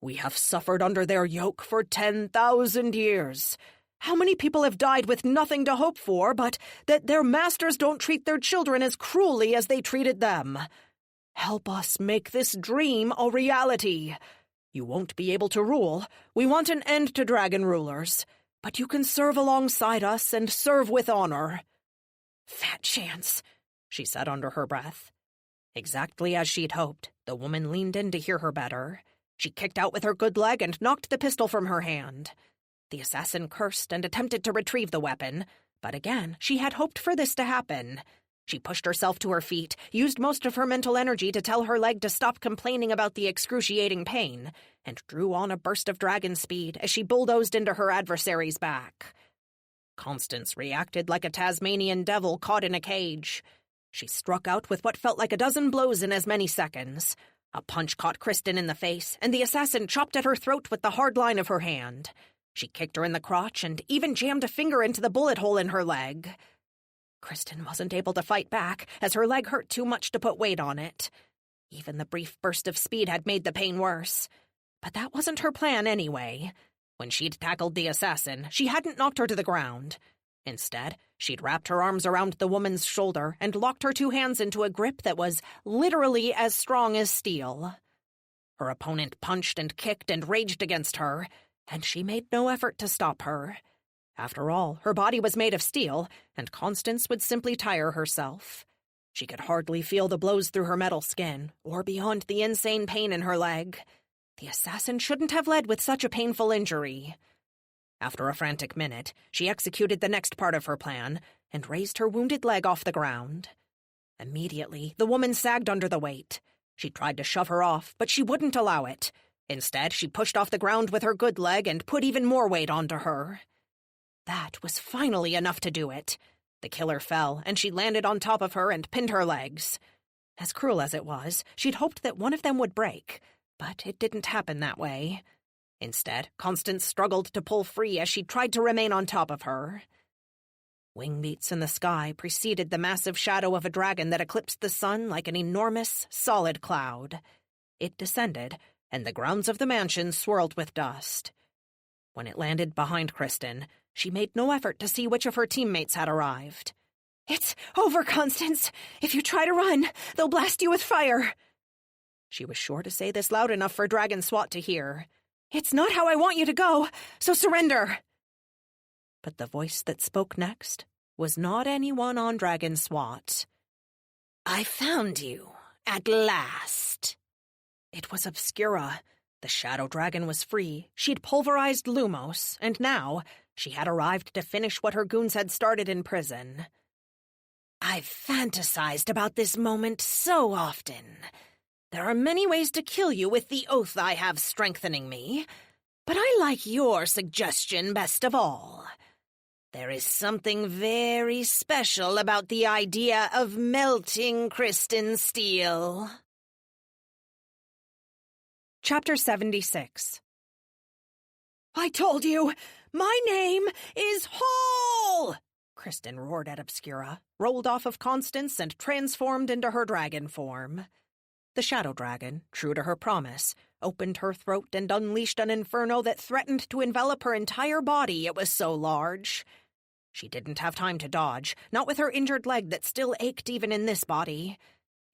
We have suffered under their yoke for 10,000 years. How many people have died with nothing to hope for but that their masters don't treat their children as cruelly as they treated them? Help us make this dream a reality. You won't be able to rule. We want an end to dragon rulers. But you can serve alongside us and serve with honor." "Fat chance," she said under her breath. Exactly as she'd hoped, the woman leaned in to hear her better. She kicked out with her good leg and knocked the pistol from her hand. The assassin cursed and attempted to retrieve the weapon, but again, she had hoped for this to happen. She pushed herself to her feet, used most of her mental energy to tell her leg to stop complaining about the excruciating pain, and drew on a burst of dragon speed as she bulldozed into her adversary's back. Constance reacted like a Tasmanian devil caught in a cage. She struck out with what felt like a dozen blows in as many seconds. A punch caught Kristen in the face, and the assassin chopped at her throat with the hard line of her hand. She kicked her in the crotch and even jammed a finger into the bullet hole in her leg. Kristen wasn't able to fight back, as her leg hurt too much to put weight on it. Even the brief burst of speed had made the pain worse. But that wasn't her plan anyway. When she'd tackled the assassin, she hadn't knocked her to the ground. Instead, she'd wrapped her arms around the woman's shoulder and locked her two hands into a grip that was literally as strong as steel. Her opponent punched and kicked and raged against her, and she made no effort to stop her. After all, her body was made of steel, and Constance would simply tire herself. She could hardly feel the blows through her metal skin, or beyond the insane pain in her leg. The assassin shouldn't have led with such a painful injury. After a frantic minute, she executed the next part of her plan and raised her wounded leg off the ground. Immediately, the woman sagged under the weight. She tried to shove her off, but she wouldn't allow it. Instead, she pushed off the ground with her good leg and put even more weight onto her. That was finally enough to do it. The killer fell, and she landed on top of her and pinned her legs. As cruel as it was, she'd hoped that one of them would break, but it didn't happen that way. Instead, Constance struggled to pull free as she tried to remain on top of her. Wing beats in the sky preceded the massive shadow of a dragon that eclipsed the sun like an enormous, solid cloud. It descended, and the grounds of the mansion swirled with dust. When it landed behind Kristen, she made no effort to see which of her teammates had arrived. "It's over, Constance. If you try to run, they'll blast you with fire." She was sure to say this loud enough for Dragon SWAT to hear. "It's not how I want you to go, so surrender." But the voice that spoke next was not anyone on Dragon SWAT. "I found you, at last." It was Obscura. The shadow dragon was free. She'd pulverized Lumos, and now she had arrived to finish what her goons had started in prison. "I've fantasized about this moment so often. There are many ways to kill you with the oath I have strengthening me, but I like your suggestion best of all. There is something very special about the idea of melting Kristen steel." Chapter 76. "I told you! My name is Hall!" Kristen roared at Obscura, rolled off of Constance, and transformed into her dragon form. The shadow dragon, true to her promise, opened her throat and unleashed an inferno that threatened to envelop her entire body, it was so large. She didn't have time to dodge, not with her injured leg that still ached even in this body.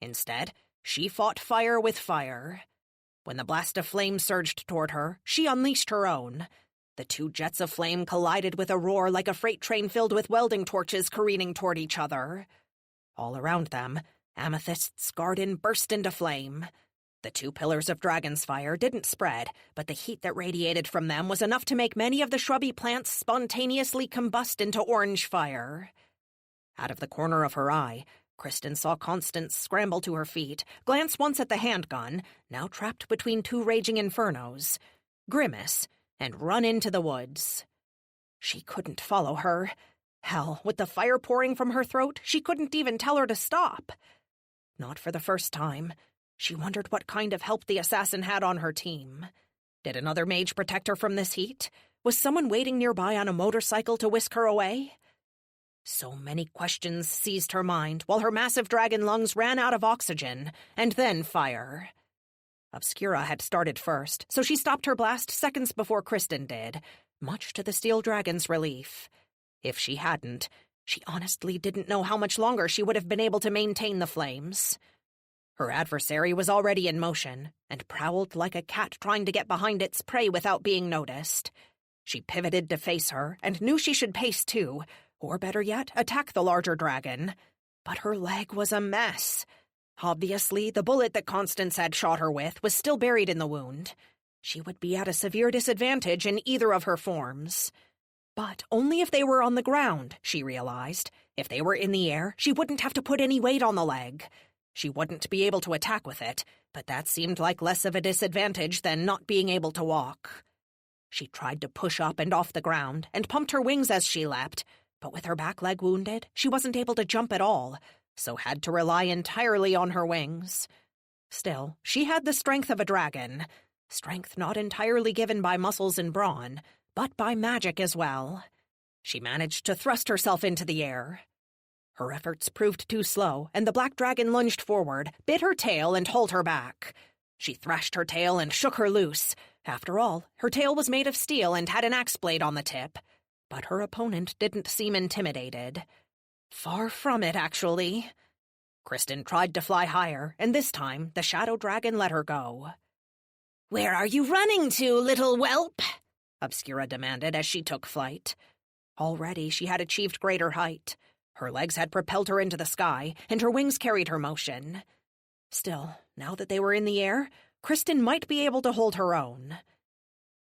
Instead, she fought fire with fire. When the blast of flame surged toward her, she unleashed her own. The two jets of flame collided with a roar like a freight train filled with welding torches careening toward each other. All around them, Amethyst's garden burst into flame. The two pillars of dragon's fire didn't spread, but the heat that radiated from them was enough to make many of the shrubby plants spontaneously combust into orange fire. Out of the corner of her eye, Kristen saw Constance scramble to her feet, glance once at the handgun, now trapped between two raging infernos, grimace, and run into the woods. She couldn't follow her. Hell, with the fire pouring from her throat, she couldn't even tell her to stop. Not for the first time. She wondered what kind of help the assassin had on her team. Did another mage protect her from this heat? Was someone waiting nearby on a motorcycle to whisk her away? So many questions seized her mind while her massive dragon lungs ran out of oxygen, and then fire. Obscura had started first, so she stopped her blast seconds before Kristen did, much to the steel dragon's relief. If she hadn't, she honestly didn't know how much longer she would have been able to maintain the flames. Her adversary was already in motion, and prowled like a cat trying to get behind its prey without being noticed. She pivoted to face her, and knew she should pace too, or better yet, attack the larger dragon. But her leg was a mess. Obviously, the bullet that Constance had shot her with was still buried in the wound. She would be at a severe disadvantage in either of her forms. But only if they were on the ground, she realized. If they were in the air, she wouldn't have to put any weight on the leg. She wouldn't be able to attack with it, but that seemed like less of a disadvantage than not being able to walk. She tried to push up and off the ground, and pumped her wings as she leapt, but with her back leg wounded, she wasn't able to jump at all, so had to rely entirely on her wings. Still, she had the strength of a dragon, strength not entirely given by muscles and brawn, but by magic as well. She managed to thrust herself into the air. Her efforts proved too slow, and the black dragon lunged forward, bit her tail, and hauled her back. She thrashed her tail and shook her loose. After all, her tail was made of steel and had an axe blade on the tip. But her opponent didn't seem intimidated. Far from it, actually. Kristen tried to fly higher, and this time the shadow dragon let her go. "Where are you running to, little whelp?" Obscura demanded as she took flight. Already she had achieved greater height. Her legs had propelled her into the sky, and her wings carried her motion. Still, now that they were in the air, Kristen might be able to hold her own.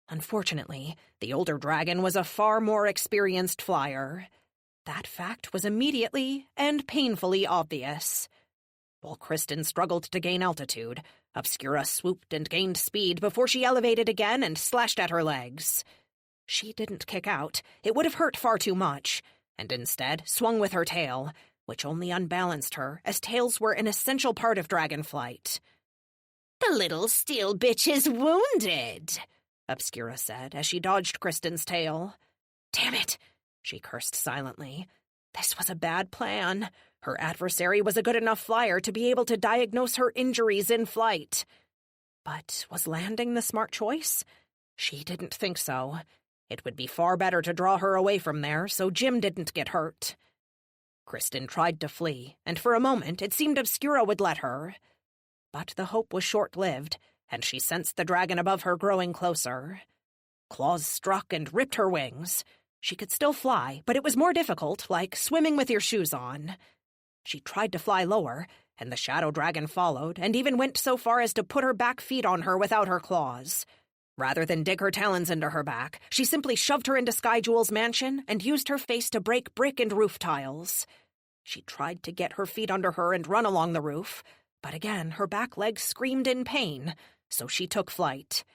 Unfortunately, the older dragon was a far more experienced flyer. That fact was immediately and painfully obvious. While Kristen struggled to gain altitude, Obscura swooped and gained speed before she elevated again and slashed at her legs. She didn't kick out. It would have hurt far too much, and instead swung with her tail, which only unbalanced her, as tails were an essential part of dragon flight. "The little steel bitch is wounded," Obscura said as she dodged Kristen's tail. Damn it, she cursed silently. This was a bad plan. Her adversary was a good enough flyer to be able to diagnose her injuries in flight. But was landing the smart choice? She didn't think so. It would be far better to draw her away from there so Jim didn't get hurt. Kristen tried to flee, and for a moment it seemed Obscura would let her. But the hope was short-lived, and she sensed the dragon above her growing closer. Claws struck and ripped her wings. She could still fly, but it was more difficult, like swimming with your shoes on. She tried to fly lower, and the shadow dragon followed, and even went so far as to put her back feet on her without her claws. Rather than dig her talons into her back, she simply shoved her into Sky Jewel's mansion and used her face to break brick and roof tiles. She tried to get her feet under her and run along the roof, but again her back legs screamed in pain, so she took flight.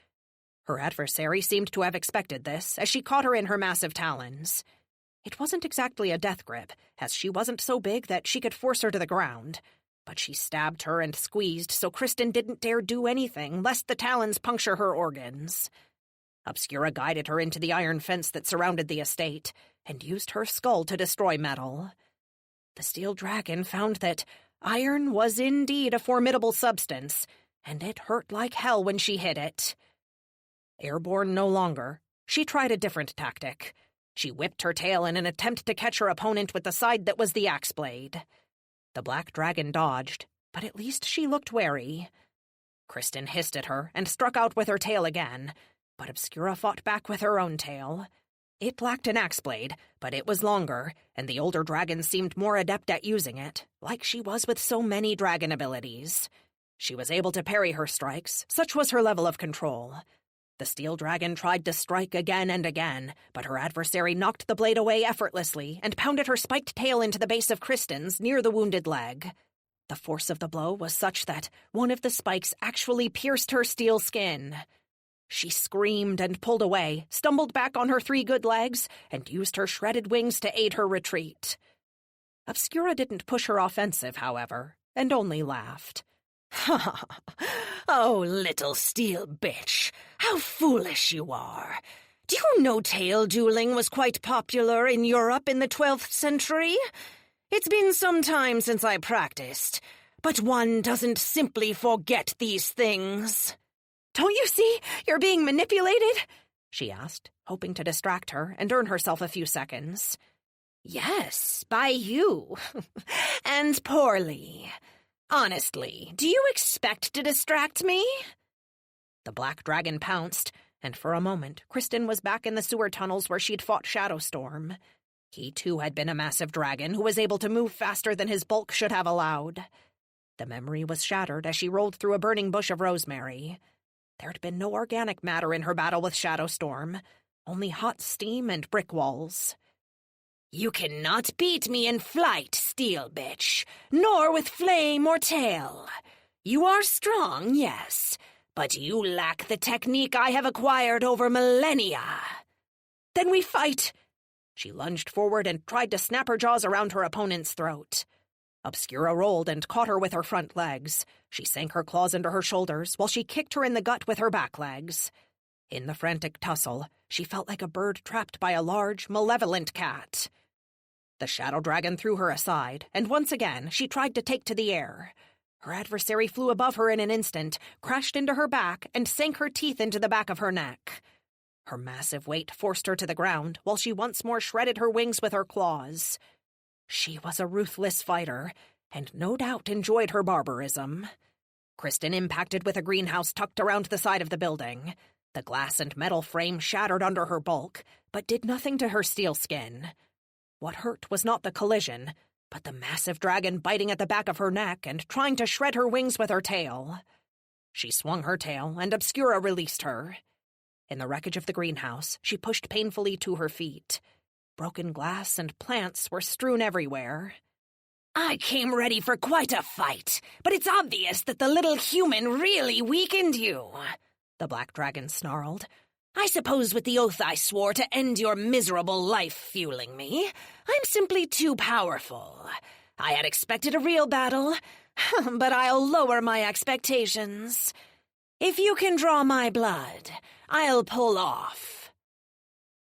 Her adversary seemed to have expected this, as she caught her in her massive talons. It wasn't exactly a death grip, as she wasn't so big that she could force her to the ground, but she stabbed her and squeezed so Kristen didn't dare do anything, lest the talons puncture her organs. Obscura guided her into the iron fence that surrounded the estate, and used her skull to destroy metal. The steel dragon found that iron was indeed a formidable substance, and it hurt like hell when she hit it. Airborne no longer, she tried a different tactic. She whipped her tail in an attempt to catch her opponent with the side that was the axe blade. The black dragon dodged, but at least she looked wary. Kristen hissed at her and struck out with her tail again, but Obscura fought back with her own tail. It lacked an axe blade, but it was longer, and the older dragon seemed more adept at using it, like she was with so many dragon abilities. She was able to parry her strikes, such was her level of control. The steel dragon tried to strike again and again, but her adversary knocked the blade away effortlessly and pounded her spiked tail into the base of Kristen's near the wounded leg. The force of the blow was such that one of the spikes actually pierced her steel skin. She screamed and pulled away, stumbled back on her 3 good legs, and used her shredded wings to aid her retreat. Obscura didn't push her offensive, however, and only laughed. "Ha! Oh, little steel bitch, how foolish you are. Do you know tail dueling was quite popular in Europe in the 12th century? It's been some time since I practiced, but one doesn't simply forget these things." "Don't you see you're being manipulated?" she asked, hoping to distract her and earn herself a few seconds. "Yes, by you. And poorly. Honestly, do you expect to distract me? The black dragon pounced, and for a moment, Kristen was back in the sewer tunnels where she'd fought Shadowstorm. He, too, had been a massive dragon who was able to move faster than his bulk should have allowed. The memory was shattered as she rolled through a burning bush of rosemary. There'd been no organic matter in her battle with Shadowstorm, only hot steam and brick walls. You cannot beat me in flight, steel bitch, nor with flame or tail. You are strong, yes, but you lack the technique I have acquired over millennia. Then we fight. She lunged forward and tried to snap her jaws around her opponent's throat. Obscura rolled and caught her with her front legs. She sank her claws into her shoulders while she kicked her in the gut with her back legs. In the frantic tussle, she felt like a bird trapped by a large, malevolent cat. The shadow dragon threw her aside, and once again she tried to take to the air. Her adversary flew above her in an instant, crashed into her back, and sank her teeth into the back of her neck. Her massive weight forced her to the ground, while she once more shredded her wings with her claws. She was a ruthless fighter, and no doubt enjoyed her barbarism. Kristen impacted with a greenhouse tucked around the side of the building. The glass and metal frame shattered under her bulk, but did nothing to her steel skin. What hurt was not the collision, but the massive dragon biting at the back of her neck and trying to shred her wings with her tail. She swung her tail, and Obscura released her. In the wreckage of the greenhouse, she pushed painfully to her feet. Broken glass and plants were strewn everywhere. I came ready for quite a fight, but it's obvious that the little human really weakened you, the black dragon snarled. I suppose with the oath I swore to end your miserable life fueling me, I'm simply too powerful. I had expected a real battle, but I'll lower my expectations. If you can draw my blood, I'll pull off.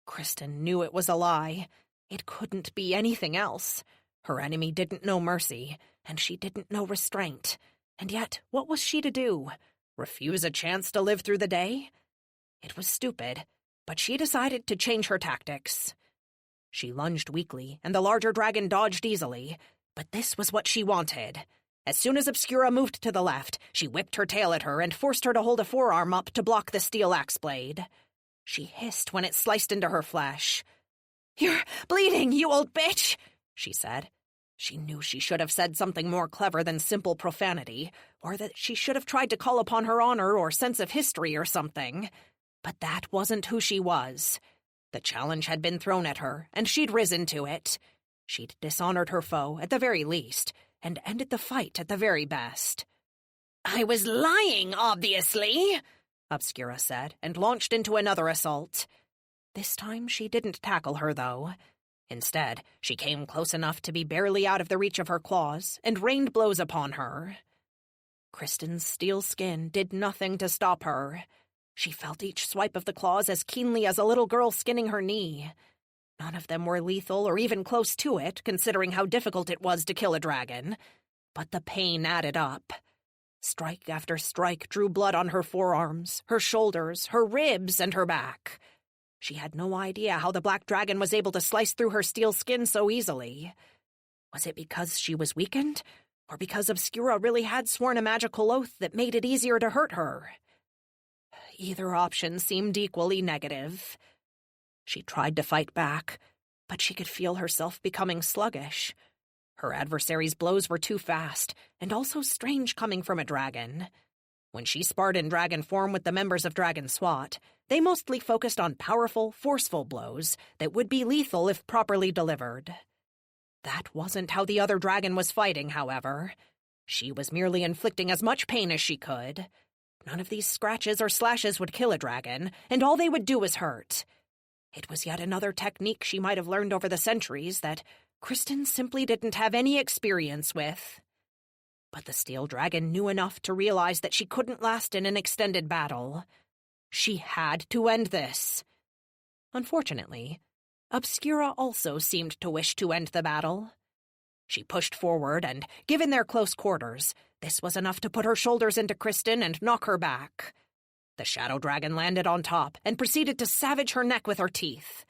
Kristen knew it was a lie. It couldn't be anything else. Her enemy didn't know mercy, and she didn't know restraint. And yet, what was she to do? Refuse a chance to live through the day? It was stupid, but she decided to change her tactics. She lunged weakly, and the larger dragon dodged easily, but this was what she wanted. As soon as Obscura moved to the left, she whipped her tail at her and forced her to hold a forearm up to block the steel axe blade. She hissed when it sliced into her flesh. You're bleeding, you old bitch, she said. She knew she should have said something more clever than simple profanity, or that she should have tried to call upon her honor or sense of history or something. But that wasn't who she was. The challenge had been thrown at her, and she'd risen to it. She'd dishonored her foe, at the very least, and ended the fight at the very best. I was lying, obviously, Obscura said, and launched into another assault. This time she didn't tackle her, though. Instead, she came close enough to be barely out of the reach of her claws, and rained blows upon her. Kristen's steel skin did nothing to stop her. She felt each swipe of the claws as keenly as a little girl skinning her knee. None of them were lethal or even close to it, considering how difficult it was to kill a dragon. But the pain added up. Strike after strike drew blood on her forearms, her shoulders, her ribs, and her back. She had no idea how the black dragon was able to slice through her steel skin so easily. Was it because she was weakened, or because Obscura really had sworn a magical oath that made it easier to hurt her? Either option seemed equally negative. She tried to fight back, but she could feel herself becoming sluggish. Her adversary's blows were too fast, and also strange coming from a dragon. When she sparred in dragon form with the members of Dragon SWAT, they mostly focused on powerful, forceful blows that would be lethal if properly delivered. That wasn't how the other dragon was fighting, however. She was merely inflicting as much pain as she could. None of these scratches or slashes would kill a dragon, and all they would do was hurt. It was yet another technique she might have learned over the centuries that Kristen simply didn't have any experience with. But the steel dragon knew enough to realize that she couldn't last in an extended battle. She had to end this. Unfortunately, Obscura also seemed to wish to end the battle. She pushed forward, and, given their close quarters, this was enough to put her shoulders into Kristen and knock her back. The shadow dragon landed on top and proceeded to savage her neck with her teeth.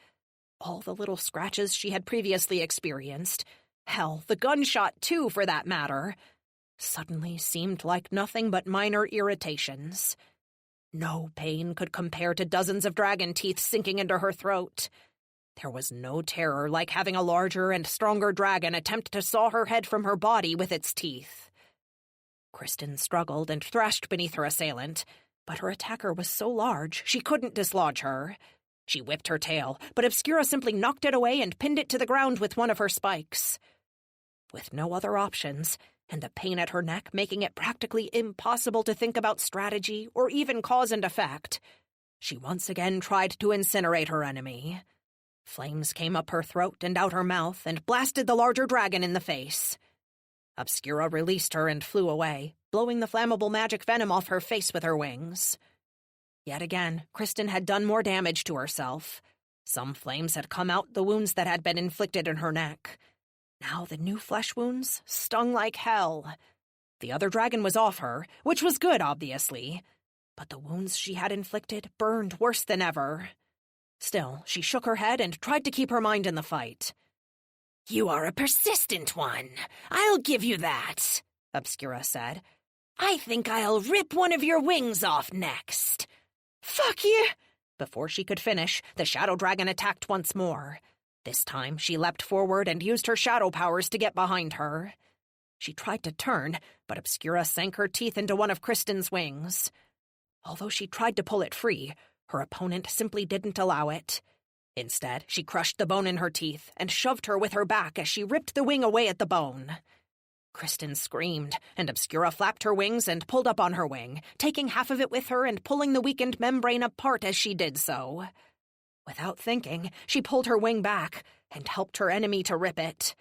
All the little scratches she had previously experienced, hell, the gunshot too, for that matter, suddenly seemed like nothing but minor irritations. No pain could compare to dozens of dragon teeth sinking into her throat. There was no terror like having a larger and stronger dragon attempt to saw her head from her body with its teeth. Kristen struggled and thrashed beneath her assailant, but her attacker was so large she couldn't dislodge her. She whipped her tail, but Obscura simply knocked it away and pinned it to the ground with one of her spikes. With no other options, and the pain at her neck making it practically impossible to think about strategy or even cause and effect, she once again tried to incinerate her enemy. Flames came up her throat and out her mouth and blasted the larger dragon in the face. Obscura released her and flew away, blowing the flammable magic venom off her face with her wings. Yet again, Kristen had done more damage to herself. Some flames had come out the wounds that had been inflicted in her neck. Now the new flesh wounds stung like hell. The other dragon was off her, which was good, obviously. But the wounds she had inflicted burned worse than ever. Still, she shook her head and tried to keep her mind in the fight. "You are a persistent one. I'll give you that," Obscura said. "I think I'll rip one of your wings off next." "Fuck you!" Before she could finish, the shadow dragon attacked once more. This time, she leapt forward and used her shadow powers to get behind her. She tried to turn, but Obscura sank her teeth into one of Kristen's wings. Although she tried to pull it free, her opponent simply didn't allow it. Instead, she crushed the bone in her teeth and shoved her with her back as she ripped the wing away at the bone. Kristen screamed, and Obscura flapped her wings and pulled up on her wing, taking half of it with her and pulling the weakened membrane apart as she did so. Without thinking, she pulled her wing back and helped her enemy to rip it.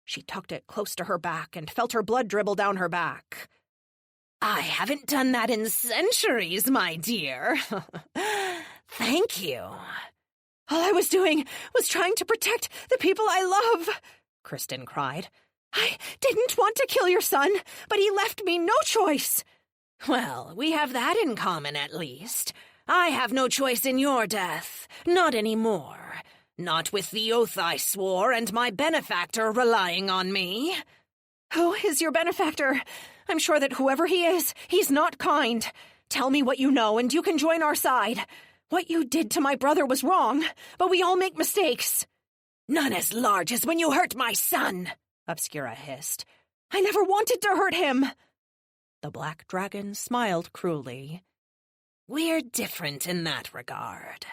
She tucked it close to her back and felt her blood dribble down her back. "I haven't done that in centuries, my dear." "Thank you." "All I was doing was trying to protect the people I love," Kristen cried. "I didn't want to kill your son, but he left me no choice." "Well, we have that in common at least. I have no choice in your death. Not anymore. Not with the oath I swore and my benefactor relying on me." "Who is your benefactor? I'm sure that whoever he is, he's not kind. Tell me what you know and you can join our side. What you did to my brother was wrong, but we all make mistakes." "None as large as when you hurt my son," Obscura hissed. "I never wanted to hurt him." The black dragon smiled cruelly. "We're different in that regard.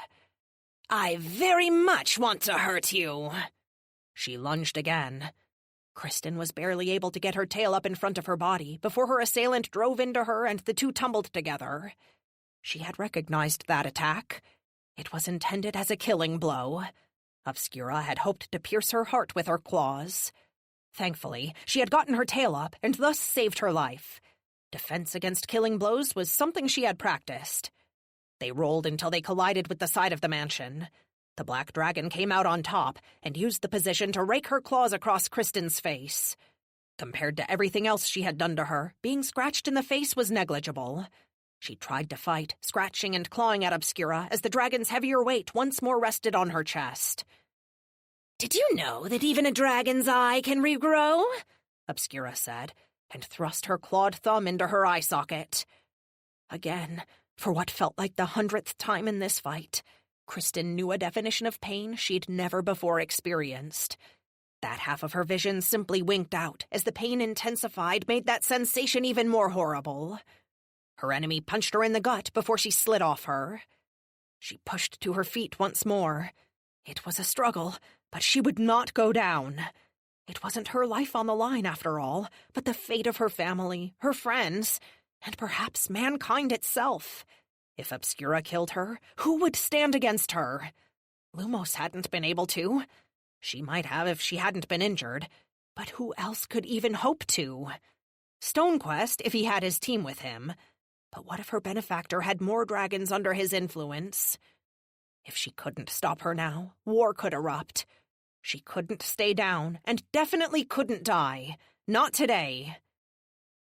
I very much want to hurt you." She lunged again. Kristen was barely able to get her tail up in front of her body before her assailant drove into her and the two tumbled together. She had recognized that attack. It was intended as a killing blow. Obscura had hoped to pierce her heart with her claws. Thankfully, she had gotten her tail up and thus saved her life. Defense against killing blows was something she had practiced. They rolled until they collided with the side of the mansion. The black dragon came out on top and used the position to rake her claws across Kristen's face. Compared to everything else she had done to her, being scratched in the face was negligible. She tried to fight, scratching and clawing at Obscura as the dragon's heavier weight once more rested on her chest. "Did you know that even a dragon's eye can regrow?" Obscura said, and thrust her clawed thumb into her eye socket. Again, for what felt like the 100th time in this fight, Kristen knew a definition of pain she'd never before experienced. That half of her vision simply winked out as the pain intensified made that sensation even more horrible. Her enemy punched her in the gut before she slid off her. She pushed to her feet once more. It was a struggle, but she would not go down. It wasn't her life on the line, after all, but the fate of her family, her friends, and perhaps mankind itself. If Obscura killed her, who would stand against her? Lumos hadn't been able to. She might have if she hadn't been injured, but who else could even hope to? Stonequest, if he had his team with him. But what if her benefactor had more dragons under his influence? If she couldn't stop her now, war could erupt. She couldn't stay down, and definitely couldn't die. Not today.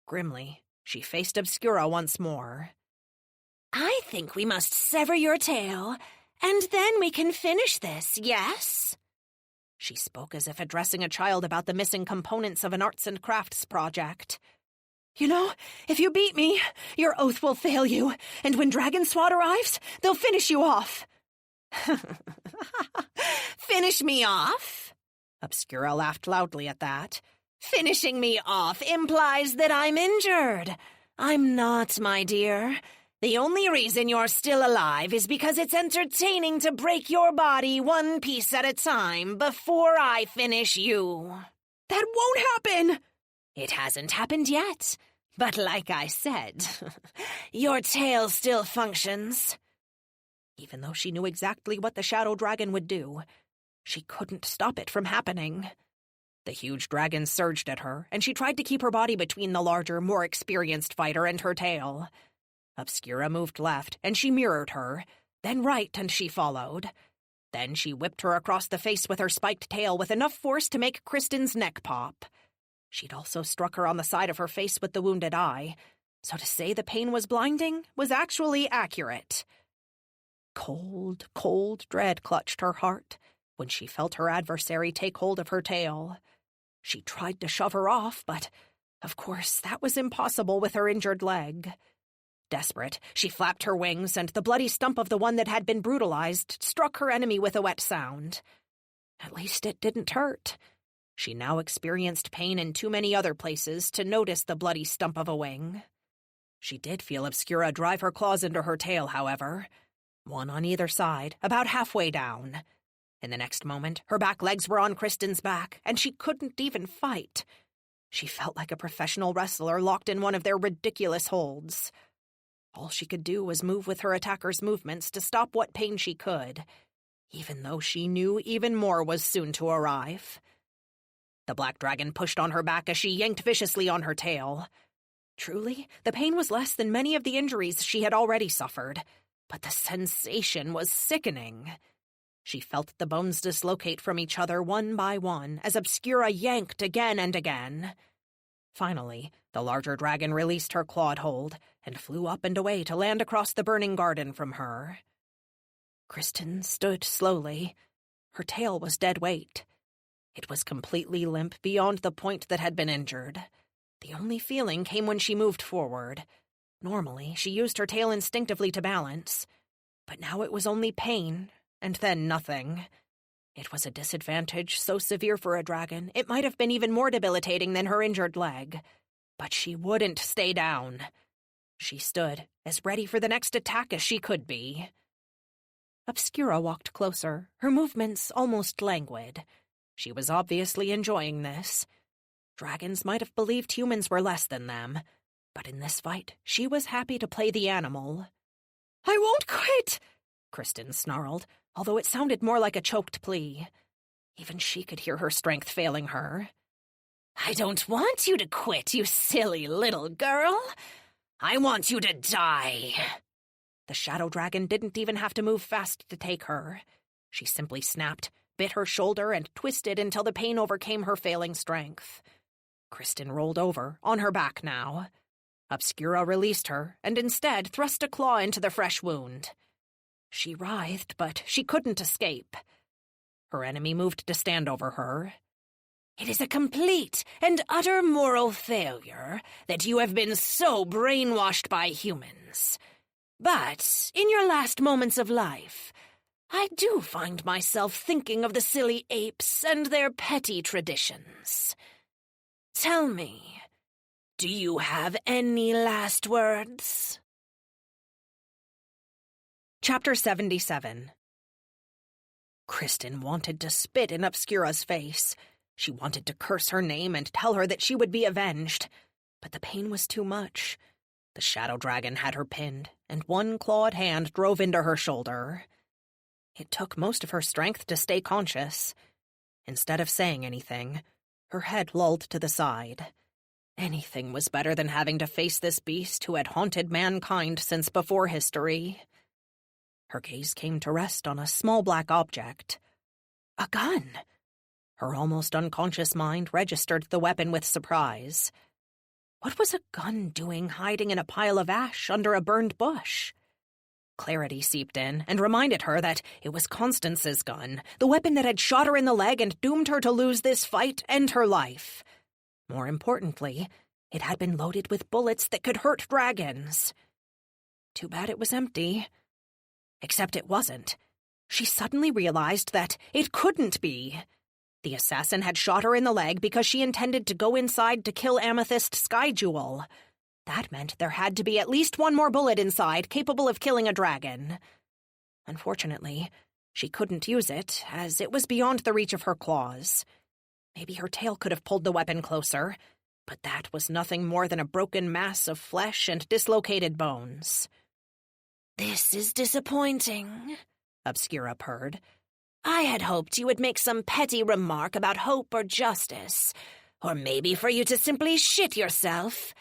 Grimly, she faced Obscura once more. "I think we must sever your tail, and then we can finish this, yes?" She spoke as if addressing a child about the missing components of an arts and crafts project. You know, if you beat me, your oath will fail you, and when Dragon SWAT arrives, they'll finish you off. Finish me off? Obscura laughed loudly at that. Finishing me off implies that I'm injured. I'm not, my dear. The only reason you're still alive is because it's entertaining to break your body one piece at a time before I finish you. That won't happen! It hasn't happened yet. But like I said, your tail still functions. Even though she knew exactly what the Shadow Dragon would do, she couldn't stop it from happening. The huge dragon surged at her, and she tried to keep her body between the larger, more experienced fighter and her tail. Obscura moved left, and she mirrored her, then right, and she followed. Then she whipped her across the face with her spiked tail with enough force to make Kristen's neck pop. She'd also struck her on the side of her face with the wounded eye, so to say the pain was blinding was actually accurate. Cold, cold dread clutched her heart when she felt her adversary take hold of her tail. She tried to shove her off, but, of course, that was impossible with her injured leg. Desperate, she flapped her wings, and the bloody stump of the one that had been brutalized struck her enemy with a wet sound. At least it didn't hurt. She now experienced pain in too many other places to notice the bloody stump of a wing. She did feel Obscura drive her claws into her tail, however. One on either side, about halfway down. In the next moment, her back legs were on Kristen's back, and she couldn't even fight. She felt like a professional wrestler locked in one of their ridiculous holds. All she could do was move with her attacker's movements to stop what pain she could, even though she knew even more was soon to arrive. The black dragon pushed on her back as she yanked viciously on her tail. Truly, the pain was less than many of the injuries she had already suffered, but the sensation was sickening. She felt the bones dislocate from each other one by one as Obscura yanked again and again. Finally, the larger dragon released her clawed hold and flew up and away to land across the burning garden from her. Kristen stood slowly. Her tail was dead weight. It was completely limp beyond the point that had been injured. The only feeling came when she moved forward. Normally, she used her tail instinctively to balance, but now it was only pain, and then nothing. It was a disadvantage so severe for a dragon, it might have been even more debilitating than her injured leg. But she wouldn't stay down. She stood, as ready for the next attack as she could be. Obscura walked closer, her movements almost languid. She was obviously enjoying this. Dragons might have believed humans were less than them, but in this fight, she was happy to play the animal. "I won't quit!" Kristen snarled, although it sounded more like a choked plea. Even she could hear her strength failing her. "I don't want you to quit, you silly little girl. I want you to die." The shadow dragon didn't even have to move fast to take her. She simply snapped, bit her shoulder, and twisted until the pain overcame her failing strength. Kristen rolled over, on her back now. Obscura released her, and instead thrust a claw into the fresh wound. She writhed, but she couldn't escape. Her enemy moved to stand over her. "It is a complete and utter moral failure that you have been so brainwashed by humans. But, in your last moments of life, I do find myself thinking of the silly apes and their petty traditions. Tell me, do you have any last words?" Chapter 77. Kristen wanted to spit in Obscura's face. She wanted to curse her name and tell her that she would be avenged. But the pain was too much. The shadow dragon had her pinned, and one clawed hand drove into her shoulder. It took most of her strength to stay conscious. Instead of saying anything, her head lolled to the side. Anything was better than having to face this beast who had haunted mankind since before history. Her gaze came to rest on a small black object. A gun! Her almost unconscious mind registered the weapon with surprise. What was a gun doing hiding in a pile of ash under a burned bush? Clarity seeped in and reminded her that it was Constance's gun, the weapon that had shot her in the leg and doomed her to lose this fight and her life. More importantly, It had been loaded with bullets that could hurt dragons. Too bad it was empty. Except it wasn't. She suddenly realized that it couldn't be. The assassin had shot her in the leg because she intended to go inside to kill Amethyst Sky Jewel. That meant there had to be at least one more bullet inside capable of killing a dragon. Unfortunately, she couldn't use it, as it was beyond the reach of her claws. Maybe her tail could have pulled the weapon closer, but that was nothing more than a broken mass of flesh and dislocated bones. "This is disappointing," Obscura purred. "I had hoped you would make some petty remark about hope or justice, or maybe for you to simply shit yourself.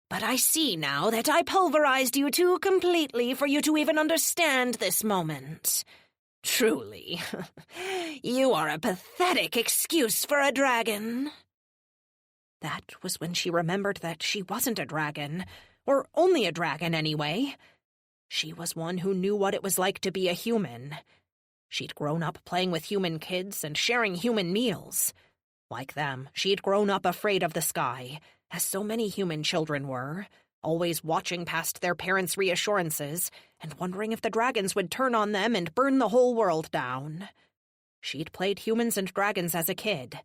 But I see now that I pulverized you too completely for you to even understand this moment. Truly, you are a pathetic excuse for a dragon." That was when she remembered that she wasn't a dragon, or only a dragon anyway. She was one who knew what it was like to be a human. She'd grown up playing with human kids and sharing human meals. Like them, she'd grown up afraid of the sky, as so many human children were, always watching past their parents' reassurances and wondering if the dragons would turn on them and burn the whole world down. She'd played humans and dragons as a kid.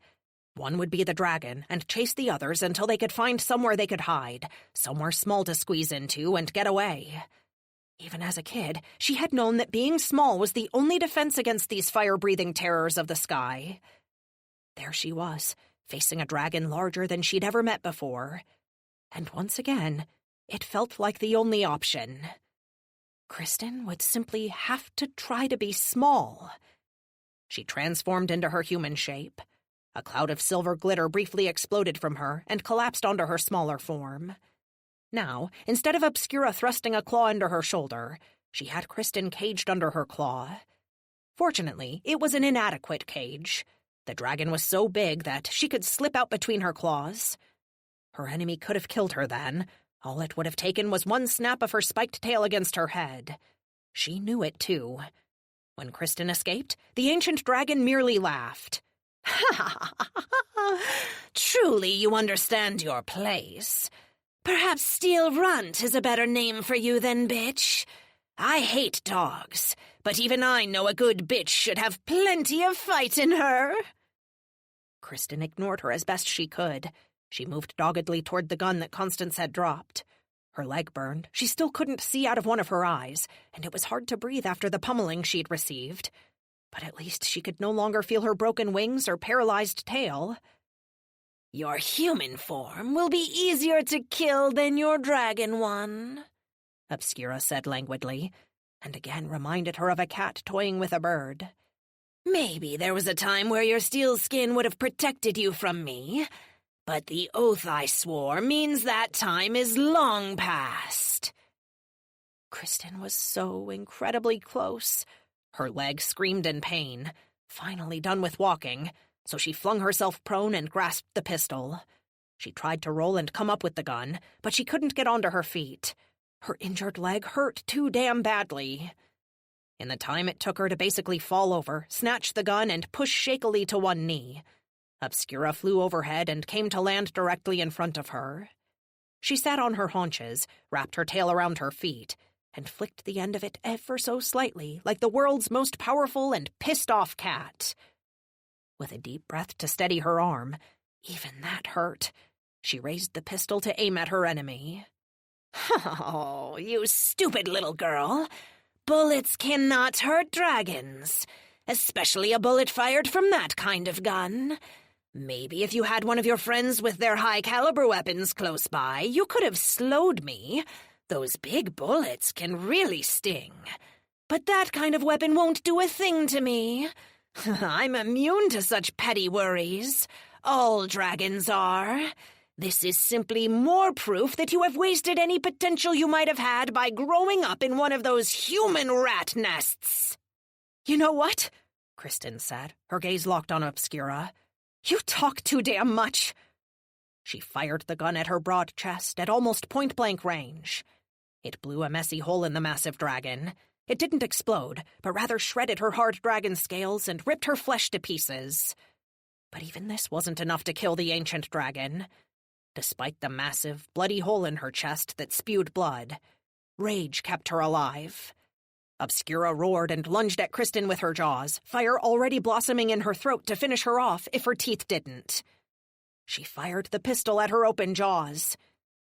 One would be the dragon and chase the others until they could find somewhere they could hide, somewhere small to squeeze into and get away. Even as a kid, she had known that being small was the only defense against these fire-breathing terrors of the sky. There she was, facing a dragon larger than she'd ever met before. And once again, it felt like the only option. Kristen would simply have to try to be small. She transformed into her human shape. A cloud of silver glitter briefly exploded from her and collapsed onto her smaller form. Now, instead of Obscura thrusting a claw into her shoulder, she had Kristen caged under her claw. Fortunately, it was an inadequate cage. The dragon was so big that she could slip out between her claws. Her enemy could have killed her then. All it would have taken was one snap of her spiked tail against her head. She knew it, too. When Kristen escaped, the ancient dragon merely laughed. "Ha ha ha ha! Truly you understand your place. Perhaps Steel Runt is a better name for you than bitch. I hate dogs, but even I know a good bitch should have plenty of fight in her." Kristen ignored her as best she could. She moved doggedly toward the gun that Constance had dropped. Her leg burned. She still couldn't see out of one of her eyes, and it was hard to breathe after the pummeling she'd received. But at least she could no longer feel her broken wings or paralyzed tail. "Your human form will be easier to kill than your dragon one," Obscura said languidly, and again reminded her of a cat toying with a bird. "Maybe there was a time where your steel skin would have protected you from me, but the oath I swore means that time is long past." Kristen was so incredibly close. Her leg screamed in pain, finally done with walking, so she flung herself prone and grasped the pistol. She tried to roll and come up with the gun, but she couldn't get onto her feet. Her injured leg hurt too damn badly. In the time it took her to basically fall over, snatch the gun, and push shakily to one knee, Obscura flew overhead and came to land directly in front of her. She sat on her haunches, wrapped her tail around her feet, and flicked the end of it ever so slightly, like the world's most powerful and pissed-off cat. With a deep breath to steady her arm, even that hurt, she raised the pistol to aim at her enemy. "Oh, you stupid little girl. Bullets cannot hurt dragons, especially a bullet fired from that kind of gun. Maybe if you had one of your friends with their high-caliber weapons close by, you could have slowed me. Those big bullets can really sting. But that kind of weapon won't do a thing to me. I'm immune to such petty worries. All dragons are. This is simply more proof that you have wasted any potential you might have had by growing up in one of those human rat nests." "You know what?" Kristen said, her gaze locked on Obscura. "You talk too damn much." She fired the gun at her broad chest at almost point-blank range. It blew a messy hole in the massive dragon. It didn't explode, but rather shredded her hard dragon scales and ripped her flesh to pieces. But even this wasn't enough to kill the ancient dragon. Despite the massive, bloody hole in her chest that spewed blood, rage kept her alive. Obscura roared and lunged at Kristen with her jaws, fire already blossoming in her throat to finish her off if her teeth didn't. She fired the pistol at her open jaws.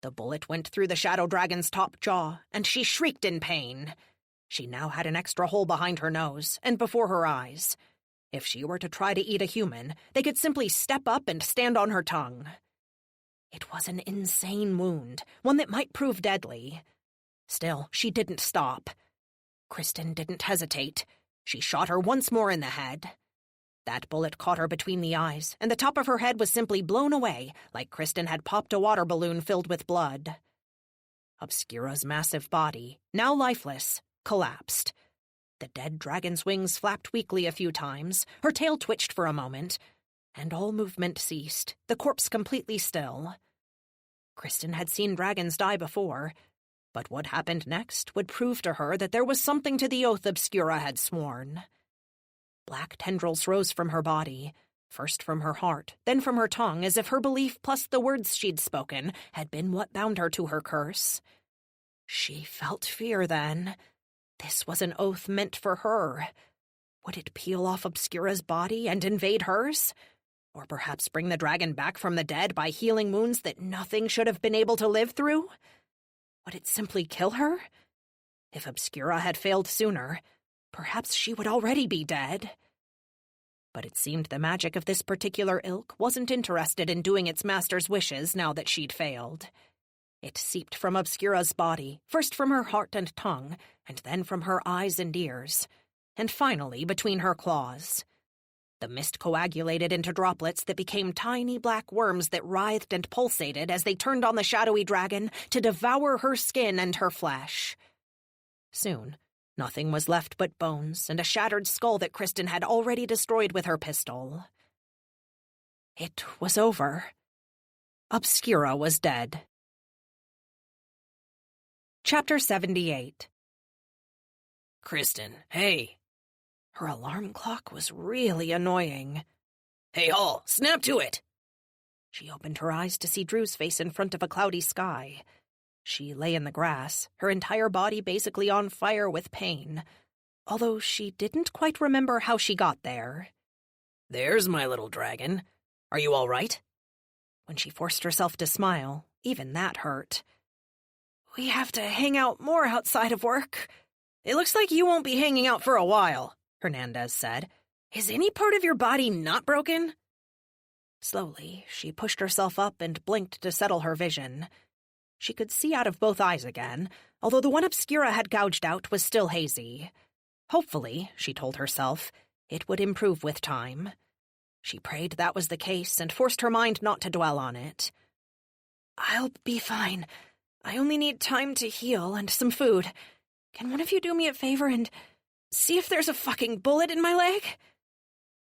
The bullet went through the shadow dragon's top jaw, and she shrieked in pain. She now had an extra hole behind her nose and before her eyes. If she were to try to eat a human, they could simply step up and stand on her tongue. It was an insane wound, one that might prove deadly. Still, she didn't stop. Kristen didn't hesitate. She shot her once more in the head. That bullet caught her between the eyes, and the top of her head was simply blown away, like Kristen had popped a water balloon filled with blood. Obscura's massive body, now lifeless, collapsed. The dead dragon's wings flapped weakly a few times, her tail twitched for a moment, and all movement ceased, the corpse completely still. Kristen had seen dragons die before, but what happened next would prove to her that there was something to the oath Obscura had sworn. Black tendrils rose from her body, first from her heart, then from her tongue, as if her belief plus the words she'd spoken had been what bound her to her curse. She felt fear then. This was an oath meant for her. Would it peel off Obscura's body and invade hers? Or perhaps bring the dragon back from the dead by healing wounds that nothing should have been able to live through? Would it simply kill her? If Obscura had failed sooner, perhaps she would already be dead. But it seemed the magic of this particular ilk wasn't interested in doing its master's wishes now that she'd failed. It seeped from Obscura's body, first from her heart and tongue, and then from her eyes and ears, and finally between her claws. The mist coagulated into droplets that became tiny black worms that writhed and pulsated as they turned on the shadowy dragon to devour her skin and her flesh. Soon, nothing was left but bones and a shattered skull that Kristen had already destroyed with her pistol. It was over. Obscura was dead. Chapter 78. Kristen, hey. Her alarm clock was really annoying. Hey, Hall, snap to it! She opened her eyes to see Drew's face in front of a cloudy sky. She lay in the grass, her entire body basically on fire with pain, although she didn't quite remember how she got there. There's my little dragon. Are you all right? When she forced herself to smile, even that hurt. We have to hang out more outside of work. It looks like you won't be hanging out for a while, Hernandez said. Is any part of your body not broken? Slowly, she pushed herself up and blinked to settle her vision. She could see out of both eyes again, although the one Obscura had gouged out was still hazy. Hopefully, she told herself, it would improve with time. She prayed that was the case and forced her mind not to dwell on it. I'll be fine. I only need time to heal and some food. Can one of you do me a favor and see if there's a fucking bullet in my leg?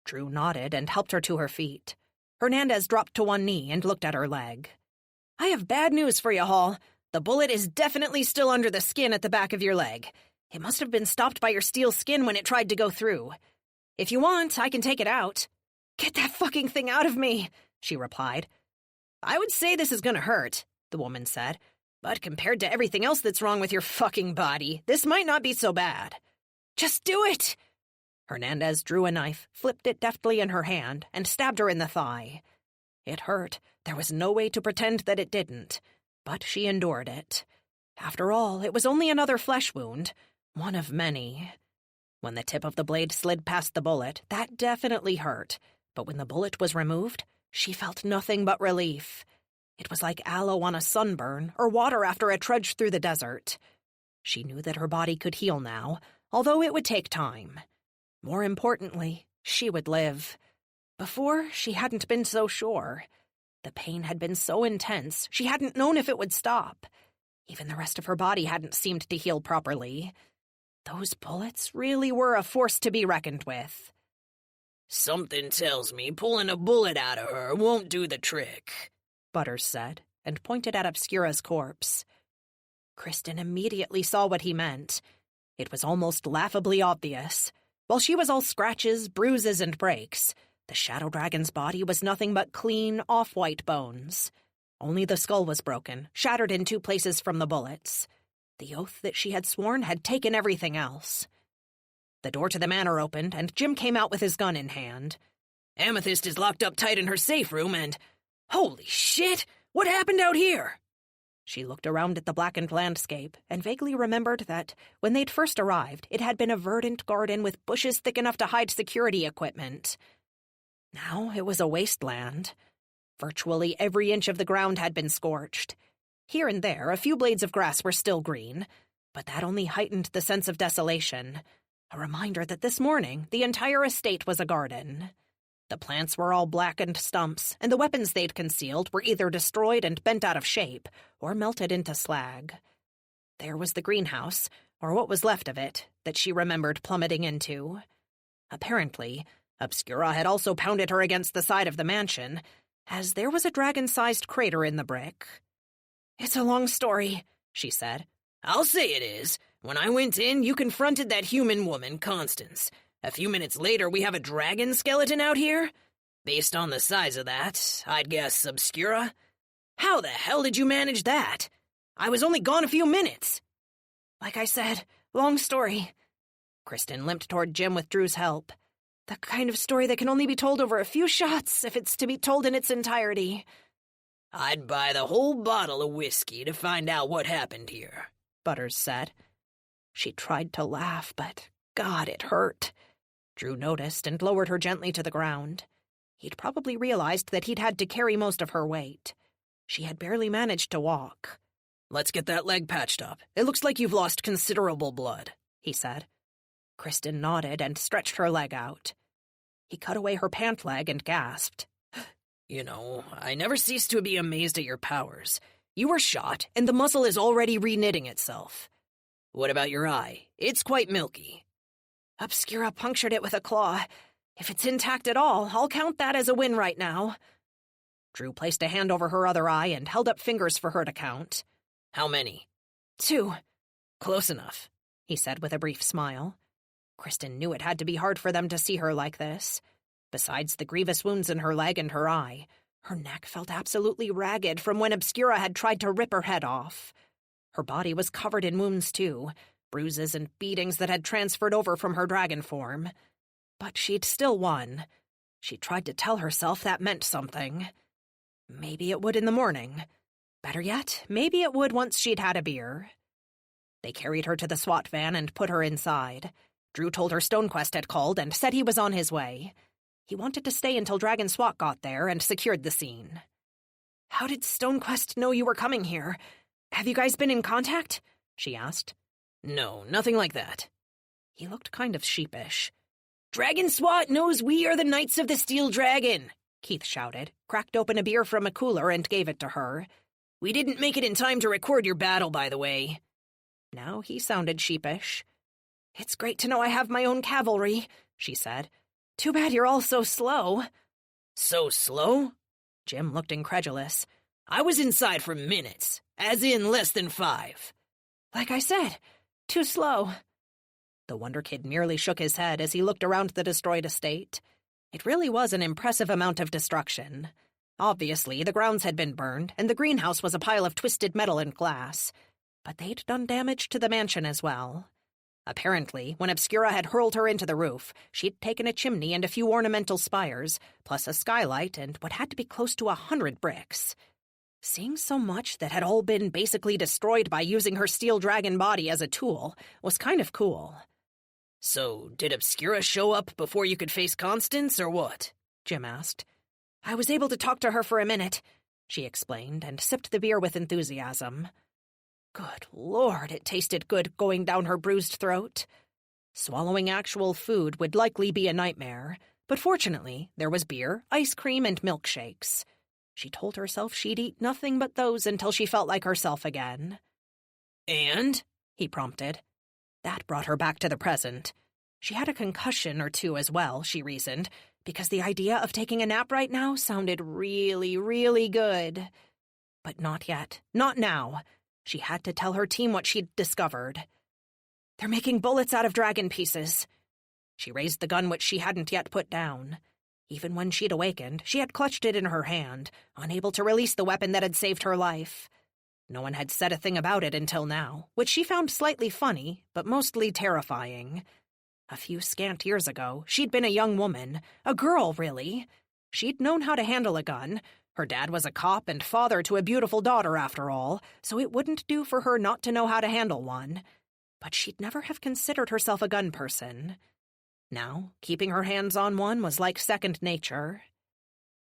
Drew nodded and helped her to her feet. Hernandez dropped to one knee and looked at her leg. I have bad news for you, Hall. The bullet is definitely still under the skin at the back of your leg. It must have been stopped by your steel skin when it tried to go through. If you want, I can take it out. Get that fucking thing out of me, she replied. I would say this is gonna hurt, the woman said. But compared to everything else that's wrong with your fucking body, this might not be so bad. Just do it! Hernandez drew a knife, flipped it deftly in her hand, and stabbed her in the thigh. It hurt. There was no way to pretend that it didn't. But she endured it. After all, it was only another flesh wound. One of many. When the tip of the blade slid past the bullet, that definitely hurt. But when the bullet was removed, she felt nothing but relief. It was like aloe on a sunburn or water after a trudge through the desert. She knew that her body could heal now, although it would take time. More importantly, she would live. Before, she hadn't been so sure. The pain had been so intense, she hadn't known if it would stop. Even the rest of her body hadn't seemed to heal properly. Those bullets really were a force to be reckoned with. Something tells me pulling a bullet out of her won't do the trick, Butters said, and pointed at Obscura's corpse. Kristen immediately saw what he meant. It was almost laughably obvious. While she was all scratches, bruises, and breaks, the shadow dragon's body was nothing but clean, off-white bones. Only the skull was broken, shattered in 2 places from the bullets. The oath that she had sworn had taken everything else. The door to the manor opened, and Jim came out with his gun in hand. Amethyst is locked up tight in her safe room and... Holy shit! What happened out here? She looked around at the blackened landscape and vaguely remembered that, when they'd first arrived, it had been a verdant garden with bushes thick enough to hide security equipment. Now it was a wasteland. Virtually every inch of the ground had been scorched. Here and there, a few blades of grass were still green, but that only heightened the sense of desolation, a reminder that this morning the entire estate was a garden. The plants were all blackened stumps, and the weapons they'd concealed were either destroyed and bent out of shape, or melted into slag. There was the greenhouse, or what was left of it, that she remembered plummeting into. Apparently, Obscura had also pounded her against the side of the mansion, as there was a dragon-sized crater in the brick. "It's a long story," she said. "I'll say it is. When I went in, you confronted that human woman, Constance. A few minutes later, we have a dragon skeleton out here? Based on the size of that, I'd guess Obscura. How the hell did you manage that? I was only gone a few minutes." "Like I said, long story." Kristen limped toward Jim with Drew's help. "The kind of story that can only be told over a few shots if it's to be told in its entirety." "I'd buy the whole bottle of whiskey to find out what happened here," Butters said. She tried to laugh, but God, it hurt. Drew noticed and lowered her gently to the ground. He'd probably realized that he'd had to carry most of her weight. She had barely managed to walk. "Let's get that leg patched up. It looks like you've lost considerable blood," he said. Kristen nodded and stretched her leg out. He cut away her pant leg and gasped. "You know, I never cease to be amazed at your powers. You were shot, and the muscle is already reknitting itself. What about your eye? It's quite milky." "Obscura punctured it with a claw. If it's intact at all, I'll count that as a win right now." Drew placed a hand over her other eye and held up fingers for her to count. "How many?" 2. "Close enough," he said with a brief smile. Kristen knew it had to be hard for them to see her like this. Besides the grievous wounds in her leg and her eye, her neck felt absolutely ragged from when Obscura had tried to rip her head off. Her body was covered in wounds, too, bruises and beatings that had transferred over from her dragon form. But she'd still won. She tried to tell herself that meant something. Maybe it would in the morning. Better yet, maybe it would once she'd had a beer. They carried her to the SWAT van and put her inside. Drew told her Stonequest had called and said he was on his way. He wanted to stay until Dragon SWAT got there and secured the scene. "How did Stonequest know you were coming here? Have you guys been in contact?" she asked. "No, nothing like that." He looked kind of sheepish. "Dragon SWAT knows we are the Knights of the Steel Dragon," Keith shouted, cracked open a beer from a cooler and gave it to her. "We didn't make it in time to record your battle, by the way." Now he sounded sheepish. "It's great to know I have my own cavalry," she said. "Too bad you're all so slow." "So slow?" Jim looked incredulous. "I was inside for minutes, as in less than 5. "Like I said, too slow." The Wonder Kid merely shook his head as he looked around the destroyed estate. It really was an impressive amount of destruction. Obviously, the grounds had been burned, and the greenhouse was a pile of twisted metal and glass. But they'd done damage to the mansion as well. Apparently, when Obscura had hurled her into the roof, she'd taken a chimney and a few ornamental spires, plus a skylight and what had to be close to 100 bricks. Seeing so much that had all been basically destroyed by using her steel dragon body as a tool was kind of cool. "So, did Obscura show up before you could face Constance, or what?" Jim asked. "I was able to talk to her for a minute," she explained, and sipped the beer with enthusiasm. Good Lord, it tasted good going down her bruised throat. Swallowing actual food would likely be a nightmare, but fortunately, there was beer, ice cream, and milkshakes. She told herself she'd eat nothing but those until she felt like herself again. "And?" he prompted. That brought her back to the present. She had a concussion or 2 as well, she reasoned, because the idea of taking a nap right now sounded really, really good. But not yet. Not now. She had to tell her team what she'd discovered. "They're making bullets out of dragon pieces." She raised the gun which she hadn't yet put down. Even when she'd awakened, she had clutched it in her hand, unable to release the weapon that had saved her life. No one had said a thing about it until now, which she found slightly funny, but mostly terrifying. A few scant years ago, she'd been a young woman, a girl, really. She'd known how to handle a gun. Her dad was a cop and father to a beautiful daughter, after all, so it wouldn't do for her not to know how to handle one. But she'd never have considered herself a gun person. Now, keeping her hands on one was like second nature.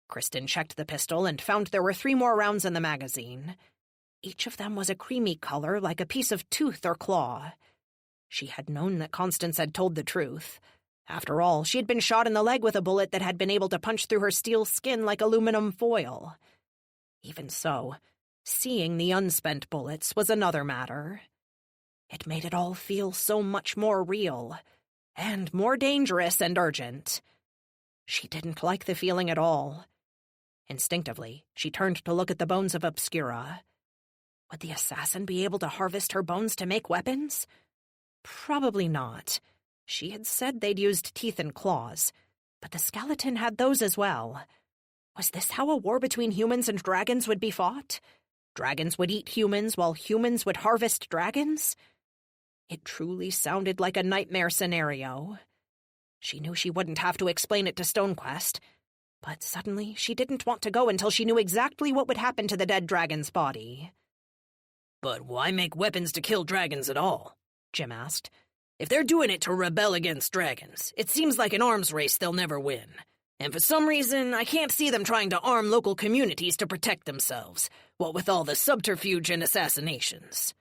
Kristen checked the pistol and found there were 3 more rounds in the magazine. Each of them was a creamy color like a piece of tooth or claw. She had known that Constance had told the truth. After all, she had been shot in the leg with a bullet that had been able to punch through her steel skin like aluminum foil. Even so, seeing the unspent bullets was another matter. It made it all feel so much more real, and more dangerous and urgent. She didn't like the feeling at all. Instinctively, she turned to look at the bones of Obscura. Would the assassin be able to harvest her bones to make weapons? Probably not. She had said they'd used teeth and claws, but the skeleton had those as well. Was this how a war between humans and dragons would be fought? Dragons would eat humans while humans would harvest dragons? It truly sounded like a nightmare scenario. She knew she wouldn't have to explain it to Stonequest, but suddenly she didn't want to go until she knew exactly what would happen to the dead dragon's body. But why make weapons to kill dragons at all? Jim asked. If they're doing it to rebel against dragons, it seems like an arms race they'll never win. And for some reason, I can't see them trying to arm local communities to protect themselves, what with all the subterfuge and assassinations.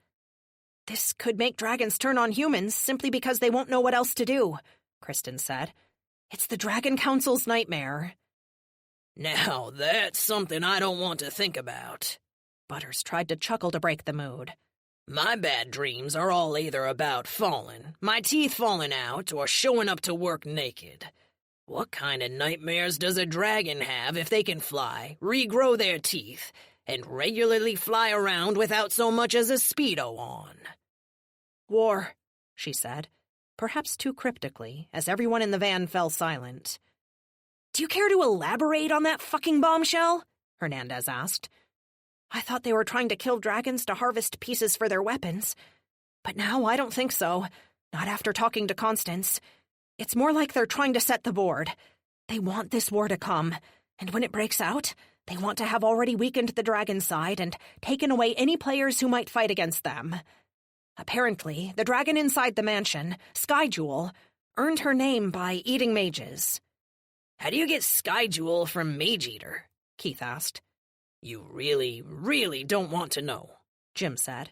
This could make dragons turn on humans simply because they won't know what else to do, Kristen said. It's the Dragon Council's nightmare. Now, that's something I don't want to think about. Butters tried to chuckle to break the mood. My bad dreams are all either about falling, my teeth falling out, or showing up to work naked. What kind of nightmares does a dragon have if they can fly, regrow their teeth, and regularly fly around without so much as a Speedo on? War, she said, perhaps too cryptically, as everyone in the van fell silent. Do you care to elaborate on that fucking bombshell? Hernandez asked. I thought they were trying to kill dragons to harvest pieces for their weapons. But now I don't think so. Not after talking to Constance. It's more like they're trying to set the board. They want this war to come, and when it breaks out, they want to have already weakened the dragon side and taken away any players who might fight against them. Apparently, the dragon inside the mansion, Skyjewel, earned her name by eating mages. How do you get Skyjewel from Mage Eater? Keith asked. You really, really don't want to know, Jim said.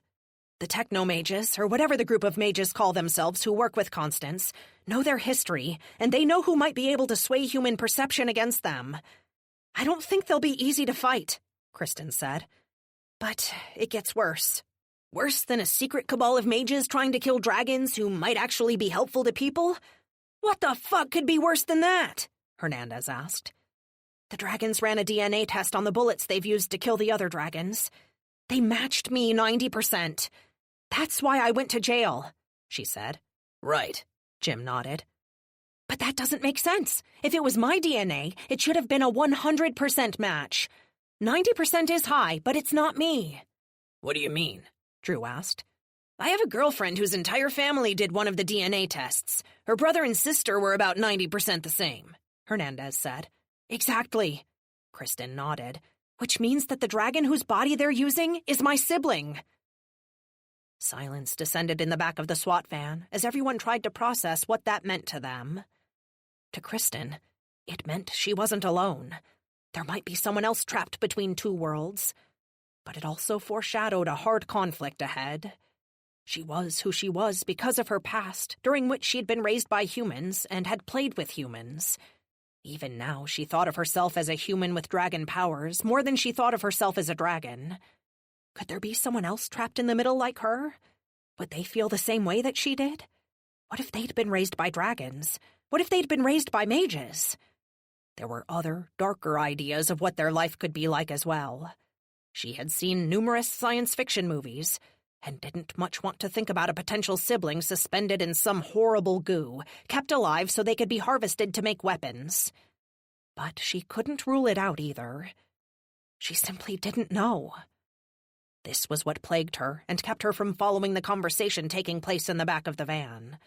The techno-mages, or whatever the group of mages call themselves who work with Constance, know their history, and they know who might be able to sway human perception against them. I don't think they'll be easy to fight, Kristen said. But it gets worse. Worse than a secret cabal of mages trying to kill dragons who might actually be helpful to people? What the fuck could be worse than that? Hernandez asked. The dragons ran a DNA test on the bullets they've used to kill the other dragons. They matched me 90%. That's why I went to jail, she said. Right, Jim nodded. But that doesn't make sense. If it was my DNA, it should have been a 100% match. 90% is high, but it's not me. What do you mean? Drew asked. I have a girlfriend whose entire family did one of the DNA tests. Her brother and sister were about 90% the same, Hernandez said. Exactly, Kristen nodded, which means that the dragon whose body they're using is my sibling. Silence descended in the back of the SWAT van as everyone tried to process what that meant to them. To Kristen, it meant she wasn't alone. There might be someone else trapped between two worlds. But it also foreshadowed a hard conflict ahead. She was who she was because of her past, during which she'd been raised by humans and had played with humans. Even now, she thought of herself as a human with dragon powers more than she thought of herself as a dragon. Could there be someone else trapped in the middle like her? Would they feel the same way that she did? What if they'd been raised by dragons? What if they'd been raised by mages? There were other, darker ideas of what their life could be like as well. She had seen numerous science fiction movies, and didn't much want to think about a potential sibling suspended in some horrible goo, kept alive so they could be harvested to make weapons. But she couldn't rule it out either. She simply didn't know. This was what plagued her and kept her from following the conversation taking place in the back of the van.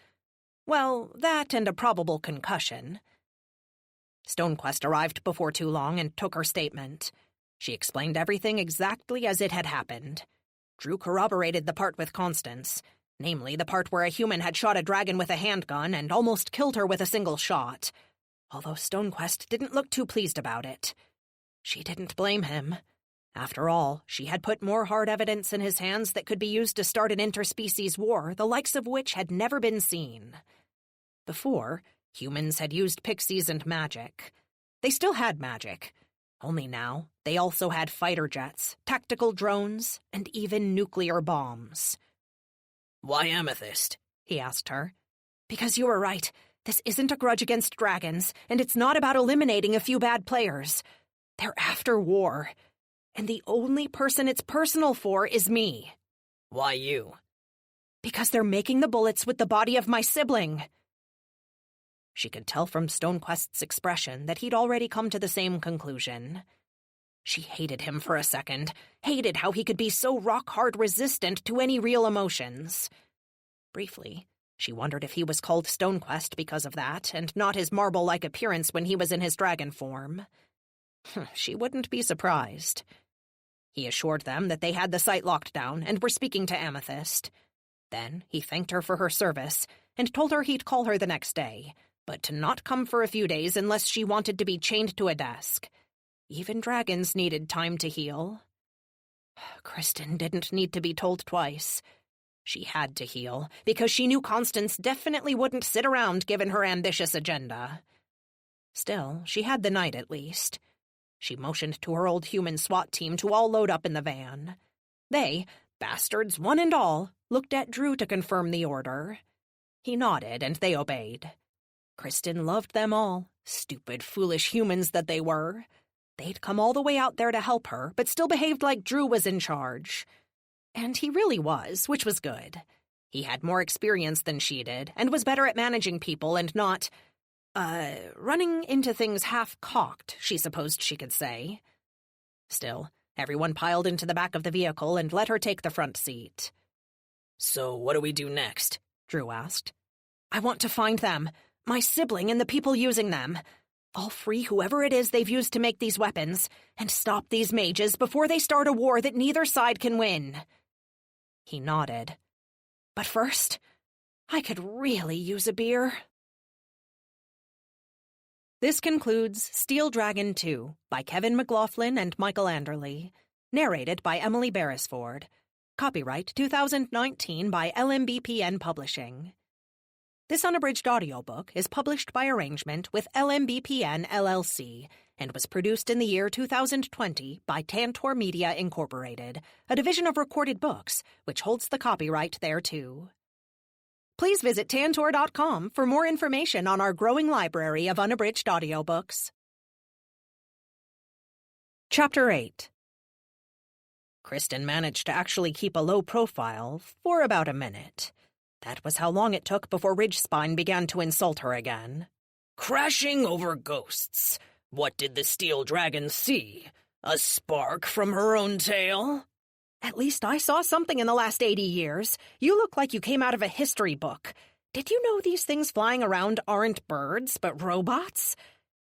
Well, that and a probable concussion. Stonequest arrived before too long and took her statement. She explained everything exactly as it had happened. Drew corroborated the part with Constance, namely the part where a human had shot a dragon with a handgun and almost killed her with a single shot, although Stonequest didn't look too pleased about it. She didn't blame him. After all, she had put more hard evidence in his hands that could be used to start an interspecies war, the likes of which had never been seen. Before, humans had used pixies and magic. They still had magic. Only now, they also had fighter jets, tactical drones, and even nuclear bombs. "Why Amethyst?" he asked her. "Because you were right. This isn't a grudge against dragons, and it's not about eliminating a few bad players. They're after war. And the only person it's personal for is me." "Why you?" "Because they're making the bullets with the body of my sibling." She could tell from Stonequest's expression that he'd already come to the same conclusion. She hated him for a second, hated how he could be so rock-hard resistant to any real emotions. Briefly, she wondered if he was called Stonequest because of that, and not his marble-like appearance when he was in his dragon form. She wouldn't be surprised. He assured them that they had the site locked down and were speaking to Amethyst. Then he thanked her for her service and told her he'd call her the next day, but to not come for a few days unless she wanted to be chained to a desk. Even dragons needed time to heal. Kristen didn't need to be told twice. She had to heal, because she knew Constance definitely wouldn't sit around given her ambitious agenda. Still, she had the night at least. She motioned to her old human SWAT team to all load up in the van. They, bastards one and all, looked at Drew to confirm the order. He nodded, and they obeyed. Kristen loved them all, stupid, foolish humans that they were. They'd come all the way out there to help her, but still behaved like Drew was in charge. And he really was, which was good. He had more experience than she did, and was better at managing people and not, running into things half-cocked, she supposed she could say. Still, everyone piled into the back of the vehicle and let her take the front seat. "So what do we do next?" Drew asked. "I want to find them. My sibling and the people using them. I'll free whoever it is they've used to make these weapons, and stop these mages before they start a war that neither side can win." He nodded. "But first, I could really use a beer." This concludes Steel Dragon 2 by Kevin McLaughlin and Michael Anderle, narrated by Emily Beresford. Copyright 2019 by LMBPN Publishing. This unabridged audiobook is published by arrangement with LMBPN LLC and was produced in the year 2020 by Tantor Media Incorporated, a division of Recorded Books, which holds the copyright thereto. Please visit Tantor.com for more information on our growing library of unabridged audiobooks. Chapter 8. Kristen managed to actually keep a low profile for about a minute. That was how long it took before Ridgespine began to insult her again. "Crashing over ghosts. What did the steel dragon see? A spark from her own tail?" "At least I saw something in the last 80 years. You look like you came out of a history book. Did you know these things flying around aren't birds, but robots?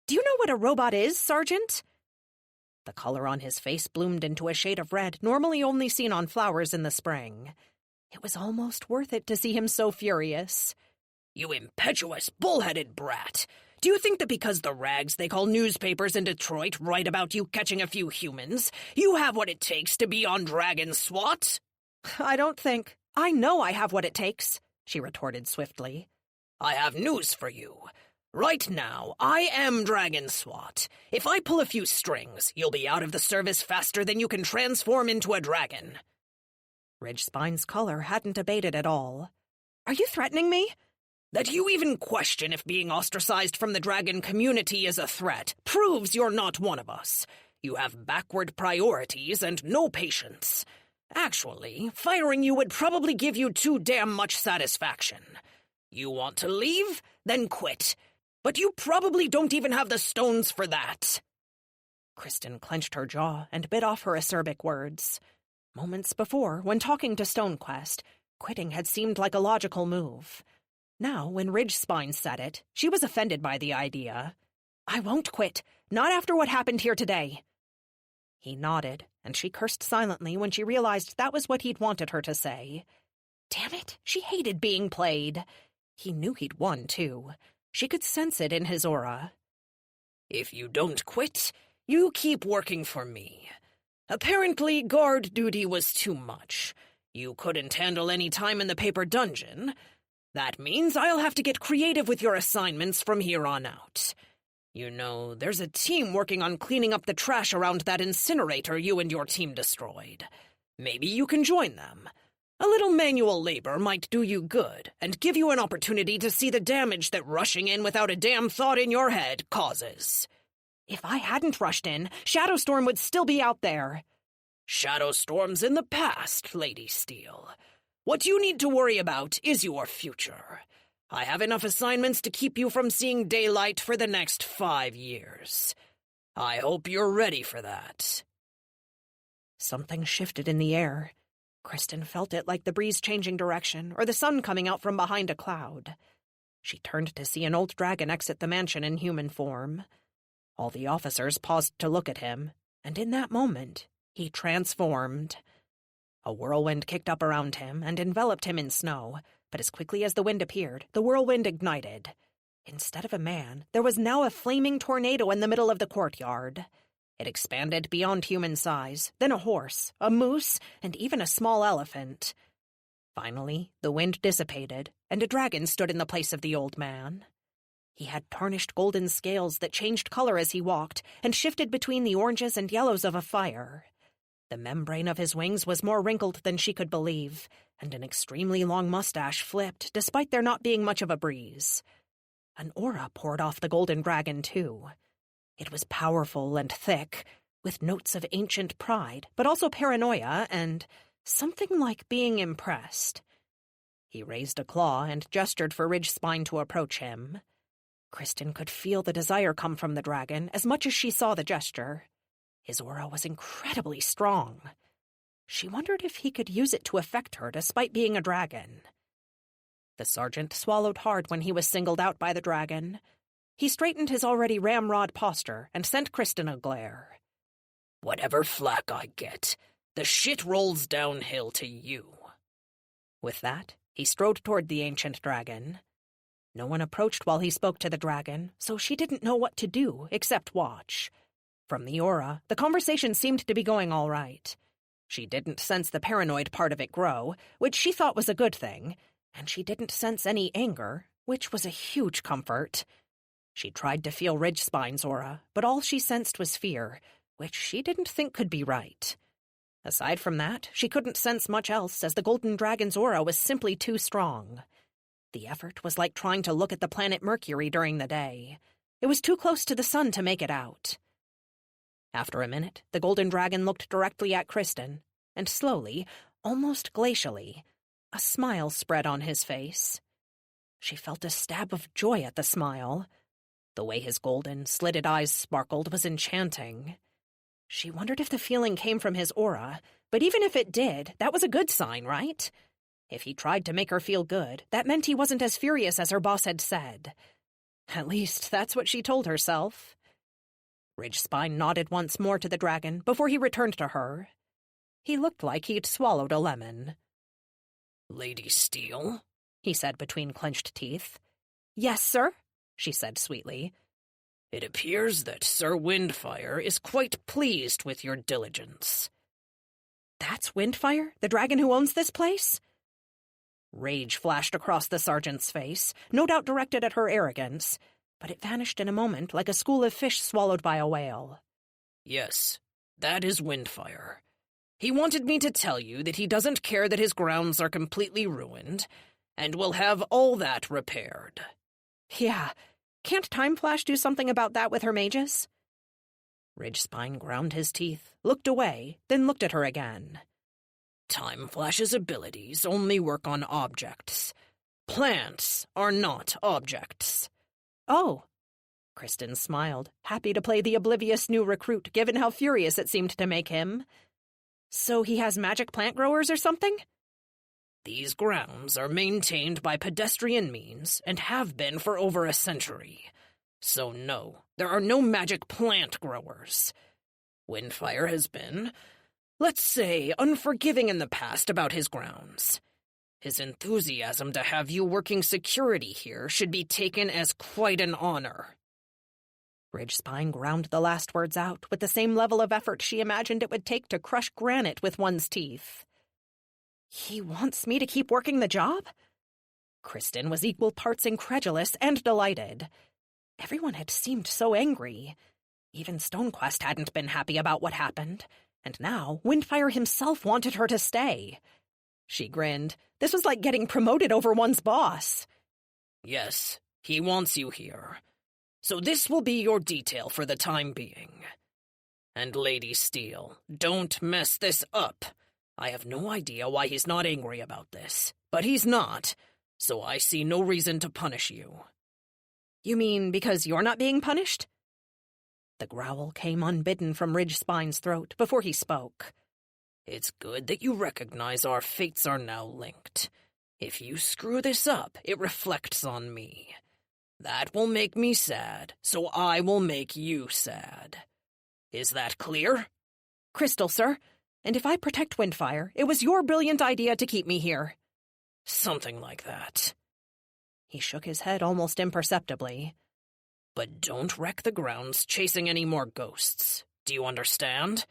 Do you know what a robot is, Sergeant?" The color on his face bloomed into a shade of red normally only seen on flowers in the spring. It was almost worth it to see him so furious. "You impetuous, bullheaded brat! Do you think that because the rags they call newspapers in Detroit write about you catching a few humans, you have what it takes to be on Dragon SWAT?" "I don't think. I know I have what it takes," she retorted swiftly. "I have news for you. Right now, I am Dragon SWAT. If I pull a few strings, you'll be out of the service faster than you can transform into a dragon." Ridgespine's color hadn't abated at all. "Are you threatening me?" "That you even question if being ostracized from the dragon community is a threat proves you're not one of us. You have backward priorities and no patience. Actually, firing you would probably give you too damn much satisfaction. You want to leave? Then quit. but you probably don't even have the stones for that. Kristen clenched her jaw and bit off her acerbic words. Moments before, when talking to Stonequest, quitting had seemed like a logical move. Now, when Ridgespine said it, she was offended by the idea. "I won't quit, not after what happened here today." He nodded, and she cursed silently when she realized that was what he'd wanted her to say. Damn it, she hated being played. He knew he'd won, too. She could sense it in his aura. "If you don't quit, you keep working for me. Apparently, guard duty was too much. You couldn't handle any time in the paper dungeon. That means I'll have to get creative with your assignments from here on out. You know, there's a team working on cleaning up the trash around that incinerator you and your team destroyed. Maybe you can join them. A little manual labor might do you good and give you an opportunity to see the damage that rushing in without a damn thought in your head causes." If I hadn't rushed in, Shadowstorm would still be out there. "Shadowstorm's in the past, Lady Steele. What you need to worry about is your future. I have enough assignments to keep you from seeing daylight for the next 5 years. I hope you're ready for that." Something shifted in the air. Kristen felt it like the breeze changing direction or the sun coming out from behind a cloud. She turned to see an old dragon exit the mansion in human form. All the officers paused to look at him, and in that moment, he transformed. A whirlwind kicked up around him and enveloped him in snow, but as quickly as the wind appeared, the whirlwind ignited. Instead of a man, there was now a flaming tornado in the middle of the courtyard. It expanded beyond human size, then a horse, a moose, and even a small elephant. Finally, the wind dissipated, and a dragon stood in the place of the old man. He had tarnished golden scales that changed color as he walked and shifted between the oranges and yellows of a fire. The membrane of his wings was more wrinkled than she could believe, and an extremely long mustache flipped, despite there not being much of a breeze. An aura poured off the golden dragon, too. It was powerful and thick, with notes of ancient pride, but also paranoia and something like being impressed. He raised a claw and gestured for Ridgespine to approach him. Kristen could feel the desire come from the dragon as much as she saw the gesture. His aura was incredibly strong. She wondered if he could use it to affect her despite being a dragon. The sergeant swallowed hard when he was singled out by the dragon. He straightened his already ramrod posture and sent Kristen a glare. "Whatever flack I get, the shit rolls downhill to you." With that, he strode toward the ancient dragon. No one approached while he spoke to the dragon, so she didn't know what to do except watch. From the aura, the conversation seemed to be going all right. She didn't sense the paranoid part of it grow, which she thought was a good thing, and she didn't sense any anger, which was a huge comfort. She tried to feel Ridgespine's aura, but all she sensed was fear, which she didn't think could be right. Aside from that, she couldn't sense much else, as the golden dragon's aura was simply too strong. The effort was like trying to look at the planet Mercury during the day. It was too close to the sun to make it out. After a minute, the golden dragon looked directly at Kristen, and slowly, almost glacially, a smile spread on his face. She felt a stab of joy at the smile. The way his golden, slitted eyes sparkled was enchanting. She wondered if the feeling came from his aura, but even if it did, that was a good sign, right? If he tried to make her feel good, that meant he wasn't as furious as her boss had said. At least, that's what she told herself. Ridgespine nodded once more to the dragon before he returned to her. He looked like he'd swallowed a lemon. "Lady Steele?" he said between clenched teeth. "Yes, sir," she said sweetly. "It appears that Sir Windfire is quite pleased with your diligence." "That's Windfire, the dragon who owns this place?" Rage flashed across the sergeant's face, no doubt directed at her arrogance, but it vanished in a moment like a school of fish swallowed by a whale. "Yes, that is Windfire. He wanted me to tell you that he doesn't care that his grounds are completely ruined, and will have all that repaired." "Yeah, can't Time Flash do something about that with her mages?" Ridgespine ground his teeth, looked away, then looked at her again. "Time Flash's abilities only work on objects. Plants are not objects." "Oh, Kristen smiled, happy to play the oblivious new recruit, given how furious it seemed to make him. So he has magic plant growers or something? These grounds are maintained by pedestrian means and have been for over a century. So no, there are no magic plant growers. Windfire has been, let's say, unforgiving in the past about his grounds. His enthusiasm to have you working security here should be taken as quite an honor. Ridgespine ground the last words out with the same level of effort she imagined it would take to crush granite with one's teeth. He wants me to keep working the job? Kristen was equal parts incredulous and delighted. Everyone had seemed so angry. Even Stonequest hadn't been happy about what happened, and now Windfire himself wanted her to stay. She grinned. This was like getting promoted over one's boss. Yes, he wants you here. So this will be your detail for the time being. And Lady Steele, don't mess this up. I have no idea why he's not angry about this, but he's not, so I see no reason to punish you. You mean because you're not being punished? The growl came unbidden from Ridgespine's throat before he spoke. It's good that you recognize our fates are now linked. If you screw this up, it reflects on me. That will make me sad, so I will make you sad. Is that clear? Crystal, sir. And if I protect Windfire, it was your brilliant idea to keep me here. Something like that. He shook his head almost imperceptibly. But don't wreck the grounds chasing any more ghosts. Do you understand?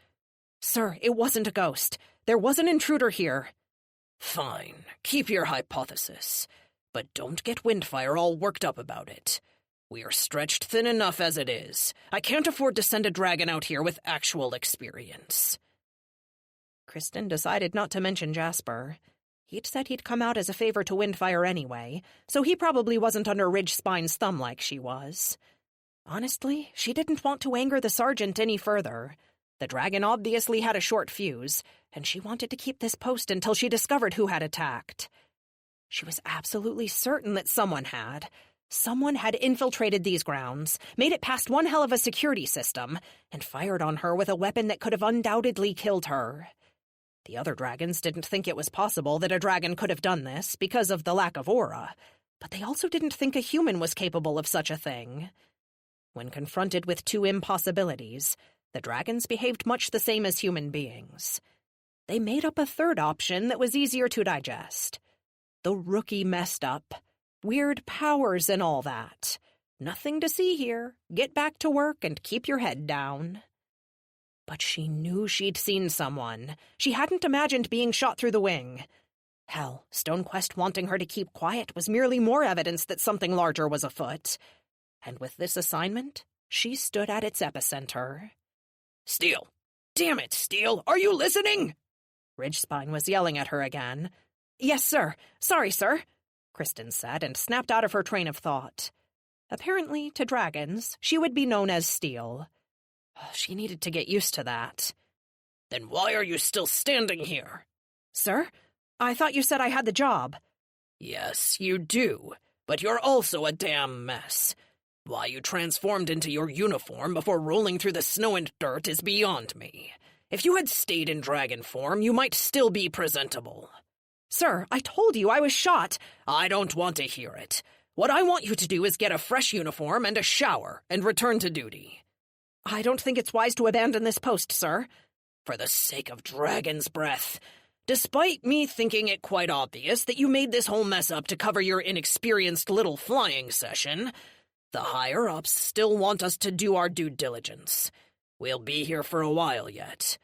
Sir, it wasn't a ghost. There was an intruder here. Fine. Keep your hypothesis. But don't get Windfire all worked up about it. We are stretched thin enough as it is. I can't afford to send a dragon out here with actual experience. Kristen decided not to mention Jasper. He'd said he'd come out as a favor to Windfire anyway, so he probably wasn't under Ridgespine's thumb like she was. Honestly, she didn't want to anger the sergeant any further. The dragon obviously had a short fuse, and she wanted to keep this post until she discovered who had attacked. She was absolutely certain that someone had. Someone had infiltrated these grounds, made it past one hell of a security system, and fired on her with a weapon that could have undoubtedly killed her. The other dragons didn't think it was possible that a dragon could have done this because of the lack of aura, but they also didn't think a human was capable of such a thing. When confronted with two impossibilities, the dragons behaved much the same as human beings. They made up a third option that was easier to digest. The rookie messed up. Weird powers and all that. Nothing to see here. Get back to work and keep your head down. But she knew she'd seen someone. She hadn't imagined being shot through the wing. Hell, Stonequest wanting her to keep quiet was merely more evidence that something larger was afoot. And with this assignment, she stood at its epicenter. Steele! Damn it, Steele! Are you listening? Ridgespine was yelling at her again. Yes, sir. Sorry, sir, Kristen said and snapped out of her train of thought. Apparently, to dragons, she would be known as Steele. She needed to get used to that. Then why are you still standing here? Sir? I thought you said I had the job. Yes, you do, but you're also a damn mess. Why you transformed into your uniform before rolling through the snow and dirt is beyond me. If you had stayed in dragon form, you might still be presentable. Sir, I told you I was shot. I don't want to hear it. What I want you to do is get a fresh uniform and a shower and return to duty. I don't think it's wise to abandon this post, sir. For the sake of Dragon's Breath. Despite me thinking it quite obvious that you made this whole mess up to cover your inexperienced little flying session, the higher-ups still want us to do our due diligence. We'll be here for a while yet.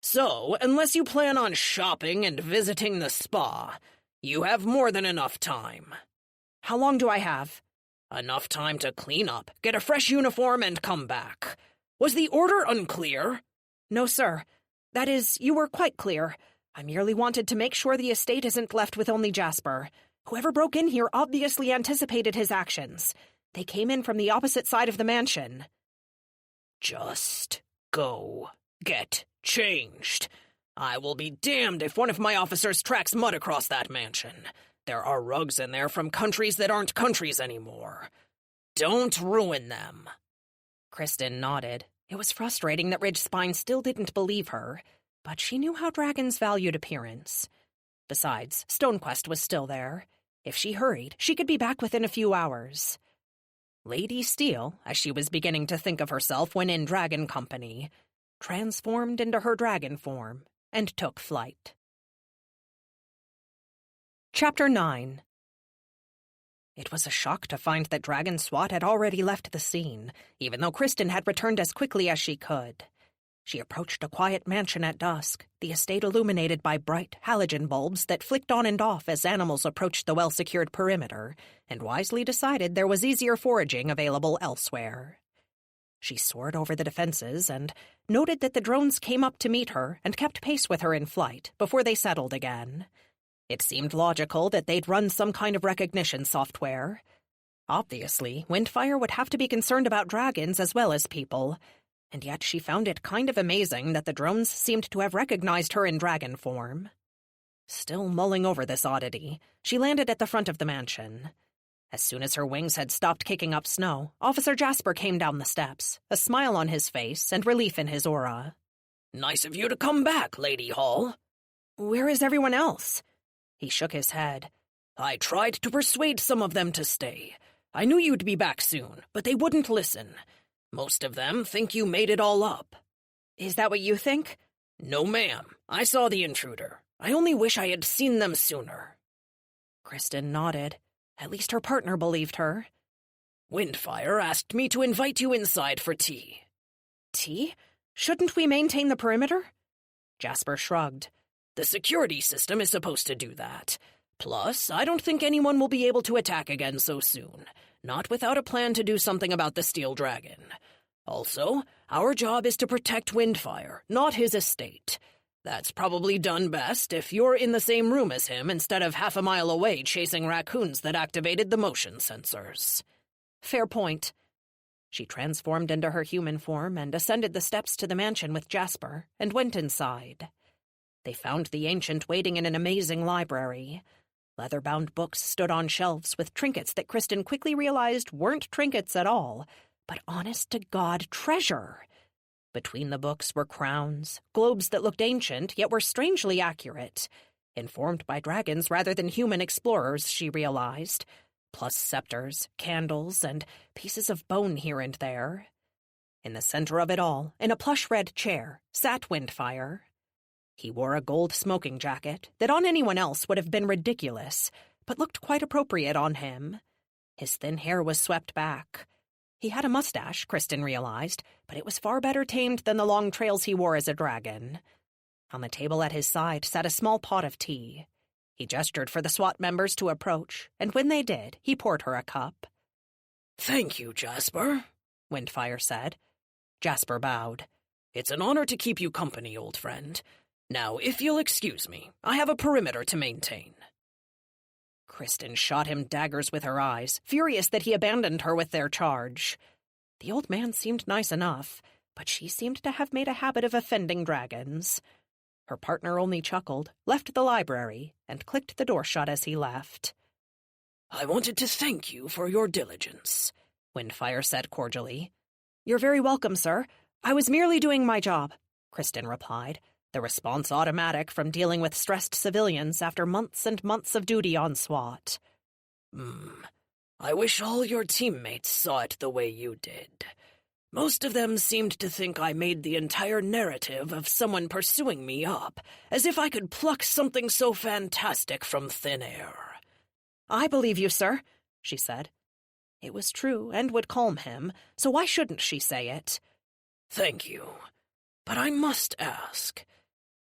So, unless you plan on shopping and visiting the spa, you have more than enough time. How long do I have? Enough time to clean up, get a fresh uniform, and come back. Was the order unclear? No, sir. That is, you were quite clear. I merely wanted to make sure the estate isn't left with only Jasper. Whoever broke in here obviously anticipated his actions. They came in from the opposite side of the mansion. Just go get changed. I will be damned if one of my officers tracks mud across that mansion. There are rugs in there from countries that aren't countries anymore. Don't ruin them. Kristen nodded. It was frustrating that Ridgespine still didn't believe her, but she knew how dragons valued appearance. Besides, Stonequest was still there. If she hurried, she could be back within a few hours. Lady Steele, as she was beginning to think of herself when in dragon company, transformed into her dragon form and took flight. Chapter 9. It was a shock to find that Dragon Swat had already left the scene, even though Kristen had returned as quickly as she could. She approached a quiet mansion at dusk, the estate illuminated by bright halogen bulbs that flicked on and off as animals approached the well-secured perimeter, and wisely decided there was easier foraging available elsewhere. She soared over the defenses and noted that the drones came up to meet her and kept pace with her in flight before they settled again. It seemed logical that they'd run some kind of recognition software. Obviously, Windfire would have to be concerned about dragons as well as people, and yet she found it kind of amazing that the drones seemed to have recognized her in dragon form. Still mulling over this oddity, she landed at the front of the mansion. As soon as her wings had stopped kicking up snow, Officer Jasper came down the steps, a smile on his face and relief in his aura. Nice of you to come back, Lady Hall. Where is everyone else? He shook his head. I tried to persuade some of them to stay. I knew you'd be back soon, but they wouldn't listen. Most of them think you made it all up. Is that what you think? No, ma'am. I saw the intruder. I only wish I had seen them sooner. Kristen nodded. At least her partner believed her. Windfire asked me to invite you inside for tea. Tea? Shouldn't we maintain the perimeter? Jasper shrugged. The security system is supposed to do that. Plus, I don't think anyone will be able to attack again so soon, not without a plan to do something about the Steel Dragon. Also, our job is to protect Windfire, not his estate. That's probably done best if you're in the same room as him instead of half a mile away chasing raccoons that activated the motion sensors. Fair point. She transformed into her human form and ascended the steps to the mansion with Jasper and went inside. They found the Ancient waiting in an amazing library. Leather-bound books stood on shelves with trinkets that Kristen quickly realized weren't trinkets at all, but honest-to-God treasure. Between the books were crowns, globes that looked ancient yet were strangely accurate, informed by dragons rather than human explorers, she realized, plus scepters, candles, and pieces of bone here and there. In the center of it all, in a plush red chair, sat Windfire. He wore a gold smoking jacket that on anyone else would have been ridiculous, but looked quite appropriate on him. His thin hair was swept back. He had a mustache, Kristen realized, but it was far better tamed than the long trails he wore as a dragon. On the table at his side sat a small pot of tea. He gestured for the SWAT members to approach, and when they did, he poured her a cup. "Thank you, Jasper," Windfire said. Jasper bowed. "It's an honor to keep you company, old friend. Now, if you'll excuse me, I have a perimeter to maintain." Kristen shot him daggers with her eyes, furious that he abandoned her with their charge. The old man seemed nice enough, but she seemed to have made a habit of offending dragons. Her partner only chuckled, left the library, and clicked the door shut as he left. "I wanted to thank you for your diligence," Windfire said cordially. "You're very welcome, sir. I was merely doing my job," Kristen replied, the response automatic from dealing with stressed civilians after months and months of duty on SWAT. I wish all your teammates saw it the way you did. Most of them seemed to think I made the entire narrative of someone pursuing me up, as if I could pluck something so fantastic from thin air." "I believe you, sir," she said. It was true and would calm him, so why shouldn't she say it? "Thank you. But I must ask,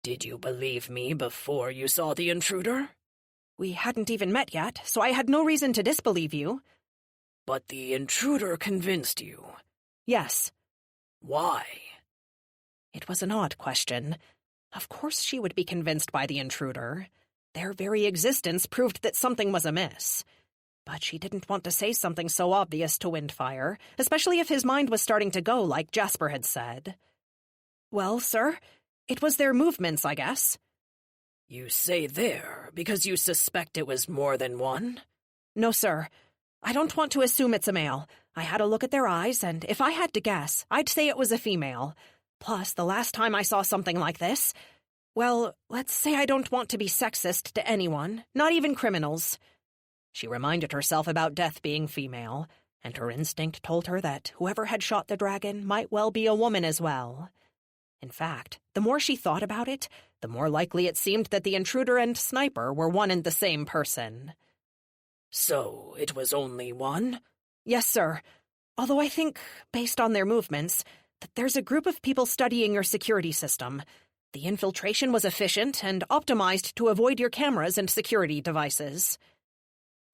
did you believe me before you saw the intruder?" "We hadn't even met yet, so I had no reason to disbelieve you." "But the intruder convinced you?" "Yes." "Why?" It was an odd question. Of course she would be convinced by the intruder. Their very existence proved that something was amiss. But she didn't want to say something so obvious to Windfire, especially if his mind was starting to go like Jasper had said. "Well, sir, it was their movements, I guess." "You say there because you suspect it was more than one?" "No, sir. I don't want to assume it's a male. I had a look at their eyes, and if I had to guess, I'd say it was a female. Plus, the last time I saw something like this, well, let's say I don't want to be sexist to anyone, not even criminals. She reminded herself about Death being female, and her instinct told her that whoever had shot the dragon might well be a woman as well. In fact, the more she thought about it, the more likely it seemed that the intruder and sniper were one and the same person. So, it was only one? Yes, sir. Although I think, based on their movements, that there's a group of people studying your security system. The infiltration was efficient and optimized to avoid your cameras and security devices.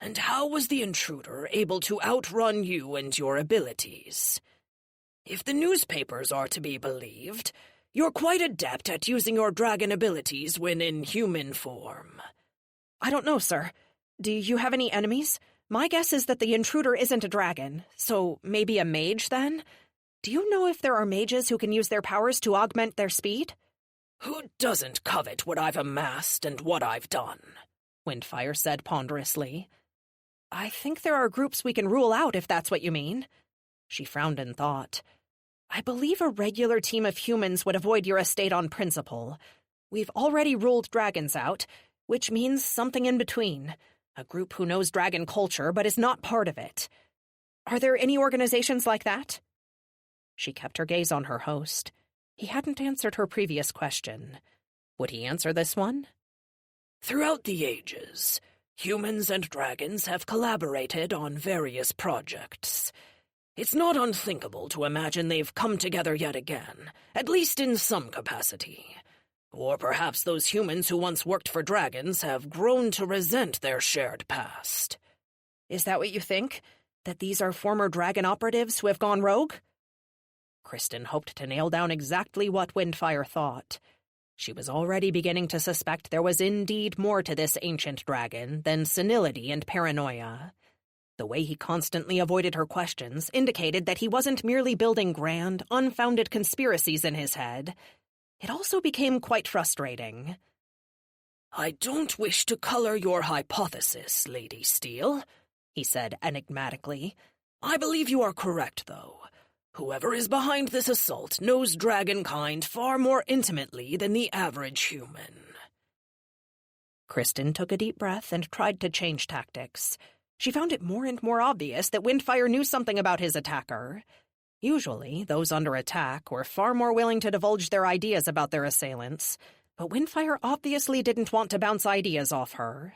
And how was the intruder able to outrun you and your abilities? If the newspapers are to be believed, you're quite adept at using your dragon abilities when in human form. I don't know, sir. Do you have any enemies? My guess is that the intruder isn't a dragon, so maybe a mage then? Do you know if there are mages who can use their powers to augment their speed? Who doesn't covet what I've amassed and what I've done? Windfire said ponderously. I think there are groups we can rule out if that's what you mean. She frowned in thought. I believe a regular team of humans would avoid your estate on principle. We've already ruled dragons out, which means something in between. A group who knows dragon culture but is not part of it. Are there any organizations like that? She kept her gaze on her host. He hadn't answered her previous question. Would he answer this one? Throughout the ages, humans and dragons have collaborated on various projects. It's not unthinkable to imagine they've come together yet again, at least in some capacity. Or perhaps those humans who once worked for dragons have grown to resent their shared past. Is that what you think? That these are former dragon operatives who have gone rogue? Kristen hoped to nail down exactly what Windfire thought. She was already beginning to suspect there was indeed more to this ancient dragon than senility and paranoia. The way he constantly avoided her questions indicated that he wasn't merely building grand, unfounded conspiracies in his head. It also became quite frustrating. I don't wish to color your hypothesis, Lady Steele, he said enigmatically. I believe you are correct, though. Whoever is behind this assault knows dragonkind far more intimately than the average human. Kristen took a deep breath and tried to change tactics. She found it more and more obvious that Windfire knew something about his attacker. Usually, those under attack were far more willing to divulge their ideas about their assailants, but Windfire obviously didn't want to bounce ideas off her.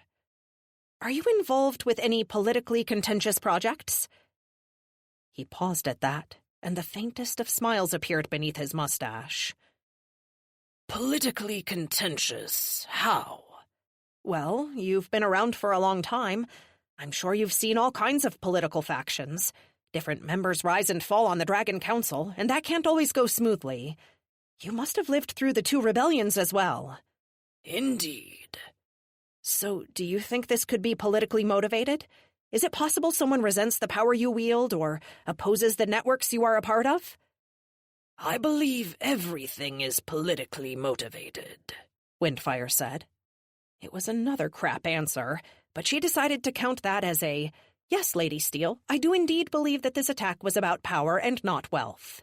Are you involved with any politically contentious projects? He paused at that, and the faintest of smiles appeared beneath his mustache. Politically contentious? How? Well, you've been around for a long time. I'm sure you've seen all kinds of political factions. Different members rise and fall on the Dragon Council, and that can't always go smoothly. You must have lived through the 2 rebellions as well. Indeed. So, do you think this could be politically motivated? Is it possible someone resents the power you wield or opposes the networks you are a part of? I believe everything is politically motivated, Windfire said. It was another crap answer, but she decided to count that as a, yes, Lady Steele, I do indeed believe that this attack was about power and not wealth.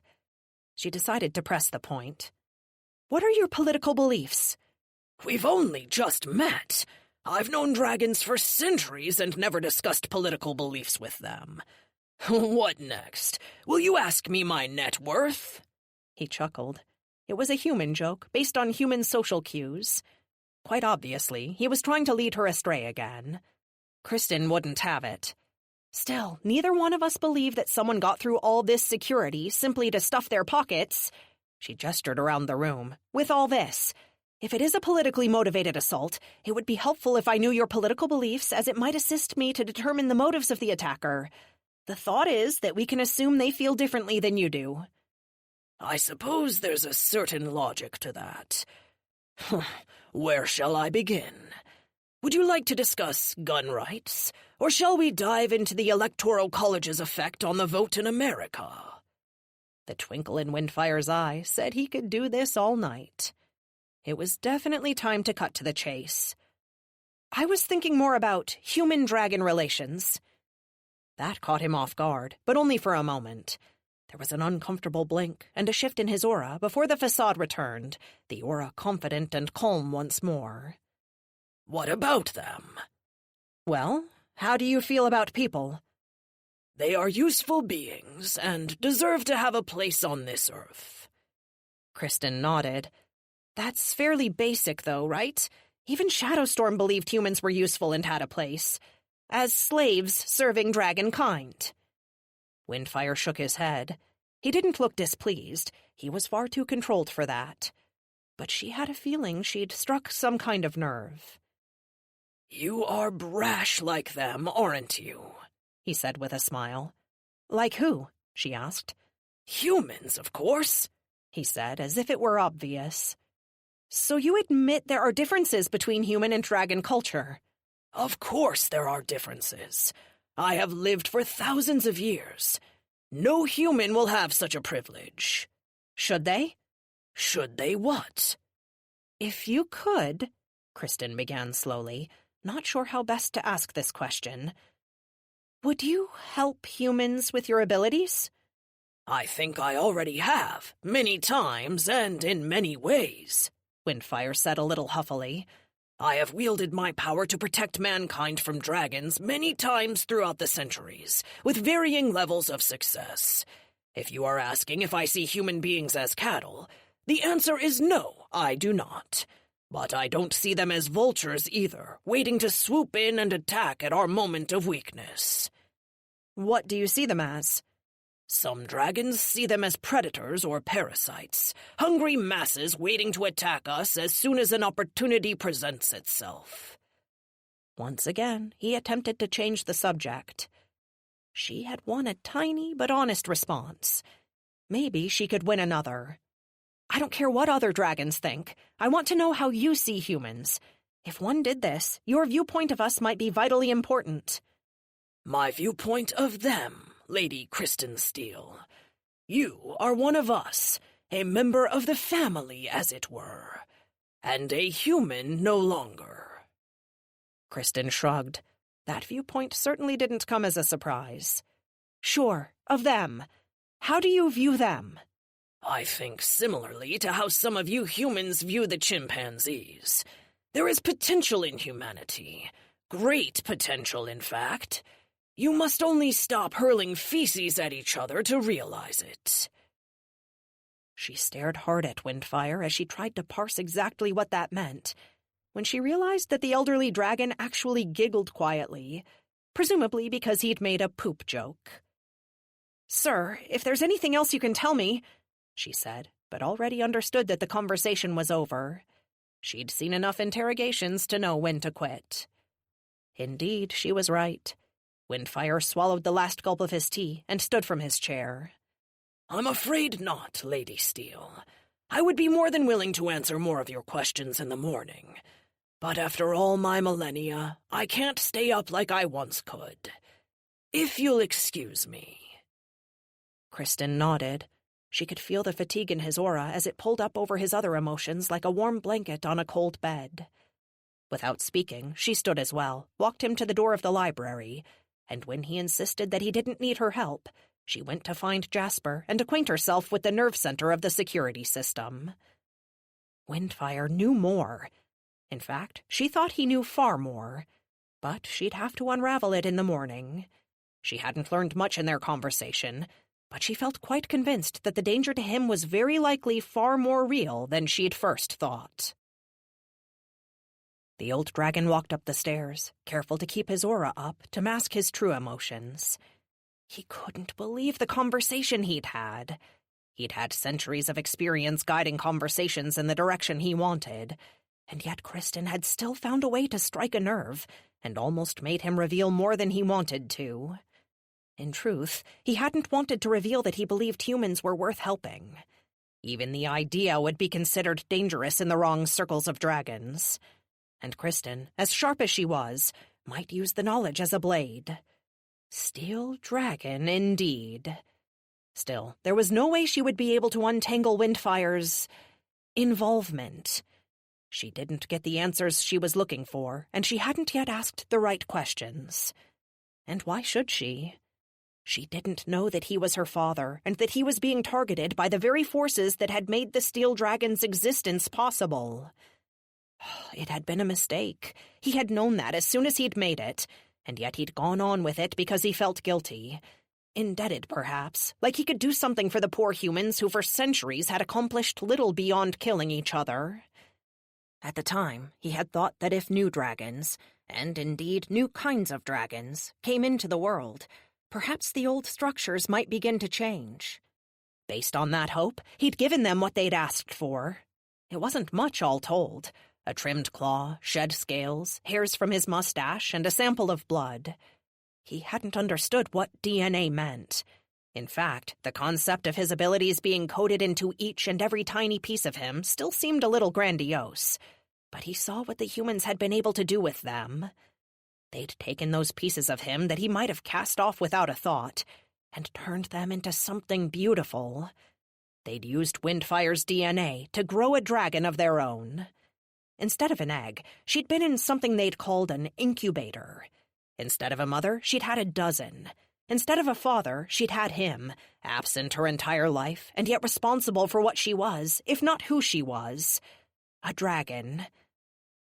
She decided to press the point. What are your political beliefs? We've only just met. I've known dragons for centuries and never discussed political beliefs with them. What next? Will you ask me my net worth? He chuckled. It was a human joke, based on human social cues. Quite obviously, he was trying to lead her astray again. Kristen wouldn't have it. Still, neither one of us believe that someone got through all this security simply to stuff their pockets, she gestured around the room, with all this. If it is a politically motivated assault, it would be helpful if I knew your political beliefs, as it might assist me to determine the motives of the attacker. The thought is that we can assume they feel differently than you do. I suppose there's a certain logic to that. Where shall I begin? Would you like to discuss gun rights, or shall we dive into the Electoral College's effect on the vote in America? The twinkle in Windfire's eye said he could do this all night. It was definitely time to cut to the chase. I was thinking more about human-dragon relations. That caught him off guard, but only for a moment. There was an uncomfortable blink and a shift in his aura before the facade returned, the aura confident and calm once more. What about them? Well, how do you feel about people? They are useful beings and deserve to have a place on this earth. Kristen nodded. That's fairly basic, though, right? Even Shadowstorm believed humans were useful and had a place. As slaves serving dragonkind. Windfire shook his head. He didn't look displeased. He was far too controlled for that. But she had a feeling she'd struck some kind of nerve. You are brash like them, aren't you? He said with a smile. Like who? She asked. Humans, of course, he said, as if it were obvious. So you admit there are differences between human and dragon culture? Of course there are differences. I have lived for thousands of years. No human will have such a privilege. Should they? Should they what? If you could, Kristen began slowly, not sure how best to ask this question. Would you help humans with your abilities? I think I already have, many times and in many ways, Windfire said a little huffily. I have wielded my power to protect mankind from dragons many times throughout the centuries, with varying levels of success. If you are asking if I see human beings as cattle, the answer is no, I do not. But I don't see them as vultures either, waiting to swoop in and attack at our moment of weakness. What do you see them as? Some dragons see them as predators or parasites, hungry masses waiting to attack us as soon as an opportunity presents itself. Once again, he attempted to change the subject. She had won a tiny but honest response. Maybe she could win another. I don't care what other dragons think. I want to know how you see humans. If one did this, your viewpoint of us might be vitally important. My viewpoint of them, Lady Kristen Steele. You are one of us, a member of the family, as it were, and a human no longer. Kristen shrugged. That viewpoint certainly didn't come as a surprise. Sure, of them. How do you view them? I think similarly to how some of you humans view the chimpanzees. There is potential in humanity. Great potential, in fact. You must only stop hurling feces at each other to realize it. She stared hard at Windfire as she tried to parse exactly what that meant. When she realized that the elderly dragon actually giggled quietly, presumably because he'd made a poop joke. Sir, if there's anything else you can tell me, she said, but already understood that the conversation was over. She'd seen enough interrogations to know when to quit. Indeed, she was right. Windfire swallowed the last gulp of his tea and stood from his chair. I'm afraid not, Lady Steele. I would be more than willing to answer more of your questions in the morning. But after all my millennia, I can't stay up like I once could. If you'll excuse me. Kristen nodded. She could feel the fatigue in his aura as it pulled up over his other emotions like a warm blanket on a cold bed. Without speaking, she stood as well, walked him to the door of the library, and when he insisted that he didn't need her help, she went to find Jasper and acquaint herself with the nerve center of the security system. Windfire knew more. In fact, she thought he knew far more. But she'd have to unravel it in the morning. She hadn't learned much in their conversation, but she felt quite convinced that the danger to him was very likely far more real than she'd first thought. The old dragon walked up the stairs, careful to keep his aura up to mask his true emotions. He couldn't believe the conversation he'd had. He'd had centuries of experience guiding conversations in the direction he wanted, and yet Kristen had still found a way to strike a nerve, and almost made him reveal more than he wanted to. In truth, he hadn't wanted to reveal that he believed humans were worth helping. Even the idea would be considered dangerous in the wrong circles of dragons. And Kristen, as sharp as she was, might use the knowledge as a blade. Steel dragon, indeed. Still, there was no way she would be able to untangle Windfire's involvement. She didn't get the answers she was looking for, and she hadn't yet asked the right questions. And why should she? She didn't know that he was her father, and that he was being targeted by the very forces that had made the steel dragon's existence possible. It had been a mistake. He had known that as soon as he'd made it, and yet he'd gone on with it because he felt guilty. Indebted, perhaps, like he could do something for the poor humans who for centuries had accomplished little beyond killing each other. At the time, he had thought that if new dragons, and indeed new kinds of dragons, came into the world, perhaps the old structures might begin to change. Based on that hope, he'd given them what they'd asked for. It wasn't much, all told. A trimmed claw, shed scales, hairs from his mustache, and a sample of blood. He hadn't understood what DNA meant. In fact, the concept of his abilities being coded into each and every tiny piece of him still seemed a little grandiose. But he saw what the humans had been able to do with them. They'd taken those pieces of him that he might have cast off without a thought, and turned them into something beautiful. They'd used Windfire's DNA to grow a dragon of their own. Instead of an egg, she'd been in something they'd called an incubator. Instead of a mother, she'd had a dozen. Instead of a father, she'd had him, absent her entire life, and yet responsible for what she was, if not who she was. A dragon.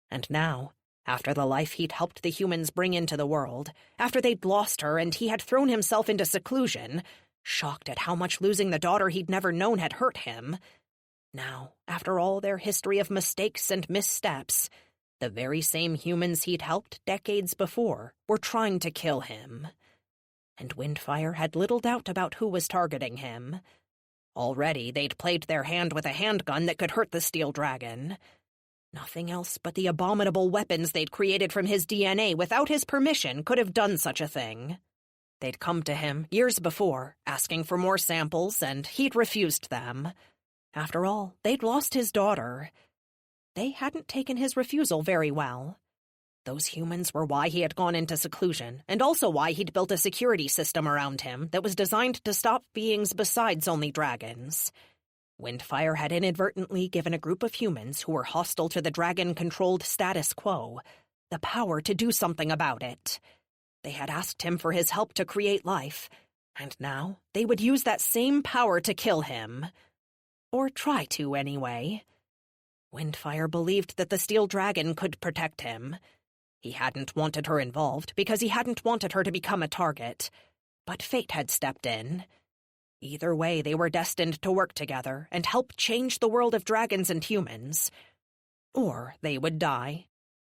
And now, after the life he'd helped the humans bring into the world, after they'd lost her and he had thrown himself into seclusion, shocked at how much losing the daughter he'd never known had hurt him, now, after all their history of mistakes and missteps, the very same humans he'd helped decades before were trying to kill him. And Windfire had little doubt about who was targeting him. Already they'd played their hand with a handgun that could hurt the steel dragon. Nothing else but the abominable weapons they'd created from his DNA without his permission could have done such a thing. They'd come to him years before, asking for more samples, and he'd refused them. After all, they'd lost his daughter. They hadn't taken his refusal very well. Those humans were why he had gone into seclusion, and also why he'd built a security system around him that was designed to stop beings besides only dragons. Windfire had inadvertently given a group of humans who were hostile to the dragon-controlled status quo the power to do something about it. They had asked him for his help to create life, and now they would use that same power to kill him. Or try to, anyway. Windfire believed that the steel dragon could protect him. He hadn't wanted her involved because he hadn't wanted her to become a target. But fate had stepped in. Either way, they were destined to work together and help change the world of dragons and humans. Or they would die,